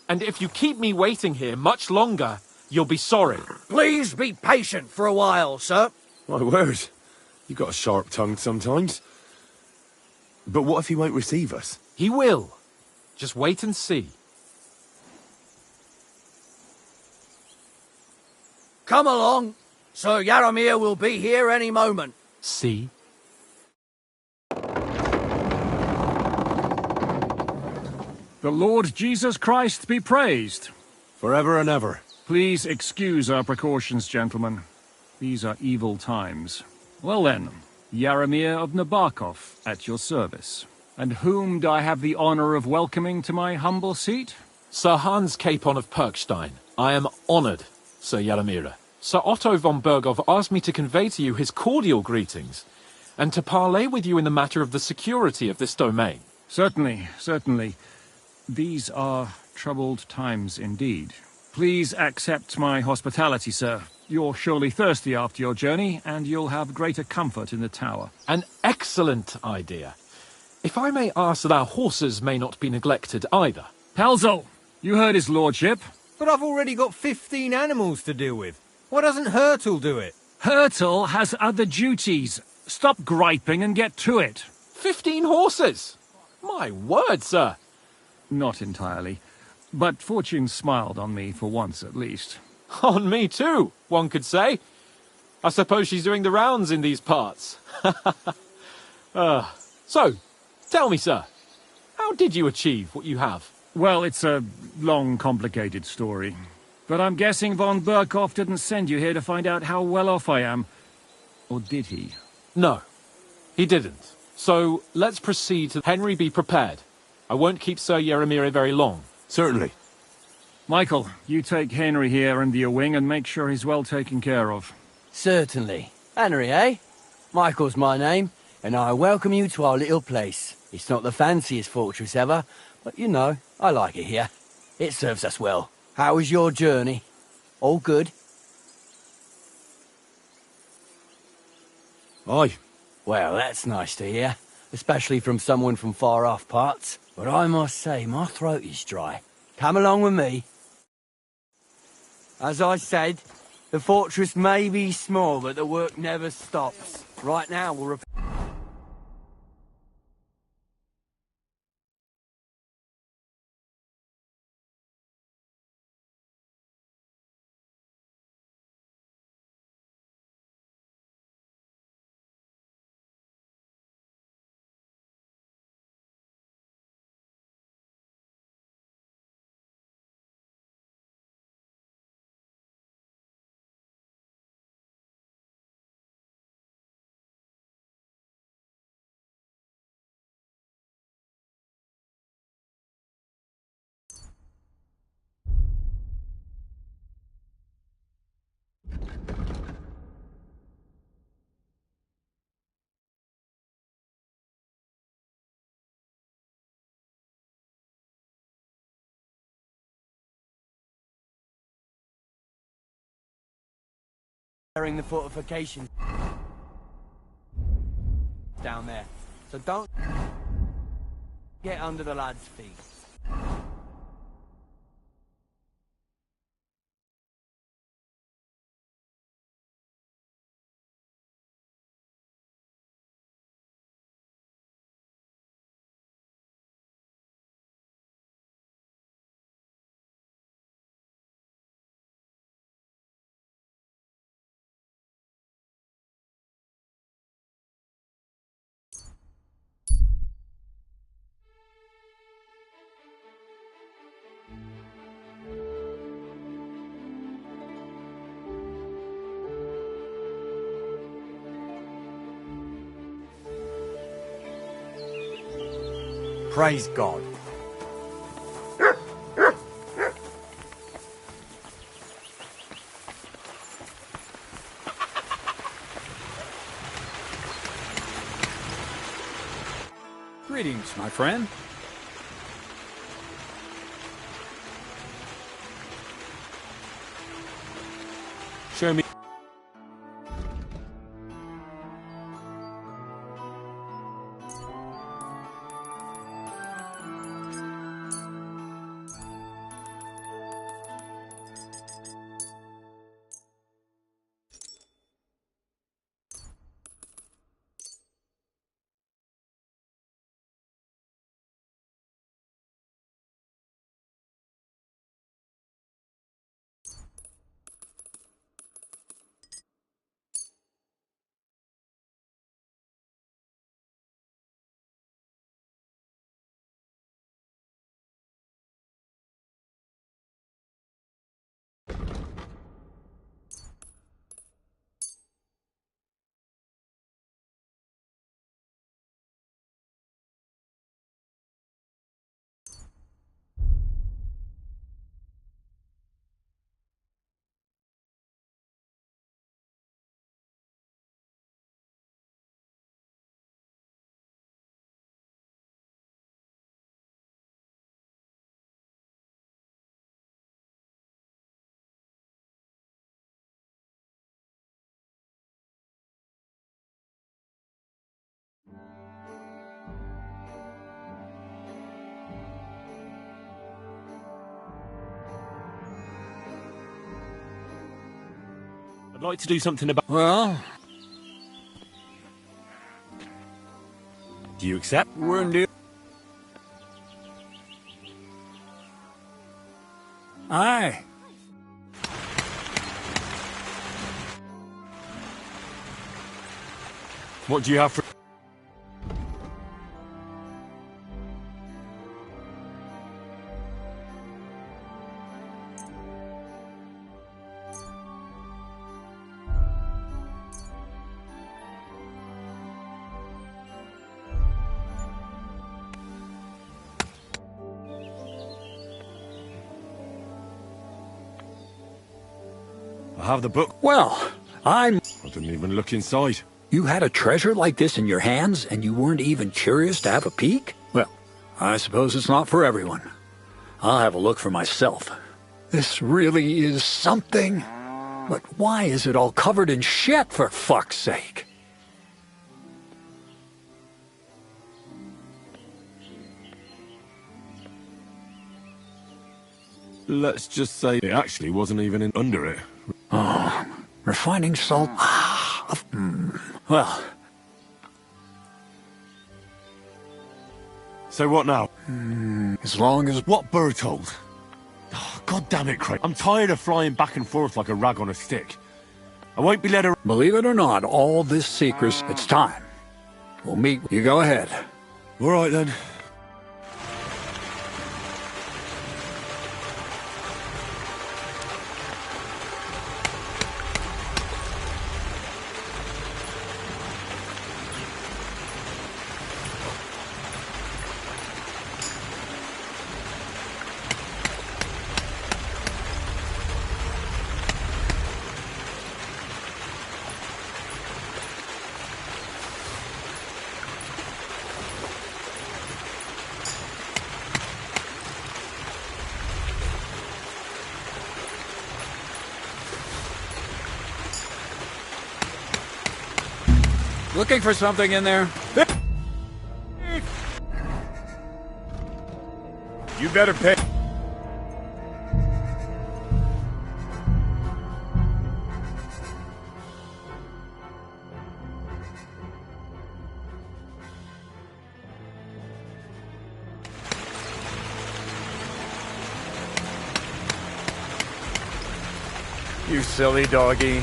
And if you keep me waiting here much longer, you'll be sorry. Please be patient for a while, sir. My word. You got a sharp tongue sometimes. But what if he won't receive us? He will. Just wait and see. Come along. Sir Yaramir will be here any moment. See? The Lord Jesus Christ be praised. Forever and ever. Please excuse our precautions, gentlemen. These are evil times. Well then, Yaramir of Nabokov, at your service. And whom do I have the honor of welcoming to my humble seat? Sir Hans Capon of Perkstein. I am honored, Sir Yaramir. Sir Otto von Bergov asked me to convey to you his cordial greetings, and to parley with you in the matter of the security of this domain. Certainly, certainly. These are troubled times indeed. Please accept my hospitality, sir. You're surely thirsty after your journey, and you'll have greater comfort in the tower. An excellent idea. If I may ask that our horses may not be neglected either. Pelzel, you heard his lordship. But I've already got 15 animals to deal with. Why doesn't Hurtle do it? Hurtle has other duties. Stop griping and get to it. 15 horses? My word, sir. Not entirely. But fortune smiled on me for once at least. On me too, one could say. I suppose she's doing the rounds in these parts. So, tell me, sir, how did you achieve what you have? Well, it's a long, complicated story. But I'm guessing von Berkov didn't send you here to find out how well off I am. Or did he? No, he didn't. So, let's proceed to... Henry, be prepared. I won't keep Sir Yaramir very long. Certainly. Michael, you take Henry here under your wing and make sure he's well taken care of. Certainly. Henry, eh? Michael's my name, and I welcome you to our little place. It's not the fanciest fortress ever, but you know, I like it here. It serves us well. How was your journey? All good? Aye. Well, that's nice to hear, especially from someone from far-off parts. But I must say, my throat is dry. Come along with me. As I said, the fortress may be small, but the work never stops. Right now, we're... the fortifications down there. So don't get under the lad's feet. Praise God. Greetings, my friend. Show me. I'd like to do something about... Well... Do you accept? We're new. Aye. What do you have for... I have the book. Well, I didn't even look inside. You had a treasure like this in your hands, and you weren't even curious to have a peek? Well, I suppose it's not for everyone. I'll have a look for myself. This really is something. But why is it all covered in shit, for fuck's sake? Let's just say it actually wasn't even under it. Oh, refining salt. Well. So what now? As long as... What Bertold? Oh, God damn it, Craig. I'm tired of flying back and forth like a rag on a stick. I won't be let around. Believe it or not, all this secrecy, it's time. We'll meet. You go ahead. All right, then. Looking for something in there? You better pay. You silly doggy.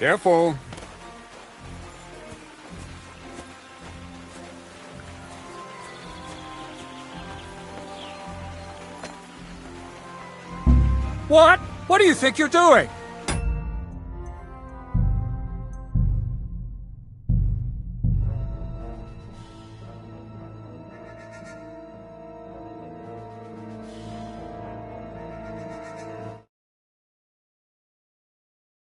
Careful. What? What do you think you're doing?